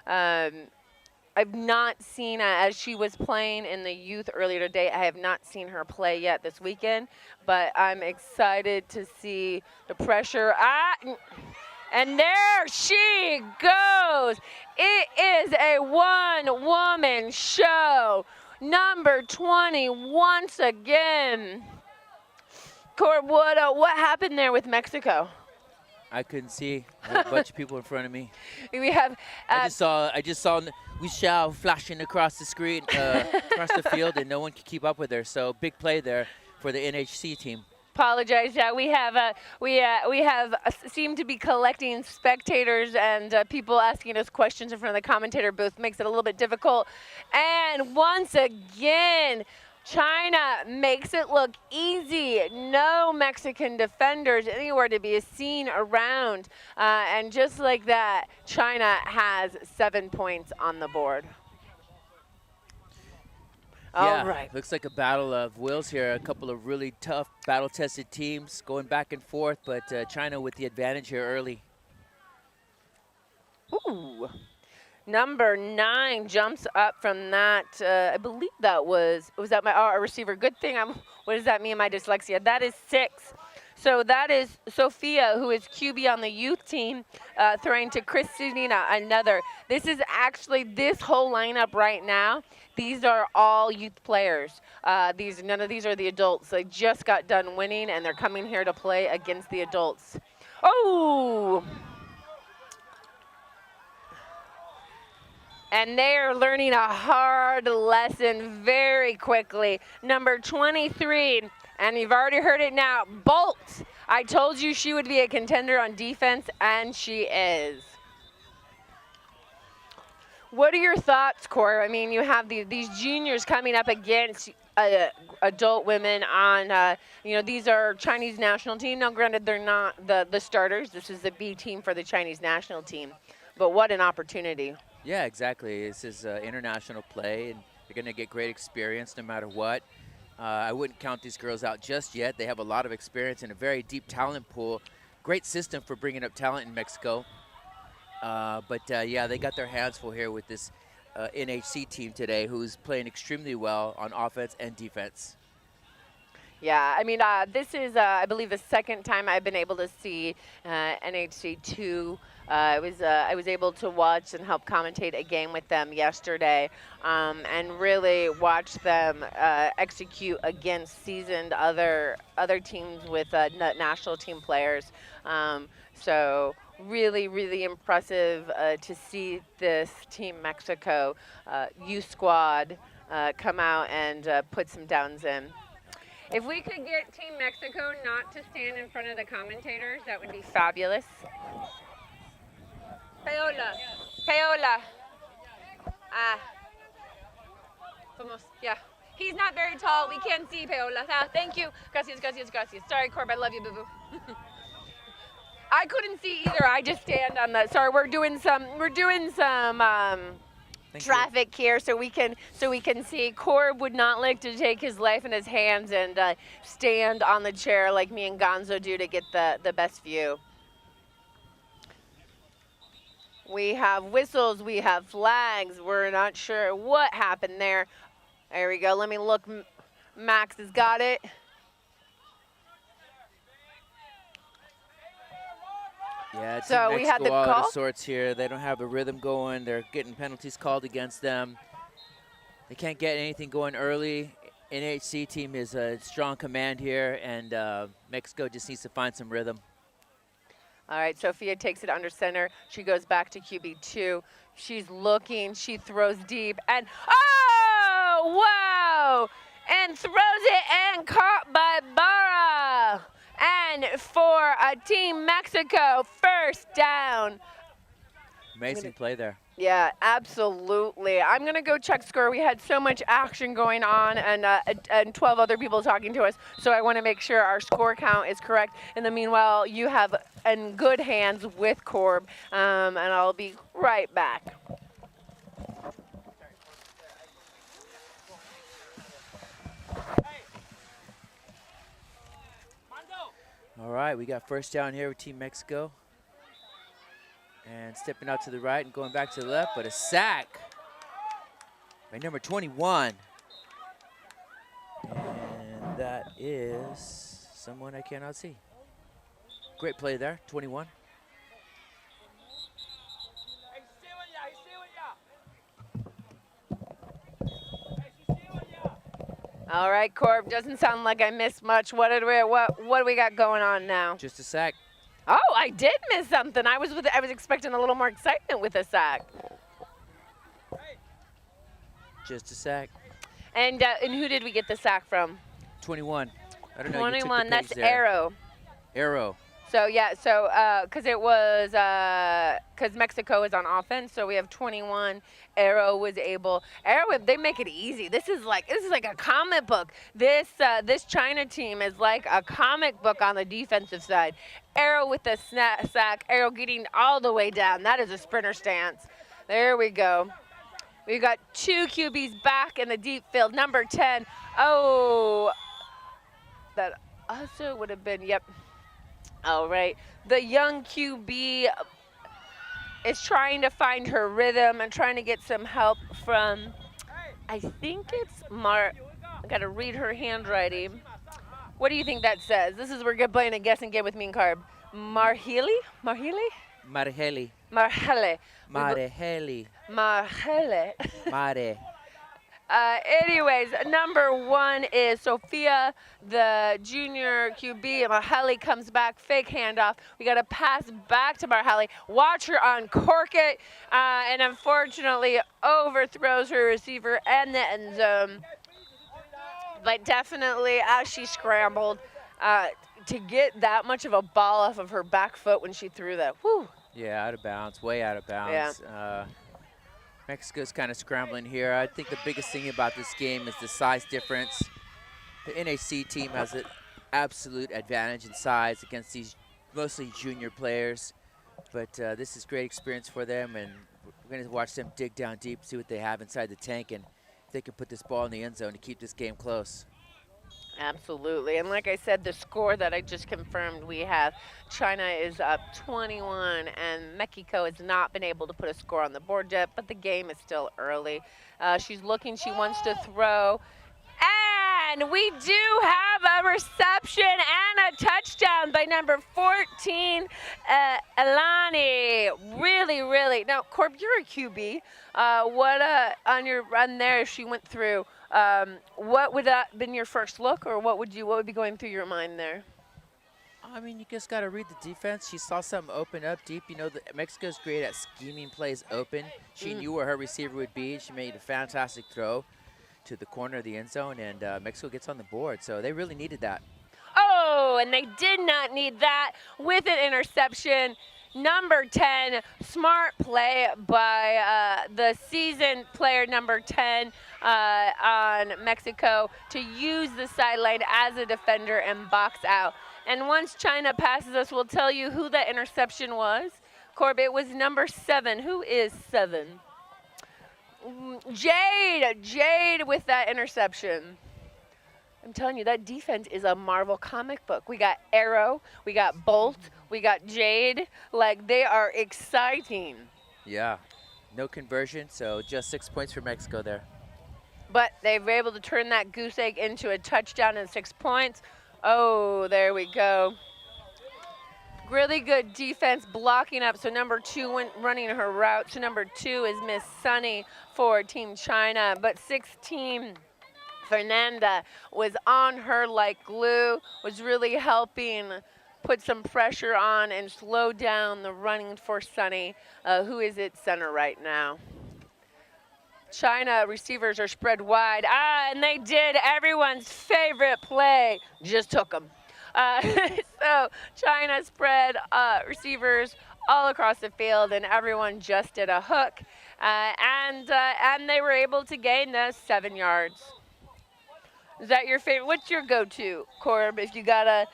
I've not seen, as she was playing in the youth earlier today, I have not seen her play yet this weekend, but I'm excited to see the pressure. And there she goes. It is a one-woman show. Number 20 once again. Corb, what happened there with Mexico? I couldn't see. There was a bunch of people in front of me. We have. I just saw Michelle flashing across the screen, across the field, and no one could keep up with her. So big play there for the NHC team. Apologize. Yeah, we have seemed to be collecting spectators and people asking us questions in front of the commentator booth. Makes it a little bit difficult. And once again, China makes it look easy. No Mexican defenders anywhere to be seen around. And just like that, China has 7 points on the board. Yeah, All right. looks like a battle of wills here. A couple of really tough, battle-tested teams going back and forth, but China with the advantage here early. Ooh. Number 9 jumps up from that. I believe that was that my our receiver? Good thing what does that mean? My dyslexia. That is 6. So that is Sophia, who is QB on the youth team, throwing to Christina, another. This is actually this whole lineup right now. These are all youth players. None of these are the adults. They just got done winning, and they're coming here to play against the adults. Oh! And they are learning a hard lesson very quickly. Number 23, and you've already heard it now, Bolt. I told you she would be a contender on defense, and she is. What are your thoughts, Cor? I mean, you have these juniors coming up against adult women on, these are Chinese national team. Now, granted, they're not the starters. This is the B team for the Chinese national team. But what an opportunity. Yeah, exactly. This is international play, and they're going to get great experience no matter what. I wouldn't count these girls out just yet. They have a lot of experience and a very deep talent pool. Great system for bringing up talent in Mexico. Yeah, they got their hands full here with this NHC team today, who's playing extremely well on offense and defense. Yeah, I mean, this is, I believe, the second time I've been able to see NHC 2. I was able to watch and help commentate a game with them yesterday, and really watch them execute against seasoned other teams with national team players. So really, really impressive to see this Team Mexico youth squad come out and put some downs in. If we could get Team Mexico not to stand in front of the commentators, that would be fabulous. Paola. Paola. Vamos. Yeah. He's not very tall. We can't see Paola. Thank you. Gracias, gracias, gracias. Sorry, Corb. I love you, boo-boo. I couldn't see either. I just stand on the. Sorry, we're doing some traffic here, so we can see. Corb would not like to take his life in his hands and stand on the chair like me and Gonzo do to get the best view. We have whistles, we have flags. We're not sure what happened there. There we go. Let me look. Max has got it. Yeah, so Team we had the Mexico all out call. of sorts here. They don't have a rhythm going. They're getting penalties called against them. They can't get anything going early. NHC team is a strong command here, and Mexico just needs to find some rhythm. All right, Sophia takes it under center. She goes back to QB2. She's looking. She throws deep, and oh, wow! And throws it and caught by Barra. And for Team Mexico, first down. Amazing play there. Yeah, absolutely. I'm going to go check score. We had so much action going on and 12 other people talking to us, so I want to make sure our score count is correct. In the meanwhile, you have in good hands with Corb, and I'll be right back. Hey, All right, we got first down here with Team Mexico. And stepping out to the right and going back to the left, but a sack by number 21. And that is someone I cannot see. Great play there, 21. All right, Corb, doesn't sound like I missed much. What do we got going on now? Just a sack. Oh, I did miss something. I was expecting a little more excitement with a sack. Just a sack. And who did we get the sack from? 21. I don't know. 21. That's there. Arrow. Arrow. So yeah, because Mexico is on offense, so we have 21. Arrow, they make it easy. This is like a comic book. This China team is like a comic book on the defensive side. Arrow with the sack. Arrow getting all the way down. That is a sprinter stance. There we go. We got 2 QBs back in the deep field. Number 10. Oh, that also would have been, yep. All right. The young QB is trying to find her rhythm and trying to get some help from, I think it's I got to read her handwriting. What do you think that says? This is, we're playing a guess and game with me and Carb. Marhili? Marheli. Marhele. Marheli. Marhele. Mare. Anyways, number 1 is Sophia, the junior QB. Marhali comes back, fake handoff. We got to pass back to Marhali. Watch her uncork it, and unfortunately overthrows her receiver and the end zone. But definitely, as she scrambled, to get that much of a ball off of her back foot when she threw that, whew. Yeah, out of bounds, way out of bounds. Yeah. Mexico's kind of scrambling here. I think the biggest thing about this game is the size difference. The NAC team has an absolute advantage in size against these mostly junior players. But this is great experience for them, and we're going to watch them dig down deep, see what they have inside the tank, and if they can put this ball in the end zone to keep this game close. Absolutely. And like I said, the score that I just confirmed, we have China is up 21, and Mexico has not been able to put a score on the board yet, but the game is still early. She's looking, she wants to throw. And we do have a reception and a touchdown by number 14, Elani. Really. Now, Corb, you're a QB. On your run there, she went through. What would that been your first look, or what would be going through your mind there? I mean, you just got to read the defense. She saw something open up deep. You know, Mexico's great at scheming plays open. She knew where her receiver would be. She made a fantastic throw to the corner of the end zone, and Mexico gets on the board. So they really needed that. Oh, and they did not need that with an interception. Number 10, smart play by the seasoned player number 10 on Mexico to use the sideline as a defender and box out. And once China passes us, we'll tell you who that interception was. Corb, it was number 7. Who is 7? Jade with that interception. I'm telling you, that defense is a Marvel comic book. We got Arrow, we got Bolt, we got Jade. Like, they are exciting. Yeah, no conversion, so just 6 points for Mexico there. But they were able to turn that goose egg into a touchdown and 6 points. Oh, there we go. Really good defense blocking up. So number 2 went running her route. So number 2 is Miss Sunny for Team China. But 16, Fernanda, was on her like glue, was really helping put some pressure on and slow down the running for Sunny, who is at center right now. China receivers are spread wide. And they did everyone's favorite play. Just took them. So China spread receivers all across the field, and everyone just did a hook. And they were able to gain 7 yards. Is that your favorite? What's your go-to, Corb? If you got a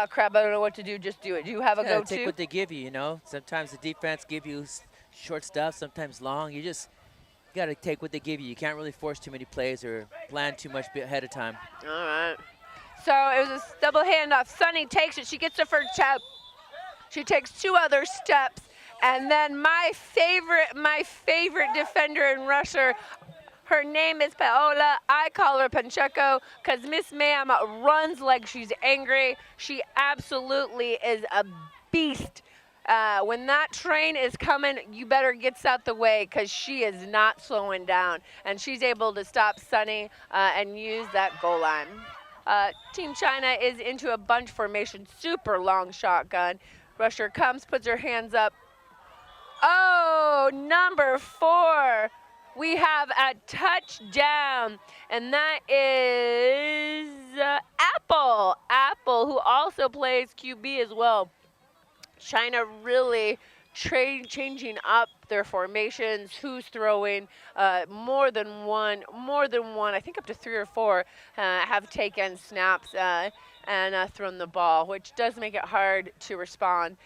crap, I don't know what to do, just do it. Do you have a go-to? Take what they give you, you know. Sometimes the defense give you short stuff, sometimes long. You just got to take what they give you. You can't really force too many plays or plan too much ahead of time. All right. So it was a double handoff. Sunny takes it. She gets the first step. She takes 2 other steps. And then my favorite defender and rusher, her name is Paola. I call her Pancheco because Miss Ma'am runs like she's angry. She absolutely is a beast. When that train is coming, you better get out the way because she is not slowing down. And she's able to stop Sunny and use that goal line. Team China is into a bunch formation, super long shotgun. Rusher comes, puts her hands up. Oh, number 4. We have a touchdown, and that is Apple. Apple, who also plays QB as well. China really changing up their formations, who's throwing. More than one, I think up to 3 or 4 have taken snaps and thrown the ball, which does make it hard to respond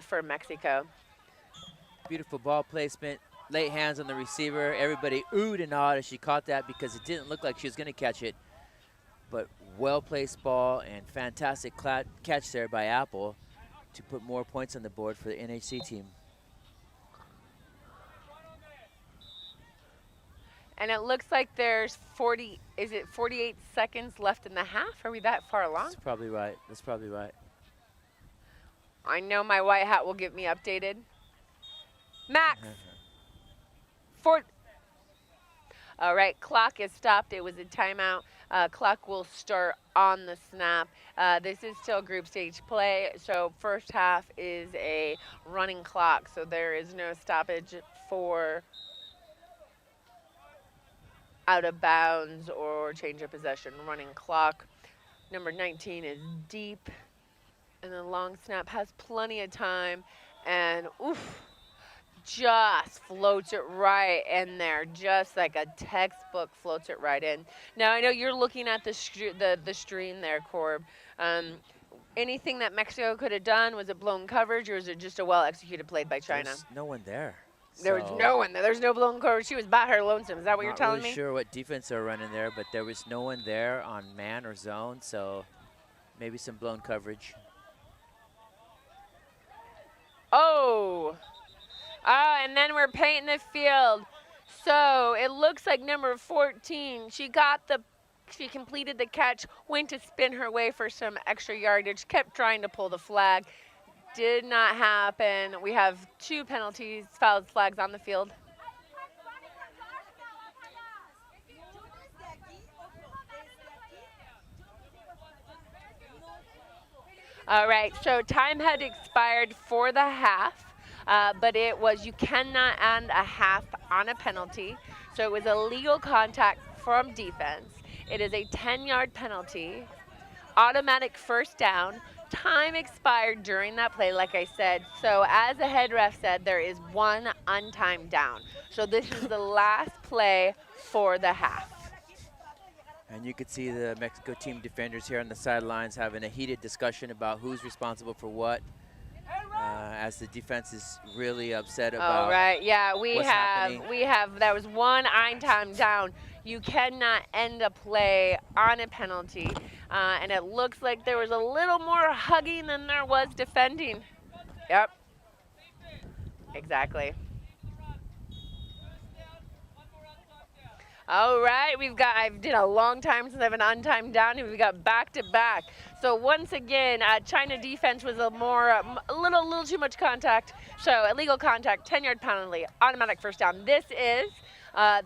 for Mexico. Beautiful ball placement. Late hands on the receiver. Everybody oohed and awed as she caught that because it didn't look like she was going to catch it. But well-placed ball and fantastic catch there by Apple to put more points on the board for the NHC team. And it looks like there's 48 seconds left in the half? Are we that far along? That's probably right. That's probably right. I know my white hat will get me updated. Max. All right, clock is stopped. It was a timeout. Clock will start on the snap. This is still group stage play, so first half is a running clock, so there is no stoppage for out of bounds or change of possession. Running clock. Number 19 is deep, and the long snap has plenty of time, and oof, just floats it right in there, just like a textbook floats it right in. Now I know you're looking at the stream there, Corb. Anything that Mexico could have done, was it blown coverage or was it just a well-executed play by China? There's no one there. There was no one there. There's no blown coverage. She was by her lonesome. Is that what you're telling Not really sure what defense they're running there, but there was no one there on man or zone, so maybe some blown coverage. Oh. And then we're painting the field. So it looks like number 14, she completed the catch, went to spin her way for some extra yardage, kept trying to pull the flag. Did not happen. We have 2 penalties, foul flags on the field. All right, so time had expired for the half. But it was, you cannot end a half on a penalty. So it was a legal contact from defense. It is a 10-yard penalty, automatic first down. Time expired during that play, like I said. So as the head ref said, there is 1 untimed down. So this is the last play for the half. And you could see the Mexico team defenders here on the sidelines having a heated discussion about who's responsible for what. As the defense is really upset about. All right, yeah, we happening. have. That was 1 time down. You cannot end a play on a penalty, and it looks like there was a little more hugging than there was defending. Yep. Exactly. All right, I did a long time since I have an untimed down, and we've got back-to-back. So once again, China defense was a little too much contact. So illegal contact, 10-yard penalty, automatic first down. This is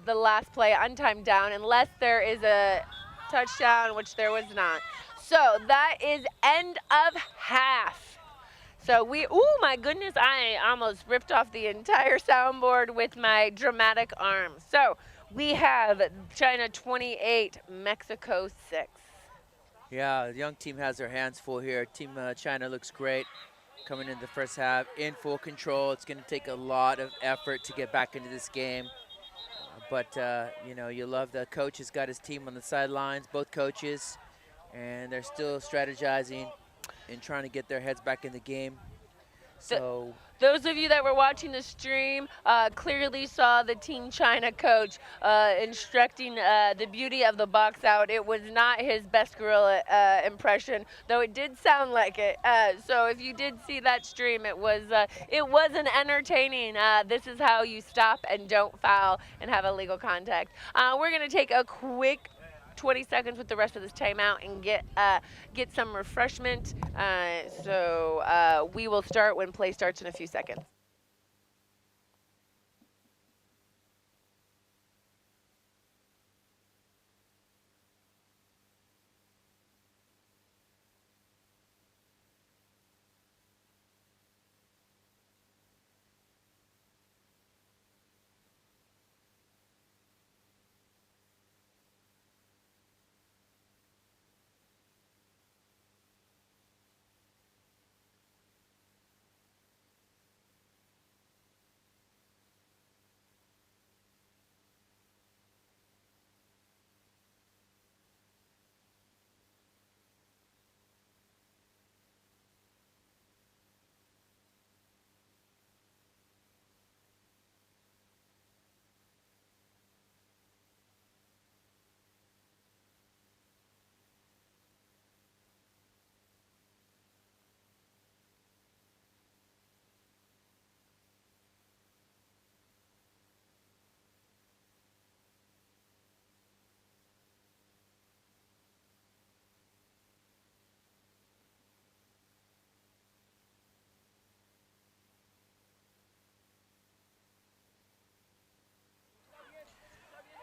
the last play, untimed down, unless there is a touchdown, which there was not. So that is end of half. So oh my goodness, I almost ripped off the entire soundboard with my dramatic arm. So we have China 28, Mexico 6. Yeah, the young team has their hands full here. Team China looks great coming into the first half, in full control. It's going to take a lot of effort to get back into this game. But, you know, you love the coach has got his team on the sidelines, both coaches, and they're still strategizing and trying to get their heads back in the game. So Those of you that were watching the stream clearly saw the Team China coach instructing the beauty of the box out. It was not his best gorilla impression, though it did sound like it. So if you did see that stream, it was an entertaining. This is how you stop and don't foul and have illegal contact. We're gonna take a quick 20 seconds with the rest of this timeout and get some refreshment. So we will start when play starts in a few seconds.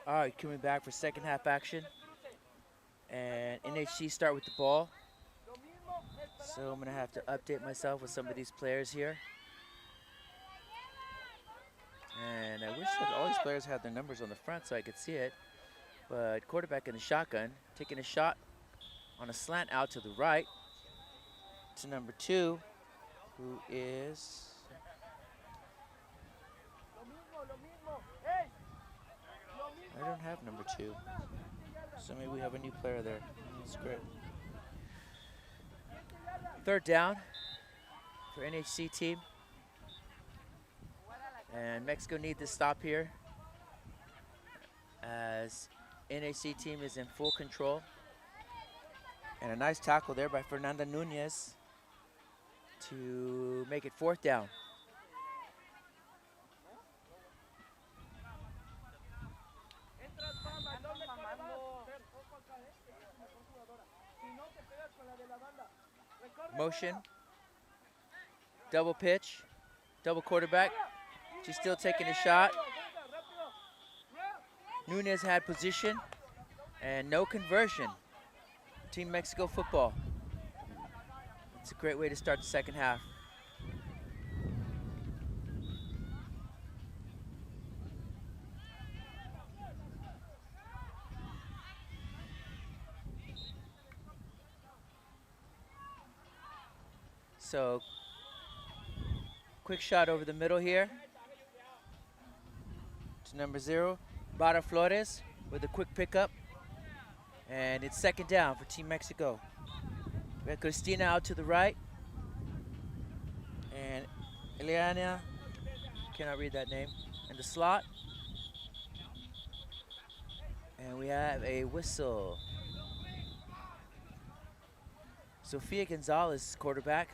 all right, coming back for second half action. And NHC start with the ball. So I'm gonna have to update myself with some of these players here. And I wish that all these players had their numbers on the front so I could see it. But quarterback in the shotgun, taking a shot on a slant out to the right to number 2, who is I don't have number 2. So maybe we have a new player there. That's great. Third down for NHC team. And Mexico need to stop here as NHC team is in full control. And a nice tackle there by Fernanda Nunez to make it fourth down. Motion, double pitch, double quarterback. She's still taking a shot. Nunez had position and no conversion. Team Mexico football. It's a great way to start the second half. So, quick shot over the middle here to number 0, Bara Flores with a quick pickup. And it's second down for Team Mexico. We have Cristina out to the right. And Eliana, cannot read that name, in the slot. And we have a whistle. Sofia Gonzalez, quarterback.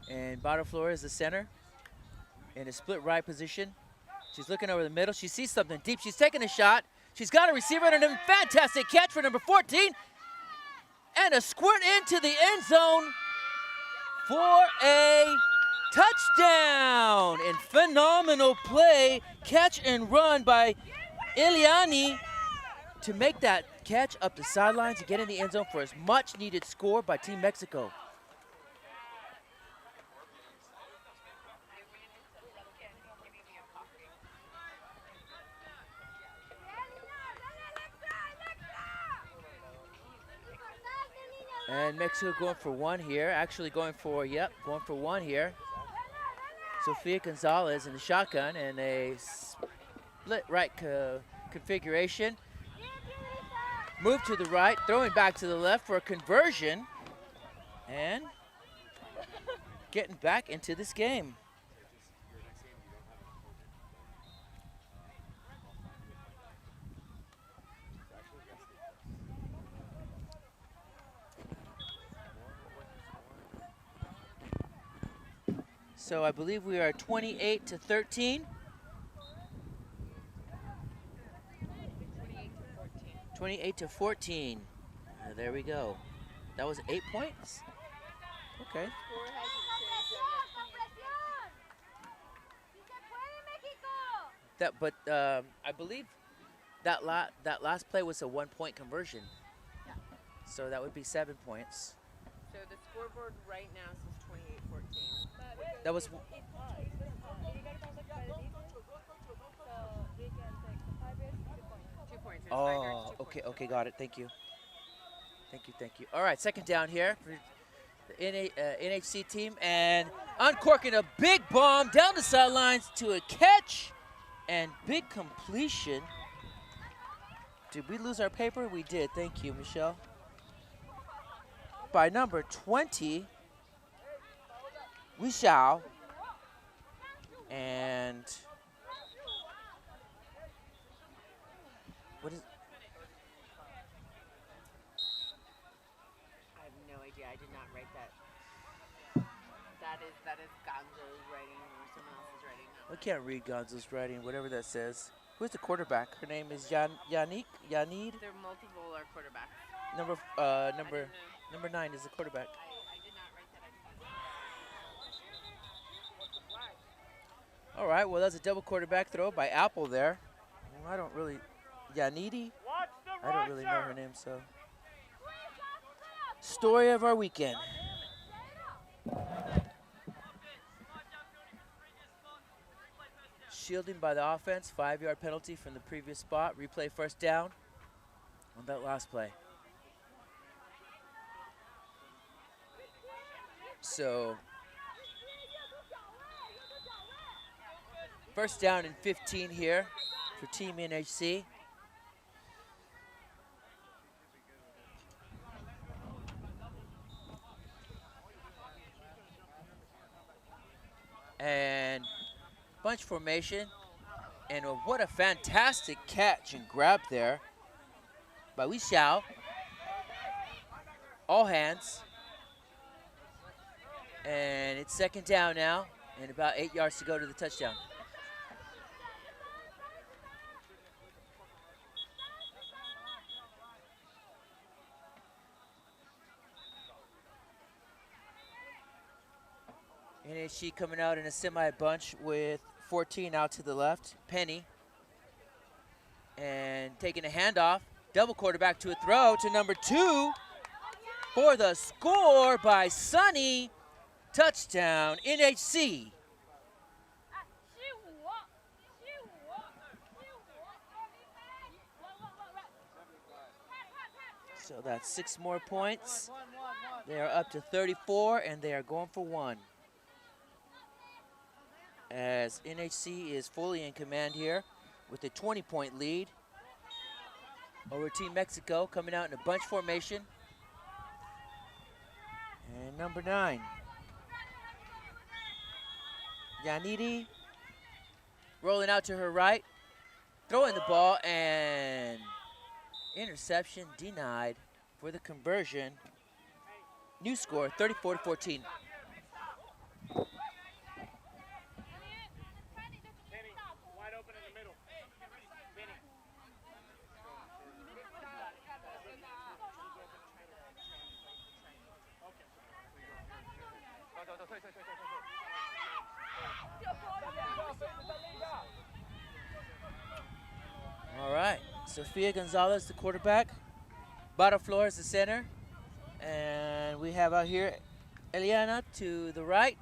And Bara Flores, the center, in a split right position. She's looking over the middle. She sees something deep. She's taking a shot. She's got a receiver and a fantastic catch for number 14. And a squirt into the end zone for a touchdown. And phenomenal play, catch and run by Eliani to make that catch up the sidelines and get in the end zone for his much needed score by Team Mexico. And Mexico going for one here. Actually going for one here. Sofia Gonzalez in the shotgun and a split right configuration. Move to the right, throwing back to the left for a conversion. And getting back into this game. So I believe we are 28-13. 28-14. There we go. That was 8 points? Okay. But I believe that last play was a 1 point conversion. Yeah. So that would be 7 points. So the scoreboard right now says 28-14. That was. 2 points. Oh, okay, got it. Thank you. Thank you. All right, second down here for the NHC team, and uncorking a big bomb down the sidelines to a catch and big completion. Did we lose our paper? We did. Thank you, Michelle. By number 20, Wi Xiao. And what is? I have no idea. I did not write that. That is Gonzo's writing or someone else's writing. I can't read Gonzo's writing, whatever that says. Who's the quarterback? Her name is Yanid. There are multiple quarterbacks. Number 9 is the quarterback. I did not write that. All right, well, that's a double quarterback throw by Apple there. Well, I don't really, Yanidi? I don't really know her name, so. Story of our weekend. Shielding by the offense, 5-yard penalty from the previous spot. Replay first down on that last play. So, first down and 15 here for Team NHC. And bunch formation, and what a fantastic catch and grab there by Wi Xiao. All hands. And it's second down now, and about 8 yards to go to the touchdown. NHC coming out in a semi-bunch with 14 out to the left. Penny. And taking a handoff. Double quarterback to a throw to number 2 for the score by Sunny. Touchdown, NHC. So that's 6 more points. They are up to 34, and they are going for 1. As NHC is fully in command here with a 20-point lead over Team Mexico, coming out in a bunch formation. And number 9, Yanidi, rolling out to her right, throwing the ball, and interception denied for the conversion. New score, 34-14. All right, Sofia Gonzalez, the quarterback. Bada Flores, the center. And we have out here Eliana to the right.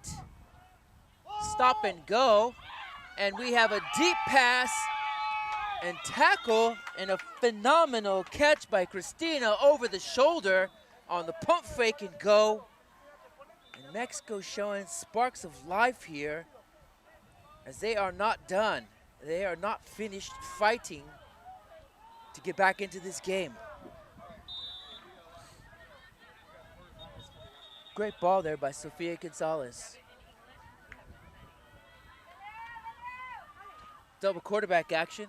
Stop and go. And we have a deep pass and tackle and a phenomenal catch by Christina over the shoulder on the pump fake and go. And Mexico showing sparks of life here as they are not done. They are not finished fighting to get back into this game. Great ball there by Sofia Gonzalez. Double quarterback action.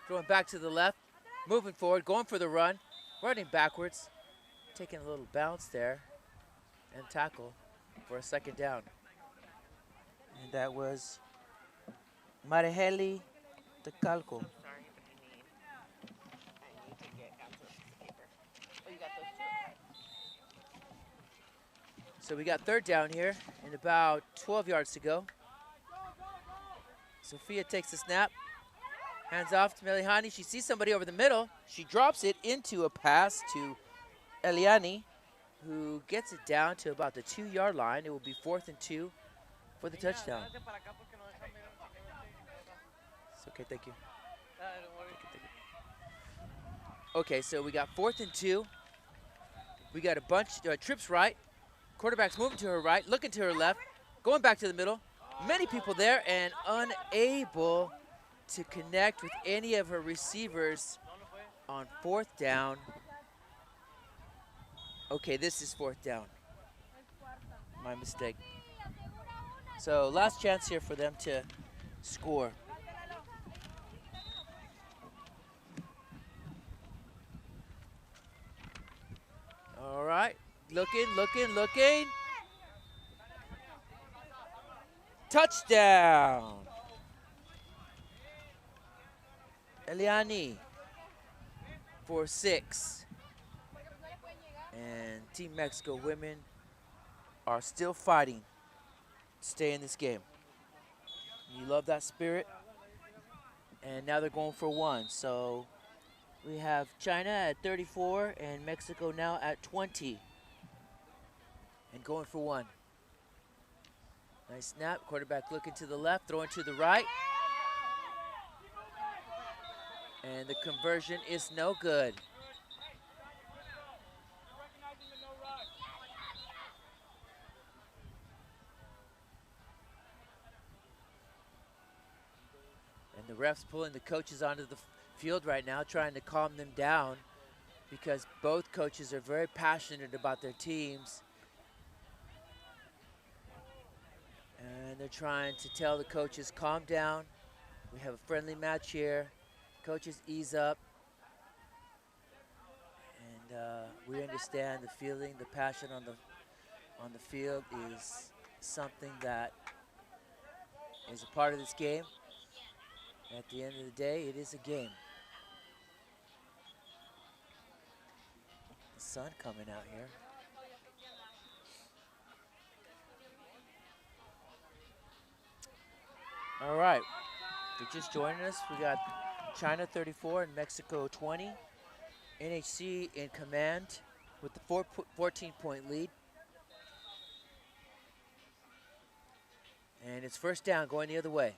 Throwing back to the left. Moving forward, going for the run. Running backwards. Taking a little bounce there. And tackle for a second down. And that was Mariheli Tecalco. Sorry, but I need to get out to the paper. Oh, you got those two? So we got third down here and about 12 yards to go. Sophia takes the snap. Hands off to Melihani. She sees somebody over the middle. She drops it into a pass to Eliani, who gets it down to about the 2-yard line. It will be 4th and 2 for the touchdown. It's okay, thank you. Okay, so we got 4th and 2. We got a bunch, trips right. Quarterback's moving to her right, looking to her left, going back to the middle. Many people there and unable to connect with any of her receivers on 4th down. Okay, this is 4th down. My mistake. So last chance here for them to score. All right, looking. Touchdown. Eliani for 6. And Team Mexico women are still fighting to stay in this game. You love that spirit. And now they're going for 1. So we have China at 34 and Mexico now at 20. And going for 1. Nice snap. Quarterback looking to the left, throwing to the right. And the conversion is no good. And the refs pulling the coaches onto the field right now, trying to calm them down because both coaches are very passionate about their teams. And they're trying to tell the coaches, calm down. We have a friendly match here. Coaches, ease up. And we understand the feeling, the passion on the field is something that is a part of this game. At the end of the day, it is a game. The sun coming out here. All right, if you're just joining us, we got China 34 and Mexico 20. NHC in command with the 14-point lead. And it's 1st down going the other way.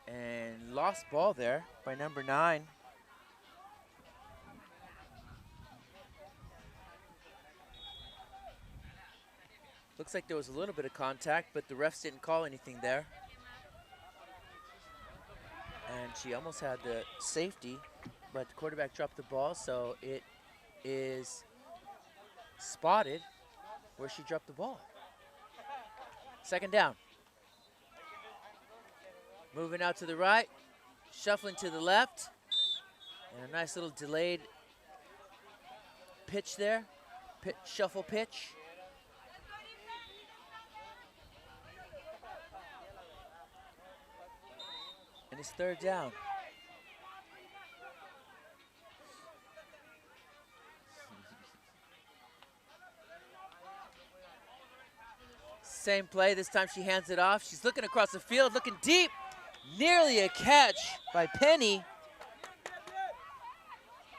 And lost ball there by number 9. Looks like there was a little bit of contact, but the refs didn't call anything there. And she almost had the safety, but the quarterback dropped the ball, so it is spotted where she dropped the ball. 2nd down. Moving out to the right, shuffling to the left, and a nice little delayed pitch there, shuffle pitch. And it's 3rd down. Same play, this time she hands it off. She's looking across the field, looking deep. Nearly a catch by Penny.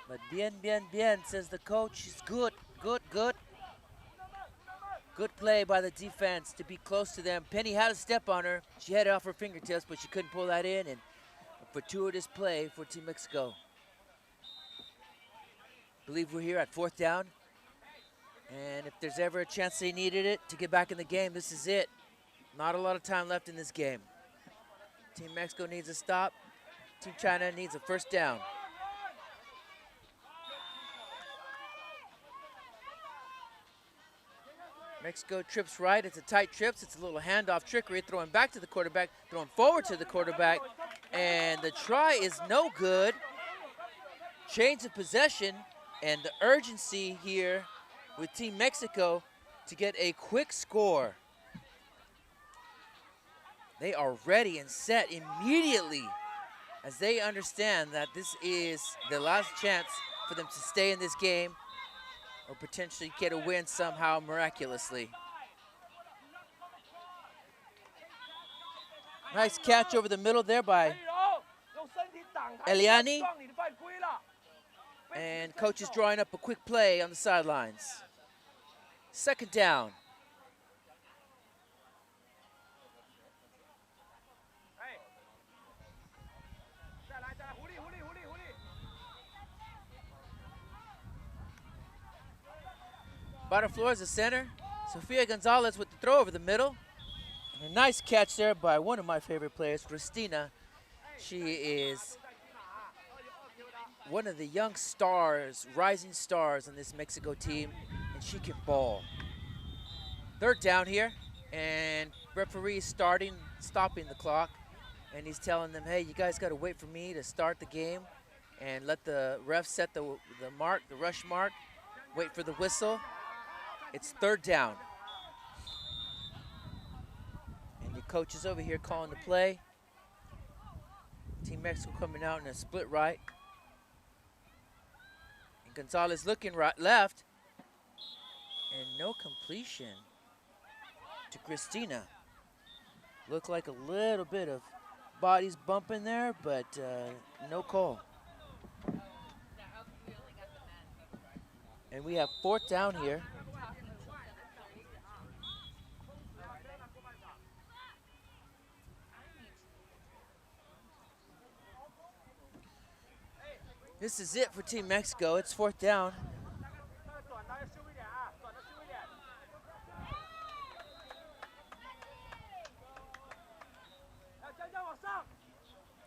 But bien, says the coach. It's good. Good play by the defense to be close to them. Penny had a step on her. She had it off her fingertips, but she couldn't pull that in. And a fortuitous play for Team Mexico. I believe we're here at 4th down. And if there's ever a chance they needed it to get back in the game, this is it. Not a lot of time left in this game. Team Mexico needs a stop. Team China needs a first down. Mexico trips right. It's a tight trips. It's a little handoff trickery, throwing back to the quarterback, throwing forward to the quarterback, and the try is no good. Change of possession, and the urgency here with Team Mexico to get a quick score. They are ready and set immediately as they understand that this is the last chance for them to stay in this game or potentially get a win somehow miraculously. Nice catch over the middle there by Eliani. And coach is drawing up a quick play on the sidelines. Second down. Butterfloor is the center. Sofia Gonzalez with the throw over the middle. And a nice catch there by one of my favorite players, Cristina. She is one of the young stars, rising stars on this Mexico team, and she can ball. Third down here, and referee is stopping the clock, and he's telling them, hey, you guys got to wait for me to start the game and let the ref set the mark, the rush mark, wait for the whistle. It's third down. And the coach is over here calling the play. Team Mexico coming out in a split right. And Gonzalez looking right, left. And no completion to Cristina. Looked like a little bit of bodies bumping there, but no call. And we have fourth down here. This is it for Team Mexico. It's fourth down.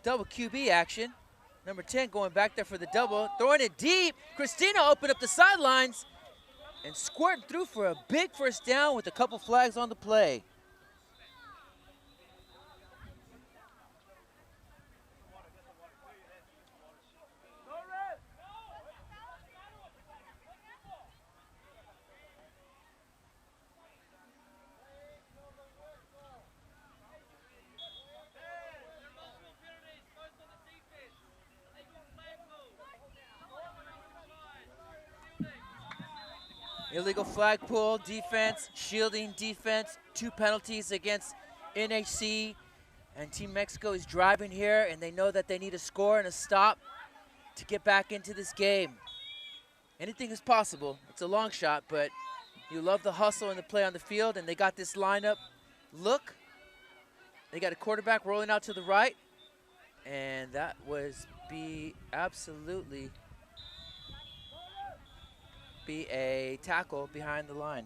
Double QB action. Number 10 going back there for the double. Throwing it deep. Cristina opened up the sidelines and squirting through for a big first down with a couple flags on the play. Illegal flag pull, defense, shielding defense, 2 penalties against NHC. And Team Mexico is driving here, and they know that they need a score and a stop to get back into this game. Anything is possible. It's a long shot, but you love the hustle and the play on the field, and they got this lineup look. They got a quarterback rolling out to the right, and that was absolutely be a tackle behind the line.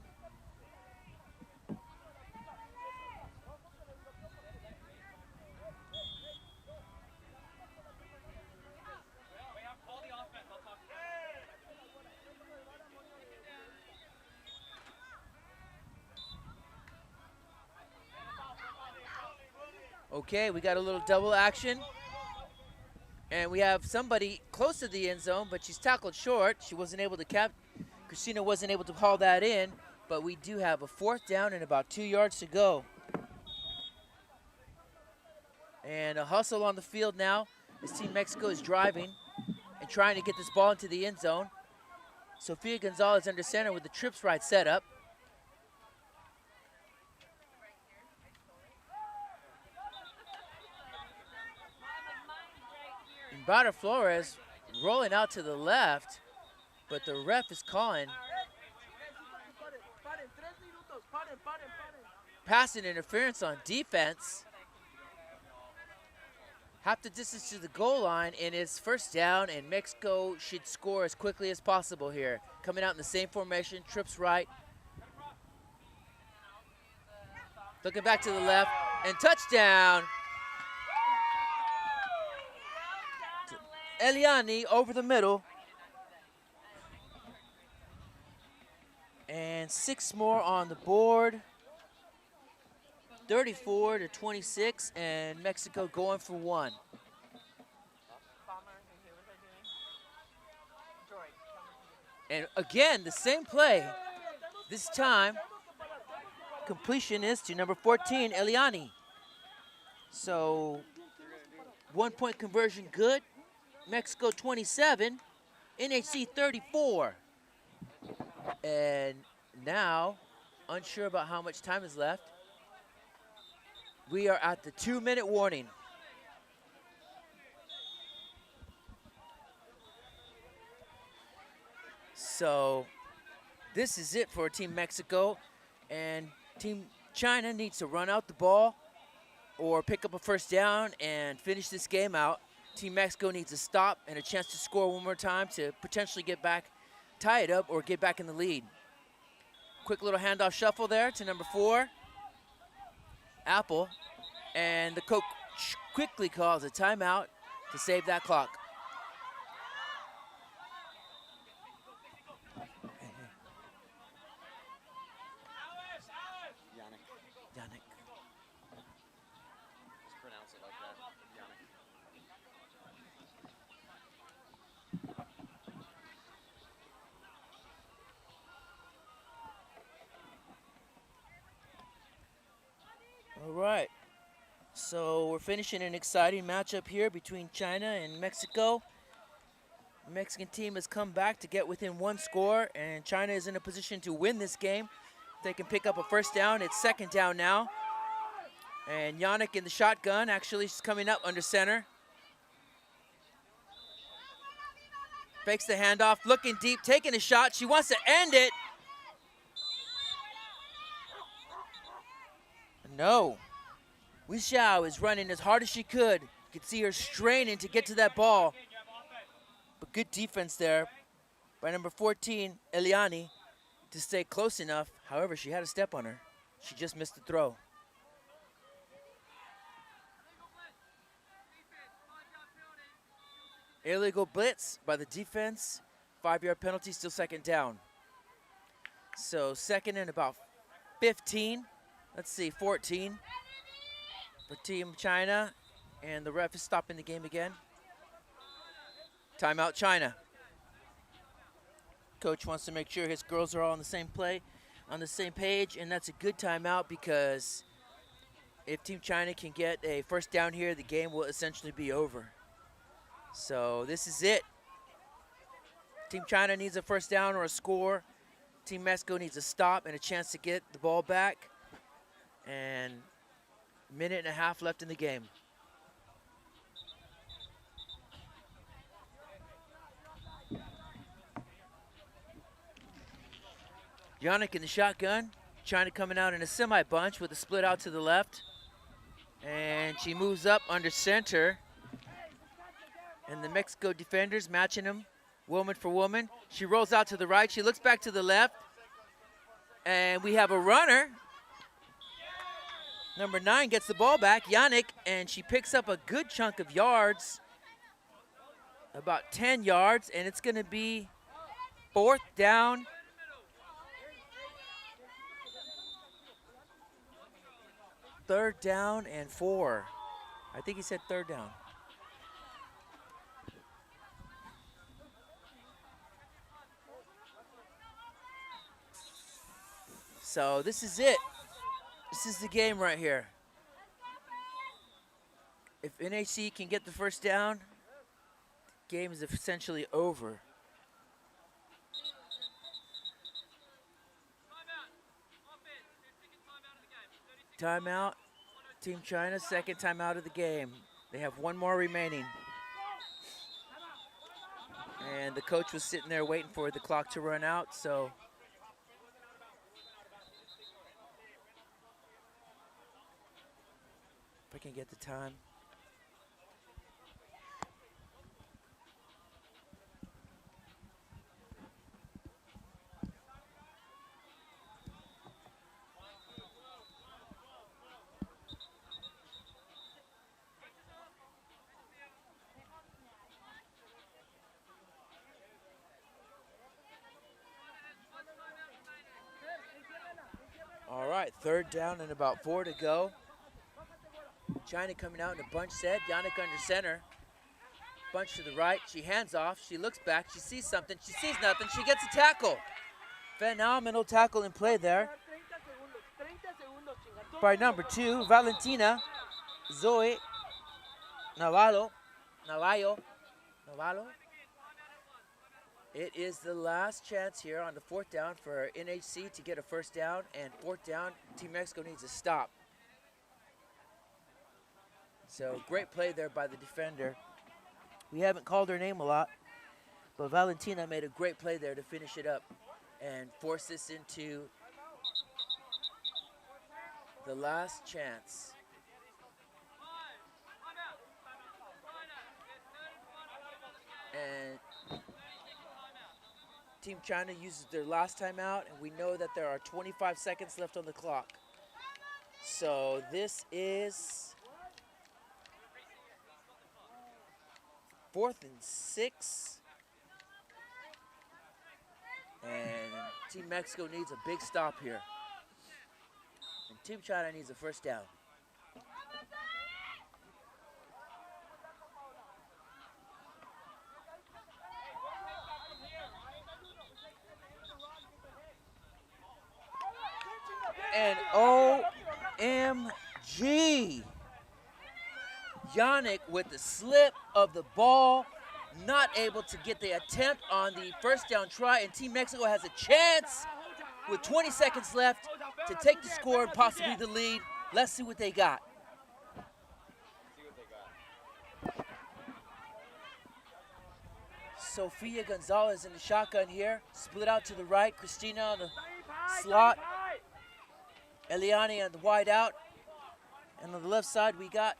Okay, we got a little double action. And we have somebody close to the end zone, but she's tackled short. She wasn't able to Cristina wasn't able to haul that in, but we do have a fourth down and about 2 yards to go. And a hustle on the field now as Team Mexico is driving and trying to get this ball into the end zone. Sofia Gonzalez under center with the trips right set up. And Bada Flores rolling out to the left, but the ref is calling passing interference on defense. Half the distance to the goal line, and it's first down, and Mexico should score as quickly as possible here. Coming out in the same formation, trips right. Looking back to the left, and touchdown. Eliani over the middle. And 6 more on the board. 34-26, and Mexico going for 1. And again, the same play. This time, completion is to number 14, Eliani. So, 1-point conversion good. Mexico 27, NHC 34. And now, unsure about how much time is left. We are at the 2-minute warning. So this is it for Team Mexico, and Team China needs to run out the ball or pick up a first down and finish this game out. Team Mexico needs a stop and a chance to score one more time to potentially get back, tie it up, or get back in the lead. Quick little handoff shuffle there to number 4, Apple, and the coach quickly calls a timeout to save that clock. Yannick. Just pronounce it like that, Yannick. All right. So we're finishing an exciting matchup here between China and Mexico. The Mexican team has come back to get within 1 score, and China is in a position to win this game. If they can pick up a first down, it's 2nd down now. And Yannick in the shotgun, actually she's coming up under center. Fakes the handoff, looking deep, taking a shot. She wants to end it. No. Wei Xiao is running as hard as she could. You could see her straining to get to that ball. But good defense there by number 14, Eliani, to stay close enough. However, she had a step on her. She just missed the throw. Illegal blitz by the defense. 5-yard penalty, still 2nd down. So 2nd and about 15. Let's see, 14 for Team China. And the ref is stopping the game again. Timeout, China. Coach wants to make sure his girls are all on the same play, on the same page, and that's a good timeout because if Team China can get a first down here, the game will essentially be over. So this is it. Team China needs a first down or a score. Team Mexico needs a stop and a chance to get the ball back. And a minute and a half left in the game. Yannick in the shotgun. China coming out in a semi-bunch with a split out to the left. And she moves up under center. And the Mexico defenders matching him, woman for woman. She rolls out to the right. She looks back to the left. And we have a runner. Number 9 gets the ball back, Yannick, and she picks up a good chunk of yards, about 10 yards, and it's going to be 4th down. Third down and 4. I think he said 3rd down. So this is it. This is the game right here. If NHC can get the first down, the game is essentially over. Timeout. Team China, 2nd timeout of the game. They have 1 more remaining. And the coach was sitting there waiting for the clock to run out, so. If I can get the time. right, 3rd down and about 4 to go. China coming out in a bunch set. Yannick under center. Bunch to the right. She hands off. She looks back. She sees something. She sees nothing. She gets a tackle. Phenomenal tackle in play there by number 2, Valentina Zoe Navallo. It is the last chance here on the 4th down for NHC to get a 1st down, and 4th down, Team Mexico needs a stop. So great play there by the defender. We haven't called her name a lot, but Valentina made a great play there to finish it up and force this into the last chance. And Team China uses their last timeout, and we know that there are 25 seconds left on the clock. So this is 4th and 6. And Team Mexico needs a big stop here. And Team China needs a 1st down. And OMG. Yannick with the slip of the ball, not able to get the attempt on the 1st down try, and Team Mexico has a chance with 20 seconds left to take the score and possibly the lead. Let's see what they got. Sofia Gonzalez in the shotgun here, split out to the right. Christina on the slot. Eliani on the wide out. And on the left side, we got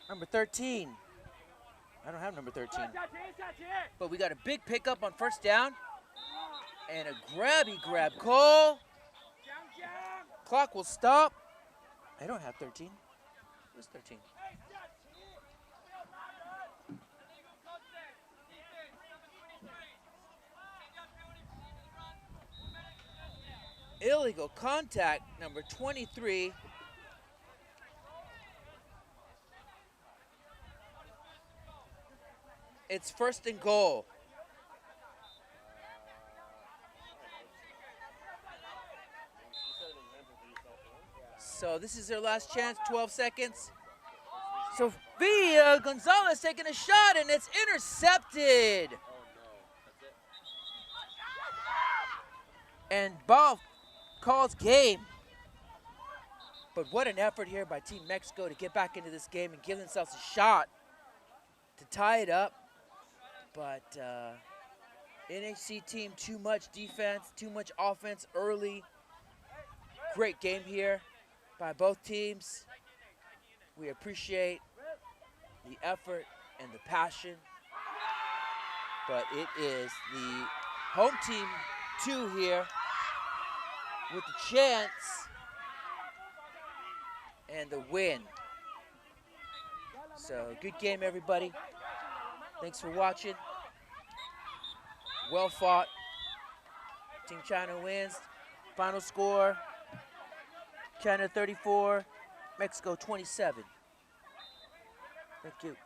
number 13. I don't have number 13. But we got a big pickup on 1st down. And a grab call. Clock will stop. I don't have 13. Who's 13? Illegal contact, number 23. It's 1st and goal. So this is their last chance, 12 seconds. Sofia Gonzalez taking a shot, and it's intercepted. And ball calls game. But what an effort here by Team Mexico to get back into this game and give themselves a shot to tie it up. But NHC team, too much defense, too much offense early. Great game here by both teams. We appreciate the effort and the passion. But it is the home team 2 here with the chance and the win. So good game, everybody. Thanks for watching. Well fought. Team China wins. Final score, China 34, Mexico 27. Thank you.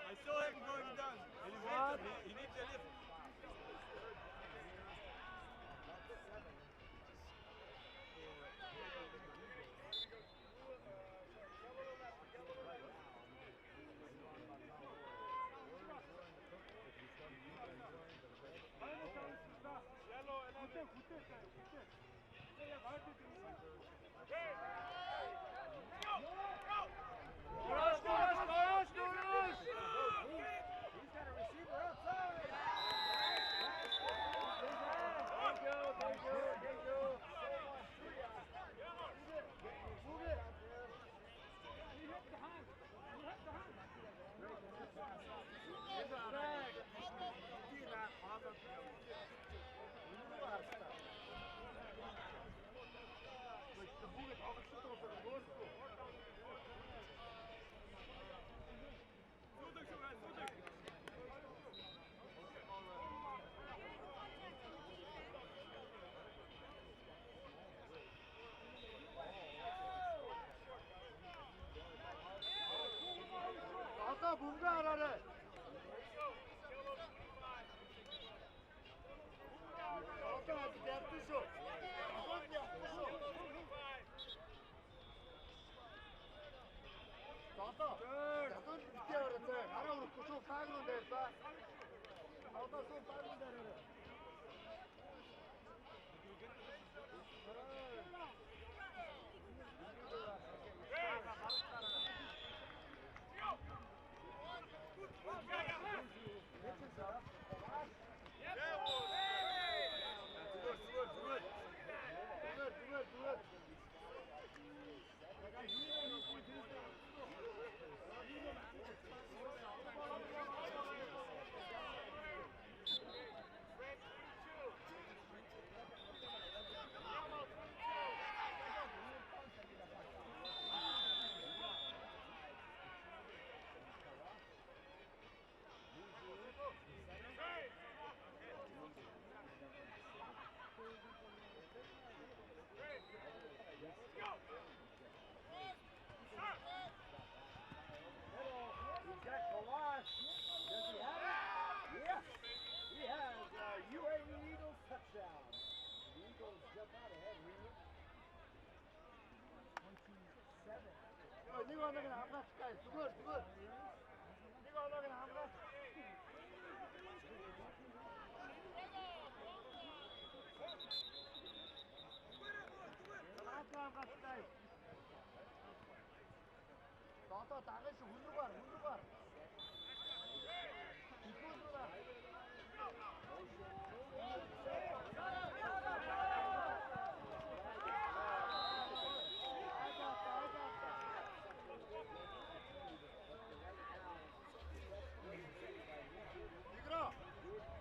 I saw him going down. He needs a lift. 아까 뭔가 하라래. 아까 아직 yaptı. Aman yaptı. Tata, yakın bitti orası. Ara unuttu, çok kaygılı derse. Tata son kaygılı derleri. 이거 하나 그냥 아무나 칠까? 누구? 이거 하나 그냥 아무나. 아무나 칠까? 너또 다른 시 hundugar.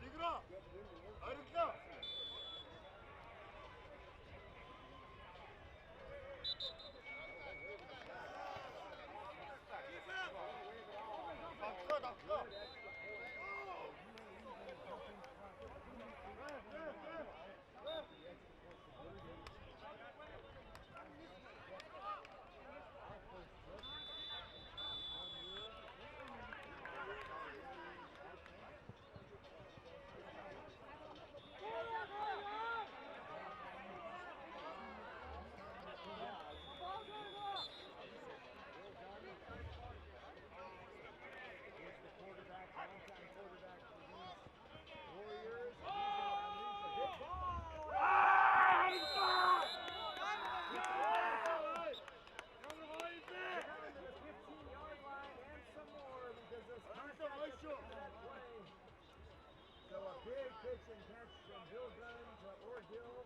Digra. Ayrıca. Dakika. So a big pitch and catch from Bill Gunn to Orgill.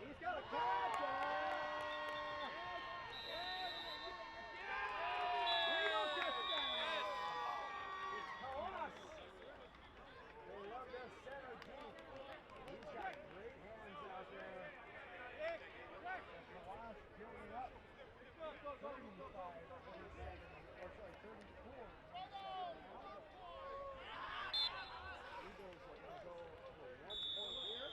He's got a catch. Eagle touchdown. It's Kawas. They love their center deep. He's got great hands out there. Kawas building up. 34. Eagles are going to go for 1 point here.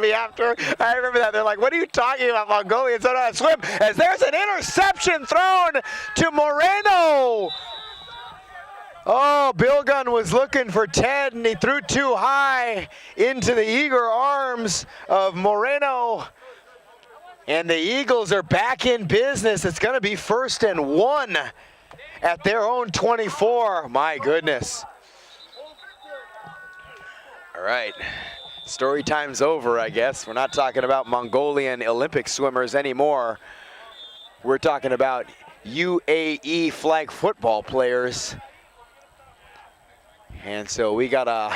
Me after. I remember that. They're like, what are you talking about? Mongolians don't know how to swim. As there's an interception thrown to Moreno. Oh, Bilgun was looking for Ted, and he threw too high into the eager arms of Moreno. And the Eagles are back in business. It's going to be 1st and 1 at their own 24. My goodness. All right. Story time's over, I guess. We're not talking about Mongolian Olympic swimmers anymore. We're talking about UAE flag football players. And so we got a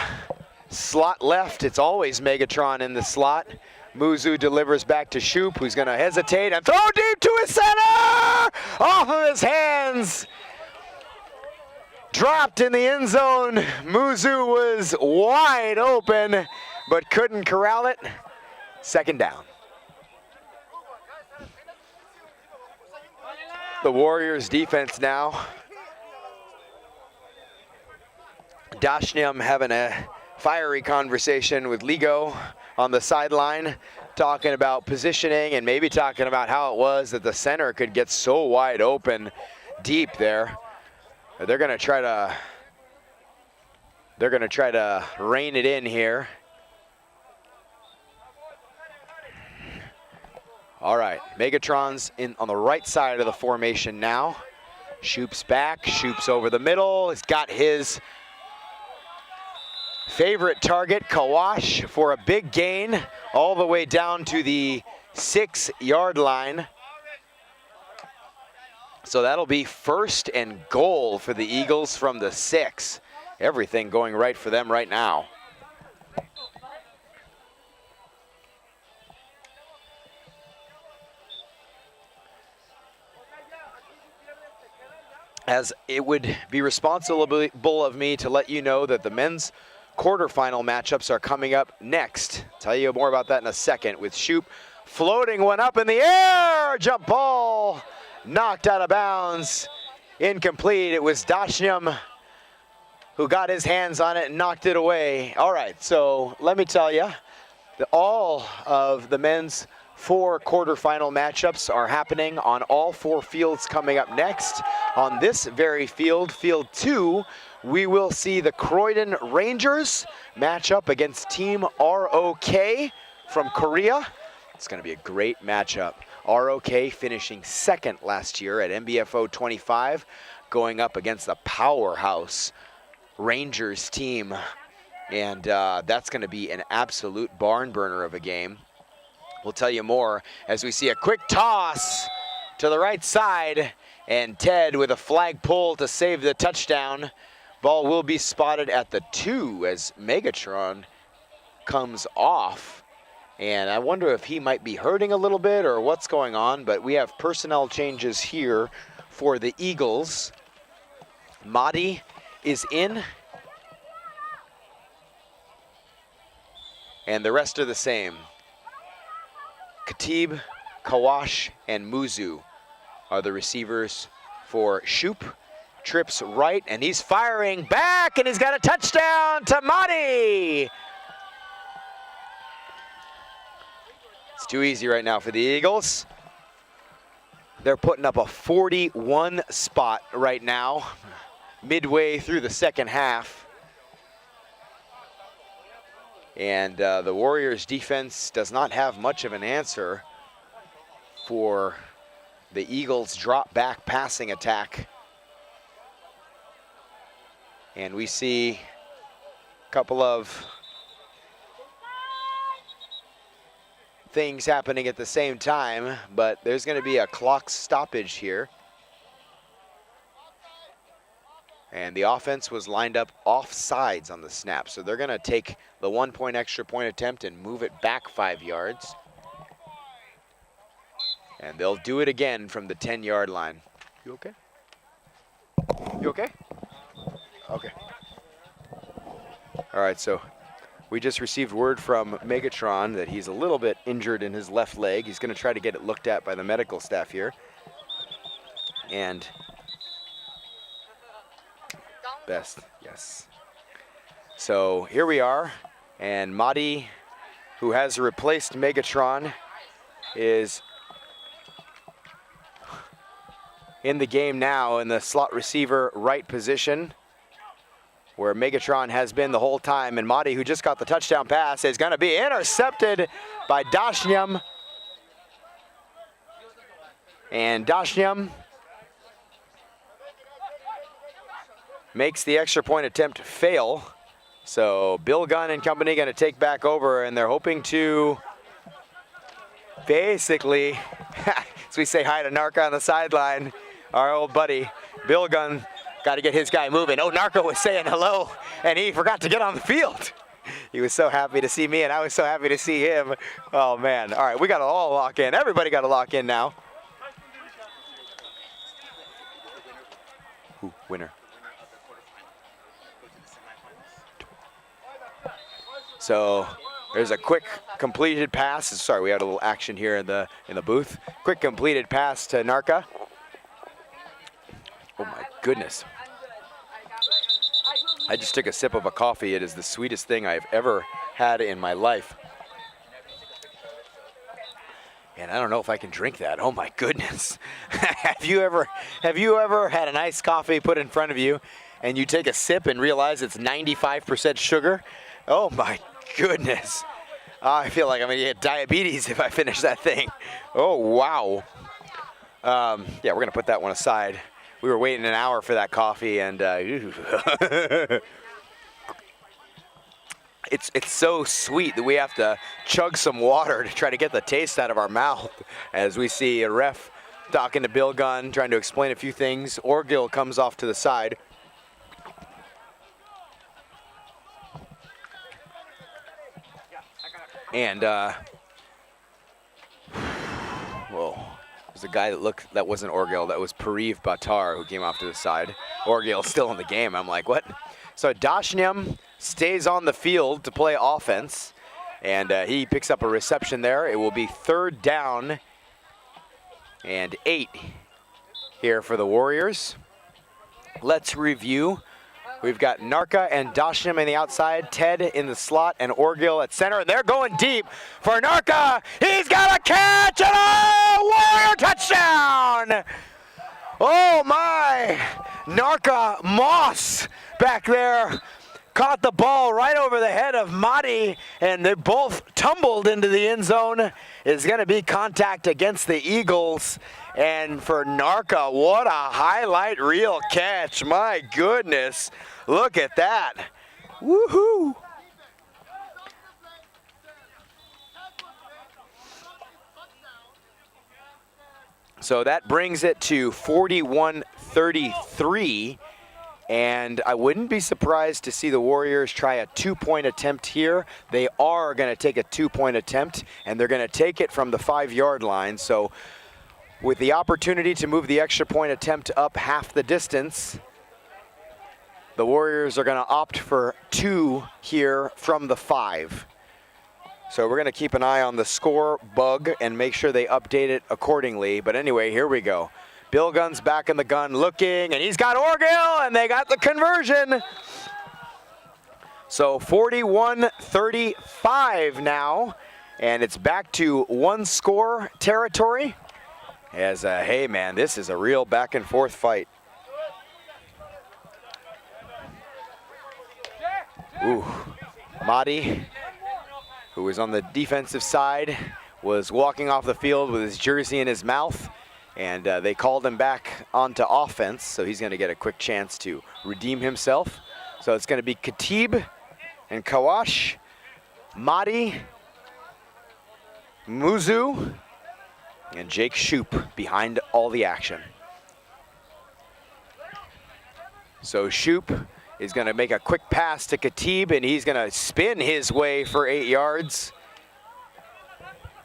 slot left. It's always Megatron in the slot. Muzu delivers back to Shoop, who's going to hesitate and throw deep to his center! Off of his hands. Dropped in the end zone. Muzu was wide open, but couldn't corral it. 2nd down. The Warriors defense now. Dashnyam having a fiery conversation with Ligo on the sideline, talking about positioning and maybe talking about how it was that the center could get so wide open deep there. They're gonna try to rein it in here. All right, Megatron's in on the right side of the formation now. Shoop's back, Shoop's over the middle. He's got his favorite target, Kawash, for a big gain all the way down to the 6-yard line. So that'll be 1st and goal for the Eagles from the 6. Everything going right for them right now. As it would be responsible of me to let you know that the men's quarterfinal matchups are coming up next. Tell you more about that in a second with Shoop floating one up in the air. Jump ball knocked out of bounds. Incomplete. It was Dashnyam who got his hands on it and knocked it away. All right, so let me tell you that all of the men's 4 quarterfinal matchups are happening on all 4 fields coming up next. On this very field, Field 2, we will see the Croydon Rangers match up against Team ROK from Korea. It's going to be a great matchup. ROK finishing 2nd last year at NBFO 25. going up against the powerhouse Rangers team. And that's going to be an absolute barn burner of a game. We'll tell you more as we see a quick toss to the right side, and Ted with a flag pull to save the touchdown. Ball will be spotted at the 2 as Megatron comes off. And I wonder if he might be hurting a little bit or what's going on, but we have personnel changes here for the Eagles. Mahdi is in. And the rest are the same. Khatib, Kawash, and Muzu are the receivers for Shoop. Trips right, and he's firing back, and he's got a touchdown to Mahdi. It's too easy right now for the Eagles. They're putting up a 41 spot right now, midway through the second half. And the Warriors defense does not have much of an answer for the Eagles' drop back passing attack. And we see a couple of things happening at the same time, but there's going to be a clock stoppage here. And the offense was lined up off sides on the snap, so they're going to take the 1 point extra point attempt and move it back 5 yards. And they'll do it again from the 10-yard line. You okay? You okay? Okay. All right, so we just received word from Megatron that he's a little bit injured in his left leg. He's going to try to get it looked at by the medical staff here. And best, yes. So here we are, and Mahdi, who has replaced Megatron, is in the game now in the slot receiver right position, where Megatron has been the whole time. And Mahdi, who just got the touchdown pass, is going to be intercepted by Dashnyam. And Dashnyam makes the extra point attempt fail. So Bill Gunn and company going to take back over, and they're hoping to basically, as we say hi to Narca on the sideline, our old buddy, Bill Gunn, got to get his guy moving. Oh, Narco was saying hello, and he forgot to get on the field. He was so happy to see me, and I was so happy to see him. Oh, man. All right, we got to all lock in. Everybody got to lock in now. Ooh, winner. So there's a quick completed pass. Sorry, we had a little action here in the booth. Quick completed pass to Narca. Oh my goodness. I just took a sip of a coffee. It is the sweetest thing I've ever had in my life. And I don't know if I can drink that. Oh my goodness. Have you ever had an iced coffee put in front of you and you take a sip and realize it's 95% sugar? Oh my goodness. I feel like I'm gonna get diabetes if I finish that thing. Oh, wow. Yeah, we're gonna put that one aside. We were waiting an hour for that coffee, and it's so sweet that we have to chug some water to try to get the taste out of our mouth. As we see a ref talking to Bill Gunn, trying to explain a few things. Orgill comes off to the side. And whoa, there's a guy that wasn't Orgill, that was Pariv Batar, who came off to the side. Orgill's still in the game. I'm like, what? So Dashnyam stays on the field to play offense, and he picks up a reception there. It will be 3rd down and 8 here for the Warriors. Let's review. We've got Narca and Dashnyam on the outside, Ted in the slot, and Orgill at center. And they're going deep for Narca. He's got a catch and a Warrior touchdown! Oh my! Narca Moss back there caught the ball right over the head of Madi, and they both tumbled into the end zone. Is going to be contact against the Eagles. And for Narca, what a highlight reel catch. My goodness, look at that. Woohoo! So that brings it to 41-33. And I wouldn't be surprised to see the Warriors try a 2-point attempt here. They are going to take a 2-point attempt, and they're going to take it from the 5-yard line. So with the opportunity to move the extra point attempt up half the distance, the Warriors are going to opt for 2 here from the 5. So we're going to keep an eye on the score bug and make sure they update it accordingly. But anyway, here we go. Bill Gunn's back in the gun looking, and he's got Orgill, and they got the conversion. So 41-35 now, and it's back to 1-score territory. As, hey man, this is a real back and forth fight. Ooh, Madi, who was on the defensive side, was walking off the field with his jersey in his mouth. And they called him back onto offense, so he's going to get a quick chance to redeem himself. So it's going to be Khatib and Kawash, Madi, Muzu, and Jake Shoop behind all the action. So Shoop is going to make a quick pass to Khatib, and he's going to spin his way for 8 yards.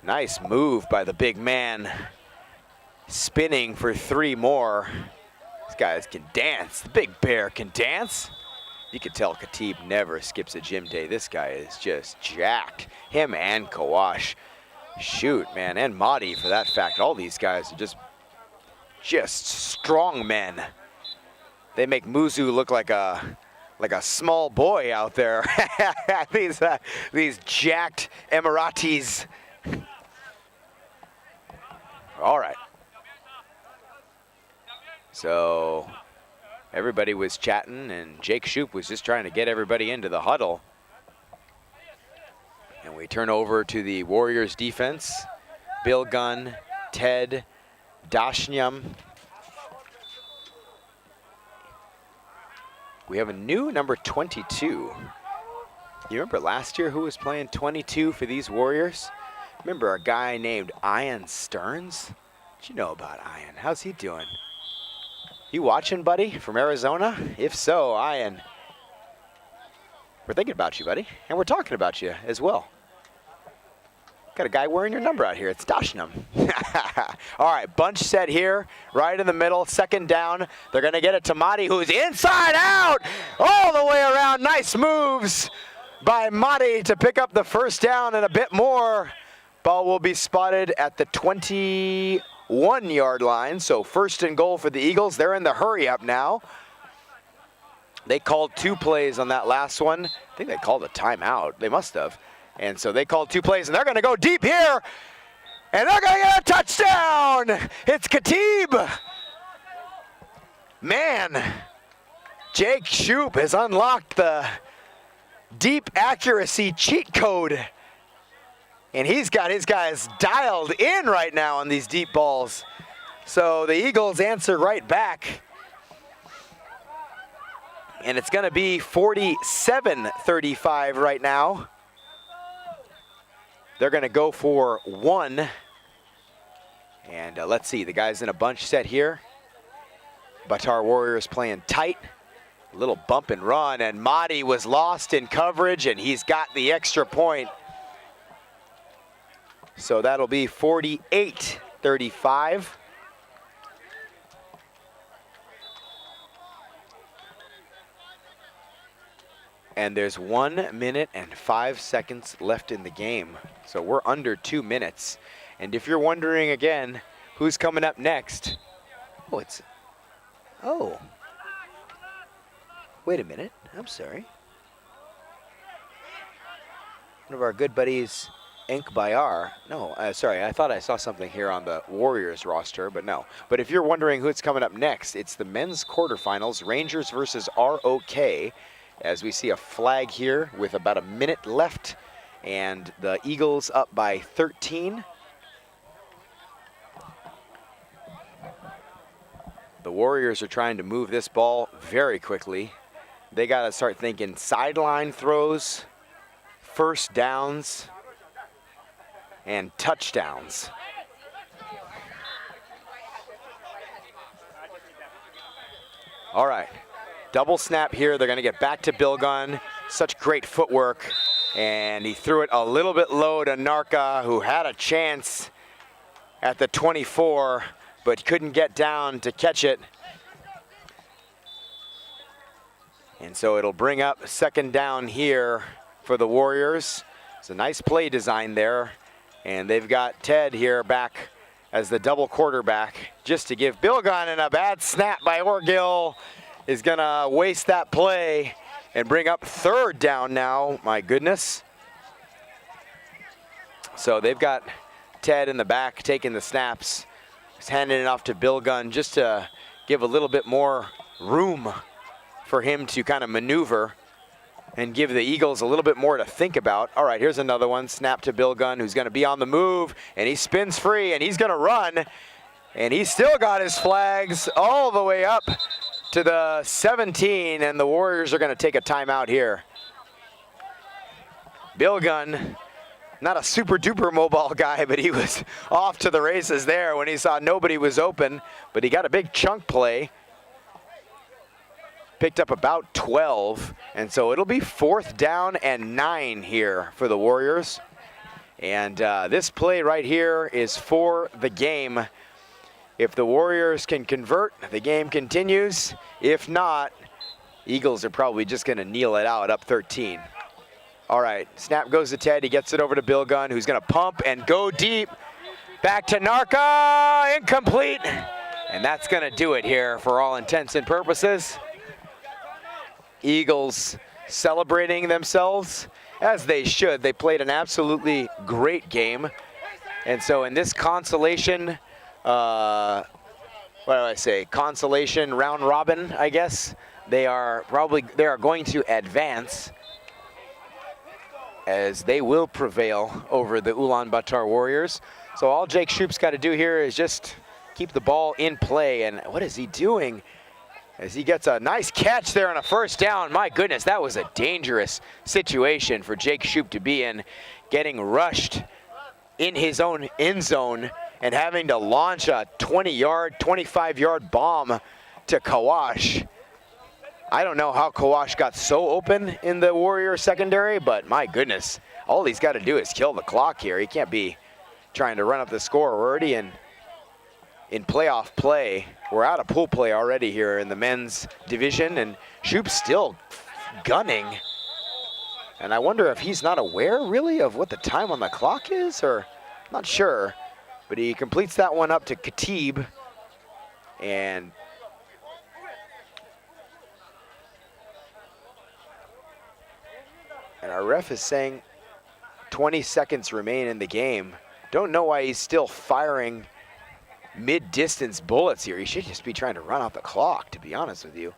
Nice move by the big man. Spinning for 3 more. These guys can dance. The big bear can dance. You can tell Khatib never skips a gym day. This guy is just jacked. Him and Kawash. Shoot, man, and Madi for that fact. All these guys are just strong men. They make Muzu look like a small boy out there. these jacked Emiratis. All right. So everybody was chatting, and Jake Shoop was just trying to get everybody into the huddle. And we turn over to the Warriors defense. Bill Gunn, Ted, Dashnyam. We have a new number 22. You remember last year who was playing 22 for these Warriors? Remember a guy named Ian Stearns? What you know about Ian? How's he doing? You watching, buddy, from Arizona? If so, Ian, we're thinking about you, buddy, and we're talking about you as well. Got a guy wearing your number out here. It's Dashnam. All right, bunch set here, right in the middle, 2nd down. They're going to get it to Madi, who's inside out, all the way around. Nice moves by Madi to pick up the 1st down and a bit more. Ball will be spotted at the 21-yard line, so 1st and goal for the Eagles. They're in the hurry up now. They called 2 plays on that last one. I think they called a timeout. They must have. And so they called 2 plays, and they're going to go deep here, and they're going to get a touchdown. It's Khatib. Man, Jake Shoop has unlocked the deep accuracy cheat code. And he's got his guys dialed in right now on these deep balls. So the Eagles answer right back. And it's going to be 47-35 right now. They're going to go for 1. And let's see, the guys in a bunch set here. Batar Warriors playing tight. A little bump and run, and Madi was lost in coverage, and he's got the extra point. So that'll be 48-35. And there's 1 minute and 5 seconds left in the game. So we're under 2 minutes. And if you're wondering again, who's coming up next? Wait a minute, I'm sorry. One of our good buddies, sorry, I thought I saw something here on the Warriors roster, but no. But if you're wondering who's coming up next, it's the men's quarterfinals, Rangers versus ROK. as we see a flag here with about a minute left, and the Eagles up by 13. The Warriors are trying to move this ball very quickly. They got to start thinking sideline throws, first downs, and touchdowns. All right, double snap here. They're going to get back to Bilgun. Such great footwork. And he threw it a little bit low to Narka, who had a chance at the 24, but couldn't get down to catch it. And so it'll bring up second down here for the Warriors. It's a nice play design there. And they've got Ted here back as the double quarterback just to give Bilgun, and a bad snap by Orgill is gonna waste that play and bring up third down now. My goodness. So they've got Ted in the back taking the snaps. He's handing it off to Bilgun just to give a little bit more room for him to kind of maneuver and give the Eagles a little bit more to think about. All right, here's another one. Snap to Bilgun, who's going to be on the move, and he spins free, and he's going to run. And he's still got his flags all the way up to the 17, and the Warriors are going to take a timeout here. Bilgun, not a super duper mobile guy, but he was off to the races there when he saw nobody was open, but he got a big chunk play. Picked up about 12, and so it'll be 4th down and 9 here for the Warriors. And this play right here is for the game. If the Warriors can convert, the game continues. If not, Eagles are probably just going to kneel it out up 13. All right, snap goes to Ted. He gets it over to Bilgun, who's going to pump and go deep. Back to Narka, incomplete. And that's going to do it here for all intents and purposes. Eagles celebrating themselves, as they should. They played an absolutely great game. And so in this consolation, what do I say? Consolation round robin, I guess. They are going to advance, as they will prevail over the Ulaanbaatar Warriors. So all Jake Shoop's got to do here is just keep the ball in play. And what is he doing? As he gets a nice catch there on a first down. My goodness, that was a dangerous situation for Jake Shoop to be in, getting rushed in his own end zone and having to launch a 20-yard, 25-yard bomb to Kawash. I don't know how Kawash got so open in the Warrior secondary, but my goodness, all he's got to do is kill the clock here. He can't be trying to run up the score. We're already in playoff play. We're out of pool play already here in the men's division, and Shoop's still gunning. And I wonder if he's not aware, really, of what the time on the clock is, or not sure. But he completes that one up to Khatib, and our ref is saying 20 seconds remain in the game. Don't know why he's still firing mid-distance bullets here. He should just be trying to run out the clock, to be honest with you.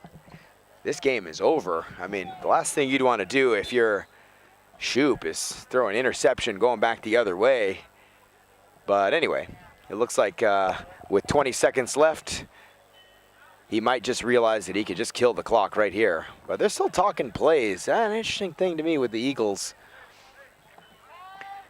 This game is over. I mean, the last thing you'd want to do if you're Shoop is throw an interception going back the other way. But anyway, it looks like with 20 seconds left, he might just realize that he could just kill the clock right here. But they're still talking plays. An interesting thing to me with the Eagles.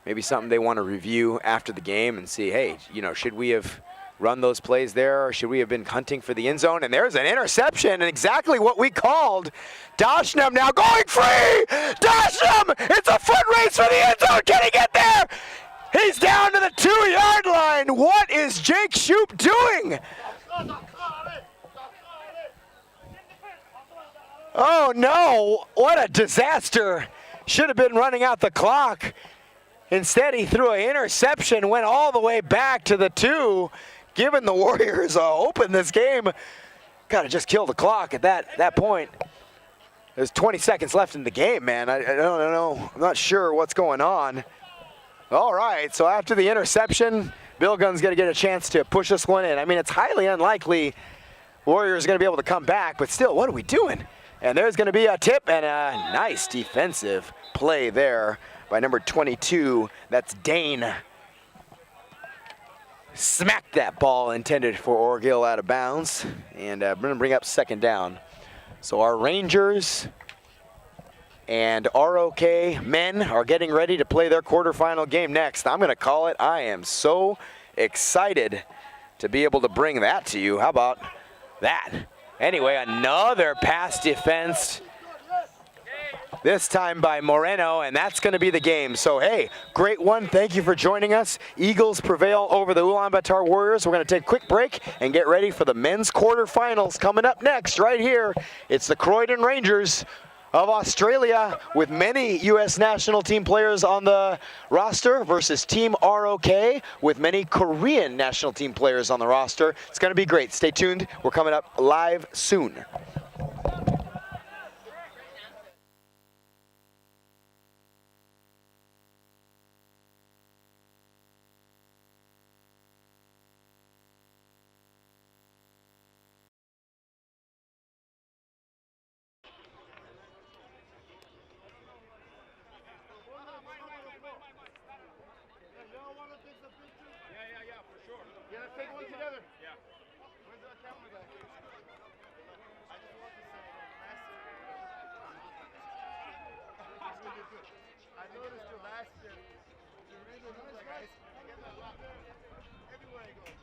Maybe something they want to review after the game and see, hey, you know, should we have run those plays there, or should we have been hunting for the end zone? And there's an interception, and exactly what we called. Dashnam now going free! Dashnam! It's a foot race for the end zone! Can he get there? He's down to the 2-yard line! What is Jake Shoop doing? Oh no, what a disaster. Should have been running out the clock. Instead, he threw an interception, went all the way back to the 2, giving the Warriors open this game. Got to just kill the clock at that point. There's 20 seconds left in the game, man. I don't know. I'm not sure what's going on. All right, so after the interception, Bilgun's going to get a chance to push this one in. I mean, it's highly unlikely Warriors are going to be able to come back, but still, what are we doing? And there's going to be a tip and a nice defensive play there by number 22. That's Dane. Smacked that ball intended for Orgill out of bounds. And we're going to bring up second down. So our Rangers and ROK men are getting ready to play their quarterfinal game next. I'm going to call it. I am so excited to be able to bring that to you. How about that? Anyway, another pass defense, this time by Moreno, and that's going to be the game. So, hey, great one. Thank you for joining us. Eagles prevail over the Ulaanbaatar Warriors. We're going to take a quick break and get ready for the men's quarterfinals coming up next right here. It's the Croydon Rangers of Australia with many U.S. national team players on the roster versus Team ROK with many Korean national team players on the roster. It's going to be great. Stay tuned. We're coming up live soon. Y'all want to take some pictures? Yeah, for sure. Yeah, let's take one together. Yeah. Where's the camera guy? I just want to say, last year, I noticed you last year. You really look like I get that lot everywhere I go.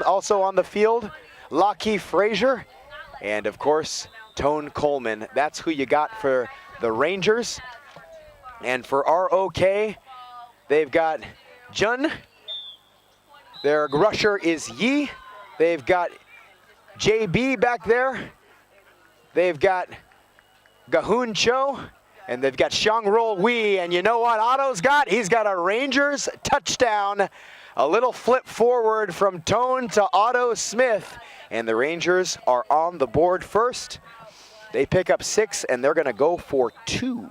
also on the field, Lockie Frazier, and of course, Tone Coleman. That's who you got for the Rangers. And for ROK, they've got Jun. Their rusher is Yi. They've got JB back there. They've got Gahun Cho. And they've got Xiangrol Wei. And you know what Otto's got? He's got a Rangers touchdown. A little flip forward from Tone to Otto Smith. And the Rangers are on the board first. They pick up 6, and they're going to go for 2.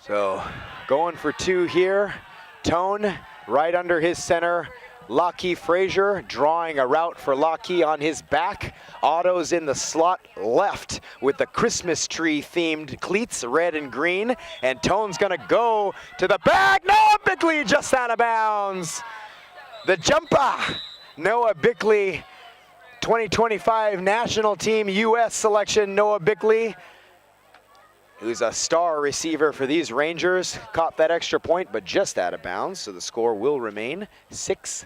So going for 2 here. Tone right under his center. Lockie Frazier drawing a route for Lockie on his back. Otto's in the slot left with the Christmas tree themed cleats, red and green. And Tone's gonna go to the back. Noah Bickley just out of bounds. The jumper, Noah Bickley, 2025 national team US selection, Noah Bickley, who's a star receiver for these Rangers, caught that extra point, but just out of bounds, so the score will remain 6-0.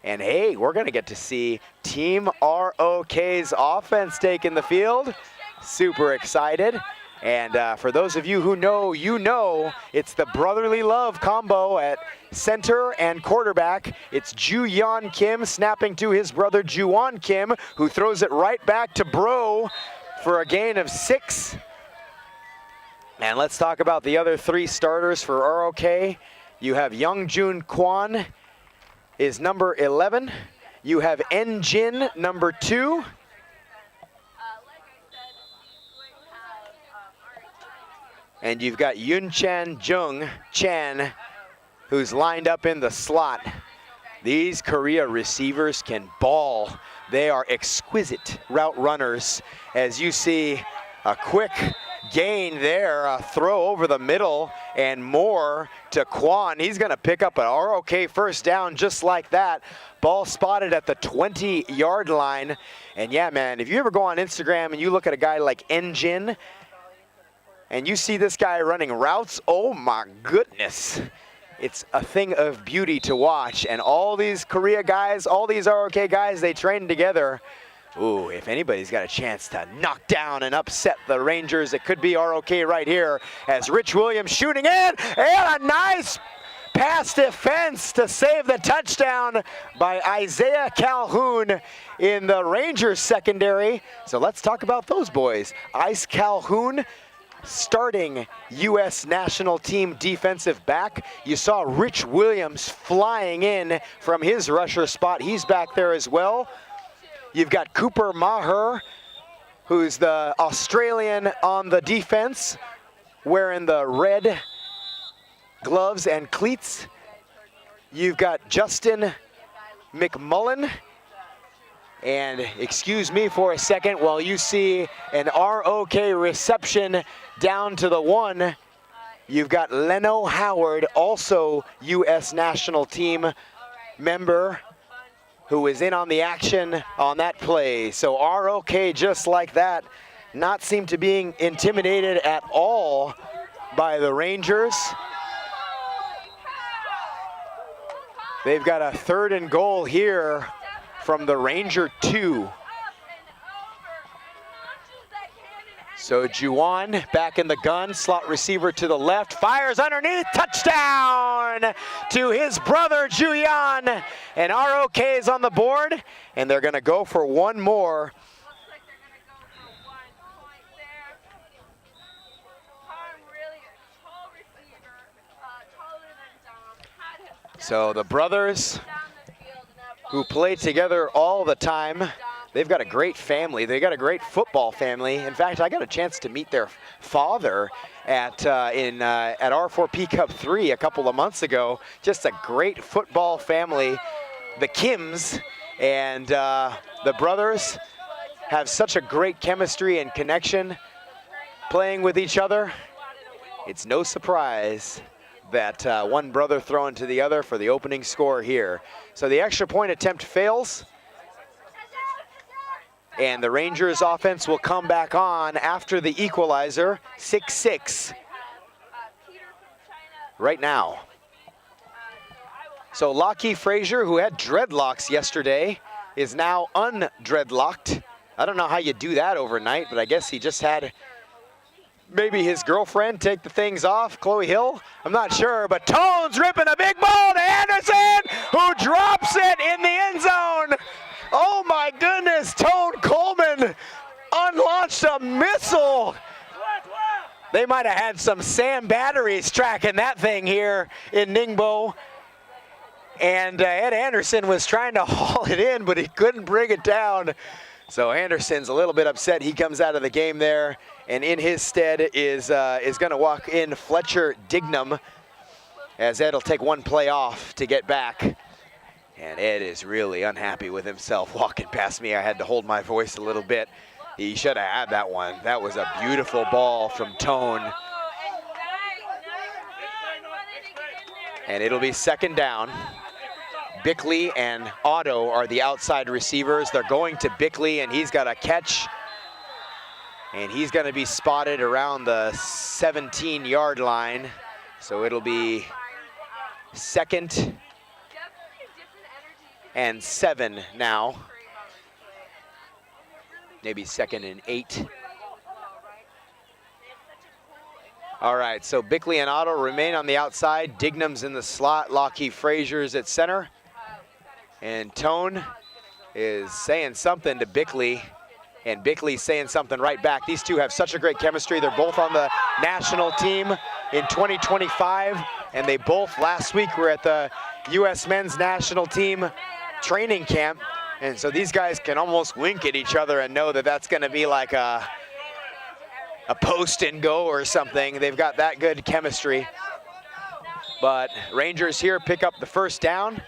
And hey, we're gonna get to see Team ROK's offense taking the field. Super excited. And for those of you who know, you know, it's the brotherly love combo at center and quarterback. It's Ju-Yeon Kim snapping to his brother Juwon Kim, who throws it right back to Bro for a gain of 6. And let's talk about the other 3 starters for ROK. You have Youngjun Kwon is number 11. You have En-Jin, number 2. And you've got Yun-Chan Jung Chan, who's lined up in the slot. These Korea receivers can ball. They are exquisite route runners. As you see, a quick gain there, a throw over the middle, and more to Kwon. He's gonna pick up an ROK first down just like that. Ball spotted at the 20-yard line. And yeah, man, if you ever go on Instagram and you look at a guy like En-Jin, and you see this guy running routes, oh my goodness. It's a thing of beauty to watch. And all these Korea guys, all these ROK guys, they train together. Ooh, if anybody's got a chance to knock down and upset the Rangers, it could be ROK right here as Rich Williams shooting in, and a nice pass defense to save the touchdown by Isaiah Calhoun in the Rangers secondary. So let's talk about those boys. Ice Calhoun, starting U.S. national team defensive back. You saw Rich Williams flying in from his rusher spot. He's back there as well. You've got Cooper Maher, who's the Australian on the defense, wearing the red gloves and cleats. You've got Justin McMullen. And excuse me for a second while you see an ROK reception down to the 1. You've got Leno Howard, also U.S. national team member, who is in on the action on that play. So ROK, just like that, not seem to being intimidated at all by the Rangers. They've got a 3rd and goal here from the Ranger 2. So Juwon back in the gun, slot receiver to the left, fires underneath, touchdown to his brother Ju-Yeon. And ROK is on the board, and they're gonna go for 1 more. So the brothers who play together all the time, they've got a great family. They got a great football family. In fact, I got a chance to meet their father at R4P Cup 3 a couple of months ago. Just a great football family, the Kims, and the brothers have such a great chemistry and connection playing with each other. It's no surprise that one brother throwing to the other for the opening score here. So the extra point attempt fails. And the Rangers offense will come back on after the equalizer, 6-6, right now. So Lockie Frazier, who had dreadlocks yesterday, is now undreadlocked. I don't know how you do that overnight, but I guess he just had maybe his girlfriend take the things off, Chloe Hill. I'm not sure, but Tone's ripping a big ball to Anderson, who drops it in the end zone. Oh my goodness, Tone Coleman unlaunched a missile. They might have had some SAM batteries tracking that thing here in Ningbo. And Ed Anderson was trying to haul it in, but he couldn't bring it down. So Anderson's a little bit upset. He comes out of the game there, and in his stead is going to walk in Fletcher Dignam, as Ed will take one play off to get back. And Ed is really unhappy with himself walking past me. I had to hold my voice a little bit. He should have had that one. That was a beautiful ball from Tone. And it'll be second down. Bickley and Otto are the outside receivers. They're going to Bickley, and he's got a catch. And he's going to be spotted around the 17-yard line. So it'll be 2nd and 7 now. Maybe 2nd and 8. All right, so Bickley and Otto remain on the outside. Dignam's in the slot. Lockie Frazier's at center. And Tone is saying something to Bickley, and Bickley's saying something right back. These two have such a great chemistry. They're both on the national team in 2025, and they both last week were at the U.S. men's national team training camp. And so these guys can almost wink at each other and know that that's going to be like a post and go or something. They've got that good chemistry. But Rangers here pick up the first down.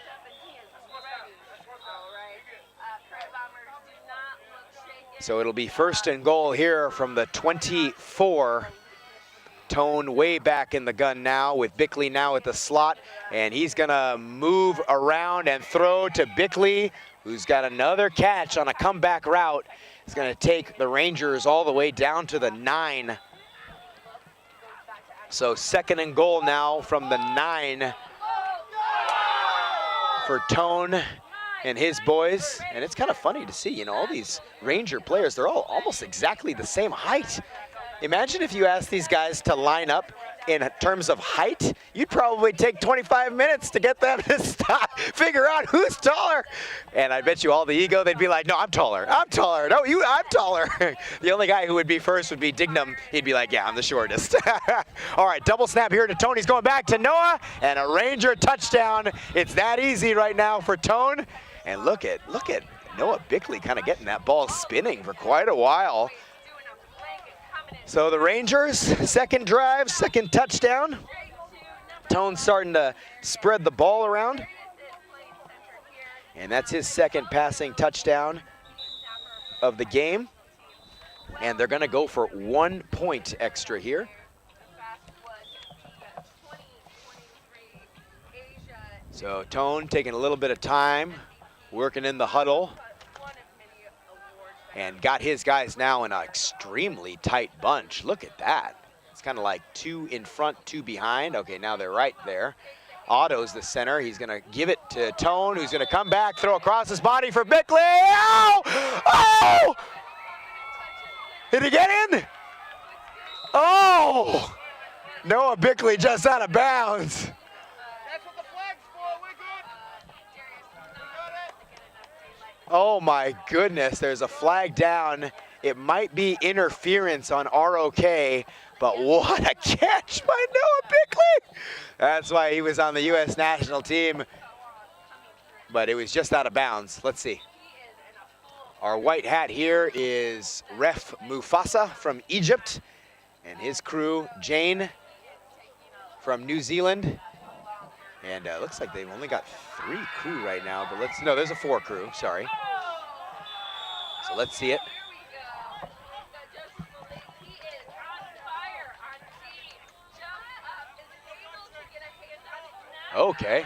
So it'll be 1st and goal here from the 24. Tone way back in the gun now, with Bickley now at the slot. And he's gonna move around and throw to Bickley, who's got another catch on a comeback route. He's gonna take the Rangers all the way down to the 9. So 2nd and goal now from the 9 for Tone and his boys. And it's kind of funny to see, you know, all these Ranger players, they're all almost exactly the same height. Imagine if you asked these guys to line up in terms of height. You'd probably take 25 minutes to get them to stop, figure out who's taller. And I bet you all the ego, they'd be like, no, I'm taller. I'm taller. No, I'm taller. The only guy who would be first would be Dignam. He'd be like, yeah, I'm the shortest. All right, double snap here to Tone. He's going back to Noah, and a Ranger touchdown. It's that easy right now for Tone. And look at Noah Bickley kind of getting that ball spinning for quite a while. So the Rangers, 2nd drive, 2nd touchdown. Tone's starting to spread the ball around. And that's his 2nd passing touchdown of the game. And they're gonna go for 1 point extra here. So Tone taking a little bit of time, working in the huddle. And got his guys now in an extremely tight bunch. Look at that. It's kind of like 2 in front, 2 behind. Okay, now they're right there. Otto's the center. He's going to give it to Tone, who's going to come back, throw across his body for Bickley. Oh! Oh! Did he get in? Oh! Noah Bickley just out of bounds. That's what the flag's for. We're good. Oh my goodness, there's a flag down. It might be interference on ROK, but what a catch by Noah Bickley. That's why he was on the U.S. national team, but it was just out of bounds. Let's see. Our white hat here is Ref Mufasa from Egypt, and his crew, Jane from New Zealand. And looks like they've only got 3 crew right now, but no, there's a 4 crew, sorry. So let's see it. Okay.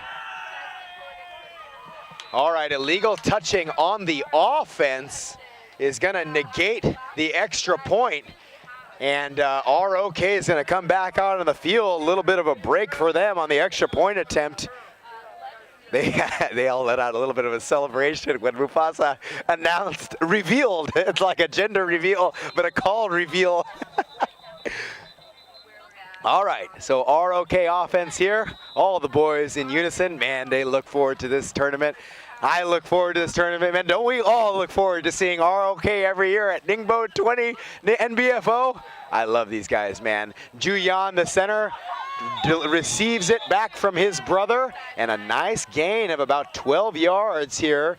All right, illegal touching on the offense. is going to negate the extra point. And ROK is going to come back out on the field. A little bit of a break for them on the extra point attempt. They all let out a little bit of a celebration when Mufasa revealed. It's like a gender reveal, but a call reveal. All right, so ROK offense here. All the boys in unison. Man, they look forward to this tournament. I look forward to this tournament, man. Don't we all look forward to seeing ROK every year at NINGBO 20 NBFO? I love these guys, man. Juyan, the center, receives it back from his brother, and a nice gain of about 12 yards here.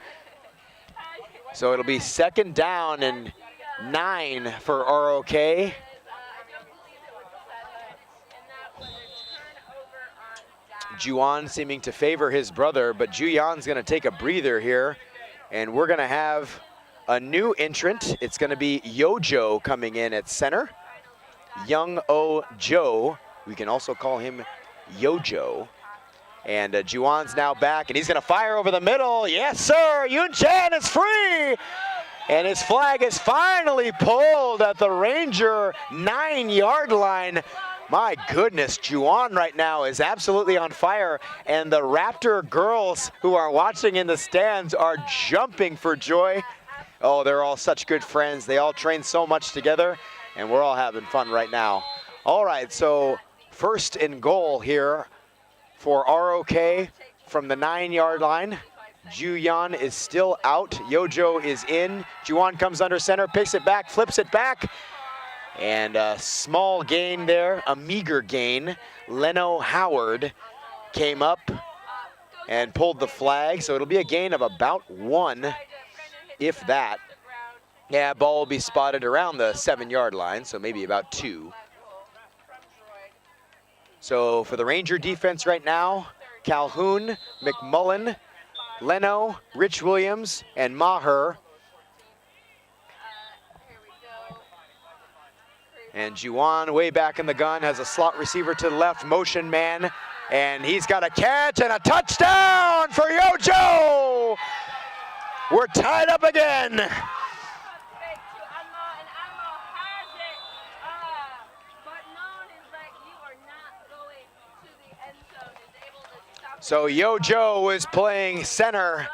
So it'll be 2nd down and 9 for ROK. Juan seeming to favor his brother, but Juyan's going to take a breather here, and we're going to have a new entrant. It's going to be Yojo coming in at center. Young O Joe. We can also call him Yojo. And Juwan's now back, and he's going to fire over the middle. Yes, sir. Yun Chan is free. And his flag is finally pulled at the Ranger 9-yard line. My goodness, Juwan right now is absolutely on fire, and the Raptor girls who are watching in the stands are jumping for joy. Oh, they're all such good friends. They all train so much together, and we're all having fun right now. All right, so 1st and goal here for ROK from the 9-yard line. Juyan is still out. Yojo is in. Juwan comes under center, picks it back, flips it back. And a small gain there, a meager gain. Leno Howard came up and pulled the flag, so it'll be a gain of about 1, if that. Yeah, ball will be spotted around the 7-yard line, so maybe about 2. So for the Ranger defense right now, Calhoun, McMullen, Leno, Rich Williams, and Maher. And Juwan way back in the gun, has a slot receiver to the left, motion man, and he's got a catch and a touchdown for Yojo! We're tied up again. So Yojo was playing center,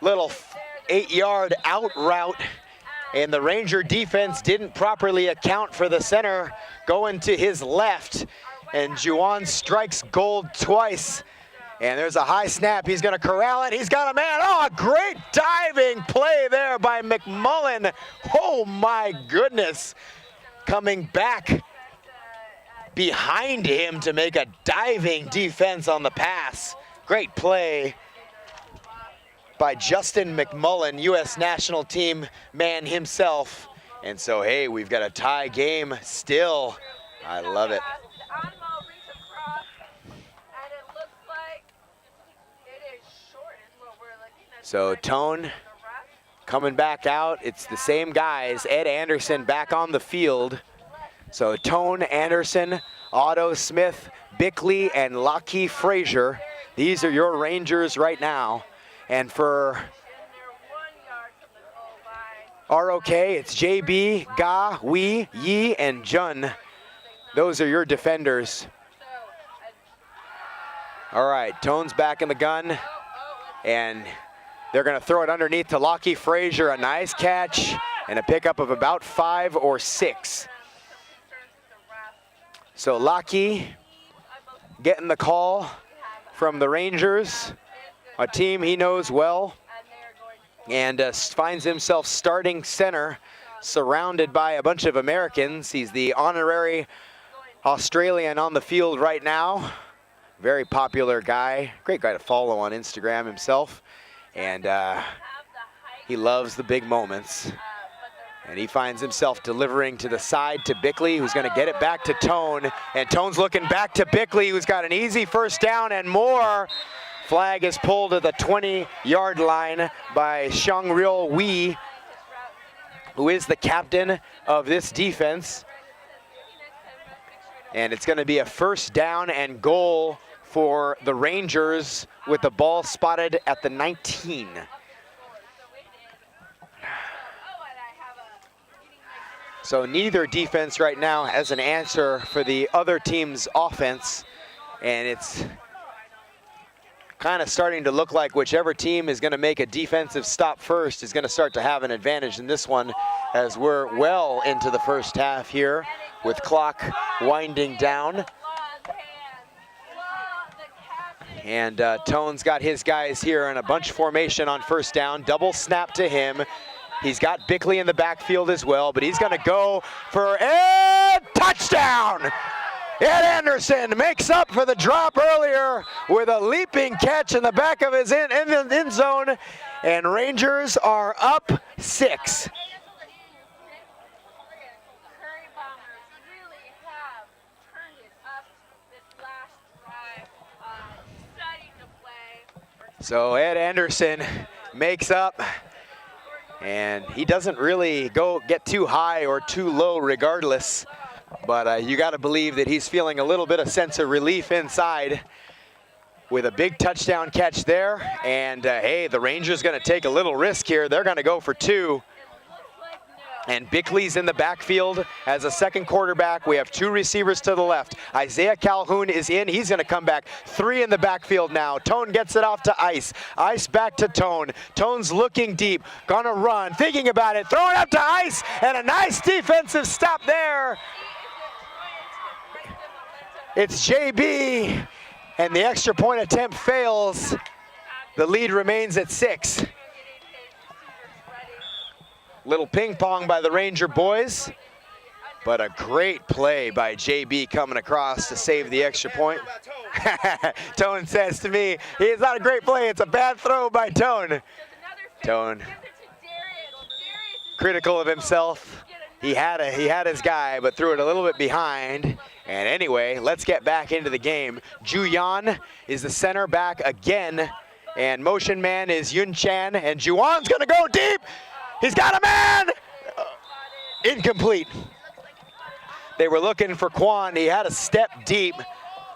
little 8-yard out route. And the Ranger defense didn't properly account for the center going to his left. And Juwan strikes gold twice. And there's a high snap. He's going to corral it. He's got a man. Oh, a great diving play there by McMullen. Oh, my goodness. Coming back behind him to make a diving defense on the pass. Great play by Justin McMullen, U.S. national team man himself. And so, hey, we've got a tie game still. I love it. So Tone coming back out. It's the same guys. Ed Anderson back on the field. So Tone, Anderson, Otto Smith, Bickley, and Lockie Frazier. These are your Rangers right now. And for ROK, it's JB, Ga, Wee, Yi, and Jun. Those are your defenders. All right, Tone's back in the gun. And they're going to throw it underneath to Lockie Frazier. A nice catch and a pickup of about 5 or 6. So Lockie getting the call from the Rangers, a team he knows well, and finds himself starting center, surrounded by a bunch of Americans. He's the honorary Australian on the field right now. Very popular guy, great guy to follow on Instagram himself, and he loves the big moments. And he finds himself delivering to the side to Bickley, who's going to get it back to Tone. And Tone's looking back to Bickley, who's got an easy first down and more. Flag is pulled at the 20-yard line by Xiangril Wee, who is the captain of this defense. And it's going to be a first down and goal for the Rangers with the ball spotted at the 19. So neither defense right now has an answer for the other team's offense, and it's kind of starting to look like whichever team is going to make a defensive stop first is going to start to have an advantage in this one, as we're well into the first half here with clock winding down. And Tone's got his guys here in a bunch formation on first down. Double snap to him. He's got Bickley in the backfield as well, but he's going to go for a touchdown. Ed Anderson makes up for the drop earlier with a leaping catch in the back of his end zone, and Rangers are up 6. So Ed Anderson makes up, and he doesn't really get too high or too low regardless, but you got to believe that he's feeling a little bit of sense of relief inside with a big touchdown catch there. And hey, the Rangers going to take a little risk here. They're going to go for 2. And Bickley's in the backfield as a second quarterback. We have 2 receivers to the left. Isaiah Calhoun is in. He's going to come back. 3 in the backfield now. Tone gets it off to Ice. Ice back to Tone. Tone's looking deep. Gonna run. Thinking about it. Throw it up to Ice. And a nice defensive stop there. It's JB. And the extra point attempt fails. The lead remains at 6. Little ping pong by the Ranger boys, but a great play by JB coming across to save the extra point. Tone says to me, it's not a great play, it's a bad throw by Tone. Tone, critical of himself. He had his guy, but threw it a little bit behind. And anyway, let's get back into the game. Juyan is the center back again, and motion man is Yun Chan, and Juwan's gonna go deep. He's got a man! Incomplete. They were looking for Quan. He had a step deep.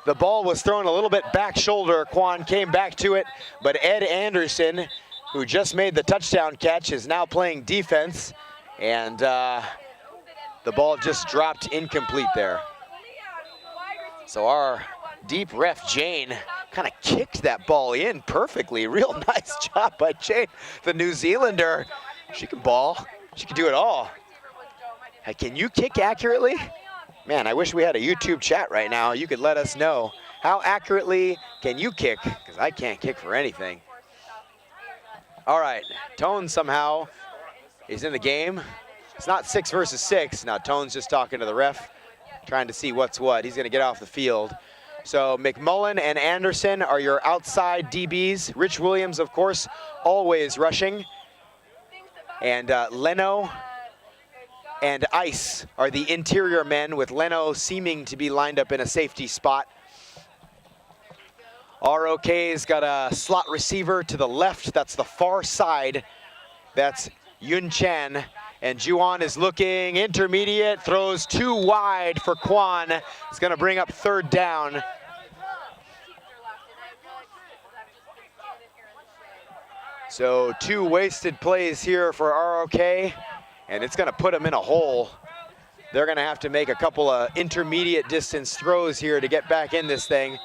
The ball was thrown a little bit back shoulder. Quan came back to it, but Ed Anderson, who just made the touchdown catch, is now playing defense, and the ball just dropped incomplete there. So our deep ref, Jane, kind of kicked that ball in perfectly. Real nice job by Jane, the New Zealander. She can ball. She can do it all. Hey, can you kick accurately? Man, I wish we had a YouTube chat right now. You could let us know. How accurately can you kick? Because I can't kick for anything. All right, Tone somehow is in the game. It's not 6 versus 6. Now Tone's just talking to the ref, trying to see what's what. He's going to get off the field. So McMullen and Anderson are your outside DBs. Rich Williams, of course, always rushing. And Leno and Ice are the interior men, with Leno seeming to be lined up in a safety spot. ROK's got a slot receiver to the left. That's the far side. That's Yun Chan. And Juwan is looking intermediate, throws 2 wide for Quan. It's going to bring up 3rd down. So 2 wasted plays here for ROK, and it's going to put them in a hole. They're going to have to make a couple of intermediate distance throws here to get back in this thing.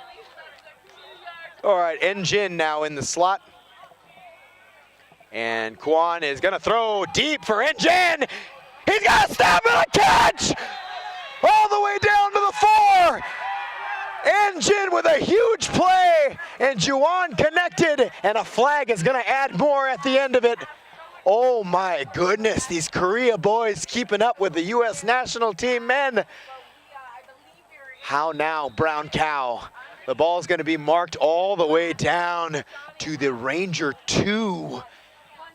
All right, Njin now in the slot. And Quan is going to throw deep for Njin. He's got to stop and a catch! All the way down to the 4. Njin with a huge play, and Juwan connected, and a flag is going to add more at the end of it. Oh my goodness, these Korea boys keeping up with the U.S. national team men. How now, Brown Cow? The ball's going to be marked all the way down to the Ranger 2.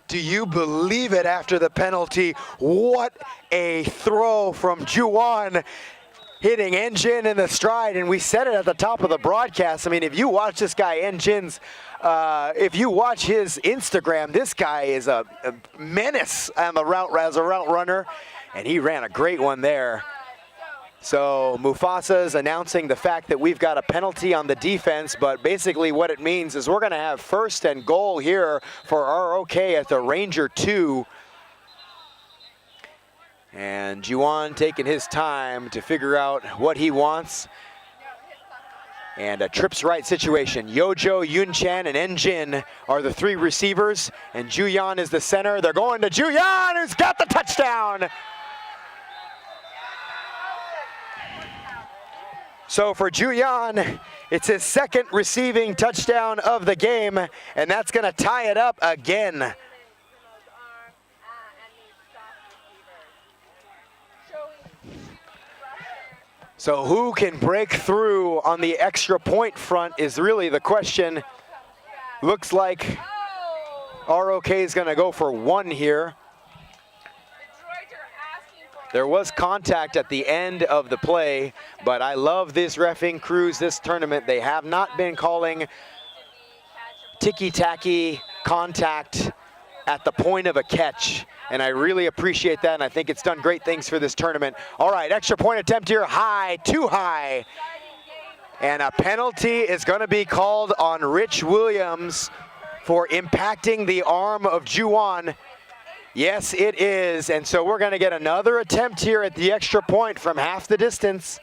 Do you believe it after the penalty? What a throw from Juwan, hitting Njin in the stride, and we said it at the top of the broadcast. I mean, if you watch this guy, Njin's, if you watch his Instagram, this guy is a menace on the route as a route runner, and he ran a great one there. So Mufasa is announcing the fact that we've got a penalty on the defense, but basically what it means is we're going to have 1st and goal here for ROK at the Ranger 2. And Juwan taking his time to figure out what he wants. And a trips right situation. Yojo, Yunchan, and Enjin are the three receivers, and Juyan is the center. They're going to Juyan, who's got the touchdown. So for Juyan, it's his second receiving touchdown of the game, and that's going to tie it up again. So who can break through on the extra point front is really the question. Looks like ROK is going to go for one here. There was contact at the end of the play, but I love this reffing crews this tournament. They have not been calling ticky-tacky contact at the point of a catch. And I really appreciate that, and I think it's done great things for this tournament. All right, extra point attempt here, high, too high. And a penalty is gonna be called on Rich Williams for impacting the arm of Juwan. Yes, it is, and so we're gonna get another attempt here at the extra point from half the distance.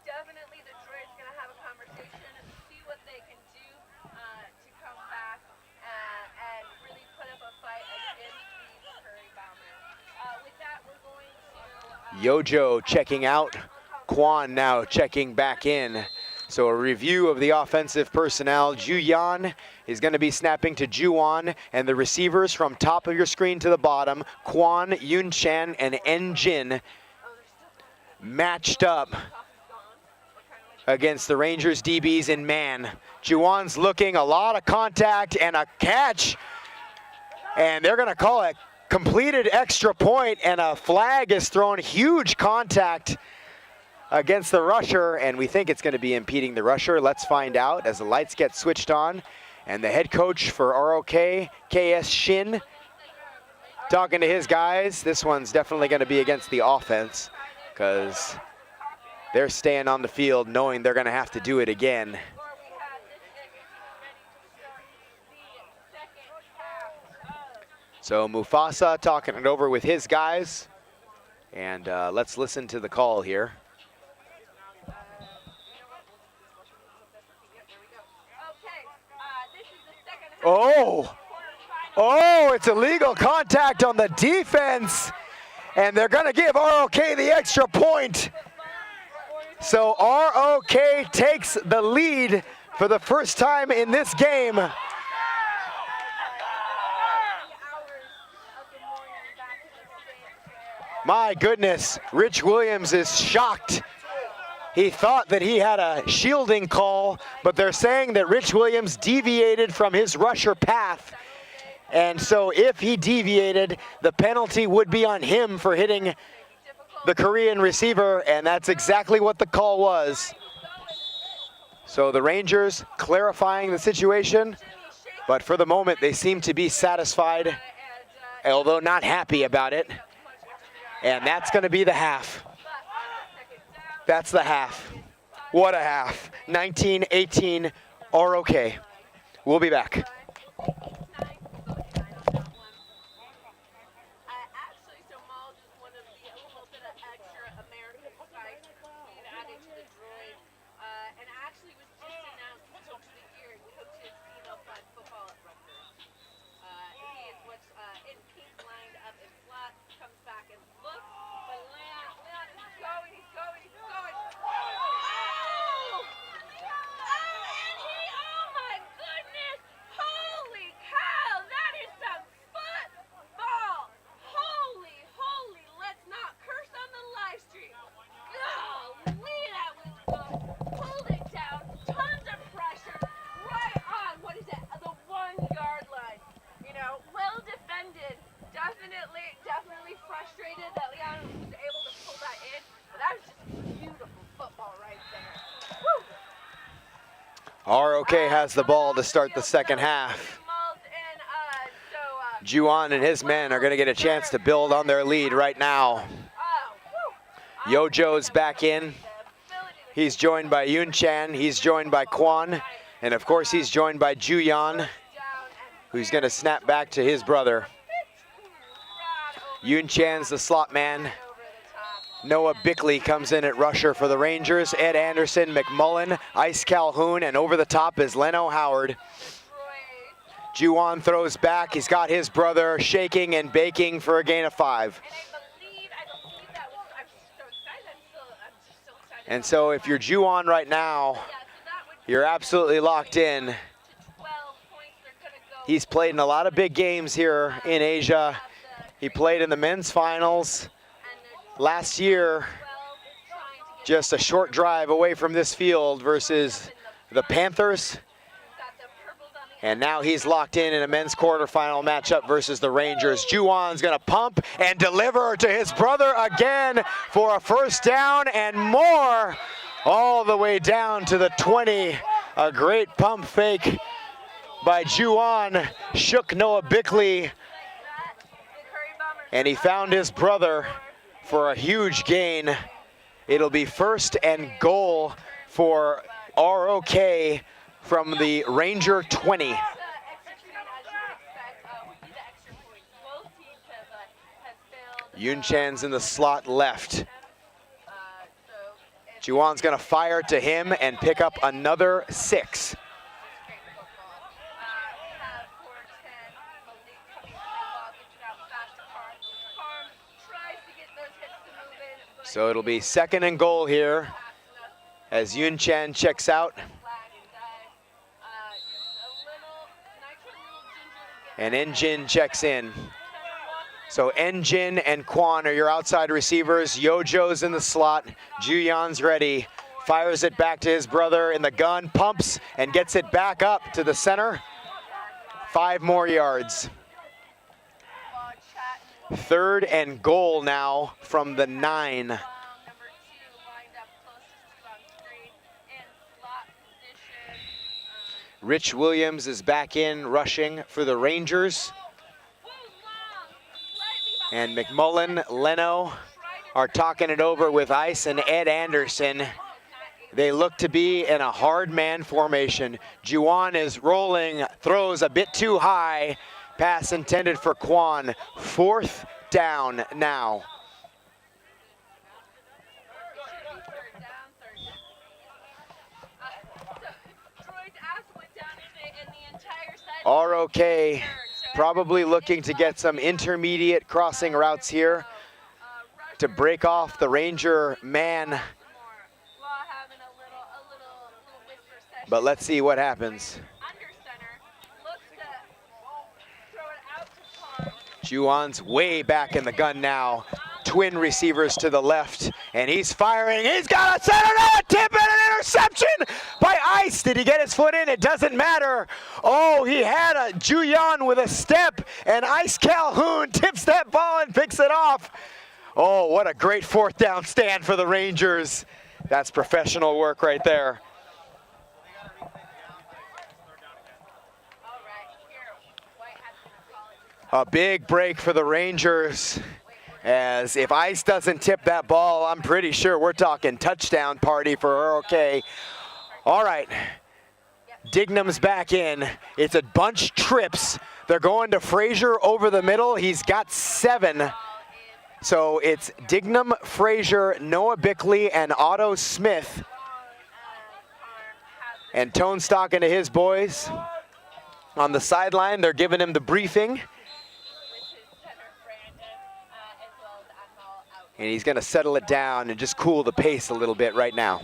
Definitely the droid's going to have a conversation and see what they can do to come back and really put up a fight against these Curry Bombers. With that, we're going to... Yojo checking out, Quan now checking back in. So a review of the offensive personnel. Juyan is going to be snapping to Juwan, and the receivers from top of your screen to the bottom, Quan, Yunchan, and Enjin, matched up against the Rangers DBs in man. Juwan's looking, a lot of contact and a catch, and they're going to call it completed extra point, and a flag is thrown. Huge contact against the rusher, and we think it's going to be impeding the rusher. Let's find out as the lights get switched on. And the head coach for ROK, KS Shin, talking to his guys. This one's definitely going to be against the offense because they're staying on the field knowing they're going to have to do it again. So Mufasa talking it over with his guys. And let's listen to the call here. Oh, it's illegal contact on the defense, and they're gonna give ROK the extra point. So ROK takes the lead for the first time in this game. My goodness, Rich Williams is shocked. He thought that he had a shielding call, but they're saying that Rich Williams deviated from his rusher path. And so if he deviated, the penalty would be on him for hitting the Korean receiver, and that's exactly what the call was. So the Rangers clarifying the situation, but for the moment they seem to be satisfied, although not happy about it. And that's going to be the half. That's the half. What a half. 19-18 ROK. We'll be back. Definitely frustrated that Leon was able to pull that in, but that was just beautiful football right there. ROK has the ball to start the second half. Juwan and his men are going to get a chance to build on their lead right now. Yojo's back in. He's joined by Yunchan. He's joined by Quan. And of course, he's joined by Juyan, who's going to snap back to his brother. Yoon Chan's the slot man. Noah Bickley comes in at rusher for the Rangers. Ed Anderson, McMullen, Ice Calhoun, and over the top is Leno Howard. Juwan throws back. He's got his brother shaking and baking for a gain of 5. And so if you're Juwan right now, you're absolutely locked in. He's played in a lot of big games here in Asia. He played in the men's finals last year, just a short drive away from this field versus the Panthers. And now he's locked in a men's quarterfinal matchup versus the Rangers. Juwan's gonna pump and deliver to his brother again for a first down and more, all the way down to the 20. A great pump fake by Juwan, shook Noah Bickley, and he found his brother for a huge gain. It'll be first and goal for ROK from the Ranger 20. Yoon Chan's in the slot left. Juwan's gonna fire to him and pick up another 6. So it'll be second and goal here as Yoon Chan checks out. And Enjin checks in. So Enjin and Kwon are your outside receivers. Yojo's in the slot. Juyan's ready. Fires it back to his brother in the gun, pumps and gets it back up to the center. 5 more yards. Third and goal now from the 9. Rich Williams is back in rushing for the Rangers. And McMullen, Leno are talking it over with Ice and Ed Anderson. They look to be in a hard man formation. Juwan is rolling, throws a bit too high. Pass intended for Kwon. 4th down now. ROK probably looking to get some intermediate crossing routes here to break off the Ranger man. But let's see what happens. Juwan's way back in the gun now. Twin receivers to the left, and he's firing. He's got a center, a tip, and an interception by Ice. Did he get his foot in? It doesn't matter. Oh, he had a Juyan with a step, and Ice Calhoun tips that ball and picks it off. Oh, what a great 4th down stand for the Rangers. That's professional work right there. A big break for the Rangers, as if Ice doesn't tip that ball, I'm pretty sure we're talking touchdown party for ROK. All right, Dignam's back in. It's a bunch trips. They're going to Frazier over the middle. He's got 7. So it's Dignam, Frazier, Noah Bickley, and Otto Smith. And Tone's talking to his boys. On the sideline, they're giving him the briefing. And he's gonna settle it down and just cool the pace a little bit right now.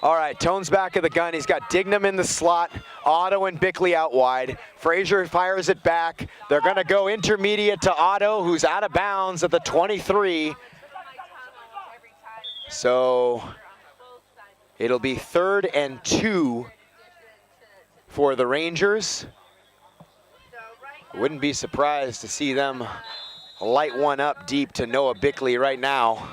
All right, Tone's back of the gun. He's got Dignam in the slot, Otto and Bickley out wide. Frazier fires it back. They're gonna go intermediate to Otto, who's out of bounds at the 23. So it'll be 3rd and 2 for the Rangers. Wouldn't be surprised to see them light one up deep to Noah Bickley right now.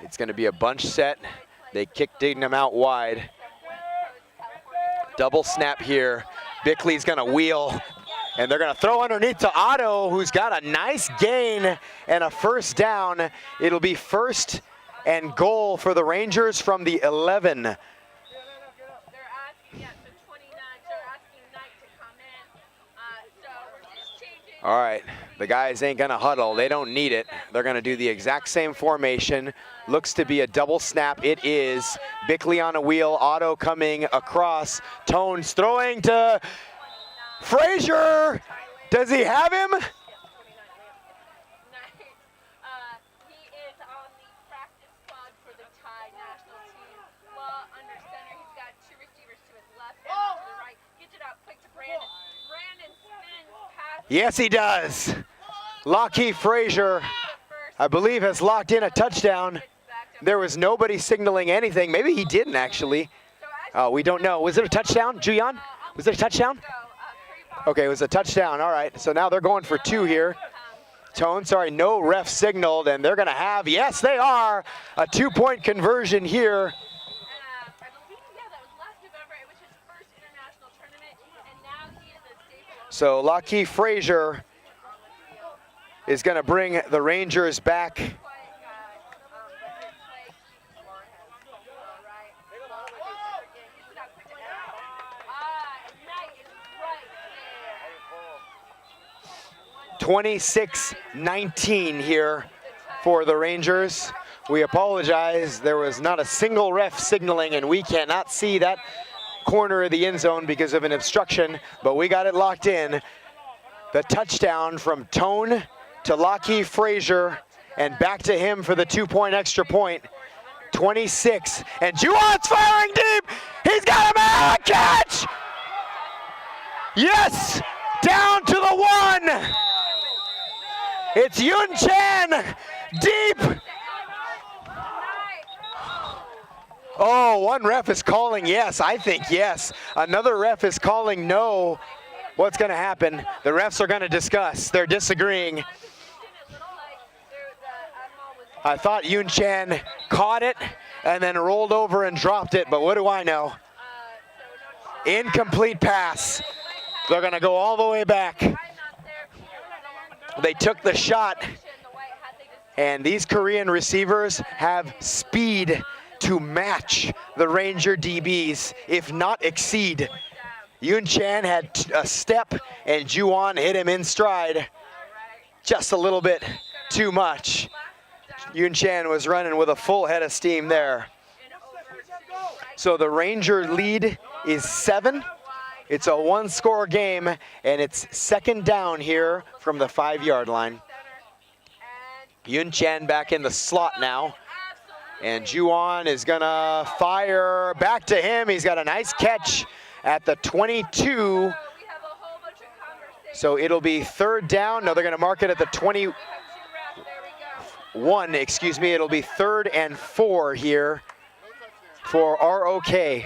It's going to be a bunch set. They kick Dignam out wide. Double snap here. Bickley's going to wheel, and they're going to throw underneath to Otto, who's got a nice gain and a first down. It'll be 1st and goal for the Rangers from the 11. All right, the guys ain't gonna huddle. They don't need it. They're gonna do the exact same formation. Looks to be a double snap. It is. Bickley on a wheel, Otto coming across. Tones throwing to Frazier. Does he have him? He is on the practice squad for the Thai national team. Law under center. He's got two receivers to his left and to the right. Gets it out quick to Brandon. Brandon spins past. Yes, he does. Lockheed Frazier, I believe, has locked in a touchdown. There was nobody signaling anything. Maybe he didn't actually. We don't know. Was it a touchdown, Juyan? Was it a touchdown? Okay, it was a touchdown. All right, so now they're going for two here. Tone, sorry, no ref signaled, and they're gonna have, yes, they are, a 2-point conversion here. So Lockheed Frazier is gonna bring the Rangers back. (26-19) here for the Rangers. We apologize, there was not a single ref signaling, and we cannot see that corner of the end zone because of an obstruction, but we got it locked in. The touchdown from Tone to Lockheed Frazier and back to him for the 2-point extra point. 26, and Juwan's firing deep. He's got a catch. Yes, down to the 1. It's Yun Chan, deep. Oh, one ref is calling yes. I think yes. Another ref is calling no. What's going to happen? The refs are going to discuss. They're disagreeing. I thought Yun Chan caught it and then rolled over and dropped it, but what do I know? Incomplete pass. They're going to go all the way back. They took the shot, and these Korean receivers have speed to match the Ranger DBs, if not exceed. Yun Chan had a step, and Juwan hit him in stride. Just a little bit too much. Yun Chan was running with a full head of steam there. So the Ranger lead is 7. It's a 1-score game, and it's second down here from the 5-yard line. Yun Chan back in the slot now. And Juwan is gonna fire back to him. He's got a nice catch at the 22. So it'll be third down. No, they're gonna mark it at the 21, excuse me. It'll be 3rd and 4 here for ROK.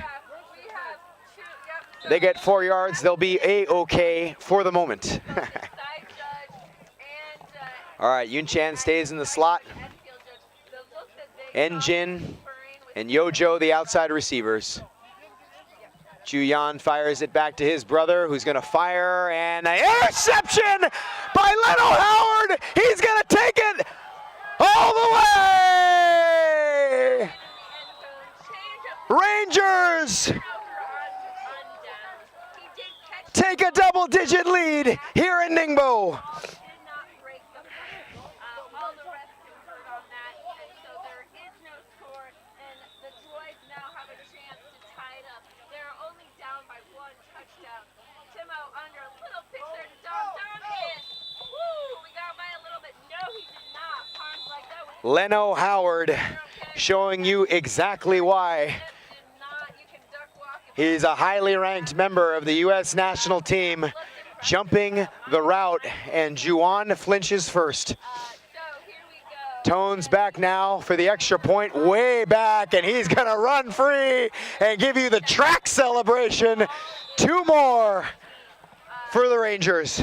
They get 4 yards. They'll be A-OK for the moment. All right, Yun Chan stays in the slot. Engine and Yojo, the outside receivers. Juyan fires it back to his brother, who's gonna fire, and an interception by Leno Howard. He's gonna take it all the way. Rangers take a double-digit lead here in Ningbo. Leno Howard showing you exactly why. He's a highly ranked member of the U.S. national team, jumping the route, and Juwan flinches first. Tone's back now for the extra point, way back, and he's gonna run free and give you the track celebration. 2 more for the Rangers.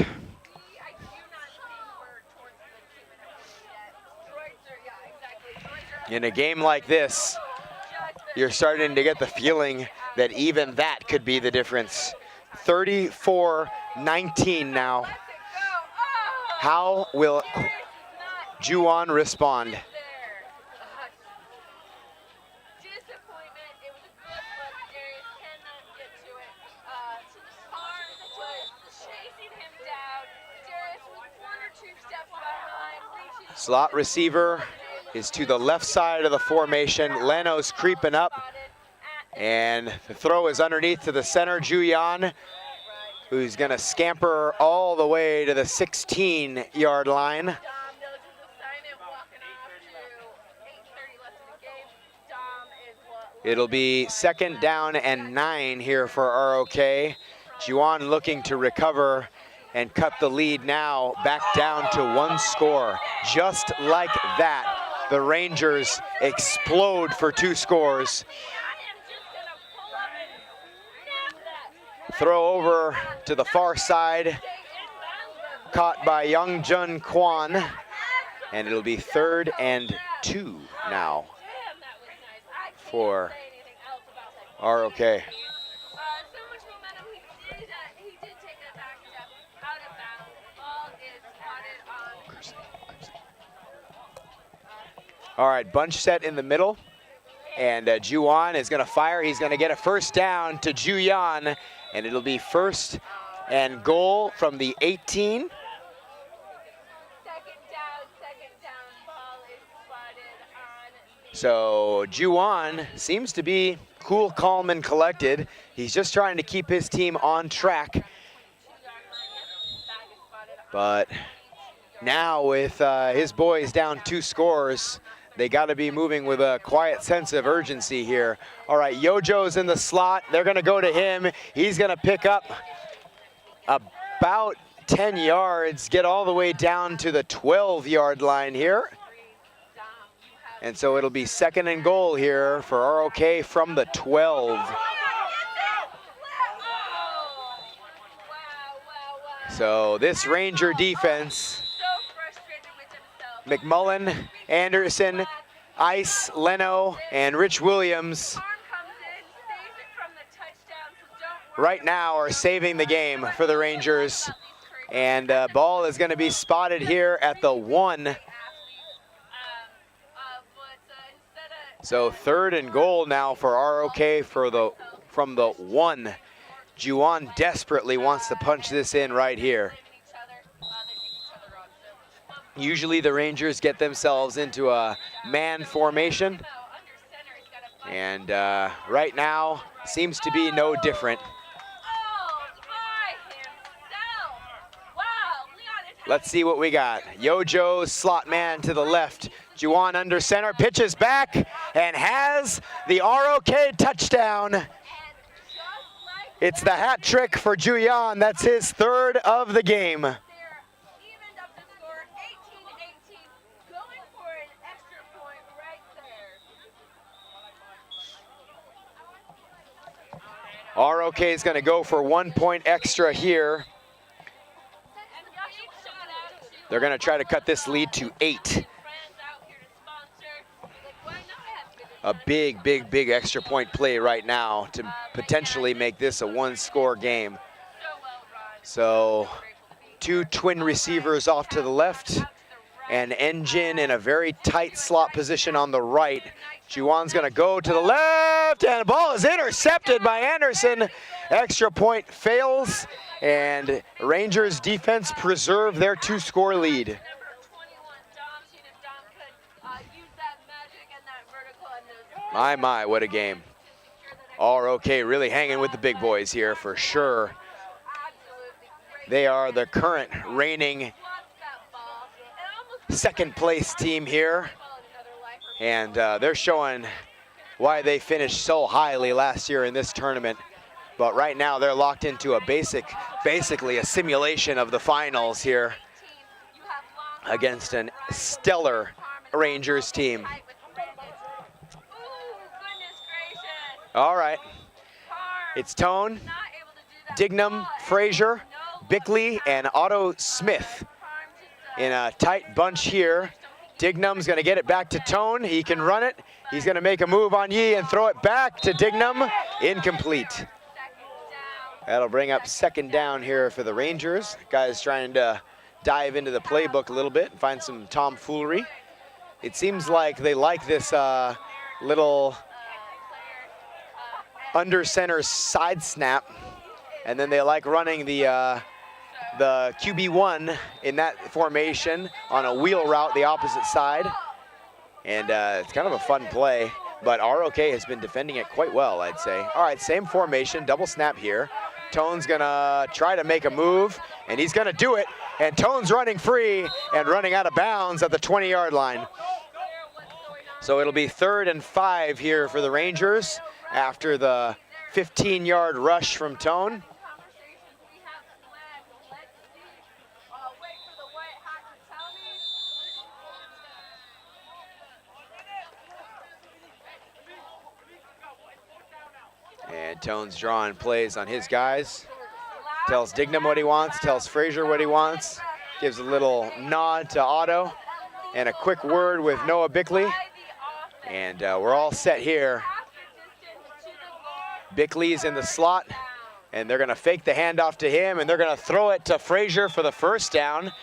In a game like this, you're starting to get the feeling that even that could be the difference. 34-19 now. How will Juwan respond? Slot receiver is to the left side of the formation. Leno's creeping up. And the throw is underneath to the center, Juyan, who's gonna scamper all the way to the 16-yard line. It'll be 2nd down and 9 here for ROK. Juan looking to recover and cut the lead now back down to 1 score. Just like that, the Rangers explode for 2 scores. Throw over to the far side, caught by Youngjun Kwan, and it'll be 3rd and 2 now for ROK. All right, bunch set in the middle, and Juwan is gonna fire. He's gonna get a 1st down to Juyan, and it'll be 1st and goal from the 18. So Juwan seems to be cool, calm, and collected. He's just trying to keep his team on track. But now with his boys down 2 scores, they got to be moving with a quiet sense of urgency here. All right, Yojo's in the slot. They're going to go to him. He's going to pick up about 10 yards, get all the way down to the 12-yard line here. And so it'll be 2nd and goal here for ROK from the 12. So this Ranger defense, McMullen, Anderson, Ice, Leno, and Rich Williams right now are saving the game for the Rangers. And ball is going to be spotted here at the 1. So 3rd and goal now for ROK from the 1. Juwan desperately wants to punch this in right here. Usually the Rangers get themselves into a man formation, and right now seems to be no different. Let's see what we got. Yojo, slot man to the left. Juwan under center, pitches back, and has the ROK touchdown. It's the hat trick for Juyan. That's his 3rd of the game. ROK is going to go for 1 point extra here. They're going to try to cut this lead to 8. A big, big, big extra point play right now to potentially make this a 1-score game. So 2 twin receivers off to the left, and Engine in a very tight slot position on the right. Juwan's gonna go to the left, and the ball is intercepted by Anderson. Extra point fails, and Rangers defense preserve their 2-score lead. My, what a game. ROK really hanging with the big boys here for sure. They are the current reigning 2nd place team here. And they're showing why they finished so highly last year in this tournament. But right now they're locked into a basically a simulation of the finals here against a stellar Rangers team. All right, it's Tone, Dignam, Frazier, Bickley, and Otto Smith in a tight bunch here. Dignam's gonna get it back to Tone. He can run it. He's gonna make a move on Yi and throw it back to Dignam. Incomplete. That'll bring up 2nd down here for the Rangers. Guys trying to dive into the playbook a little bit and find some tomfoolery. It seems like they like this little under center side snap, and then they like running the the QB1 in that formation on a wheel route the opposite side. And it's kind of a fun play, but ROK has been defending it quite well, I'd say. All right, same formation, double snap here. Tone's gonna try to make a move, and he's gonna do it. And Tone's running free and running out of bounds at the 20-yard line. So it'll be 3rd and 5 here for the Rangers after the 15-yard rush from Tone. And Tone's drawing plays on his guys. Tells Dignam what he wants, tells Frazier what he wants, gives a little nod to Otto, and a quick word with Noah Bickley. And we're all set here. Bickley's in the slot, and they're gonna fake the handoff to him, and they're gonna throw it to Frazier for the first down.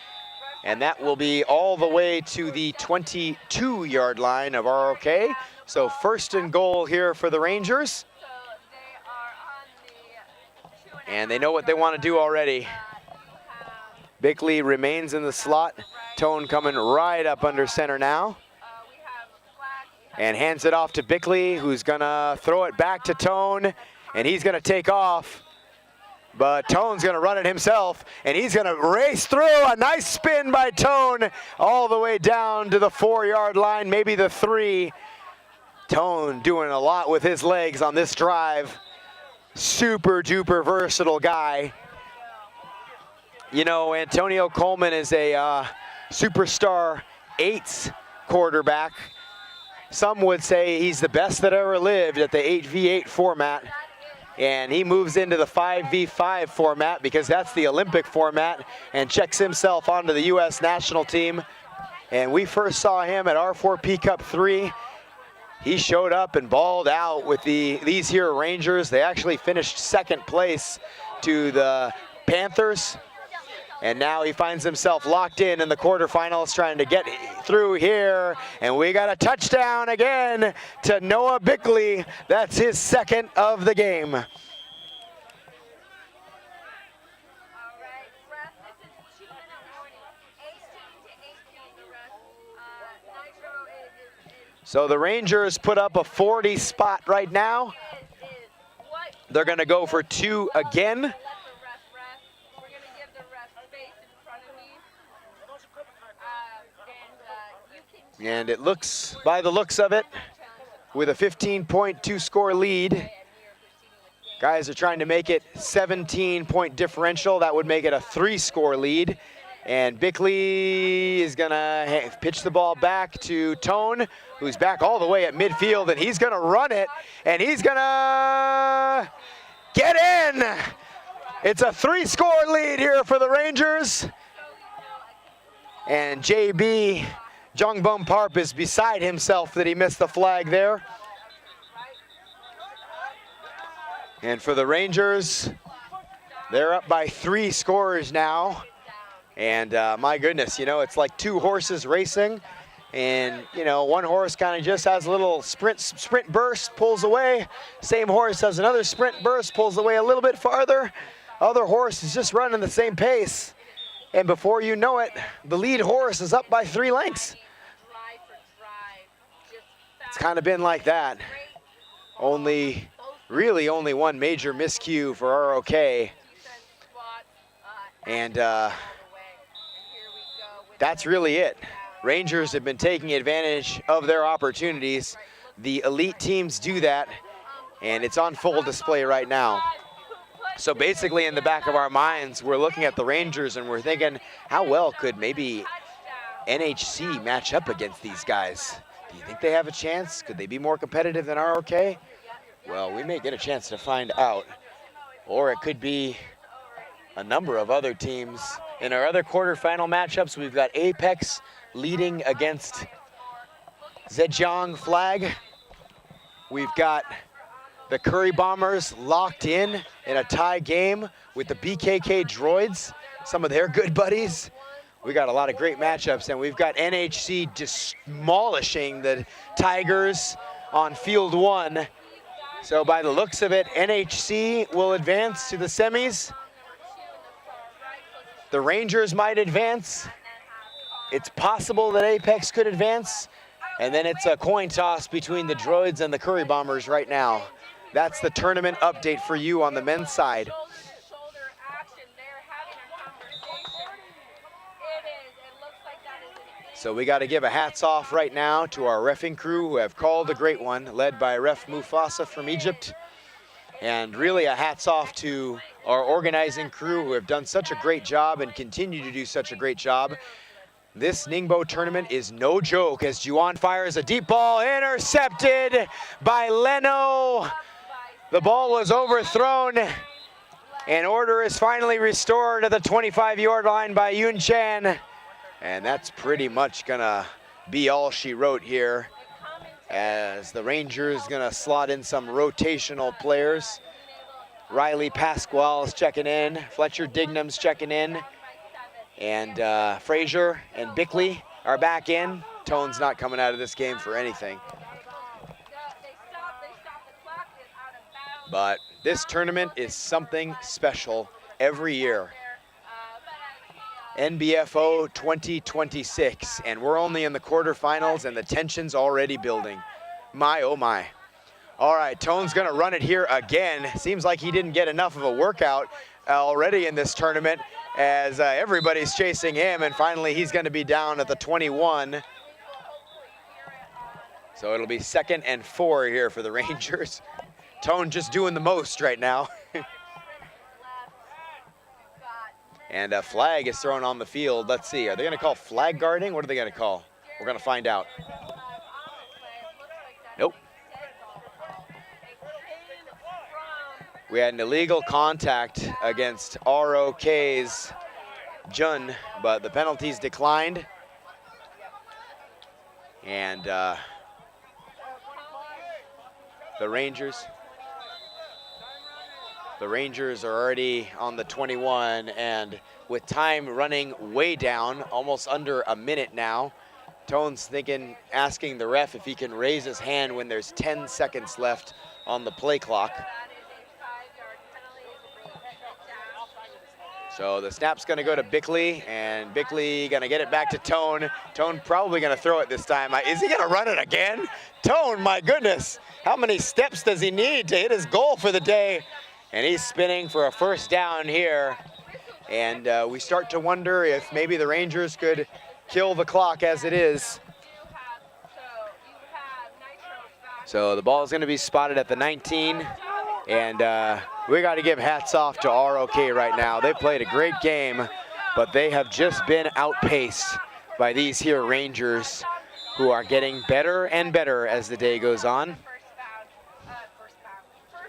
And that will be all the way to the 22-yard line of ROK. So 1st and goal here for the Rangers. And they know what they want to do already. Bickley remains in the slot. Tone coming right up under center now. And hands it off to Bickley, who's gonna throw it back to Tone, and he's gonna take off. But Tone's gonna run it himself, and he's gonna race through. A nice spin by Tone all the way down to the 4-yard line, maybe the 3. Tone doing a lot with his legs on this drive. Super duper versatile guy. You know, Antonio Coleman is a superstar 8s quarterback. Some would say he's the best that ever lived at the 8v8 format. And he moves into the 5v5 format because that's the Olympic format, and checks himself onto the U.S. national team. And we first saw him at R4P Cup 3. He showed up and balled out with these here Rangers. They actually finished 2nd place to the Panthers. And now he finds himself locked in the quarterfinals, trying to get through here. And we got a touchdown again to Noah Bickley. That's his 2nd of the game. So the Rangers put up a 40 spot right now. They're gonna go for 2 again. And it looks, by the looks of it, with a 15.2 score lead, guys are trying to make it 17-point differential. That would make it a 3-score lead. And Bickley is gonna pitch the ball back to Tone, who's back all the way at midfield, and he's gonna run it, and he's gonna get in. It's a 3-score lead here for the Rangers. And JB Jongbom Parp is beside himself that he missed the flag there. And for the Rangers, they're up by 3 scores now. And my goodness, you know, it's like 2 horses racing. And, you know, one horse kind of just has a little sprint burst, pulls away. Same horse has another sprint burst, pulls away a little bit farther. Other horse is just running the same pace. And before you know it, the lead horse is up by 3 lengths. It's kind of been like that. Really only one major miscue for ROK. And that's really it. Rangers have been taking advantage of their opportunities. The elite teams do that, and it's on full display right now. So basically in the back of our minds, we're looking at the Rangers and we're thinking, how well could maybe NHC match up against these guys? Do you think they have a chance? Could they be more competitive than ROK? Well, we may get a chance to find out. Or it could be a number of other teams. In our other quarterfinal matchups, we've got Apex leading against Zhejiang Flag. We've got the Curry Bombers locked in a tie game with the BKK Droids, some of their good buddies. We got a lot of great matchups, and we've got NHC demolishing the Tigers on field 1. So by the looks of it, NHC will advance to the semis. The Rangers might advance. It's possible that Apex could advance. And then it's a coin toss between the Droids and the Curry Bombers right now. That's the tournament update for you on the men's side. Shoulder action. They're having a conversation. It is. It looks like that is an So we got to give a hats off right now to our reffing crew who have called a great one, led by Ref Mufasa from Egypt. And really a hats off to our organizing crew who have done such a great job and continue to do such a great job. This Ningbo tournament is no joke as Juan fires a deep ball, intercepted by Leno. The ball was overthrown, and order is finally restored at the 25-yard line by Yun Chan. And that's pretty much gonna be all she wrote here, as the Rangers gonna slot in some rotational players. Riley Pasquale's checking in, Fletcher Dignam's checking in, and Frazier and Bickley are back in. Tone's not coming out of this game for anything. But this tournament is something special every year. NBFO 2026, and we're only in the quarterfinals and the tension's already building. My, oh my. All right, Tone's gonna run it here again. Seems like he didn't get enough of a workout already in this tournament, as everybody's chasing him, and finally he's gonna be down at the 21. So it'll be 2nd and 4 here for the Rangers. Tone just doing the most right now. And a flag is thrown on the field. Let's see, are they gonna call flag guarding? What are they gonna call? We're gonna find out. Nope. We had an illegal contact against ROK's Jun, but the penalties declined. And the Rangers are already on the 21, and with time running way down, almost under a minute now, Tone's thinking, asking the ref if he can raise his hand when there's 10 seconds left on the play clock. So the snap's gonna go to Bickley, and Bickley gonna get it back to Tone. Tone probably gonna throw it this time. Is he gonna run it again? Tone, my goodness. How many steps does he need to hit his goal for the day? And he's spinning for a first down here. And we start to wonder if maybe the Rangers could kill the clock as it is. So the ball is gonna be spotted at the 19. And we got to give hats off to ROK right now. They played a great game, but they have just been outpaced by these here Rangers, who are getting better and better as the day goes on.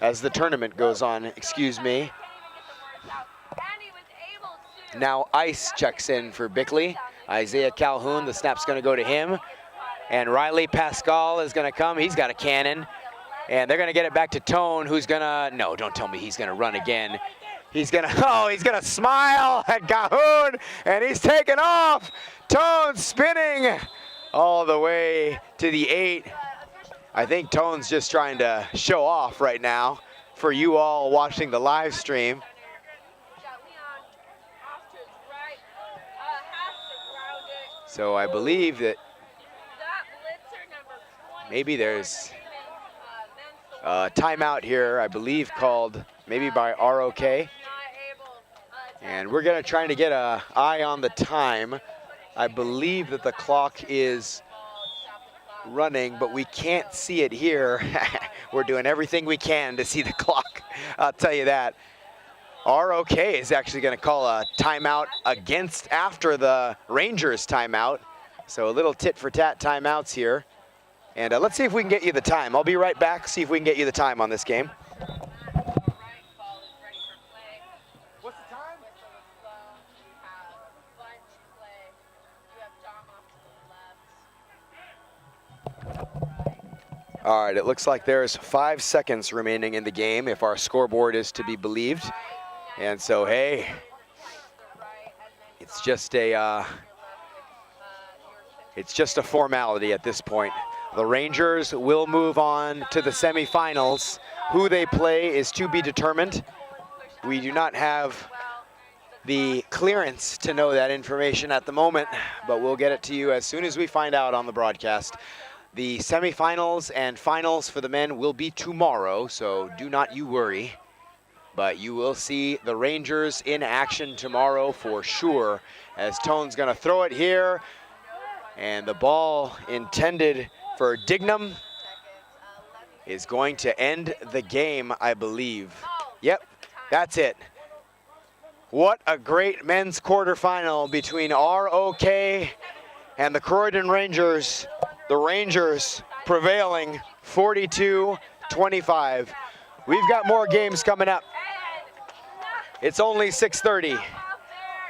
As the tournament goes on, excuse me. Now Ice checks in for Bickley. Isaiah Calhoun, the snap's going to go to him. And Riley Pascal is going to come. He's got a cannon. And they're gonna get it back to Tone, who's gonna, no, don't tell me he's gonna run again. He's gonna smile at Calhoun, and he's taking off. Tone spinning all the way to the 8. I think Tone's just trying to show off right now for you all watching the live stream. So I believe that maybe there's timeout here, I believe, called maybe by ROK. And we're gonna try to get an eye on the time. I believe that the clock is running, but we can't see it here. We're doing everything we can to see the clock, I'll tell you that. ROK is actually gonna call a timeout after the Rangers timeout. So a little tit for tat timeouts here. And let's see if we can get you the time. I'll be right back, see if we can get you the time on this game. What's the time? All right, it looks like there's 5 seconds remaining in the game if our scoreboard is to be believed. And so, hey, it's just a formality at this point. The Rangers will move on to the semifinals. Who they play is to be determined. We do not have the clearance to know that information at the moment, but we'll get it to you as soon as we find out on the broadcast. The semifinals and finals for the men will be tomorrow, so do not you worry. But you will see the Rangers in action tomorrow for sure, as Tone's gonna throw it here. And the ball intended for Dignam is going to end the game, I believe. Yep, that's it. What a great men's quarterfinal between ROK and the Croydon Rangers. The Rangers prevailing 42-25. We've got more games coming up. It's only 6:30.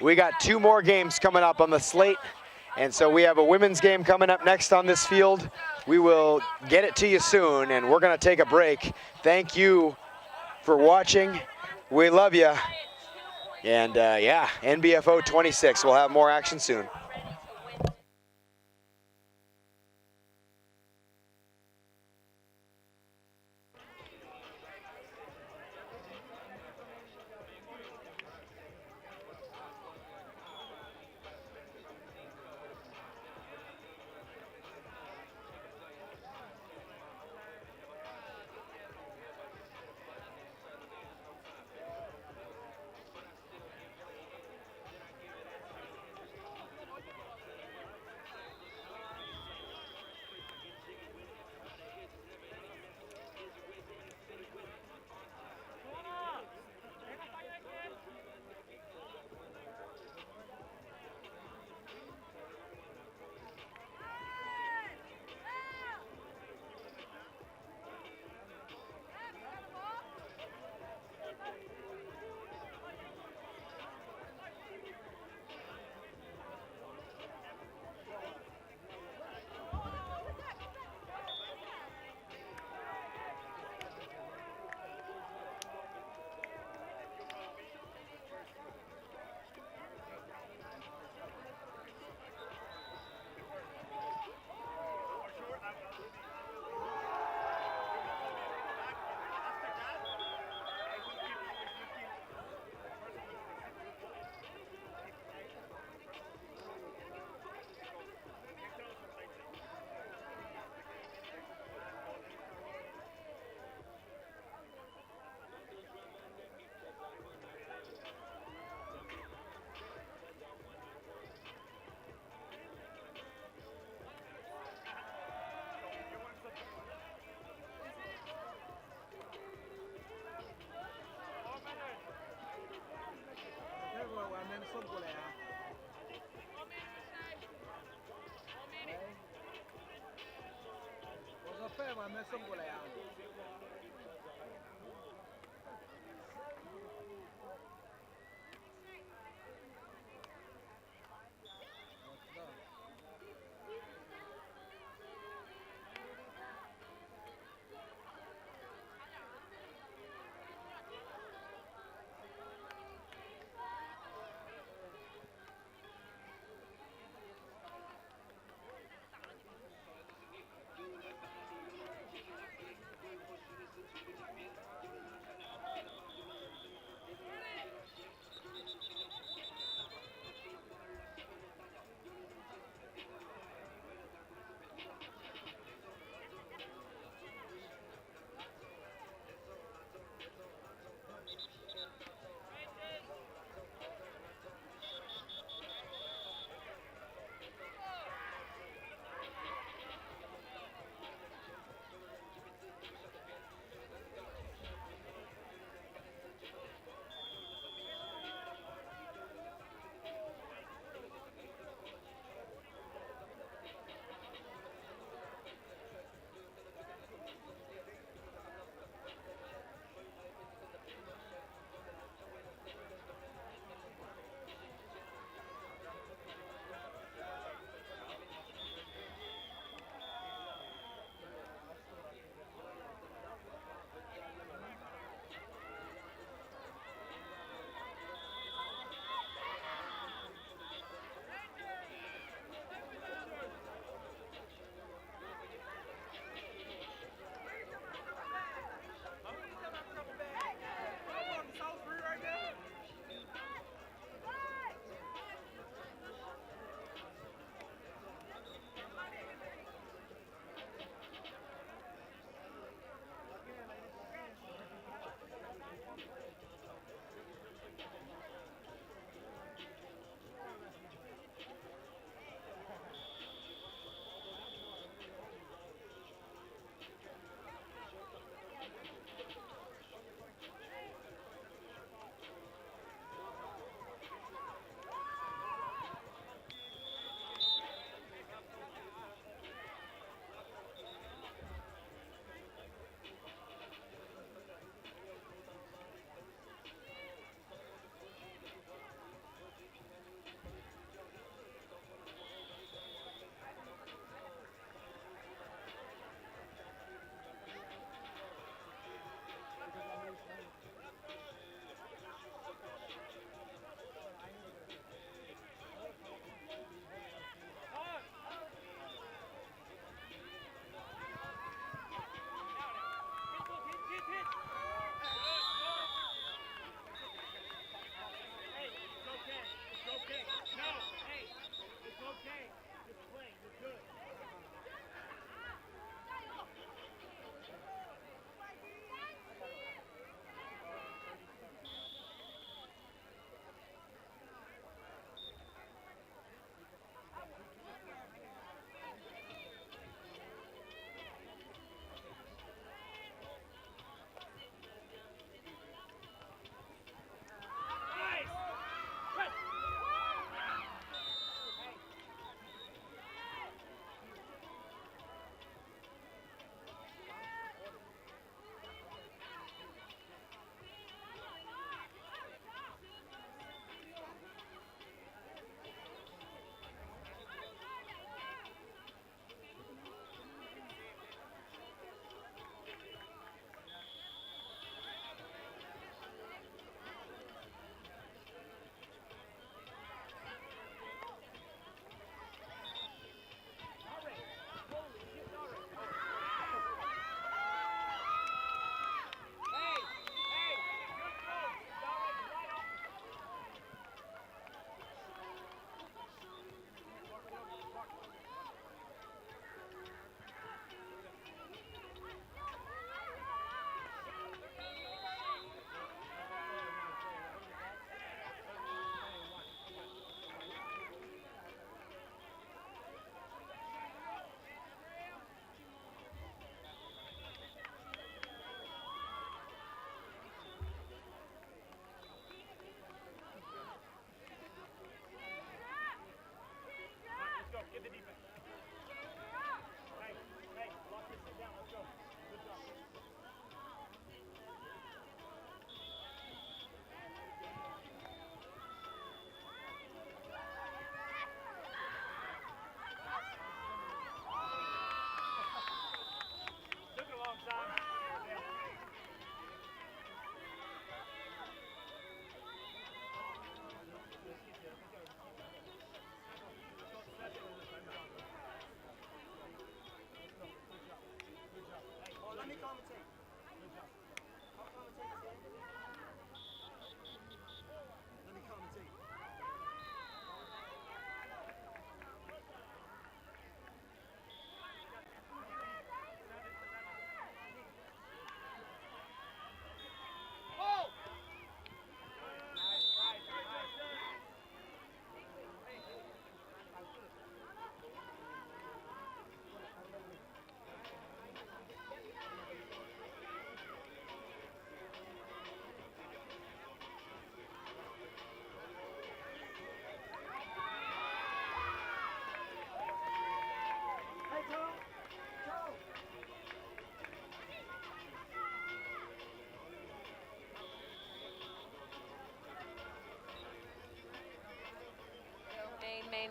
We got 2 more games coming up on the slate. And so we have a women's game coming up next on this field. We will get it to you soon, and we're gonna take a break. Thank you for watching. We love you. And yeah, NBFO 26, we'll have more action soon.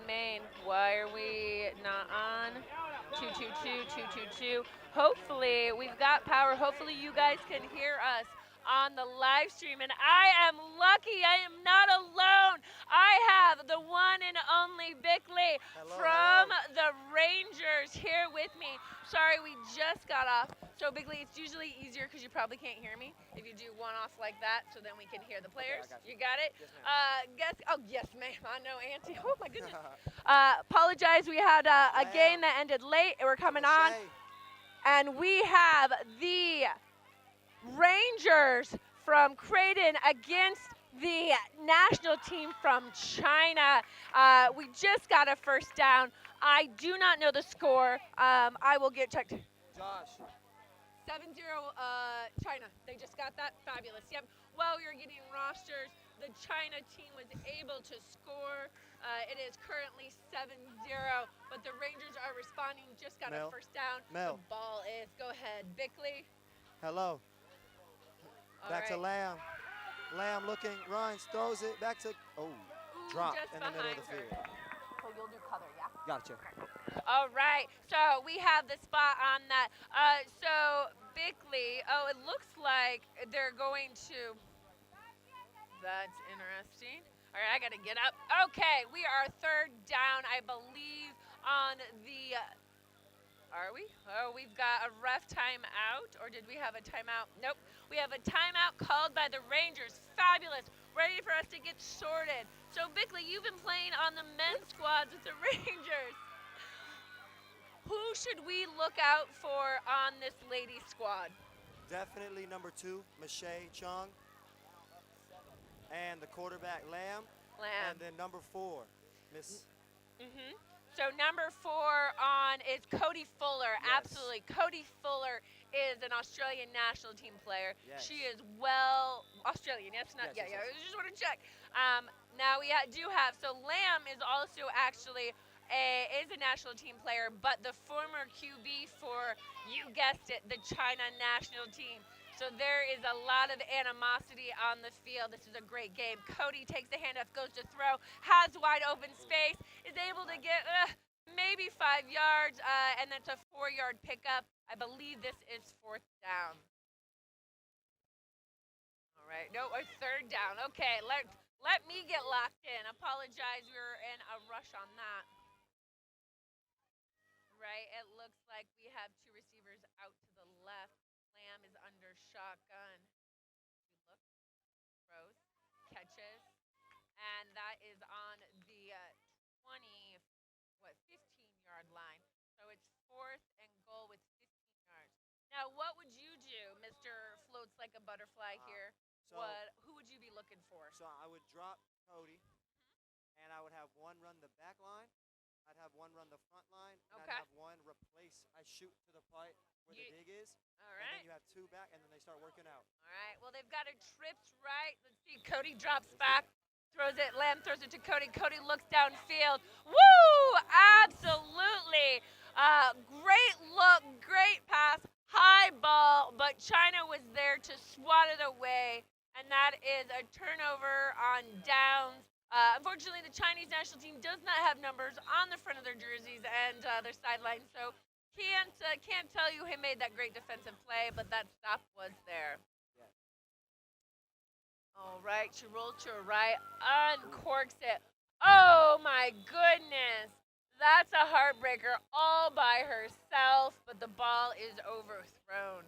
Main. Why are we not on? 222. Hopefully, we've got power. Hopefully, you guys can hear us on the live stream. And I am lucky. I am not alone. I have the one and only Bickley from the Rangers here with me. Sorry, we just got off. So, Bickley, it's usually easier because you probably can't hear me if you do one off like that, so then we can hear the players. Okay, you got it? Yes, ma'am. Oh, yes, ma'am. I know, Auntie. Oh, my goodness. Apologize. We had a game that ended late. We're coming on. And we have the Rangers from Creighton against the national team from China. We just got a first down. I do not know the score. I will get checked. Josh. 7-0 China. They just got that. Fabulous. Yep. While you're getting rosters, the China team was able to score. It is currently 7-0, but the Rangers are responding. Just got a first down. The ball is. Go ahead, Bickley. Hello. Back to Lamb. Lamb looking, runs, throws it back to. Drop just in the middle of the behind field. So you'll do color, yeah? Gotcha. All right, so we have the spot on that. So Bickley, it looks like they're going to. That's interesting. All right, I got to get up. Okay, we are third down, I believe, on the. Are we? Oh, we've got a ref timeout, or did we have a timeout? Nope. We have a timeout called by the Rangers. Fabulous. Ready for us to get sorted. So, Bickley, you've been playing on the men's squads with the Rangers. Who should we look out for on this ladies' squad? Definitely number 2, Michelle Chung. And the quarterback, Lamb. And then number 4, Miss. So number 4 on is Cody Fuller. Yes. Absolutely. Cody Fuller is an Australian national team player. Yes. She is Australian. Yes, not Yes, yeah. yes, yes. I just want to check. Now we do have Lamb is also actually is a national team player, but the former QB for, you guessed it, the China national team. So there is a lot of animosity on the field. This is a great game. Cody takes the handoff, goes to throw, has wide open space, is able to get maybe 5 yards, and that's a 4-yard pickup. I believe this is 4th down. All right, no, a 3rd down. Okay, let me get locked in. Apologize, we were in a rush on that. Right, it looks like we have 2 receivers out to the left. Lamb is under shotgun. You look, throws, catches, and that is on the 15-yard line. So it's 4th and goal with 15 yards. Now, what would you do, Mr. Floats Like a Butterfly here? Who would you be looking for? So I would drop Cody, and I would have one run the back line. I'd have one run the front line. And I'd have one replace. I shoot to the part where the dig is. All right. And then you have 2 back, and then they start working out. All right. Well, they've got it tripped right. Let's see. Cody drops back, throws it. Lamb throws it to Cody. Cody looks downfield. Woo! Absolutely. Great look, great pass, high ball, but China was there to swat it away, and that is a turnover on downs. Unfortunately, the Chinese national team does not have numbers on the front of their jerseys and their sidelines, so can't tell you who made that great defensive play, but that stop was there. Yes. All right, she rolls to her right, uncorks it. Oh my goodness, that's a heartbreaker all by herself, but the ball is overthrown.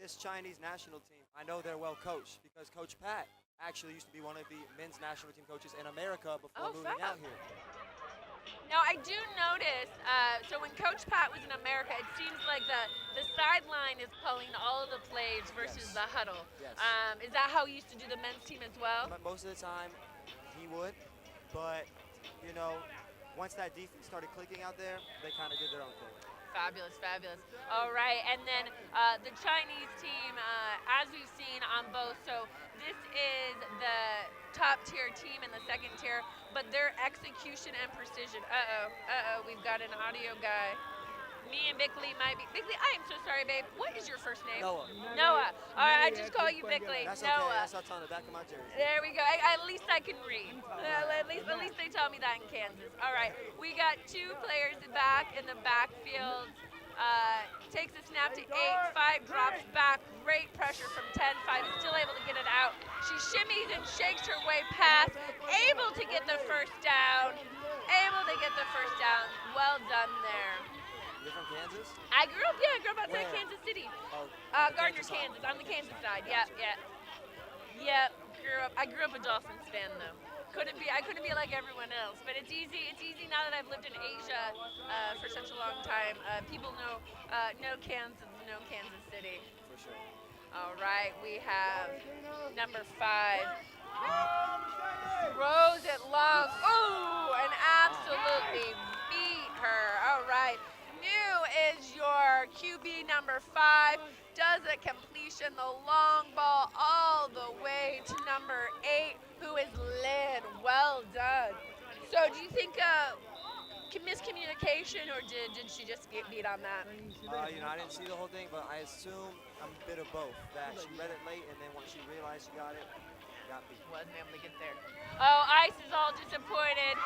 This Chinese national team, I know they're well coached because Coach Pat actually used to be one of the men's national team coaches in America before moving out here. Now, I do notice, so when Coach Pat was in America, it seems like the sideline is calling all of the plays versus Yes. the huddle. Yes. Is that how he used to do the men's team as well? But most of the time, he would. But, you know, once that defense started clicking out there, they kind of did their own thing. Fabulous, fabulous. All right, and then the Chinese team, as we've seen on both, so this is the top tier team in the second tier, but their execution and precision. We've got an audio guy. Me and Bickley might be. Bickley, I am so sorry, babe. What is your first name? Noah. Noah. All right, I just call you Bickley. That's okay. Noah. That's what's on the back of my jersey. There we go. At least I can read. At least they tell me that in Kansas. All right, we got two players back in the backfield. Takes a snap to 8, 5 drops back. Great pressure from 10. 5 is still able to get it out. She shimmies and shakes her way past. Able to get the first down. Well done there. You're from Kansas? I grew up outside Where? Kansas City. Oh, Gardner, Kansas side. Kansas. On the Kansas side. Yeah. I grew up a Dolphins fan though. I couldn't be like everyone else, but it's easy now that I've lived in Asia for such a long time. People know Kansas City. For sure. All right, we have number 5. Throws it long. Ooh, and absolutely beat her. All right. New is your QB number 5. Does a completion, the long ball all the way to number 8, who is Lynn. Well done. So do you think miscommunication, or did she just get beat on that? You know, I didn't see the whole thing, but I assume a bit of both. That she read it late, and then once she realized she got it, got beat. Wasn't able to get there. Oh, Ice is all disappointed.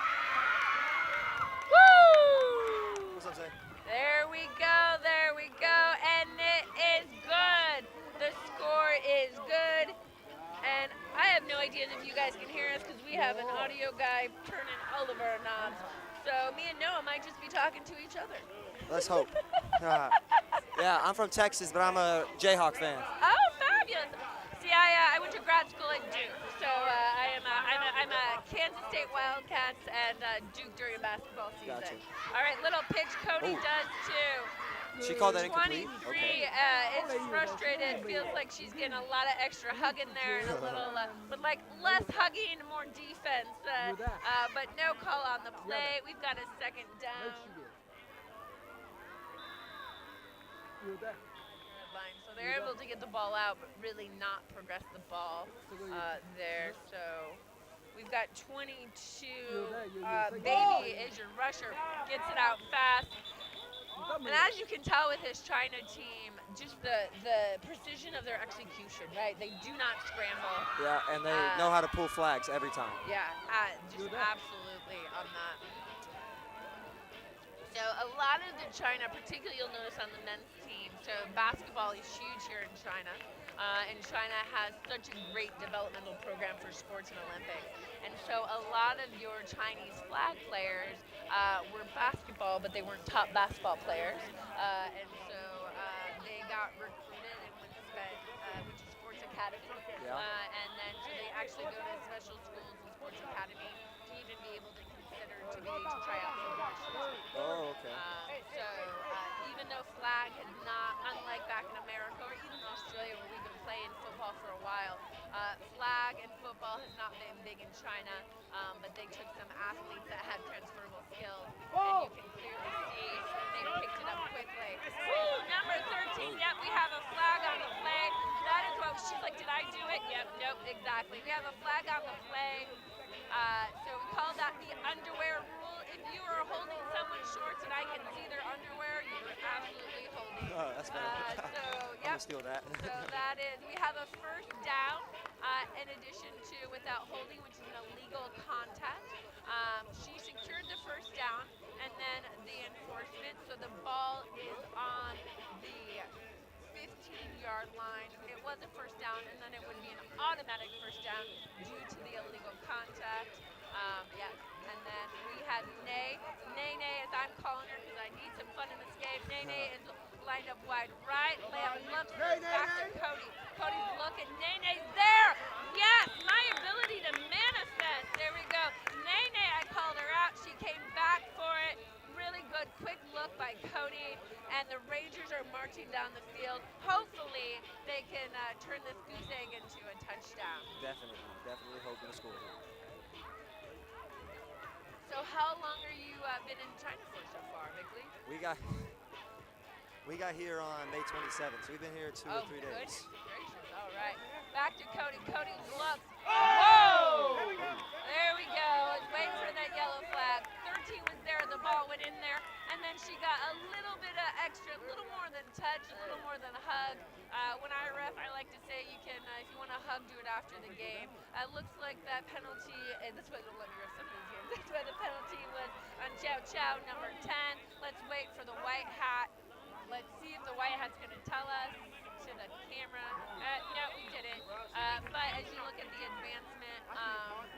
Woo! What's up, Zay? There we go, and it is good. The score is good, and I have no idea if you guys can hear us because we have an audio guy turning all of our knobs. So me and Noah might just be talking to each other. Let's hope. Yeah, I'm from Texas, but I'm a Jayhawk fan. Oh, fabulous! See, I went to grad school at Duke, so I'm a Kansas State Wildcats and Duke during basketball season. Gotcha. All right, little pitch. Cody does too. She called that incomplete? 23 is frustrated. Feels like she's getting a lot of extra hugging there and a little, but like less hugging, more defense. But no call on the play. We've got a second down. So they're able to get the ball out, but really not progress the ball there. So we've got 22. Baby is your rusher. Gets it out fast. And as you can tell with this China team, just the precision of their execution, right? They do not scramble. Yeah, and they know how to pull flags every time. Yeah, just absolutely on that. So a lot of the China, particularly you'll notice on the men's team, so basketball is huge here in China. And China has such a great developmental program for sports and Olympics. And so a lot of your Chinese flag players were basketball, but they weren't top basketball players. And so they got recruited and went to which is Sports Academy. Yeah. And then so they actually go to special schools and Sports Academy to even be able to consider to try out for positions. Oh, okay. So even though flag is not, unlike back in America or even Australia where we've been playing football for a while, flag and football has not been big in China, but they took some athletes that had transferable skills, and you can clearly see they picked it up quickly. Woo, number 13, yep, we have a flag on the play. That is what, she's like, did I do it? Yep, nope, exactly. We have a flag on the play. So we call that the underwear rule. If you are holding someone's shorts and I can see their underwear, you're absolutely holding. Oh, that's fair. So, I'm yep. gonna steal that. So that is, we have a first down in addition to without holding, which is an illegal contact. She secured the first down and then the enforcement. So the ball is on the 15-yard line. It was a first down, and then it would be an automatic first down due to the illegal contact. Yeah, and then we had Nay, as I'm calling her because I need some fun in this game. Nay is lined up wide right. Lamb looks back to Cody. Cody's looking. Nene's there. Yes, my ability to manifest. There we go. Nene, I called her out. She came back for it. Really good, quick look by Cody. And the Rangers are marching down the field. Hopefully, they can turn this goose egg into a touchdown. Definitely hoping to score here. So how long are you been in China for so far, Vigley? We got here on May 27th, so we've been here 2 or 3 days. Goodness gracious. All right. Back to Cody. Cody looks. Whoa! There we go. I was waiting for that yellow flag. 13 was there. The ball went in there. And then she got a little bit of extra, a little more than touch, a little more than a hug. When I ref, I like to say you can, if you want to hug, do it after the game. Looks like that penalty, and this way they'll let me ref some of these games. That's why the penalty was on Chow Chow, number 10. Let's wait for the white hat. Let's see if the white hat's going to tell us to the camera. No, we didn't. But as you look at the advancement,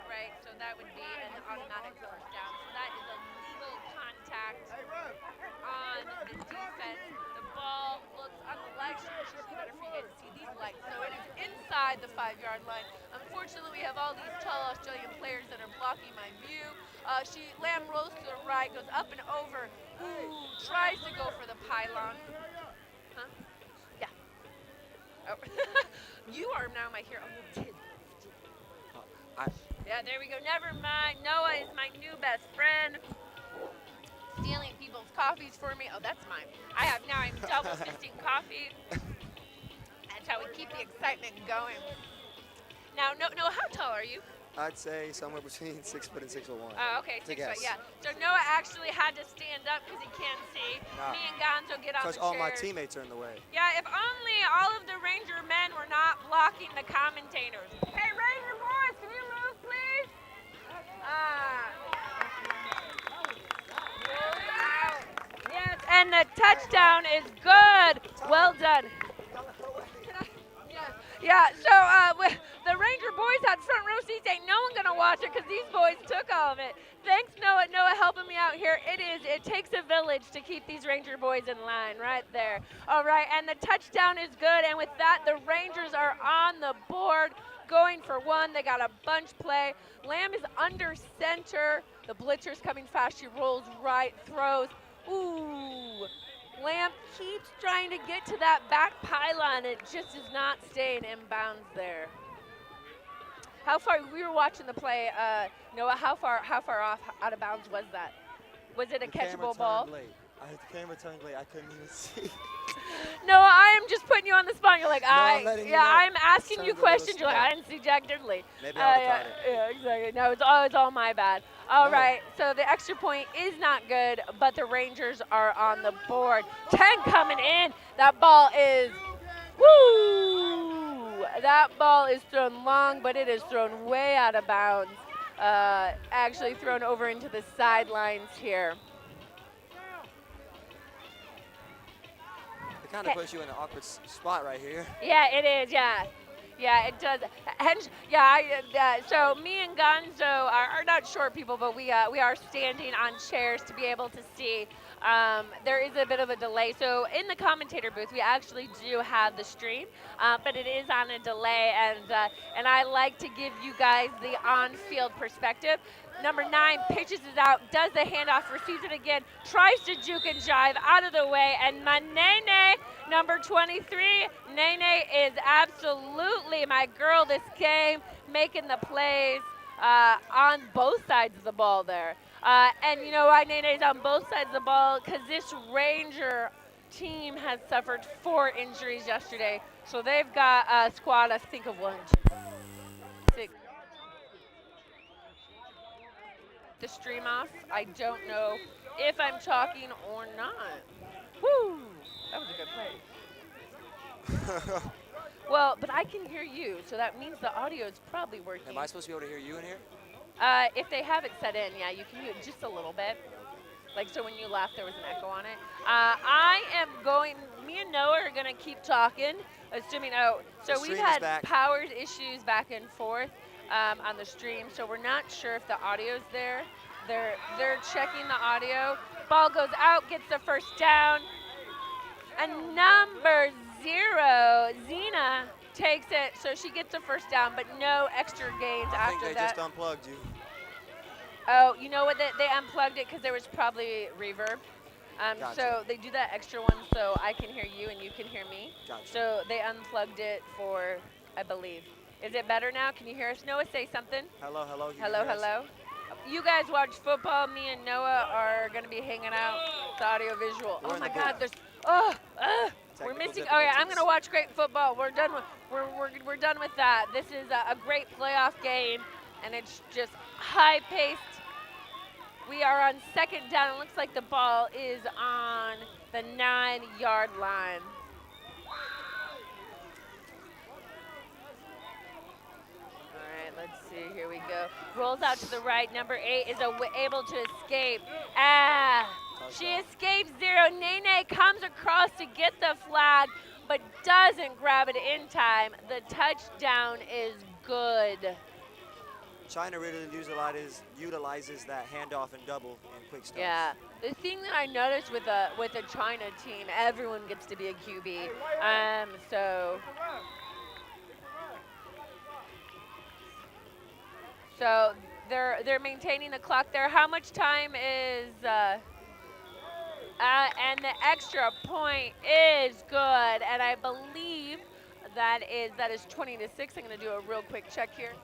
right, so that would be an automatic first down. So that is a legal contact on the defense. The ball looks on the live stream. It's really better for you guys to see these lights. So it is inside the 5-yard line. Unfortunately, we have all these tall Australian players that are blocking my view. Lamb rolls to the right, goes up and over. Ooh, tries to go for the pylon. Huh? Yeah. Oh. You are now my hero. Yeah, there we go. Never mind. Noah is my new best friend. Stealing people's coffees for me. Oh, that's mine. I'm double fisting coffee. That's how we keep the excitement going. Now, Noah, how tall are you? I'd say somewhere between 6 foot and 6'1". Oh, okay, 6 guess. foot, yeah. So Noah actually had to stand up because he can't see. Nah. Me and Gonzo get on the Because all my chairs. teammates are in the way. Yeah, if only all of the Ranger men were not blocking the commentators. Hey, Ranger boys, can you move, please? Yes, and the touchdown is good. Well done. Yeah, so the Ranger boys had front row seats. Ain't no one gonna watch it because these boys took all of it. Thanks, Noah. Noah helping me out here. It takes a village to keep these Ranger boys in line right there. All right, and the touchdown is good. And with that, the Rangers are on the board, going for one. They got a bunch play. Lamb is under center. The blitzer's coming fast. She rolls right, throws. Ooh. Lamb keeps trying to get to that back pylon. It just is not staying in bounds there. How far, we were watching the play, Noah, how far off out of bounds was that? Was it a catchable ball? The camera turned late. I couldn't even see. Noah, I am just putting you on the spot. You're like, I'm letting you know. I'm asking you Turned a little questions. You're like, I didn't see Jack Diddley. Maybe I would've caught it. Yeah, exactly. No, it's all my bad. All right, so the extra point is not good, but the Rangers are on the board. 10 coming in. That ball is, woo! That ball is thrown long, but it is thrown way out of bounds. Actually thrown over into the sidelines here. It kind of puts you in an awkward spot right here. Yeah, it is, yeah. Yeah, it does. So me and Gonzo are not short people, but we are standing on chairs to be able to see. There is a bit of a delay. So in the commentator booth, we actually do have the stream, but it is on a delay, and I like to give you guys the on-field perspective. Number 9 pitches it out, does the handoff, receives it again, tries to juke and jive out of the way, and my Nene, number 23, Nene is absolutely my girl this game, making the plays on both sides of the ball there. And you know why Nene's on both sides of the ball? Because this Ranger team has suffered 4 injuries yesterday, so they've got a squad, I think, of 1, 2, 6. The stream off. I don't know if I'm talking or not. Woo! That was a good play. Well, but I can hear you, so that means the audio is probably working. Am I supposed to be able to hear you in here? If they have it set in, yeah, you can hear it just a little bit. Like, so when you laughed, there was an echo on it. Me and Noah are going to keep talking, assuming, so we've had power issues back and forth on the stream, so we're not sure if the audio's there. They're checking the audio. Ball goes out, gets the first down. And number 0, Zena, takes it, so she gets a first down, but no extra gains I think after they that. just unplugged you. Oh, you know what? They unplugged it because there was probably reverb. Gotcha. So they do that extra one so I can hear you and you can hear me. Gotcha. So they unplugged it for, I believe. Is it better now? Can you hear us? Noah, say something. Hello, hello. you Hello, can hear us? hello. You guys watch football. Me and Noah are going to be hanging out. It's audio visual. We're Oh in my the God, booth. we're Technical missing. Oh yeah, I'm difficulties. going to watch great football. We're done with we're done with that. This is a great playoff game, and it's just high paced. We are on second down. It looks like the ball is on the 9-yard line. All right, let's see. Here we go. Rolls out to the right. Number 8 is able to escape. She escapes 0. Nene comes across to get the flag, but doesn't grab it in time. The touchdown is good. China really utilizes that handoff and double and quick starts. Yeah, the thing that I noticed with the China team, everyone gets to be a QB. So they're maintaining the clock there. How much time is? And the extra point is good, and I believe that is 20 to 6. I'm going to do a real quick check here.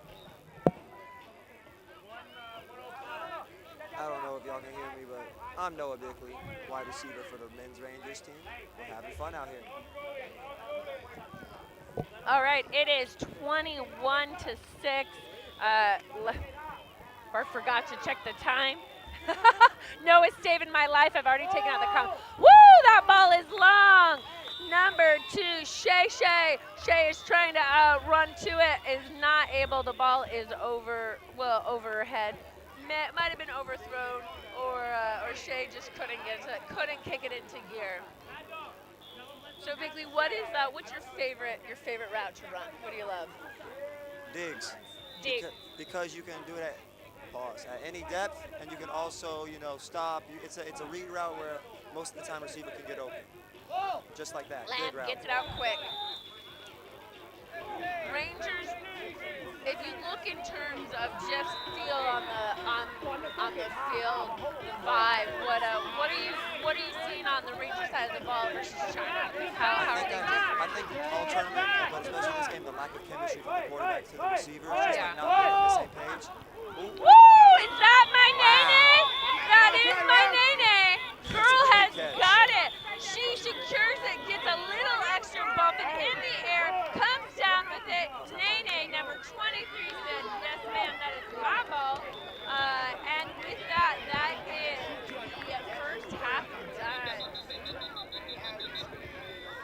I don't know if y'all can hear me, but I'm Noah Bickley, wide receiver for the men's Rangers team. We're having fun out here. All right, it is 21 to 6. Or forgot to check the time. Noah's saving my life. I've already taken out the count. Woo! That ball is long. Number 2, Shay. Shay is trying to run to it. Is not able. The ball is over her head. Might have been overthrown, or Shay just couldn't kick it into gear. So Bickley, what's your favorite route to run? What do you love? Digs. Dig. Because you can do it at any depth, and you can also, stop. It's a read route where most of the time receiver can get open. Just like that. Lamb Good route. gets it out quick. Rangers, if you look in terms of just feel on the field, the vibe, what are you seeing on the Ranger side of the ball versus China? How are they different? I think all tournament, but especially this game, the lack of chemistry from the quarterback to the receivers, just Yeah. like not being on the same page. Woo! Is that my Nene? That is my Nene. Girl has got it. She secures it, gets a little extra bump in the air, comes down with it. Nene, number 23, says, yes, ma'am, that is my ball. And with that is the first half done.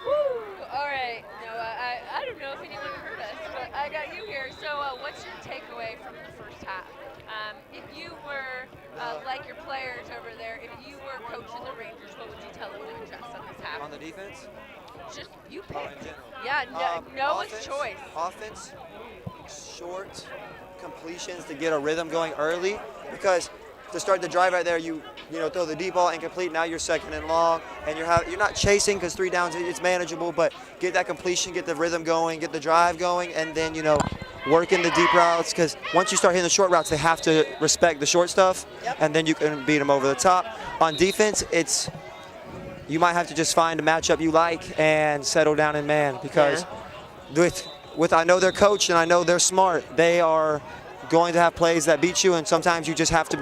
Woo! All right. Noah, I don't know if anyone heard us, but I got you here. So what's your takeaway from the first half? If you were, like your players over there, if you were coaching the Rangers, what would you tell them to adjust on this half? On the defense? Just you Or pick. in general? Yeah, Noah's Offense, choice. Offense, short completions to get a rhythm going early, because to start the drive right there, you throw the deep ball incomplete. Now you're second and long, and you're not chasing because 3 downs it's manageable. But get that completion, get the rhythm going, get the drive going, and then work in the deep routes. Because once you start hitting the short routes, they have to respect the short stuff, and then you can beat them over the top. On defense, you might have to just find a matchup you like and settle down in man, because with I know they're coached and I know they're smart. They are going to have plays that beat you, and sometimes you just have to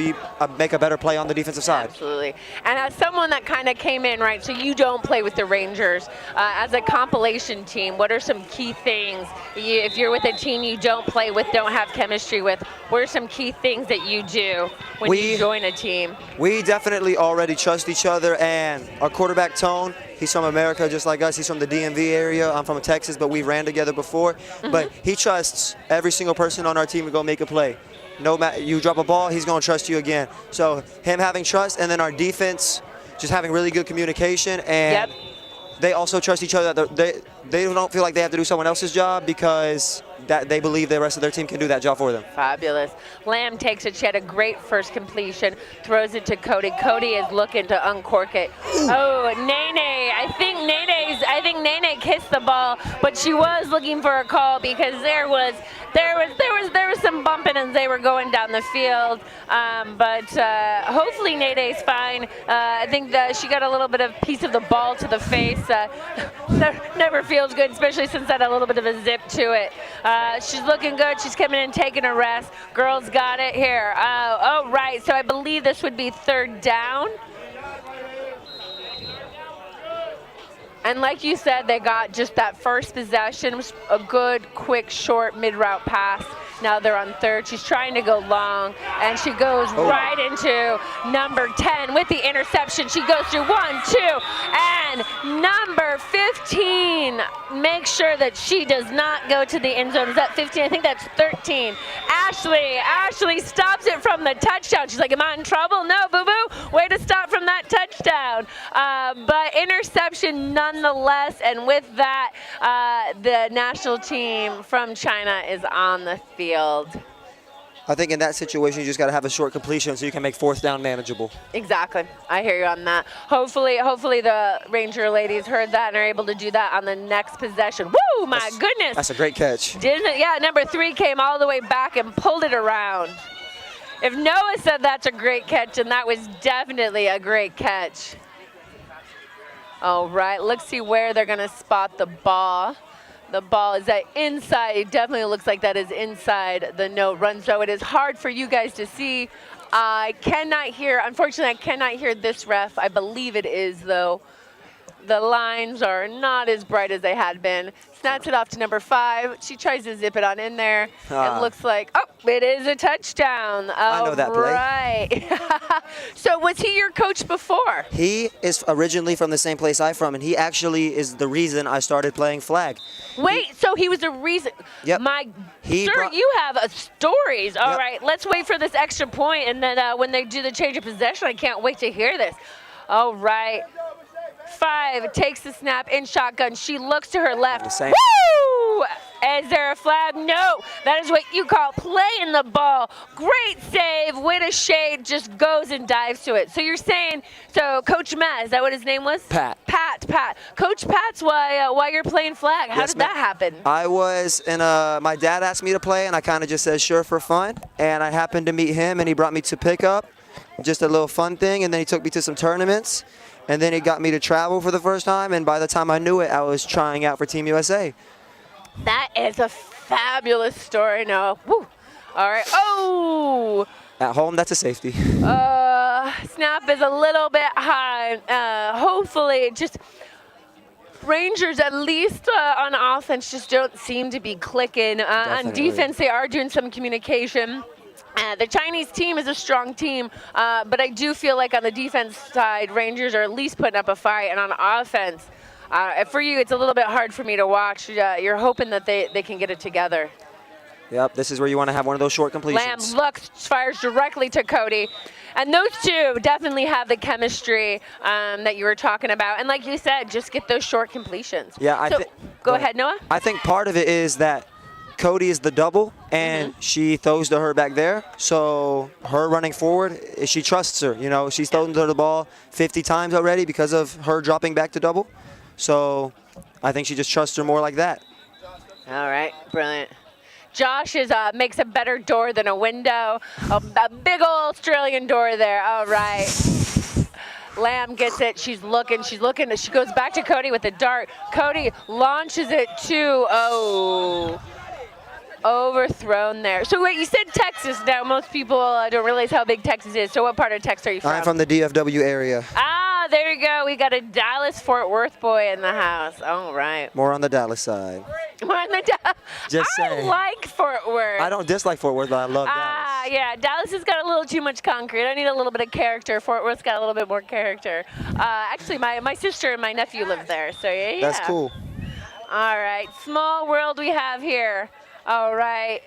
make a better play on the defensive side. Absolutely. And as someone that kind of came in, right, so you don't play with the Rangers, as a compilation team, what are some key things, if you're with a team you don't play with, don't have chemistry with, what are some key things that you do when you join a team? We definitely already trust each other, and our quarterback, Tone, he's from America just like us. He's from the DMV area. I'm from Texas, but we ran together before. But he trusts every single person on our team to go make a play. No matter you drop a ball, he's going to trust you again. So him having trust, and then our defense just having really good communication, and they also trust each other. They don't feel like they have to do someone else's job, because they believe the rest of their team can do that job for them. Fabulous. Lamb takes it. She had a great first completion, throws it to Cody. Cody is looking to uncork it. Oh, Nene. I think Nene think Nene kissed the ball, but she was looking for a call because there was some bumping as they were going down the field. But hopefully Nene's fine. I think that she got a little bit of piece of the ball to the face. Never feels good, especially since that had a little bit of a zip to it. She's looking good. She's coming in, taking a rest. Girls got it here. Oh, right. So I believe this would be 3rd down. And like you said, they got just that first possession. It was a good, quick, short, mid-route pass. Now they're on 3rd. She's trying to go long, and she goes right into number 10 with the interception. She goes through 1, 2, and number 15. Make sure that she does not go to the end zone. Is that 15? I think that's 13. Ashley stops it from the touchdown. She's like, am I in trouble? No, boo-boo. Way to stop from that touchdown. But interception nonetheless, and with that, the national team from China is on the field. I think in that situation, you just got to have a short completion so you can make 4th down manageable. Exactly. I hear you on that. Hopefully the Ranger ladies heard that and are able to do that on the next possession. Woo, my goodness. That's a great catch. Didn't it? Yeah, number 3 came all the way back and pulled it around. If Noah said that's a great catch, then that was definitely a great catch. All right, let's see where they're going to spot the ball. The ball is that inside. It definitely looks like that is inside the no run. So it is hard for you guys to see. I cannot hear, unfortunately, I cannot hear this ref. I believe it is, though. The lines are not as bright as they had been. Snaps it off to number 5. She tries to zip it on in there. It looks like, oh, it is a touchdown. I know that play. Right. So was he your coach before? He is originally from the same place I'm from, and he actually is the reason I started playing flag. Wait, so he was the reason. Yep. Sir, you have stories. All right, let's wait for this extra point, and then when they do the change of possession, I can't wait to hear this. All right. 5 takes the snap in shotgun. She looks to her left. Woo! Is there a flag? No. That is what you call playing the ball. Great save. With a shade, just goes and dives to it. So you're saying, so Coach Matt, is that what his name was? Pat. Coach Pat's why you're playing flag. How did that happen? I was in my dad asked me to play, and I kind of just said sure for fun. And I happened to meet him, and he brought me to pickup. Just a little fun thing, and then he took me to some tournaments. And then he got me to travel for the first time, and by the time I knew it, I was trying out for Team USA. That is a fabulous story, Noah. Woo. All right. Oh! At home, that's a safety. Snap is a little bit high. Hopefully, just Rangers, at least on offense, just don't seem to be clicking. On defense, they are doing some communication. The Chinese team is a strong team, but I do feel like on the defense side, Rangers are at least putting up a fight. And on offense, for you, it's a little bit hard for me to watch. You're hoping that they can get it together. Yep, this is where you want to have one of those short completions. Lamb looks, fires directly to Cody. And those two definitely have the chemistry that you were talking about. And like you said, just get those short completions. Yeah, Go ahead, Noah. I think part of it is that Cody is the double, and she throws to her back there. So her running forward, she trusts her. You know, she's thrown to the ball 50 times already because of her dropping back to double. So I think she just trusts her more like that. All right, brilliant. Josh makes a better door than a window. A big old Australian door there. All right. Lamb gets it. She's looking. She goes back to Cody with the dart. Cody launches it to, overthrown there. So wait, you said Texas. Now most people don't realize how big Texas is. So what part of Texas are you from? I'm from the DFW area. Ah, there you go. We got a Dallas-Fort Worth boy in the house. All right. More on the Dallas side. More on the Just saying. I like Fort Worth. I don't dislike Fort Worth, but I love Dallas. Yeah. Dallas has got a little too much concrete. I need a little bit of character. Fort Worth's got a little bit more character. Actually, my sister and my nephew live there. So yeah. That's cool. All right. Small world we have here. All right.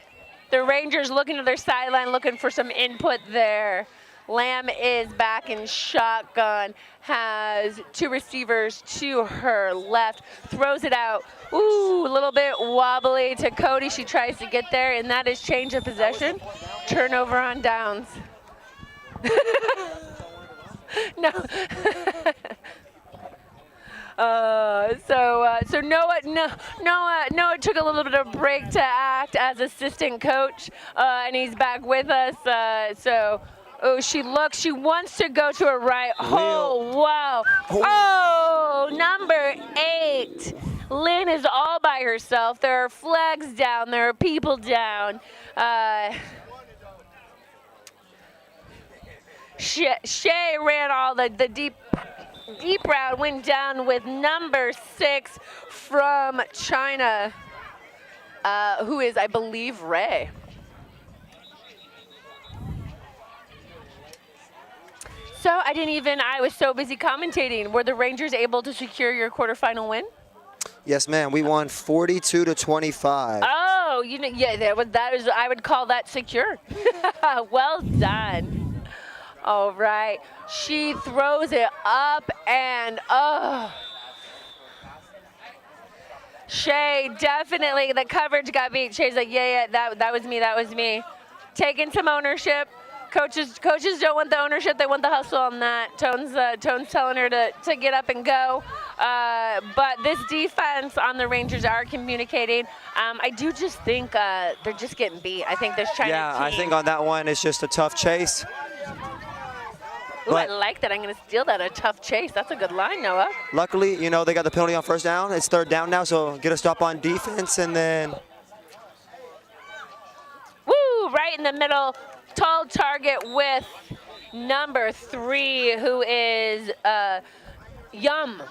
The Rangers looking to their sideline, looking for some input there. Lamb is back in shotgun, has 2 receivers to her left, throws it out. Ooh, a little bit wobbly to Cody. She tries to get there, and that is change of possession. Turnover on downs. No. So Noah took a little bit of break to act as assistant coach, and he's back with us. She wants to go to her right. Oh, wow. Oh, number 8. Lynn is all by herself. There are flags down. There are people down. Shay ran all the deep route, went down with number 6 from China, who is, I believe, Ray. So I was so busy commentating. Were the Rangers able to secure your quarterfinal win? Yes, ma'am. We won 42-25. Oh, I would call that secure. Well done. All right. She throws it up and Shay, definitely the coverage got beat. Shay's like, yeah, that was me. Taking some ownership. Coaches don't want the ownership, they want the hustle on that. Tone's telling her to get up and go. But this defense on the Rangers are communicating. I do just think they're just getting beat. I think this China team. I think on that one it's just a tough chase. Ooh, I like that. I'm going to steal that. A tough chase. That's a good line, Noah. Luckily, they got the penalty on first down. It's third down now, so get a stop on defense and then. Woo! Right in the middle. Tall target with number 3, who is Yum.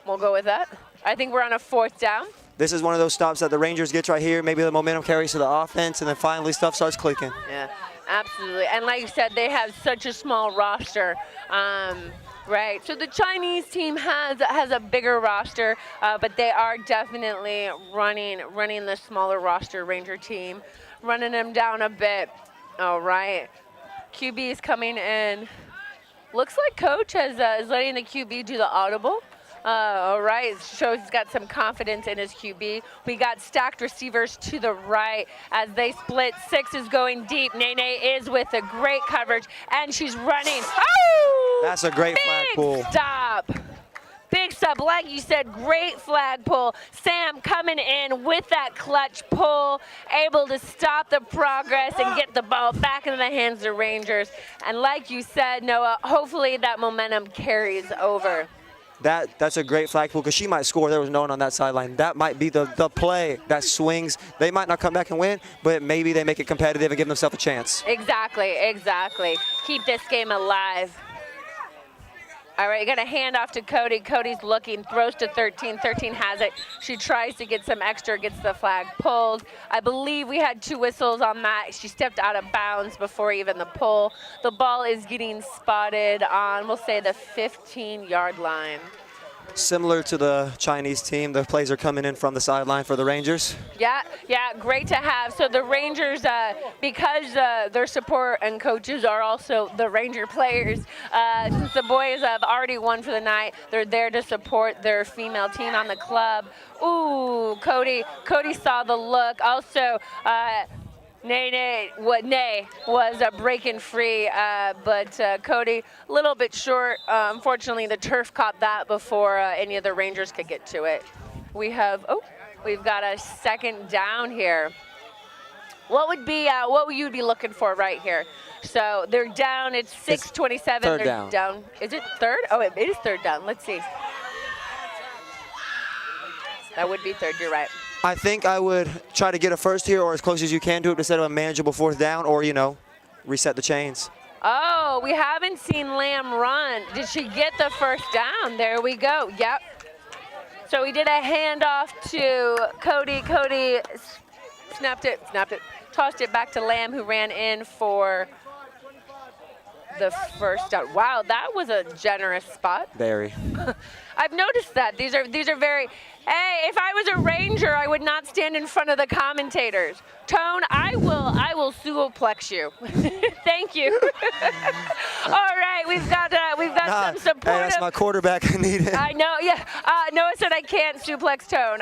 We'll go with that. I think we're on a 4th down. This is one of those stops that the Rangers get right here. Maybe the momentum carries to the offense, and then finally stuff starts clicking. Yeah, absolutely. And like you said, they have such a small roster. Right. So the Chinese team has a bigger roster, but they are definitely running the smaller roster Ranger team, running them down a bit. All right. QB is coming in. Looks like Coach is letting the QB do the audible. All right, shows he's got some confidence in his QB. We got stacked receivers to the right as they split. 6 is going deep. Nene is with a great coverage, and she's running. Oh! That's a great flag pull. Stop. Big stop, like you said, great flag pull. Sam coming in with that clutch pull, able to stop the progress and get the ball back into the hands of the Rangers. And like you said, Noah, hopefully that momentum carries over. That's a great flag pull because she might score. There was no one on that sideline. That might be the play that swings. They might not come back and win, but maybe they make it competitive and give themselves a chance. Exactly. Keep this game alive. All right, you got a hand off to Cody. Cody's looking, throws to 13. 13 has it. She tries to get some extra, gets the flag pulled. I believe we had 2 whistles on that. She stepped out of bounds before even the pull. The ball is getting spotted on, we'll say, the 15-yard line. Similar to the Chinese team, the plays are coming in from the sideline for the Rangers. Yeah, great to have. So the Rangers, because their support and coaches are also the Ranger players, since the boys have already won for the night, they're there to support their female team on the club. Ooh, Cody saw the look. Also, Nay was breaking free, but Cody a little bit short. Unfortunately, the turf caught that before any of the Rangers could get to it. We've got a 2nd down here. What would you be looking for right here? So they're down. It's 6:27. Third down. Is it 3rd? Oh, it is 3rd down. Let's see. That would be 3rd. You're right. I think I would try to get a first here or as close as you can to it instead of a manageable 4th down or, reset the chains. Oh, we haven't seen Lamb run. Did she get the first down? There we go. Yep. So we did a handoff to Cody. Cody snapped it, tossed it back to Lamb, who ran in for the first down. Wow, that was a generous spot. Very. I've noticed that. These are very. Hey, if I was a Ranger, I would not stand in front of the commentators. Tone, I will suplex you. Thank you. All right, we've got some support. Hey, that's my quarterback. I need it. I know. Yeah. Noah said I can't suplex Tone.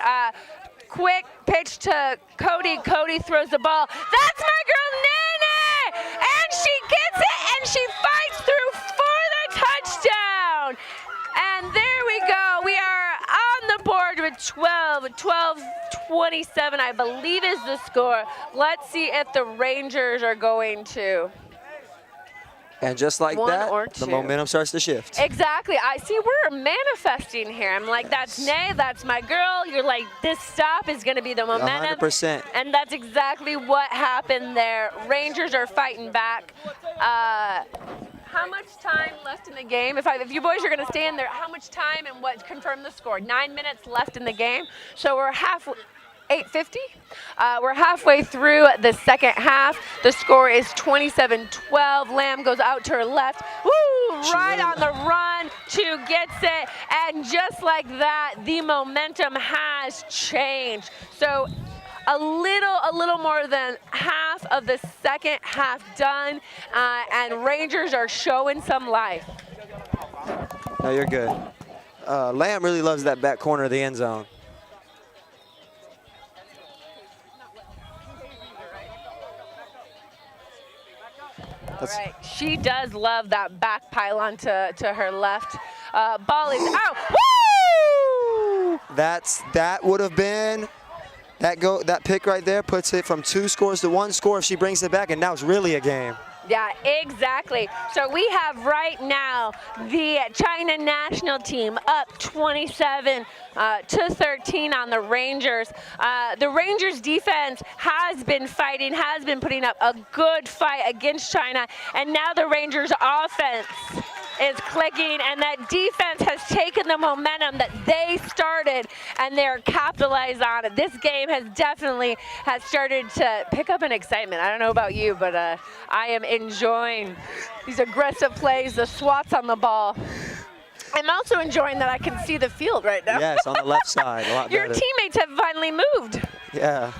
Quick pitch to Cody. Cody throws the ball. That's my girl Nene, and she gets it, and she fights through for the touchdown. And there we go. 12, 12-27, I believe is the score. Let's see if the Rangers are going to. And just like One that, or the two. momentum starts to shift. Exactly. I see we're manifesting here. I'm like, that's Nay, that's my girl. You're like, this stop is going to be the momentum. 100%. And that's exactly what happened there. Rangers are fighting back. How much time left in the game? If you boys are going to stay in there, how much time and what confirm the score? 9 minutes left in the game. So we're 8:50. We're halfway through the second half. The score is 27-12. Lamb goes out to her left. Woo! Right on the run. Chu gets it. And just like that, the momentum has changed. So a little more than half of the second half done, and Rangers are showing some life. No, you're good. Lamb really loves that back corner of the end zone. All right, she does love that back pylon to her left. Ball is out. Woo! That would have been that pick right there puts it from 2 scores to 1 score if she brings it back, and now it's really a game. Yeah, exactly. So we have right now the China national team up 27-13 on the Rangers. The Rangers defense has been fighting, has been putting up a good fight against China, and now the Rangers offense is clicking, and that defense has taken the momentum that they started, and they're capitalized on it. This game has definitely started to pick up in excitement. I don't know about you, but I am enjoying these aggressive plays, the swats on the ball. I'm also enjoying that I can see the field right now. Yes, on the left side, a lot Your better. teammates have finally moved. Yeah.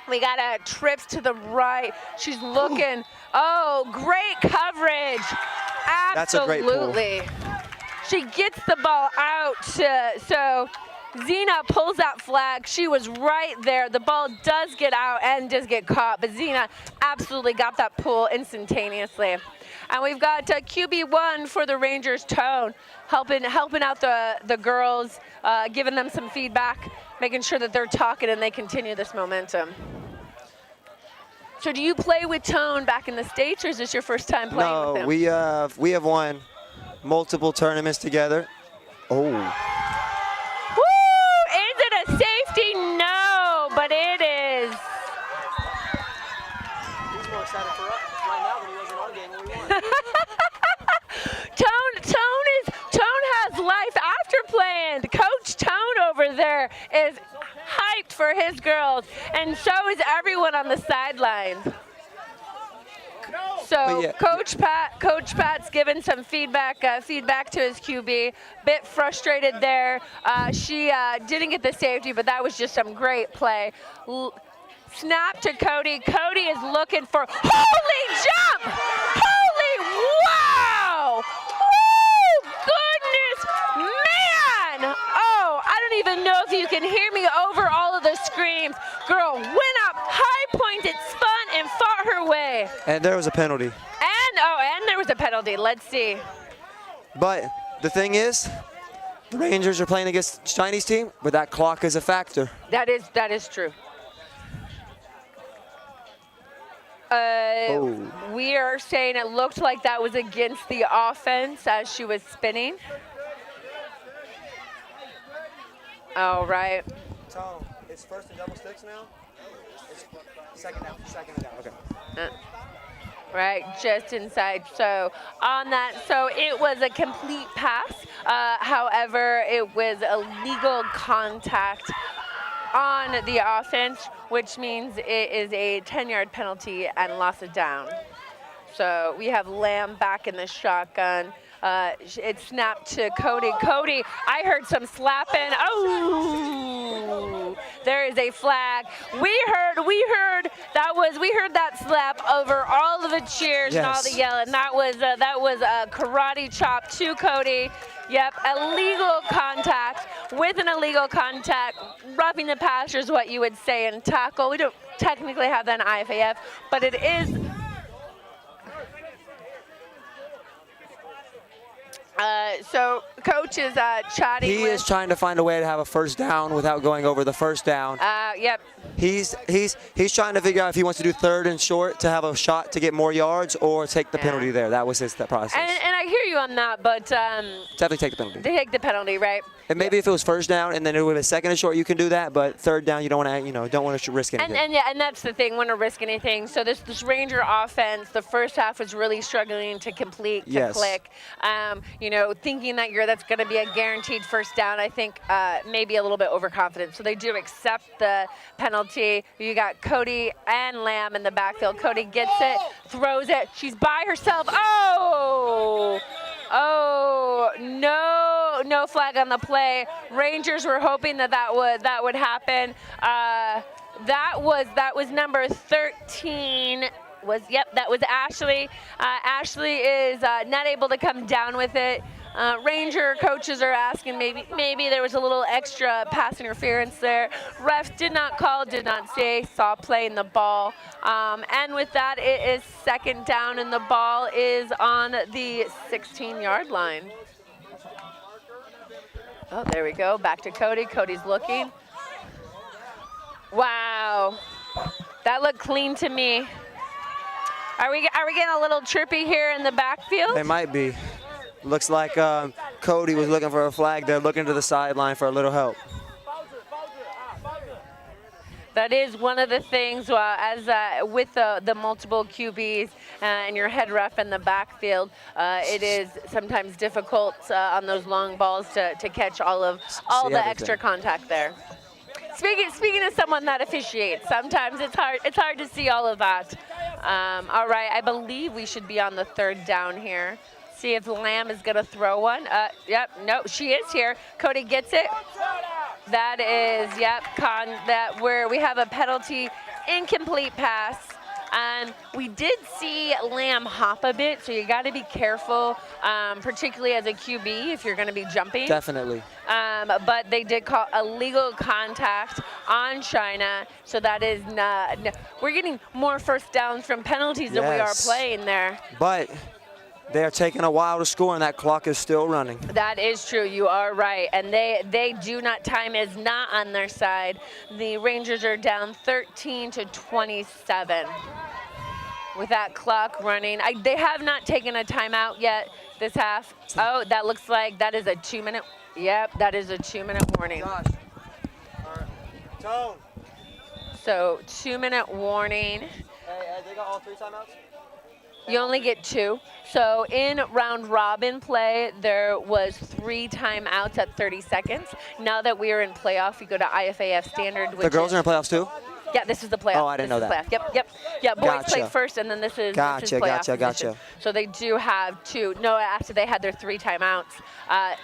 We got a trips to the right. She's looking. Oh, great coverage. That's a great pull. Absolutely. She gets the ball out. So Zena pulls that flag. She was right there. The ball does get out and does get caught, but Zena absolutely got that pull instantaneously. And we've got QB1 for the Rangers, Tone, helping out the girls, giving them some feedback, making sure that they're talking and they continue this momentum. So do you play with Tone back in the States, or is this your first time playing with him? No, we have won multiple tournaments together. Oh. Woo! Is it a safety? No, but it is. He's more excited for us right now than he was in our game when we won. Tone has life after playing. Coach Tone over there is hyped for his girls, and so is everyone on the sidelines. So yeah. Coach Pat's given some feedback to his QB. Bit frustrated there. She didn't get the safety, but that was just some great play. Snap to Cody. Cody is looking for holy jump! Holy wow! Oh goodness, man! Oh, I don't even know if you can hear me over all of the screams. Girl went up, high pointed, spun, and fought her way. And there was a penalty. And there was a penalty. Let's see. But the thing is, the Rangers are playing against the Chinese team, but that clock is a factor. That is true. We are saying it looked like that was against the offense as she was spinning. All right. Tom, it's first and double sticks now? It's second down, okay. Right, just inside. So on that, so it was a complete pass. However, it was illegal contact on the offense, which means it is a 10-yard penalty and loss of down. So we have Lamb back in the shotgun. It snapped to Cody. Cody, I heard some slapping. Oh, there is a flag. We heard that slap over all of the cheers and all the yelling. That was a karate chop to Cody. Yep, illegal contact. With an illegal contact, roughing the passer is what you would say in tackle. We don't technically have that in IFAF, but it is. So coach is chatting He with. is trying to find a way to have a first down without going over the first down. Yep. He's trying to figure out if he wants to do third and short to have a shot to get more yards or take the penalty there. That was his process. And I hear you on that, but Definitely take the penalty. they take the penalty, right? And maybe if it was first down and then it would be second and short, you can do that. But third down, you don't want to risk anything. And that's the thing, want to risk anything. So this Ranger offense, the first half was really struggling to complete, to click. Thinking that that's going to be a guaranteed first down, I think maybe a little bit overconfident. So they do accept the penalty. You got Cody and Lamb in the backfield. Cody gets it, throws it. She's by herself. Oh, no flag on the play. Rangers were hoping that would happen. That was number 13. That was Ashley. Ashley is not able to come down with it. Ranger coaches are asking maybe there was a little extra pass interference there. Ref did not call, did not say, saw playing the ball. And with that, it is second down, and the ball is on the 16-yard line. Oh, there we go. Back to Cody. Cody's looking. Wow. That looked clean to me. Are we getting a little trippy here in the backfield? They might be. Looks like Cody was looking for a flag. They're looking to the sideline for a little help. That is one of the things with the multiple QBs and your head ref in the backfield, it is sometimes difficult on those long balls to catch all the extra contact there. Speaking of someone that officiates, sometimes it's hard to see all of that. All right, I believe we should be on the third down here. See if Lamb is going to throw one. Yep, no, she is here. Cody gets it. That is, where we have a penalty, incomplete pass. We did see Lamb hop a bit, so you got to be careful, particularly as a QB if you're going to be jumping. Definitely. But they did call illegal contact on China, so that is not. We're getting more first downs from penalties than we are playing there. But they're taking a while to score, and that clock is still running. That is true. You are right. And they do not, time is not on their side. The Rangers are down 13-27 with that clock running. They have not taken a timeout yet this half. Oh, that looks like that is a 2-minute. Yep, that is a 2-minute warning. Tone. So 2-minute warning. Hey, they got all 3 timeouts? You only get 2. So in round robin play, there was 3 timeouts at 30 seconds. Now that we are in playoff, we go to IFAF standard. Which The girls are in playoffs too? Yeah, this is the playoff. Oh, I didn't know that. Yep. Yeah, boys Gotcha. play first, and then this is Gotcha. playoff. So they do have 2. No, after they had their 3 timeouts.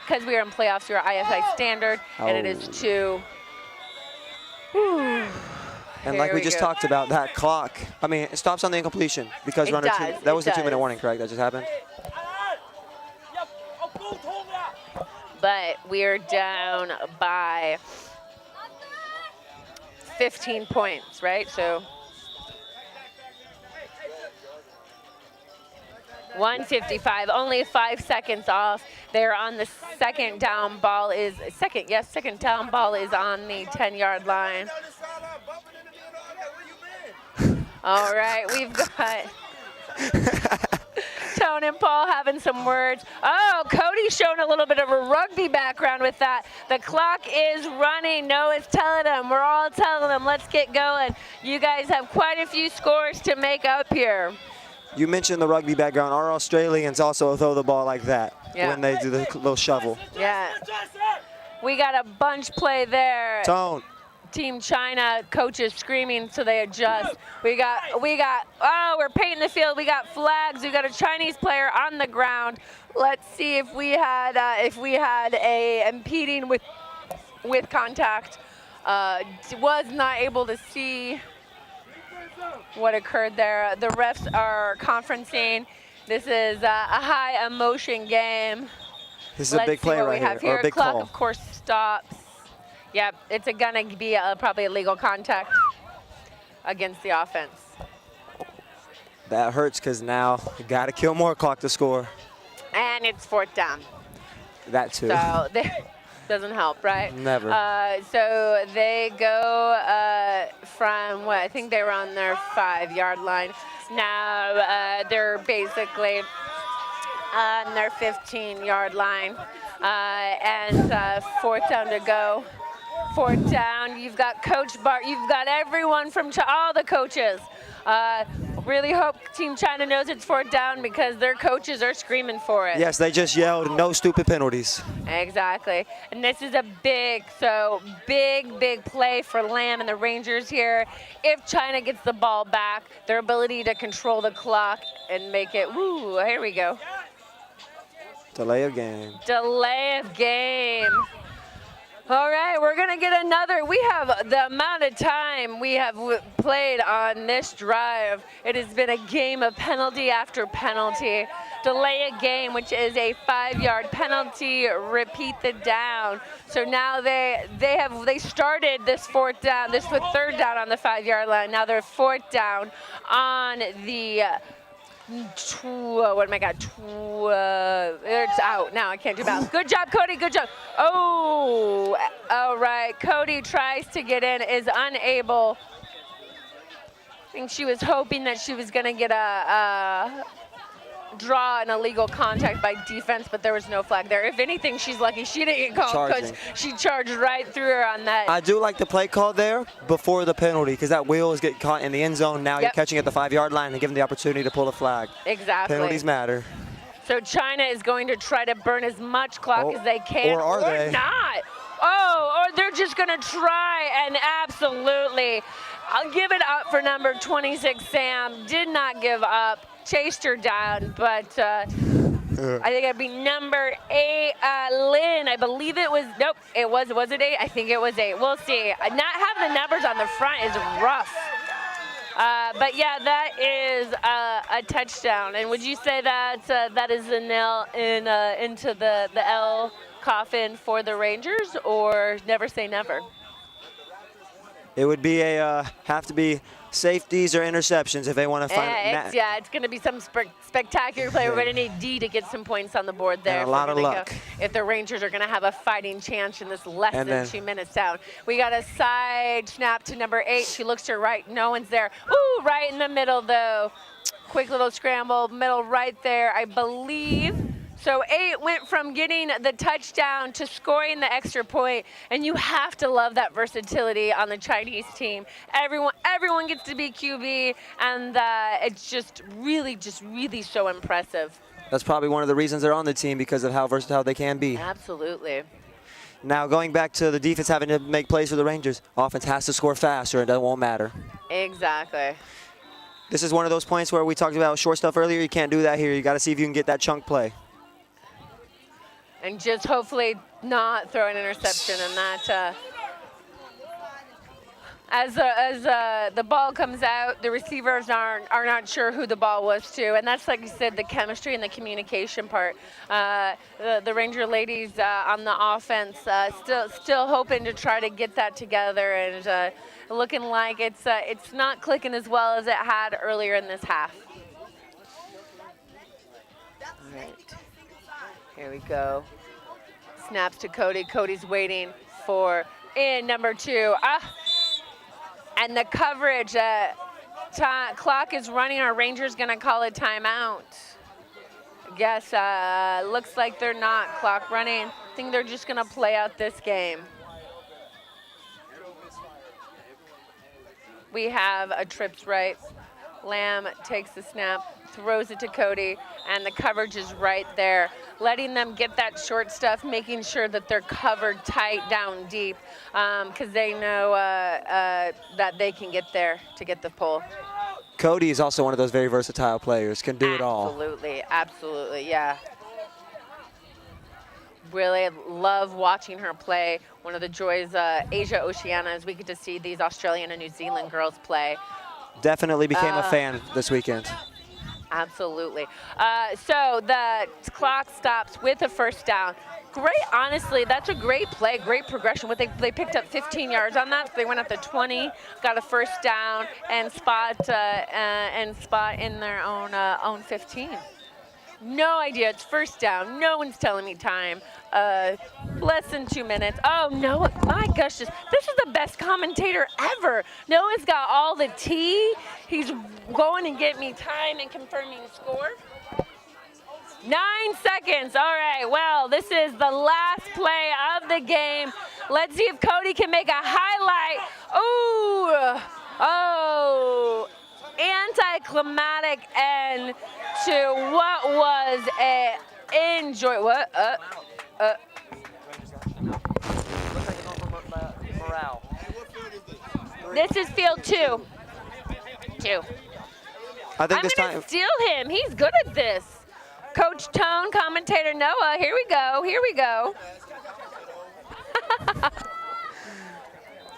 Because we are in playoffs, we are IFA standard, and it is 2. Whew. And like we just talked about, that clock, I mean, it stops on the incompletion because runner 2. That was the 2-minute warning, correct? That just happened? But we are down by 15 points, right? So 1:55, only 5 seconds off. They're on the second down ball second down ball is on the 10-yard line. All right, we've got Tone and Paul having some words. Oh, Cody's showing a little bit of a rugby background with that. The clock is running. Noah's telling them. We're all telling them, let's get going. You guys have quite a few scores to make up here. You mentioned the rugby background. Our Australians also throw the ball like that when they do the little shovel. Yeah. We got a bunch play there. Tone. Team China coaches screaming, so they adjust. We got. Oh, we're painting the field. We got flags. We got a Chinese player on the ground. Let's see if we had a impeding with contact. Was not able to see what occurred there. The refs are conferencing. This is a high emotion game. This is a big play right here, or a big clock, call. of course, stops. Yep, it's gonna be probably a legal contact against the offense. That hurts because now you got to kill more clock to score. And it's 4th down. That too. So they doesn't help, right? Never. So they go from what I think they were on their 5-yard line. Now they're basically on their 15-yard line, and 4th down to go. 4th down. You've got Coach Bart. You've got everyone from all the coaches. Really hope Team China knows it's 4th down because their coaches are screaming for it. Yes, they just yelled, no stupid penalties. Exactly. And this is a big play for Lamb and the Rangers here. If China gets the ball back, their ability to control the clock and make it, woo, here we go. Delay of game. Delay of game. All right, we're going to get another. We have the amount of time we have played on this drive. It has been a game of penalty after penalty. Delay a game, which is a 5-yard penalty, repeat the down. So now they started this 4th down, this was 3rd down on the 5-yard line. Now they're 4th down on the it's out now. I can't do math. Good job, Cody. Good job. Oh, all right. Cody tries to get in, is unable. I think she was hoping that she was going to get a draw an illegal contact by defense, but there was no flag there. If anything, she's lucky she didn't get called because she charged right through her on that. I do like the play call there before the penalty because that wheel is getting caught in the end zone. Now you're catching at the 5-yard line and giving the opportunity to pull a flag. Exactly. Penalties matter. So China is going to try to burn as much clock as they can. Or are they? Not. Oh, or they're just going to try and absolutely. I'll give it up for number 26, Sam. Did not give up. Chased her down, but I think it'd be number 8, Lynn. I believe it was, nope, was it 8? I think it was 8. We'll see. Not having the numbers on the front is rough. But yeah, that is a touchdown. And would you say that that is a nail into the L coffin for the Rangers, or never say never? It would be have to be safeties or interceptions if they want to find. It's going to be some spectacular play. We're going to need D to get some points on the board there. And a lot of luck. If the Rangers are going to have a fighting chance in this less than 2 minutes down. We got a side snap to number 8. She looks to her right. No one's there. Ooh, right in the middle, though. Quick little scramble, middle right there, I believe. So 8 went from getting the touchdown to scoring the extra point, and you have to love that versatility on the Chinese team. Everyone gets to be QB, and it's just really so impressive. That's probably one of the reasons they're on the team, because of how versatile they can be. Absolutely. Now going back to the defense having to make plays for the Rangers, offense has to score fast or it won't matter. Exactly. This is one of those points where we talked about short stuff earlier. You can't do that here. You got to see if you can get that chunk play. And just hopefully not throw an interception, and that as the ball comes out, the receivers are not sure who the ball was to, and that's, like you said, the chemistry and the communication part. The Ranger ladies on the offense still hoping to try to get that together, and looking like it's not clicking as well as it had earlier in this half. All right. Here we go. Snaps to Cody. Cody's waiting for in number 2. And the coverage. Clock is running. Our Rangers going to call a timeout. I guess looks like they're not clock running. I think they're just going to play out this game. We have a trips right. Lamb takes the snap, throws it to Cody, and the coverage is right there. Letting them get that short stuff, making sure that they're covered tight down deep, because they know that they can get there to get the pull. Cody is also one of those very versatile players, can do it all. Absolutely, yeah. Really love watching her play. One of the joys Asia Oceania is we get to see these Australian and New Zealand girls play. Definitely became a fan this weekend. Absolutely. So the clock stops with a first down. Great, honestly, that's a great play, great progression. They picked up 15 yards on that. They went up to 20, got a first down, and spot in their own 15. No idea. It's first down. No one's telling me time. Less than 2 minutes. Oh, Noah, my gosh, this is the best commentator ever. Noah's got all the tea. He's going and getting me time and confirming score. 9 seconds. All right, well, this is the last play of the game. Let's see if Cody can make a highlight. Ooh, oh, anticlimactic end to what was a enjoy. What? Morale. This is field 2. I think I'm this gonna time. steal him. He's good at this. Coach Tone, commentator Noah. Here we go. Here we go.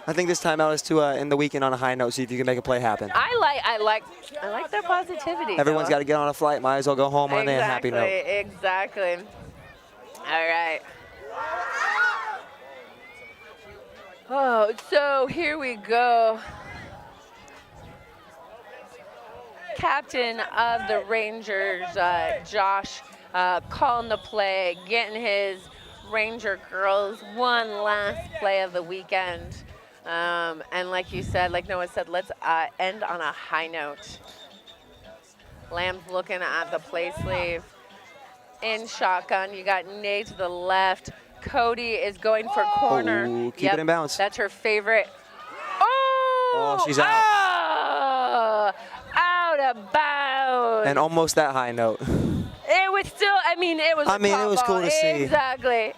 I think this timeout is to end the weekend on a high note. See if you can make a play happen. I like their positivity. Everyone's Noah. got to get on a flight. Might as well go home on a happy note. Exactly. All right. Oh, so here we go. Captain of the Rangers, Josh, calling the play, getting his Ranger girls one last play of the weekend. And like you said, like Noah said, let's end on a high note. Lamb's looking at the play sleeve. In shotgun, you got Nate to the left. Cody is going for corner. Oh, keep it in bounds. That's her favorite. Oh, she's out. Oh, out of bounds. And almost that high note. It was still, it was a it was pop cool ball. to see. Exactly.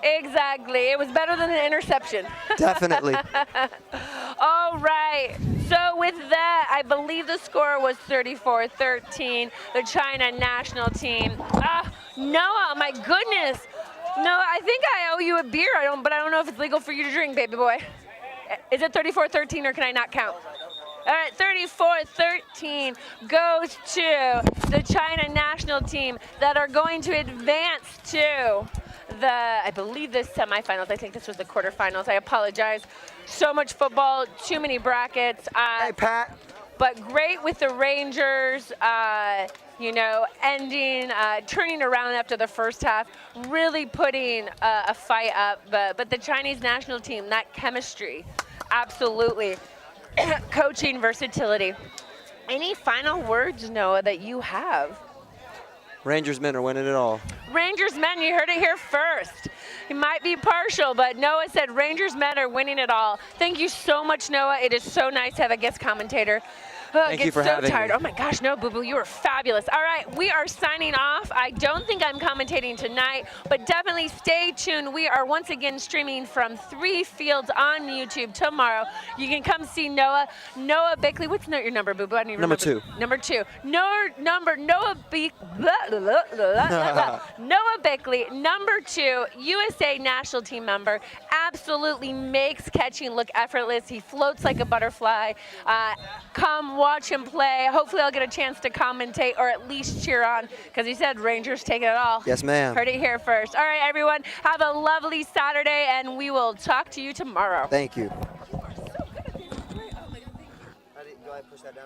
It was better than an interception. Definitely. All right. So with that, I believe the score was 34-13. The China national team. Noah, my goodness. Noah, I think I owe you a beer. But I don't know if it's legal for you to drink, baby boy. Is it 34-13 or can I not count? All right, 34-13 goes to the China national team that are going to advance to I believe the semifinals. I think this was the quarterfinals. I apologize. So much football, too many brackets. Hey, Pat. But great with the Rangers, ending, turning around after the first half, really putting a fight up. But the Chinese national team, that chemistry, absolutely. Coaching versatility. Any final words, Noah, that you have? Rangers men are winning it all. Rangers men, you heard it here first. He might be partial, but Noah said Rangers men are winning it all. Thank you so much, Noah. It is so nice to have a guest commentator. Thank you for having me. Oh my gosh, no, Boo Boo, you were fabulous. All right, we are signing off. I don't think I'm commentating tonight, but definitely stay tuned. We are once again streaming from 3 fields on YouTube tomorrow. You can come see Noah. Noah Bickley. What's your number, Boo Boo? I don't even Number remember. 2. Number 2. Noah Bickley, number 2, USA national team member. Absolutely makes catching look effortless. He floats like a butterfly. Come watch him play. Hopefully I'll get a chance to commentate or at least cheer on because he said Rangers take it all. Yes, ma'am. Heard it here first. All right, everyone. Have a lovely Saturday, and we will talk to you tomorrow. Thank you. Go ahead, push that down.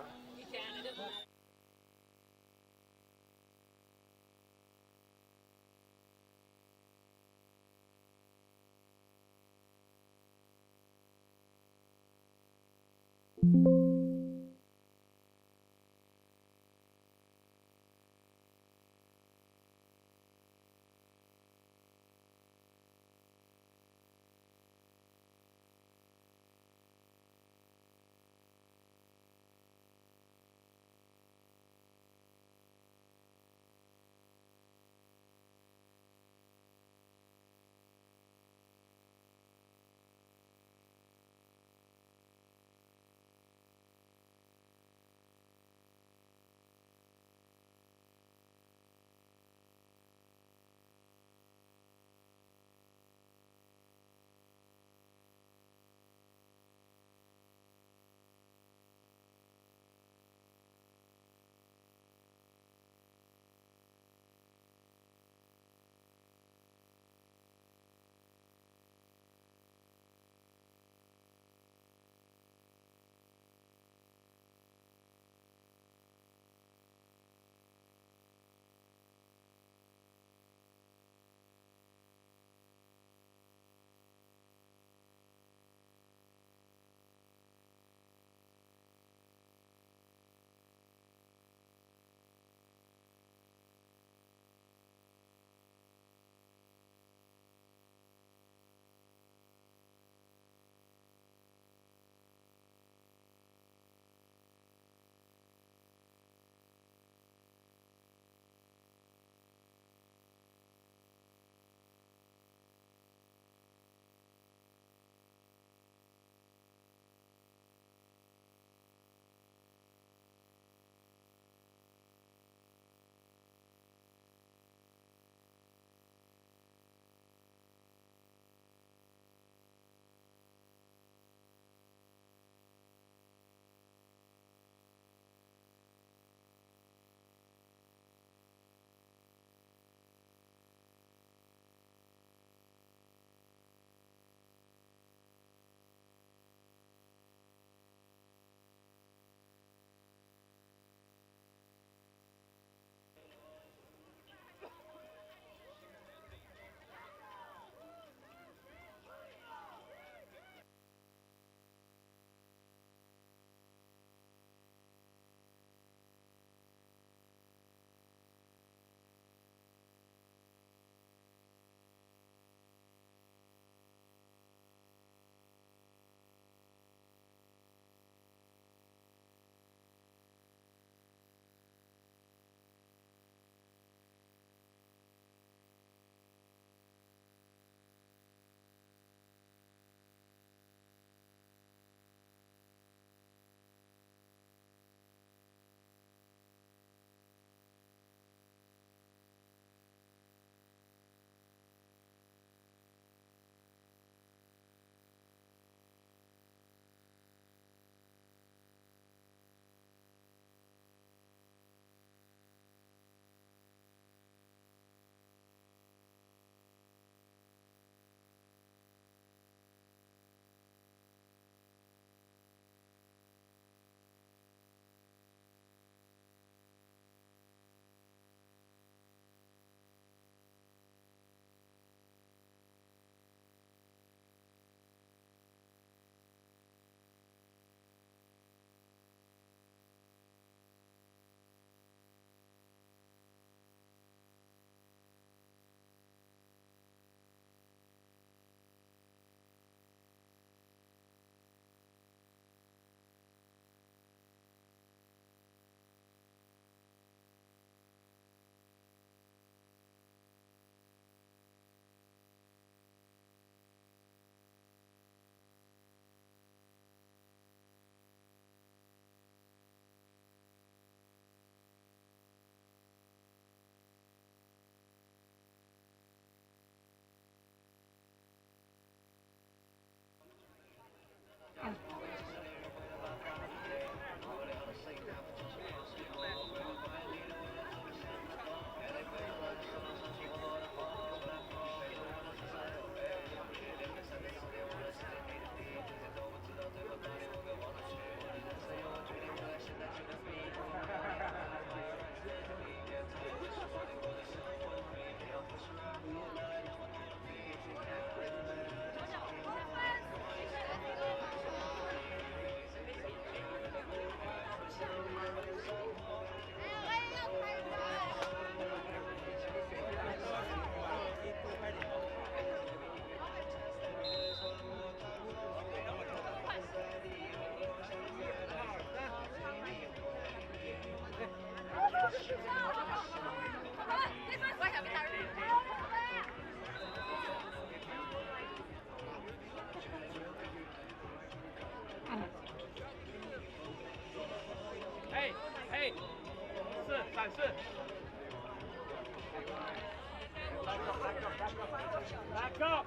Back up.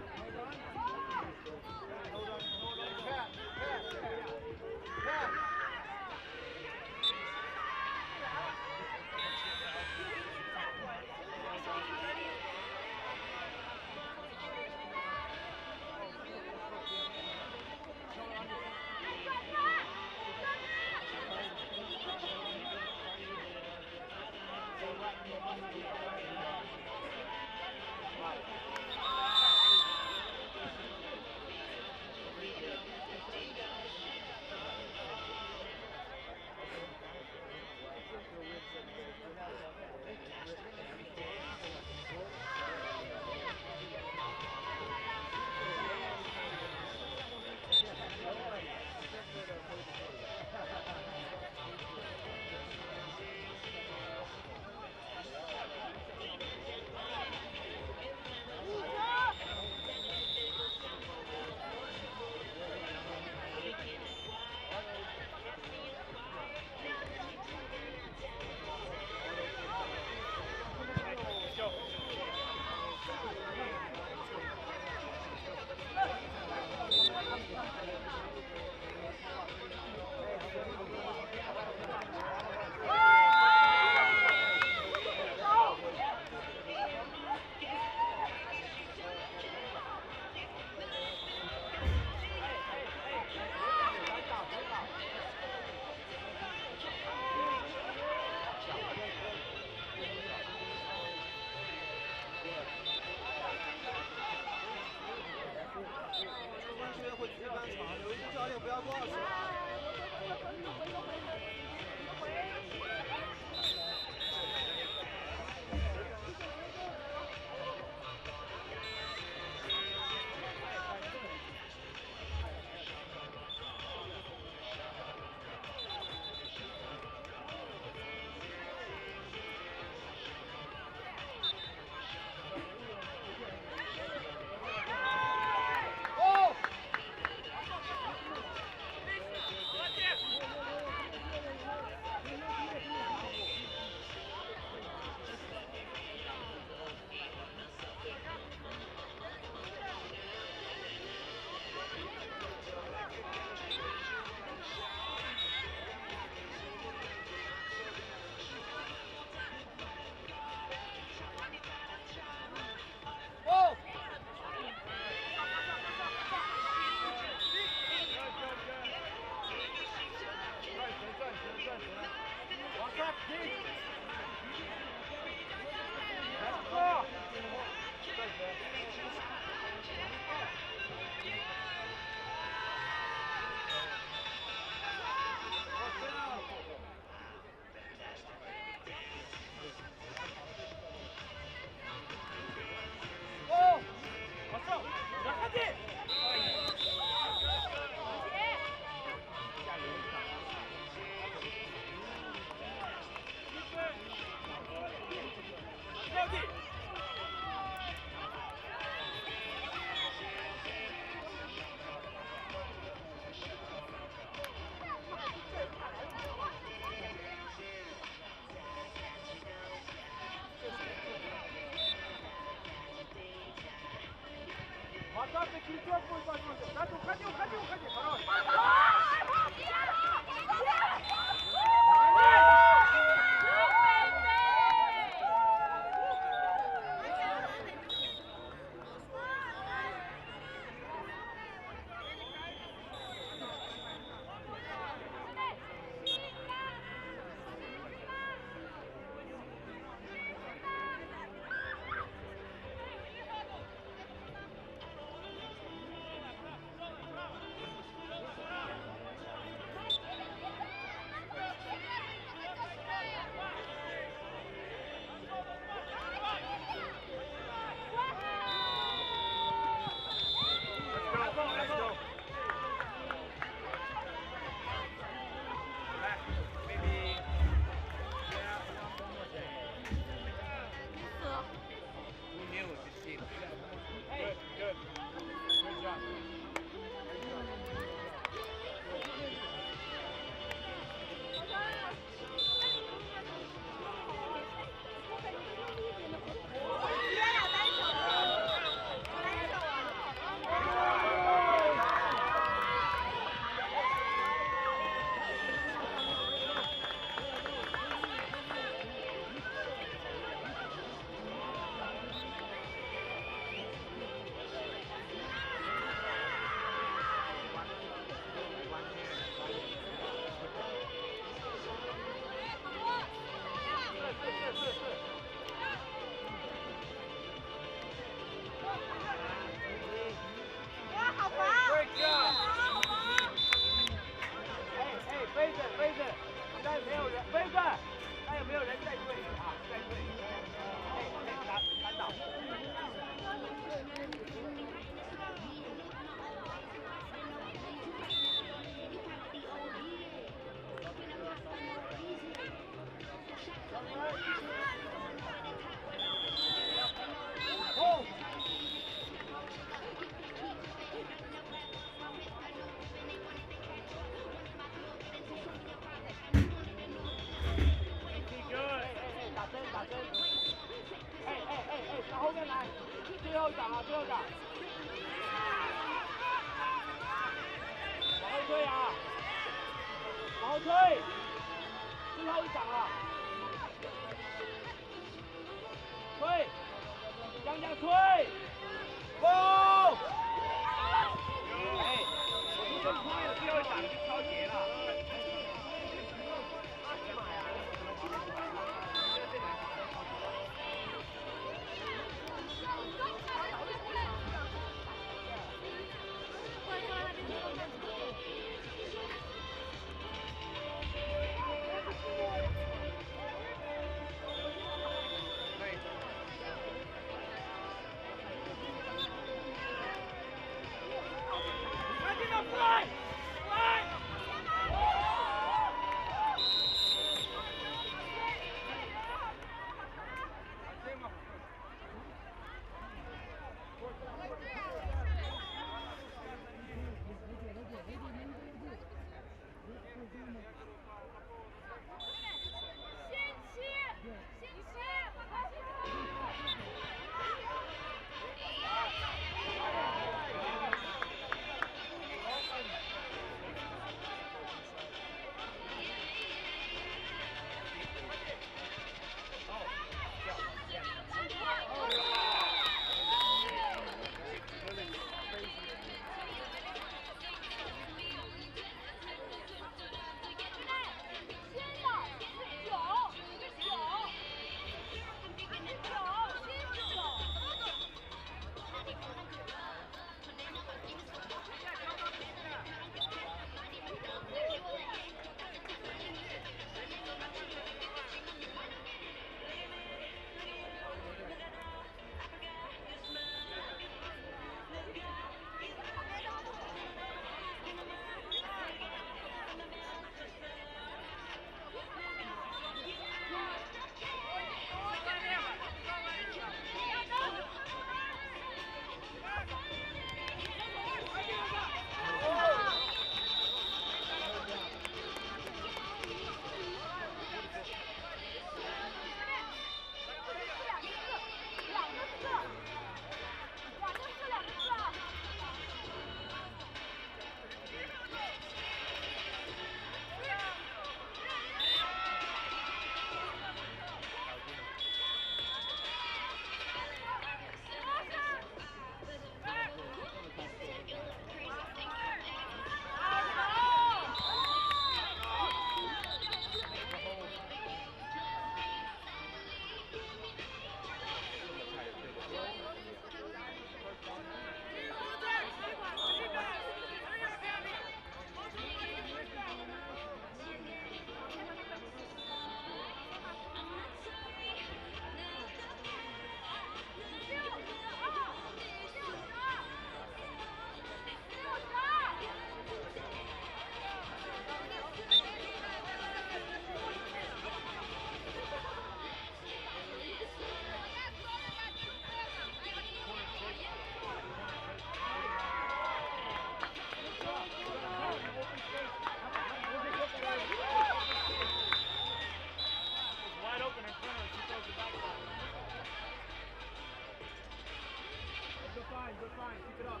fine, you're fine. Keep it up.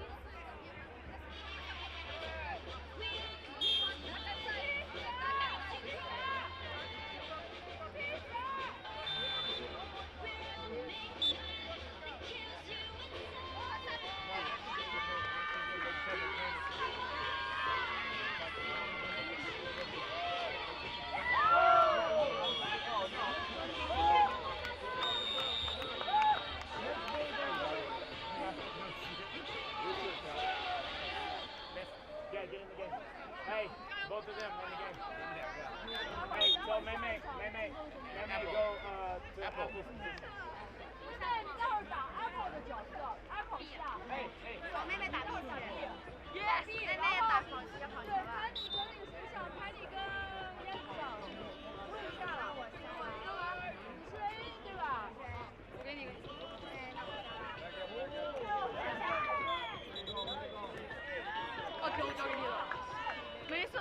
Yeah, get in the game. Hey, both of them in the game. Hey, so Mei, go to Apple's position. Hey, hey. 帮妹妹打地铁。 Yes， 妹妹也打跑要跑球了。你跟你学校拍你跟燕子，问一下了，我下完了吗？你是 A 对吧？我给你个。OK， 我交给你了。没事。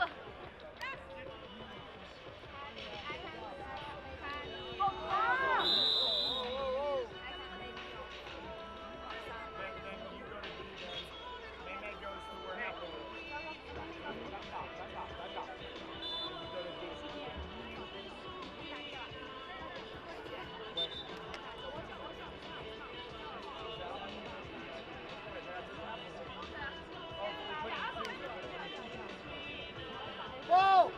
Whoa!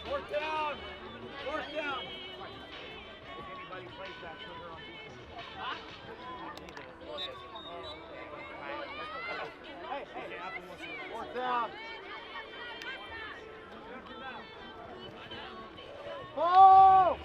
Fourth down! Fourth down! If anybody plays that trigger on defense. Hey, fourth down! Ball!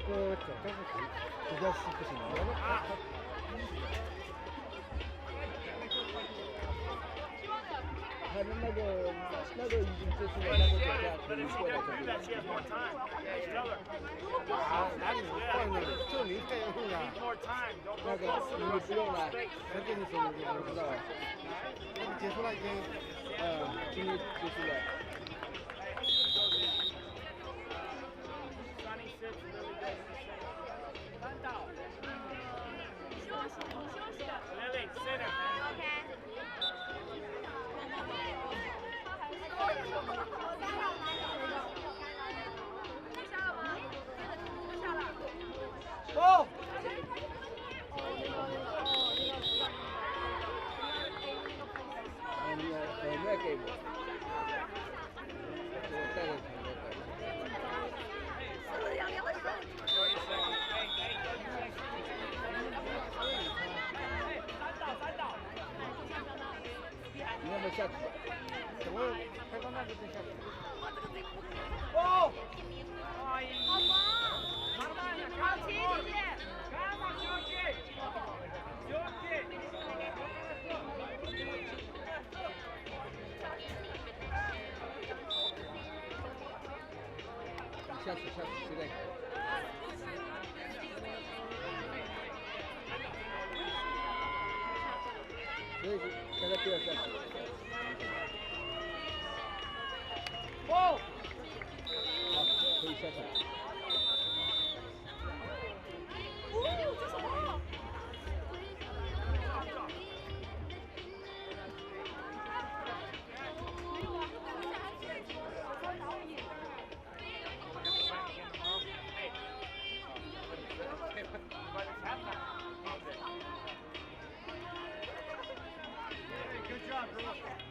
个脚刚不行，比较是不行。他的那个已经结束了，那个脚架可以过来这边。啊，哪里放那里？就离开用啊。那个你不用了，我跟你说，我知道了。那个结束了已经，今天结束了。哦。没给我，我带着钱的。你要不下去？等会开到那就再下去。哦。好，齐姐姐。下去，现在。所以现在不要下去。哦。好，可以下去。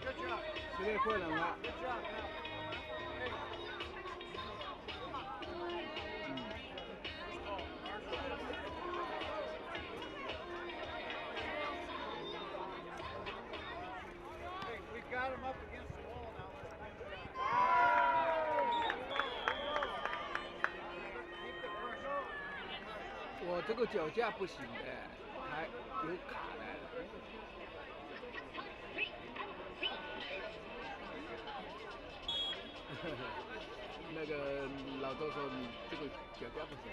这什么？现在会冷了。我这个脚架不行的，还有卡的。那个老周说你这个脚架不行。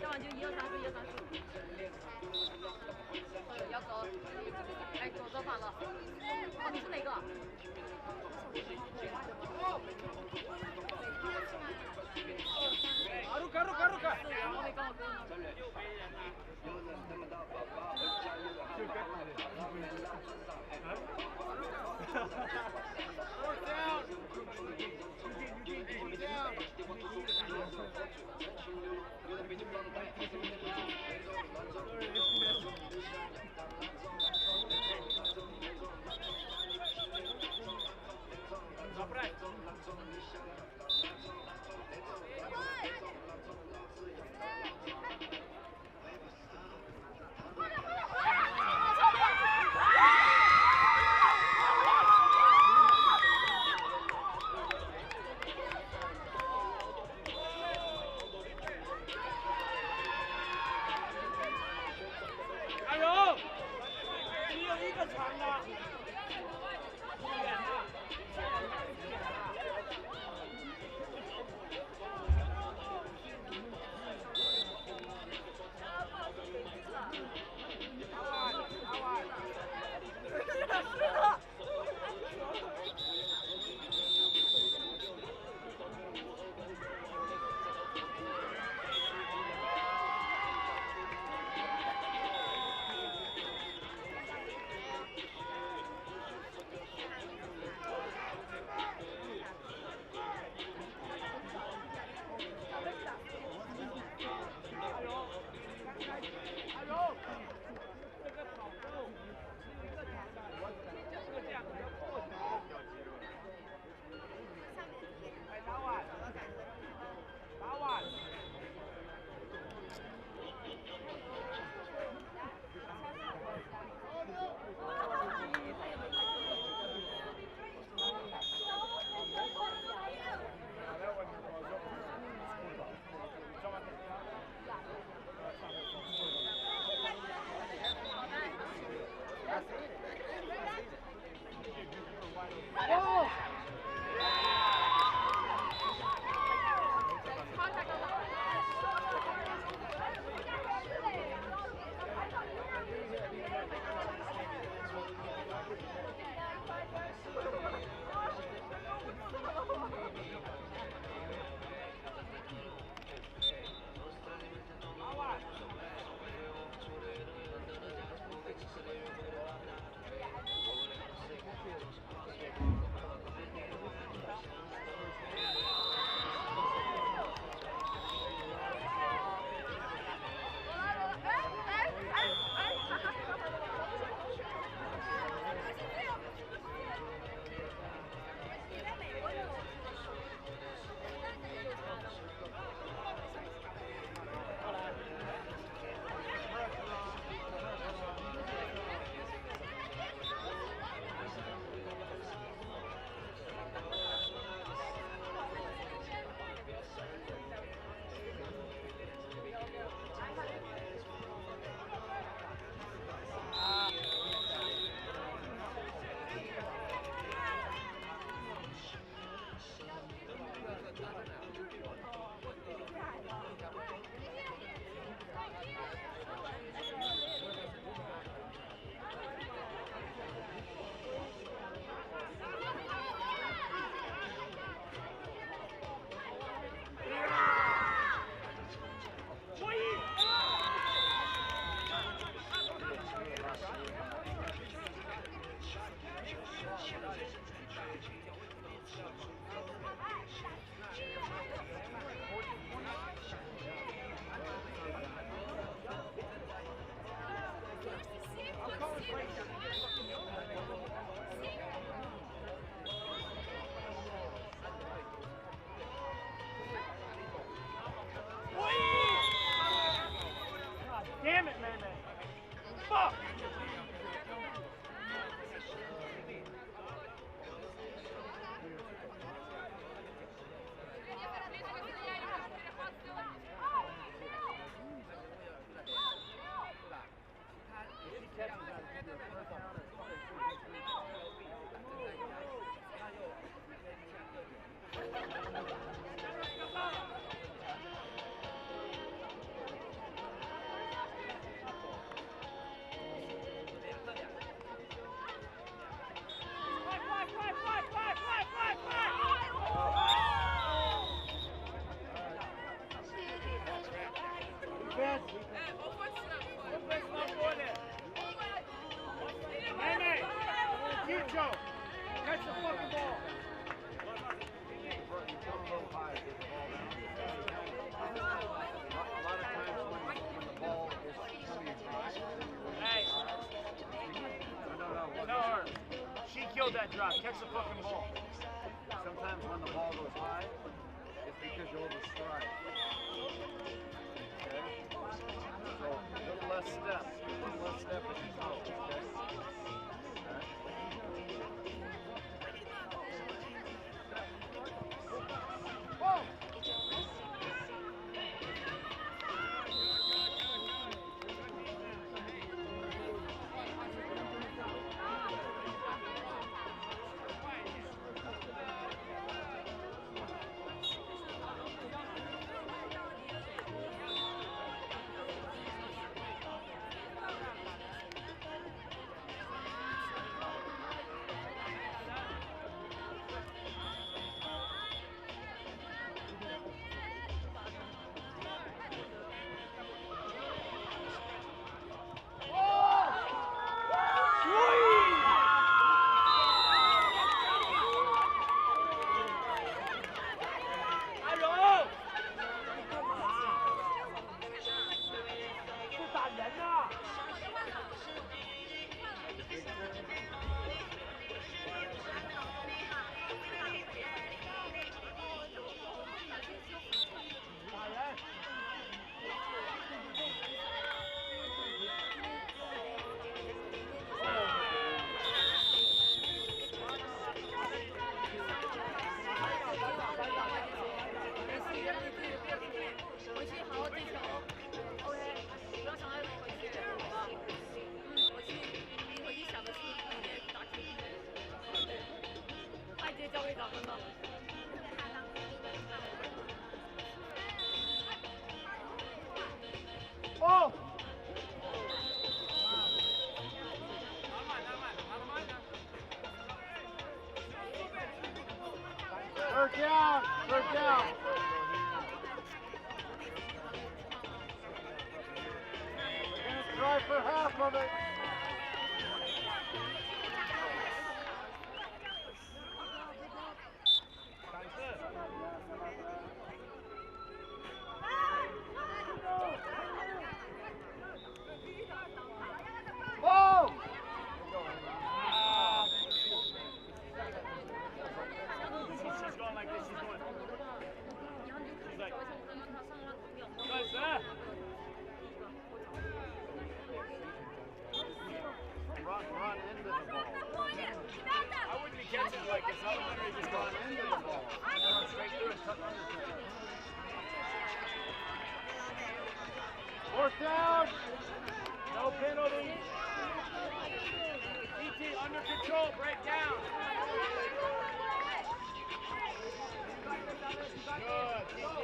要么就1、2、3、4、1、2、3、4。要走，哎，走反了。哦，你是哪个？ Defense. Defense not for there. Hey, Chicho, catch the fucking ball. Hey. No, she killed that drop. Catch the fucking ball. Sometimes when the ball goes high, it's because you hold the stride. Okay? So, a little less step. A little less step as you throw. Okay? Oh! Third down! Third down! We're gonna try for half of it. Ball! She's going like this, she's going. She's like, guys, Run into the ball. I wouldn't be catching it like this. I would literally just Run go into the ball. Run straight through and tuck under to it. Fourth down. No penalty. DT under control. Break down. Good, DT.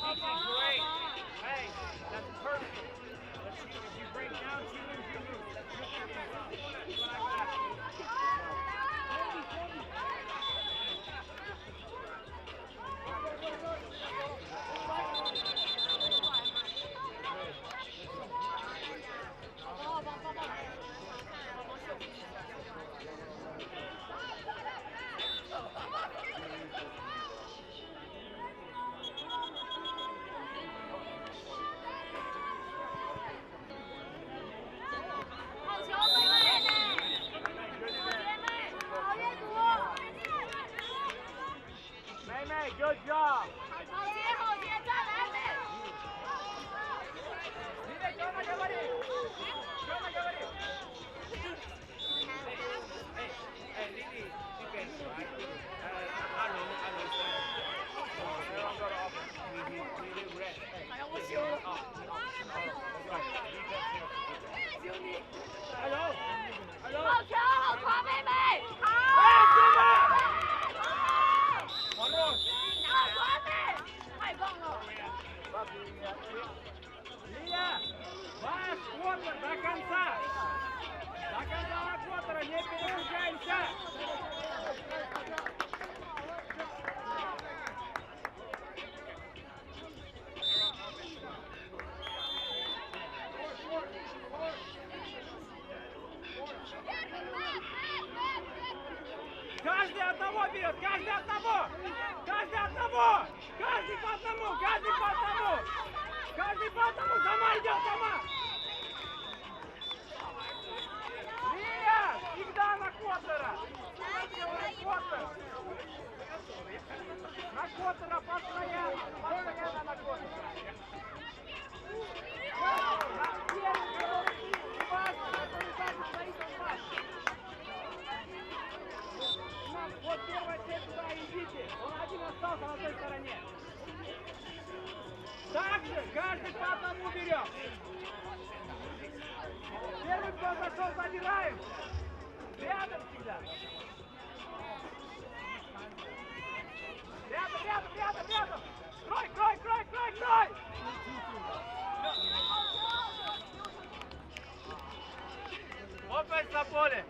Great. Hey, that's perfect. If you break down, you lose, you lose. That's what I got. Good job. одного берет, каждый одного! Каждый одного! Каждый по одному! Каждый по одному! Каждый по одному! Сама идет, сама! Лия! Всегда на Коттера! Коттер! На Коттера постоянно на Коттера! Вот первая цель туда идите. Он один остался на той стороне. Также каждый по одному берем. Первый, кто зашел, забираем. Рядом всегда. Рядом. Крой. Опять на поле.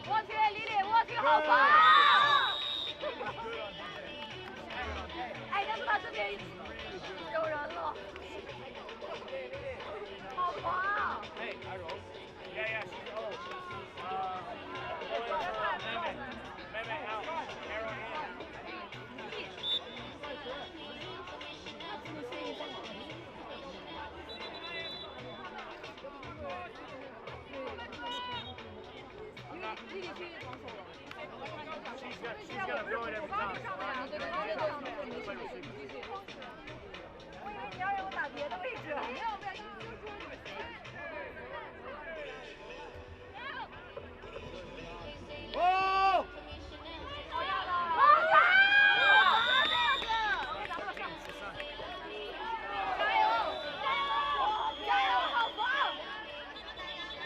我去，李李，我去，好棒！哎，但是他这边有人了，好棒！Hey, Arrow. Yeah, she's old. Meme out. Arrow in. She's gonna throw it every time. 我以为你要让我打别的位置。没有。Oh! 加油，好棒！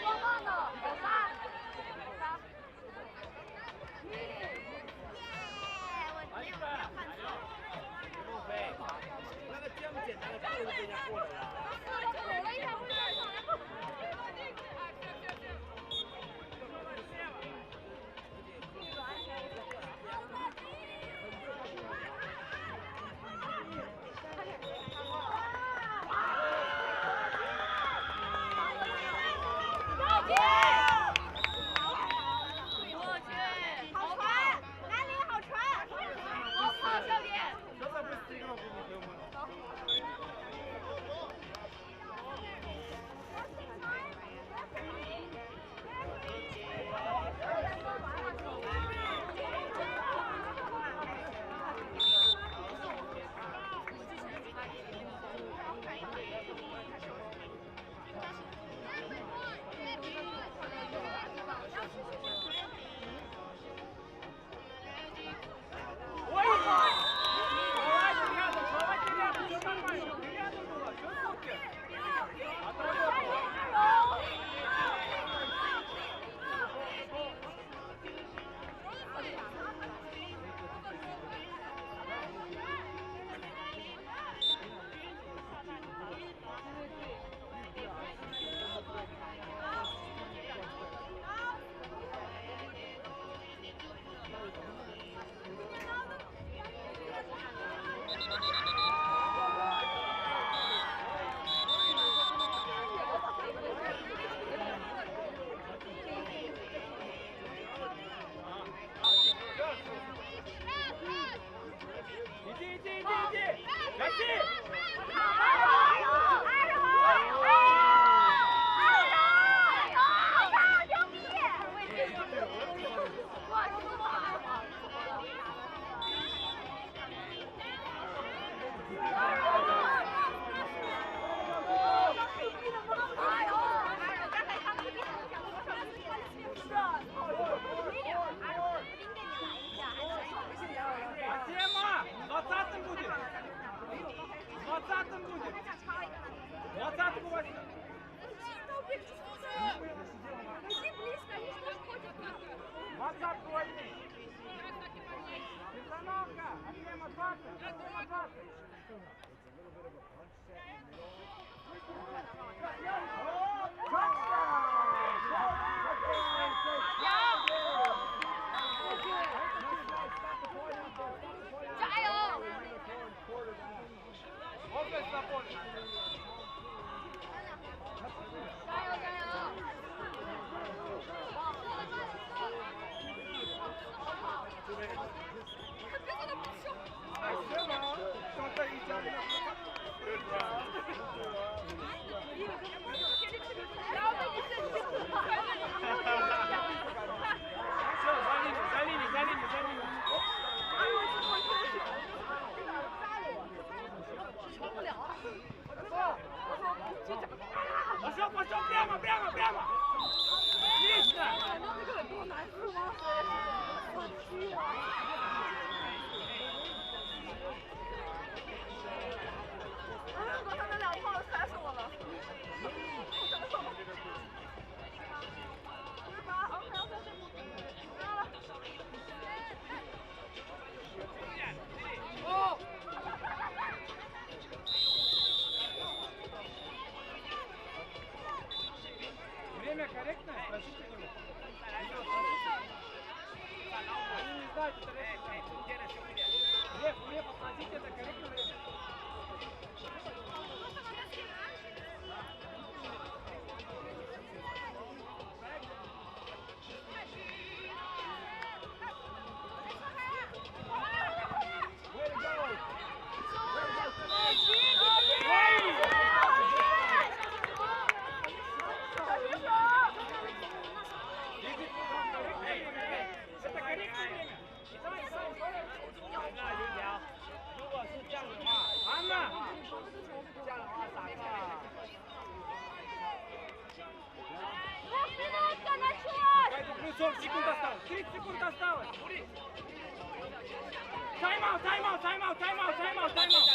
多棒的，有仨。那个这样简单的过就被人家过了呀。走了一下。Тема! 20-м будет! 20-м будет! 20-м будет! Иди близко, они что ж ходят нахуй. 20-м возьми! Персоналка! Тема 20! Тема 20! Offense на поле! Пошел, пошел, прямо, прямо, прямо! Отлично! Время корректное? Спросите у него. Они не знают, это время. Лев, попросите, это корректное время. Это корректное время.如果是这样的话，安娜，这样的话打个。Поэтому плюс 40 секунд осталось. 30 секунд осталось. Тайм-аут, тайм-аут, тайм-аут, тайм-аут, тайм-аут, тайм-аут.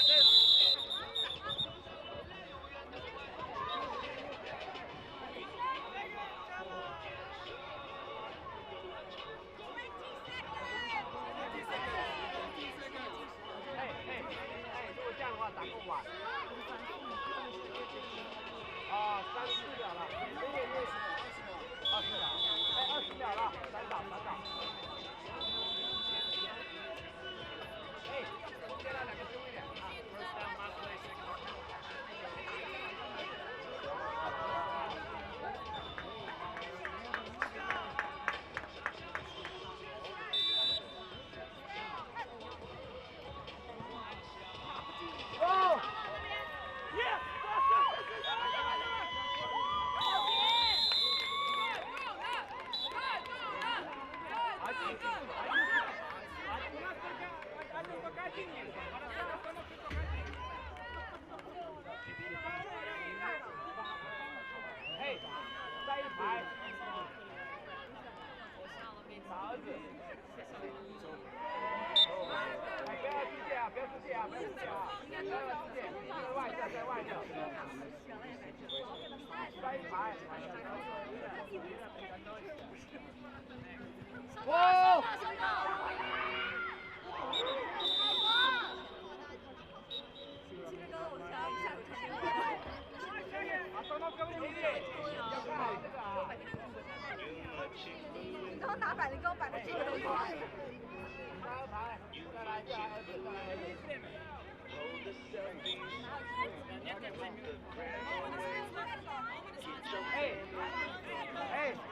你刚刚打板，你给我摆个这个东西。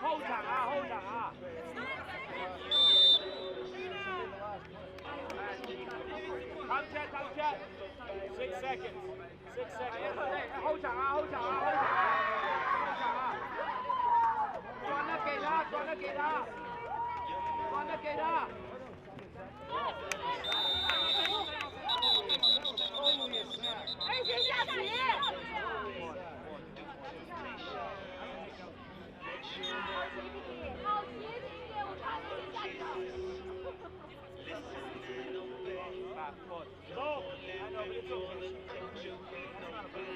后场啊，后场啊。Time check, time check. 6 seconds. 6 seconds. 后场啊，后场啊，后场啊，后场啊。转了给他，转了给他。给他。二姐下棋。好节俭一点，我看二姐下棋了。Back foot. Go. I know, but it's okay. That's not a problem.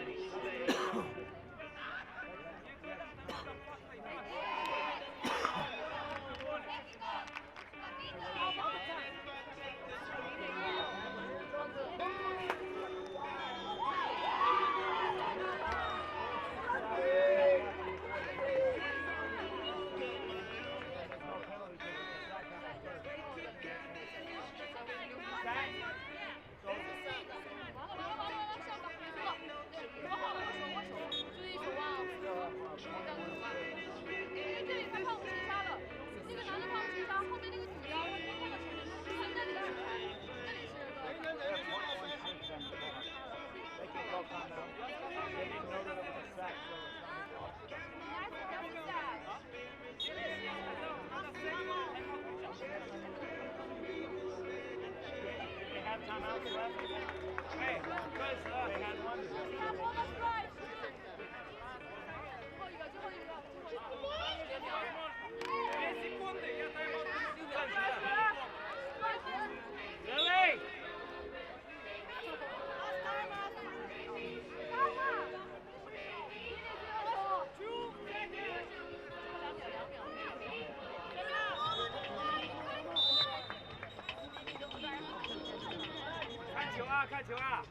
They have timeouts left. Hey, guys, they had one. 看球啊！看球啊！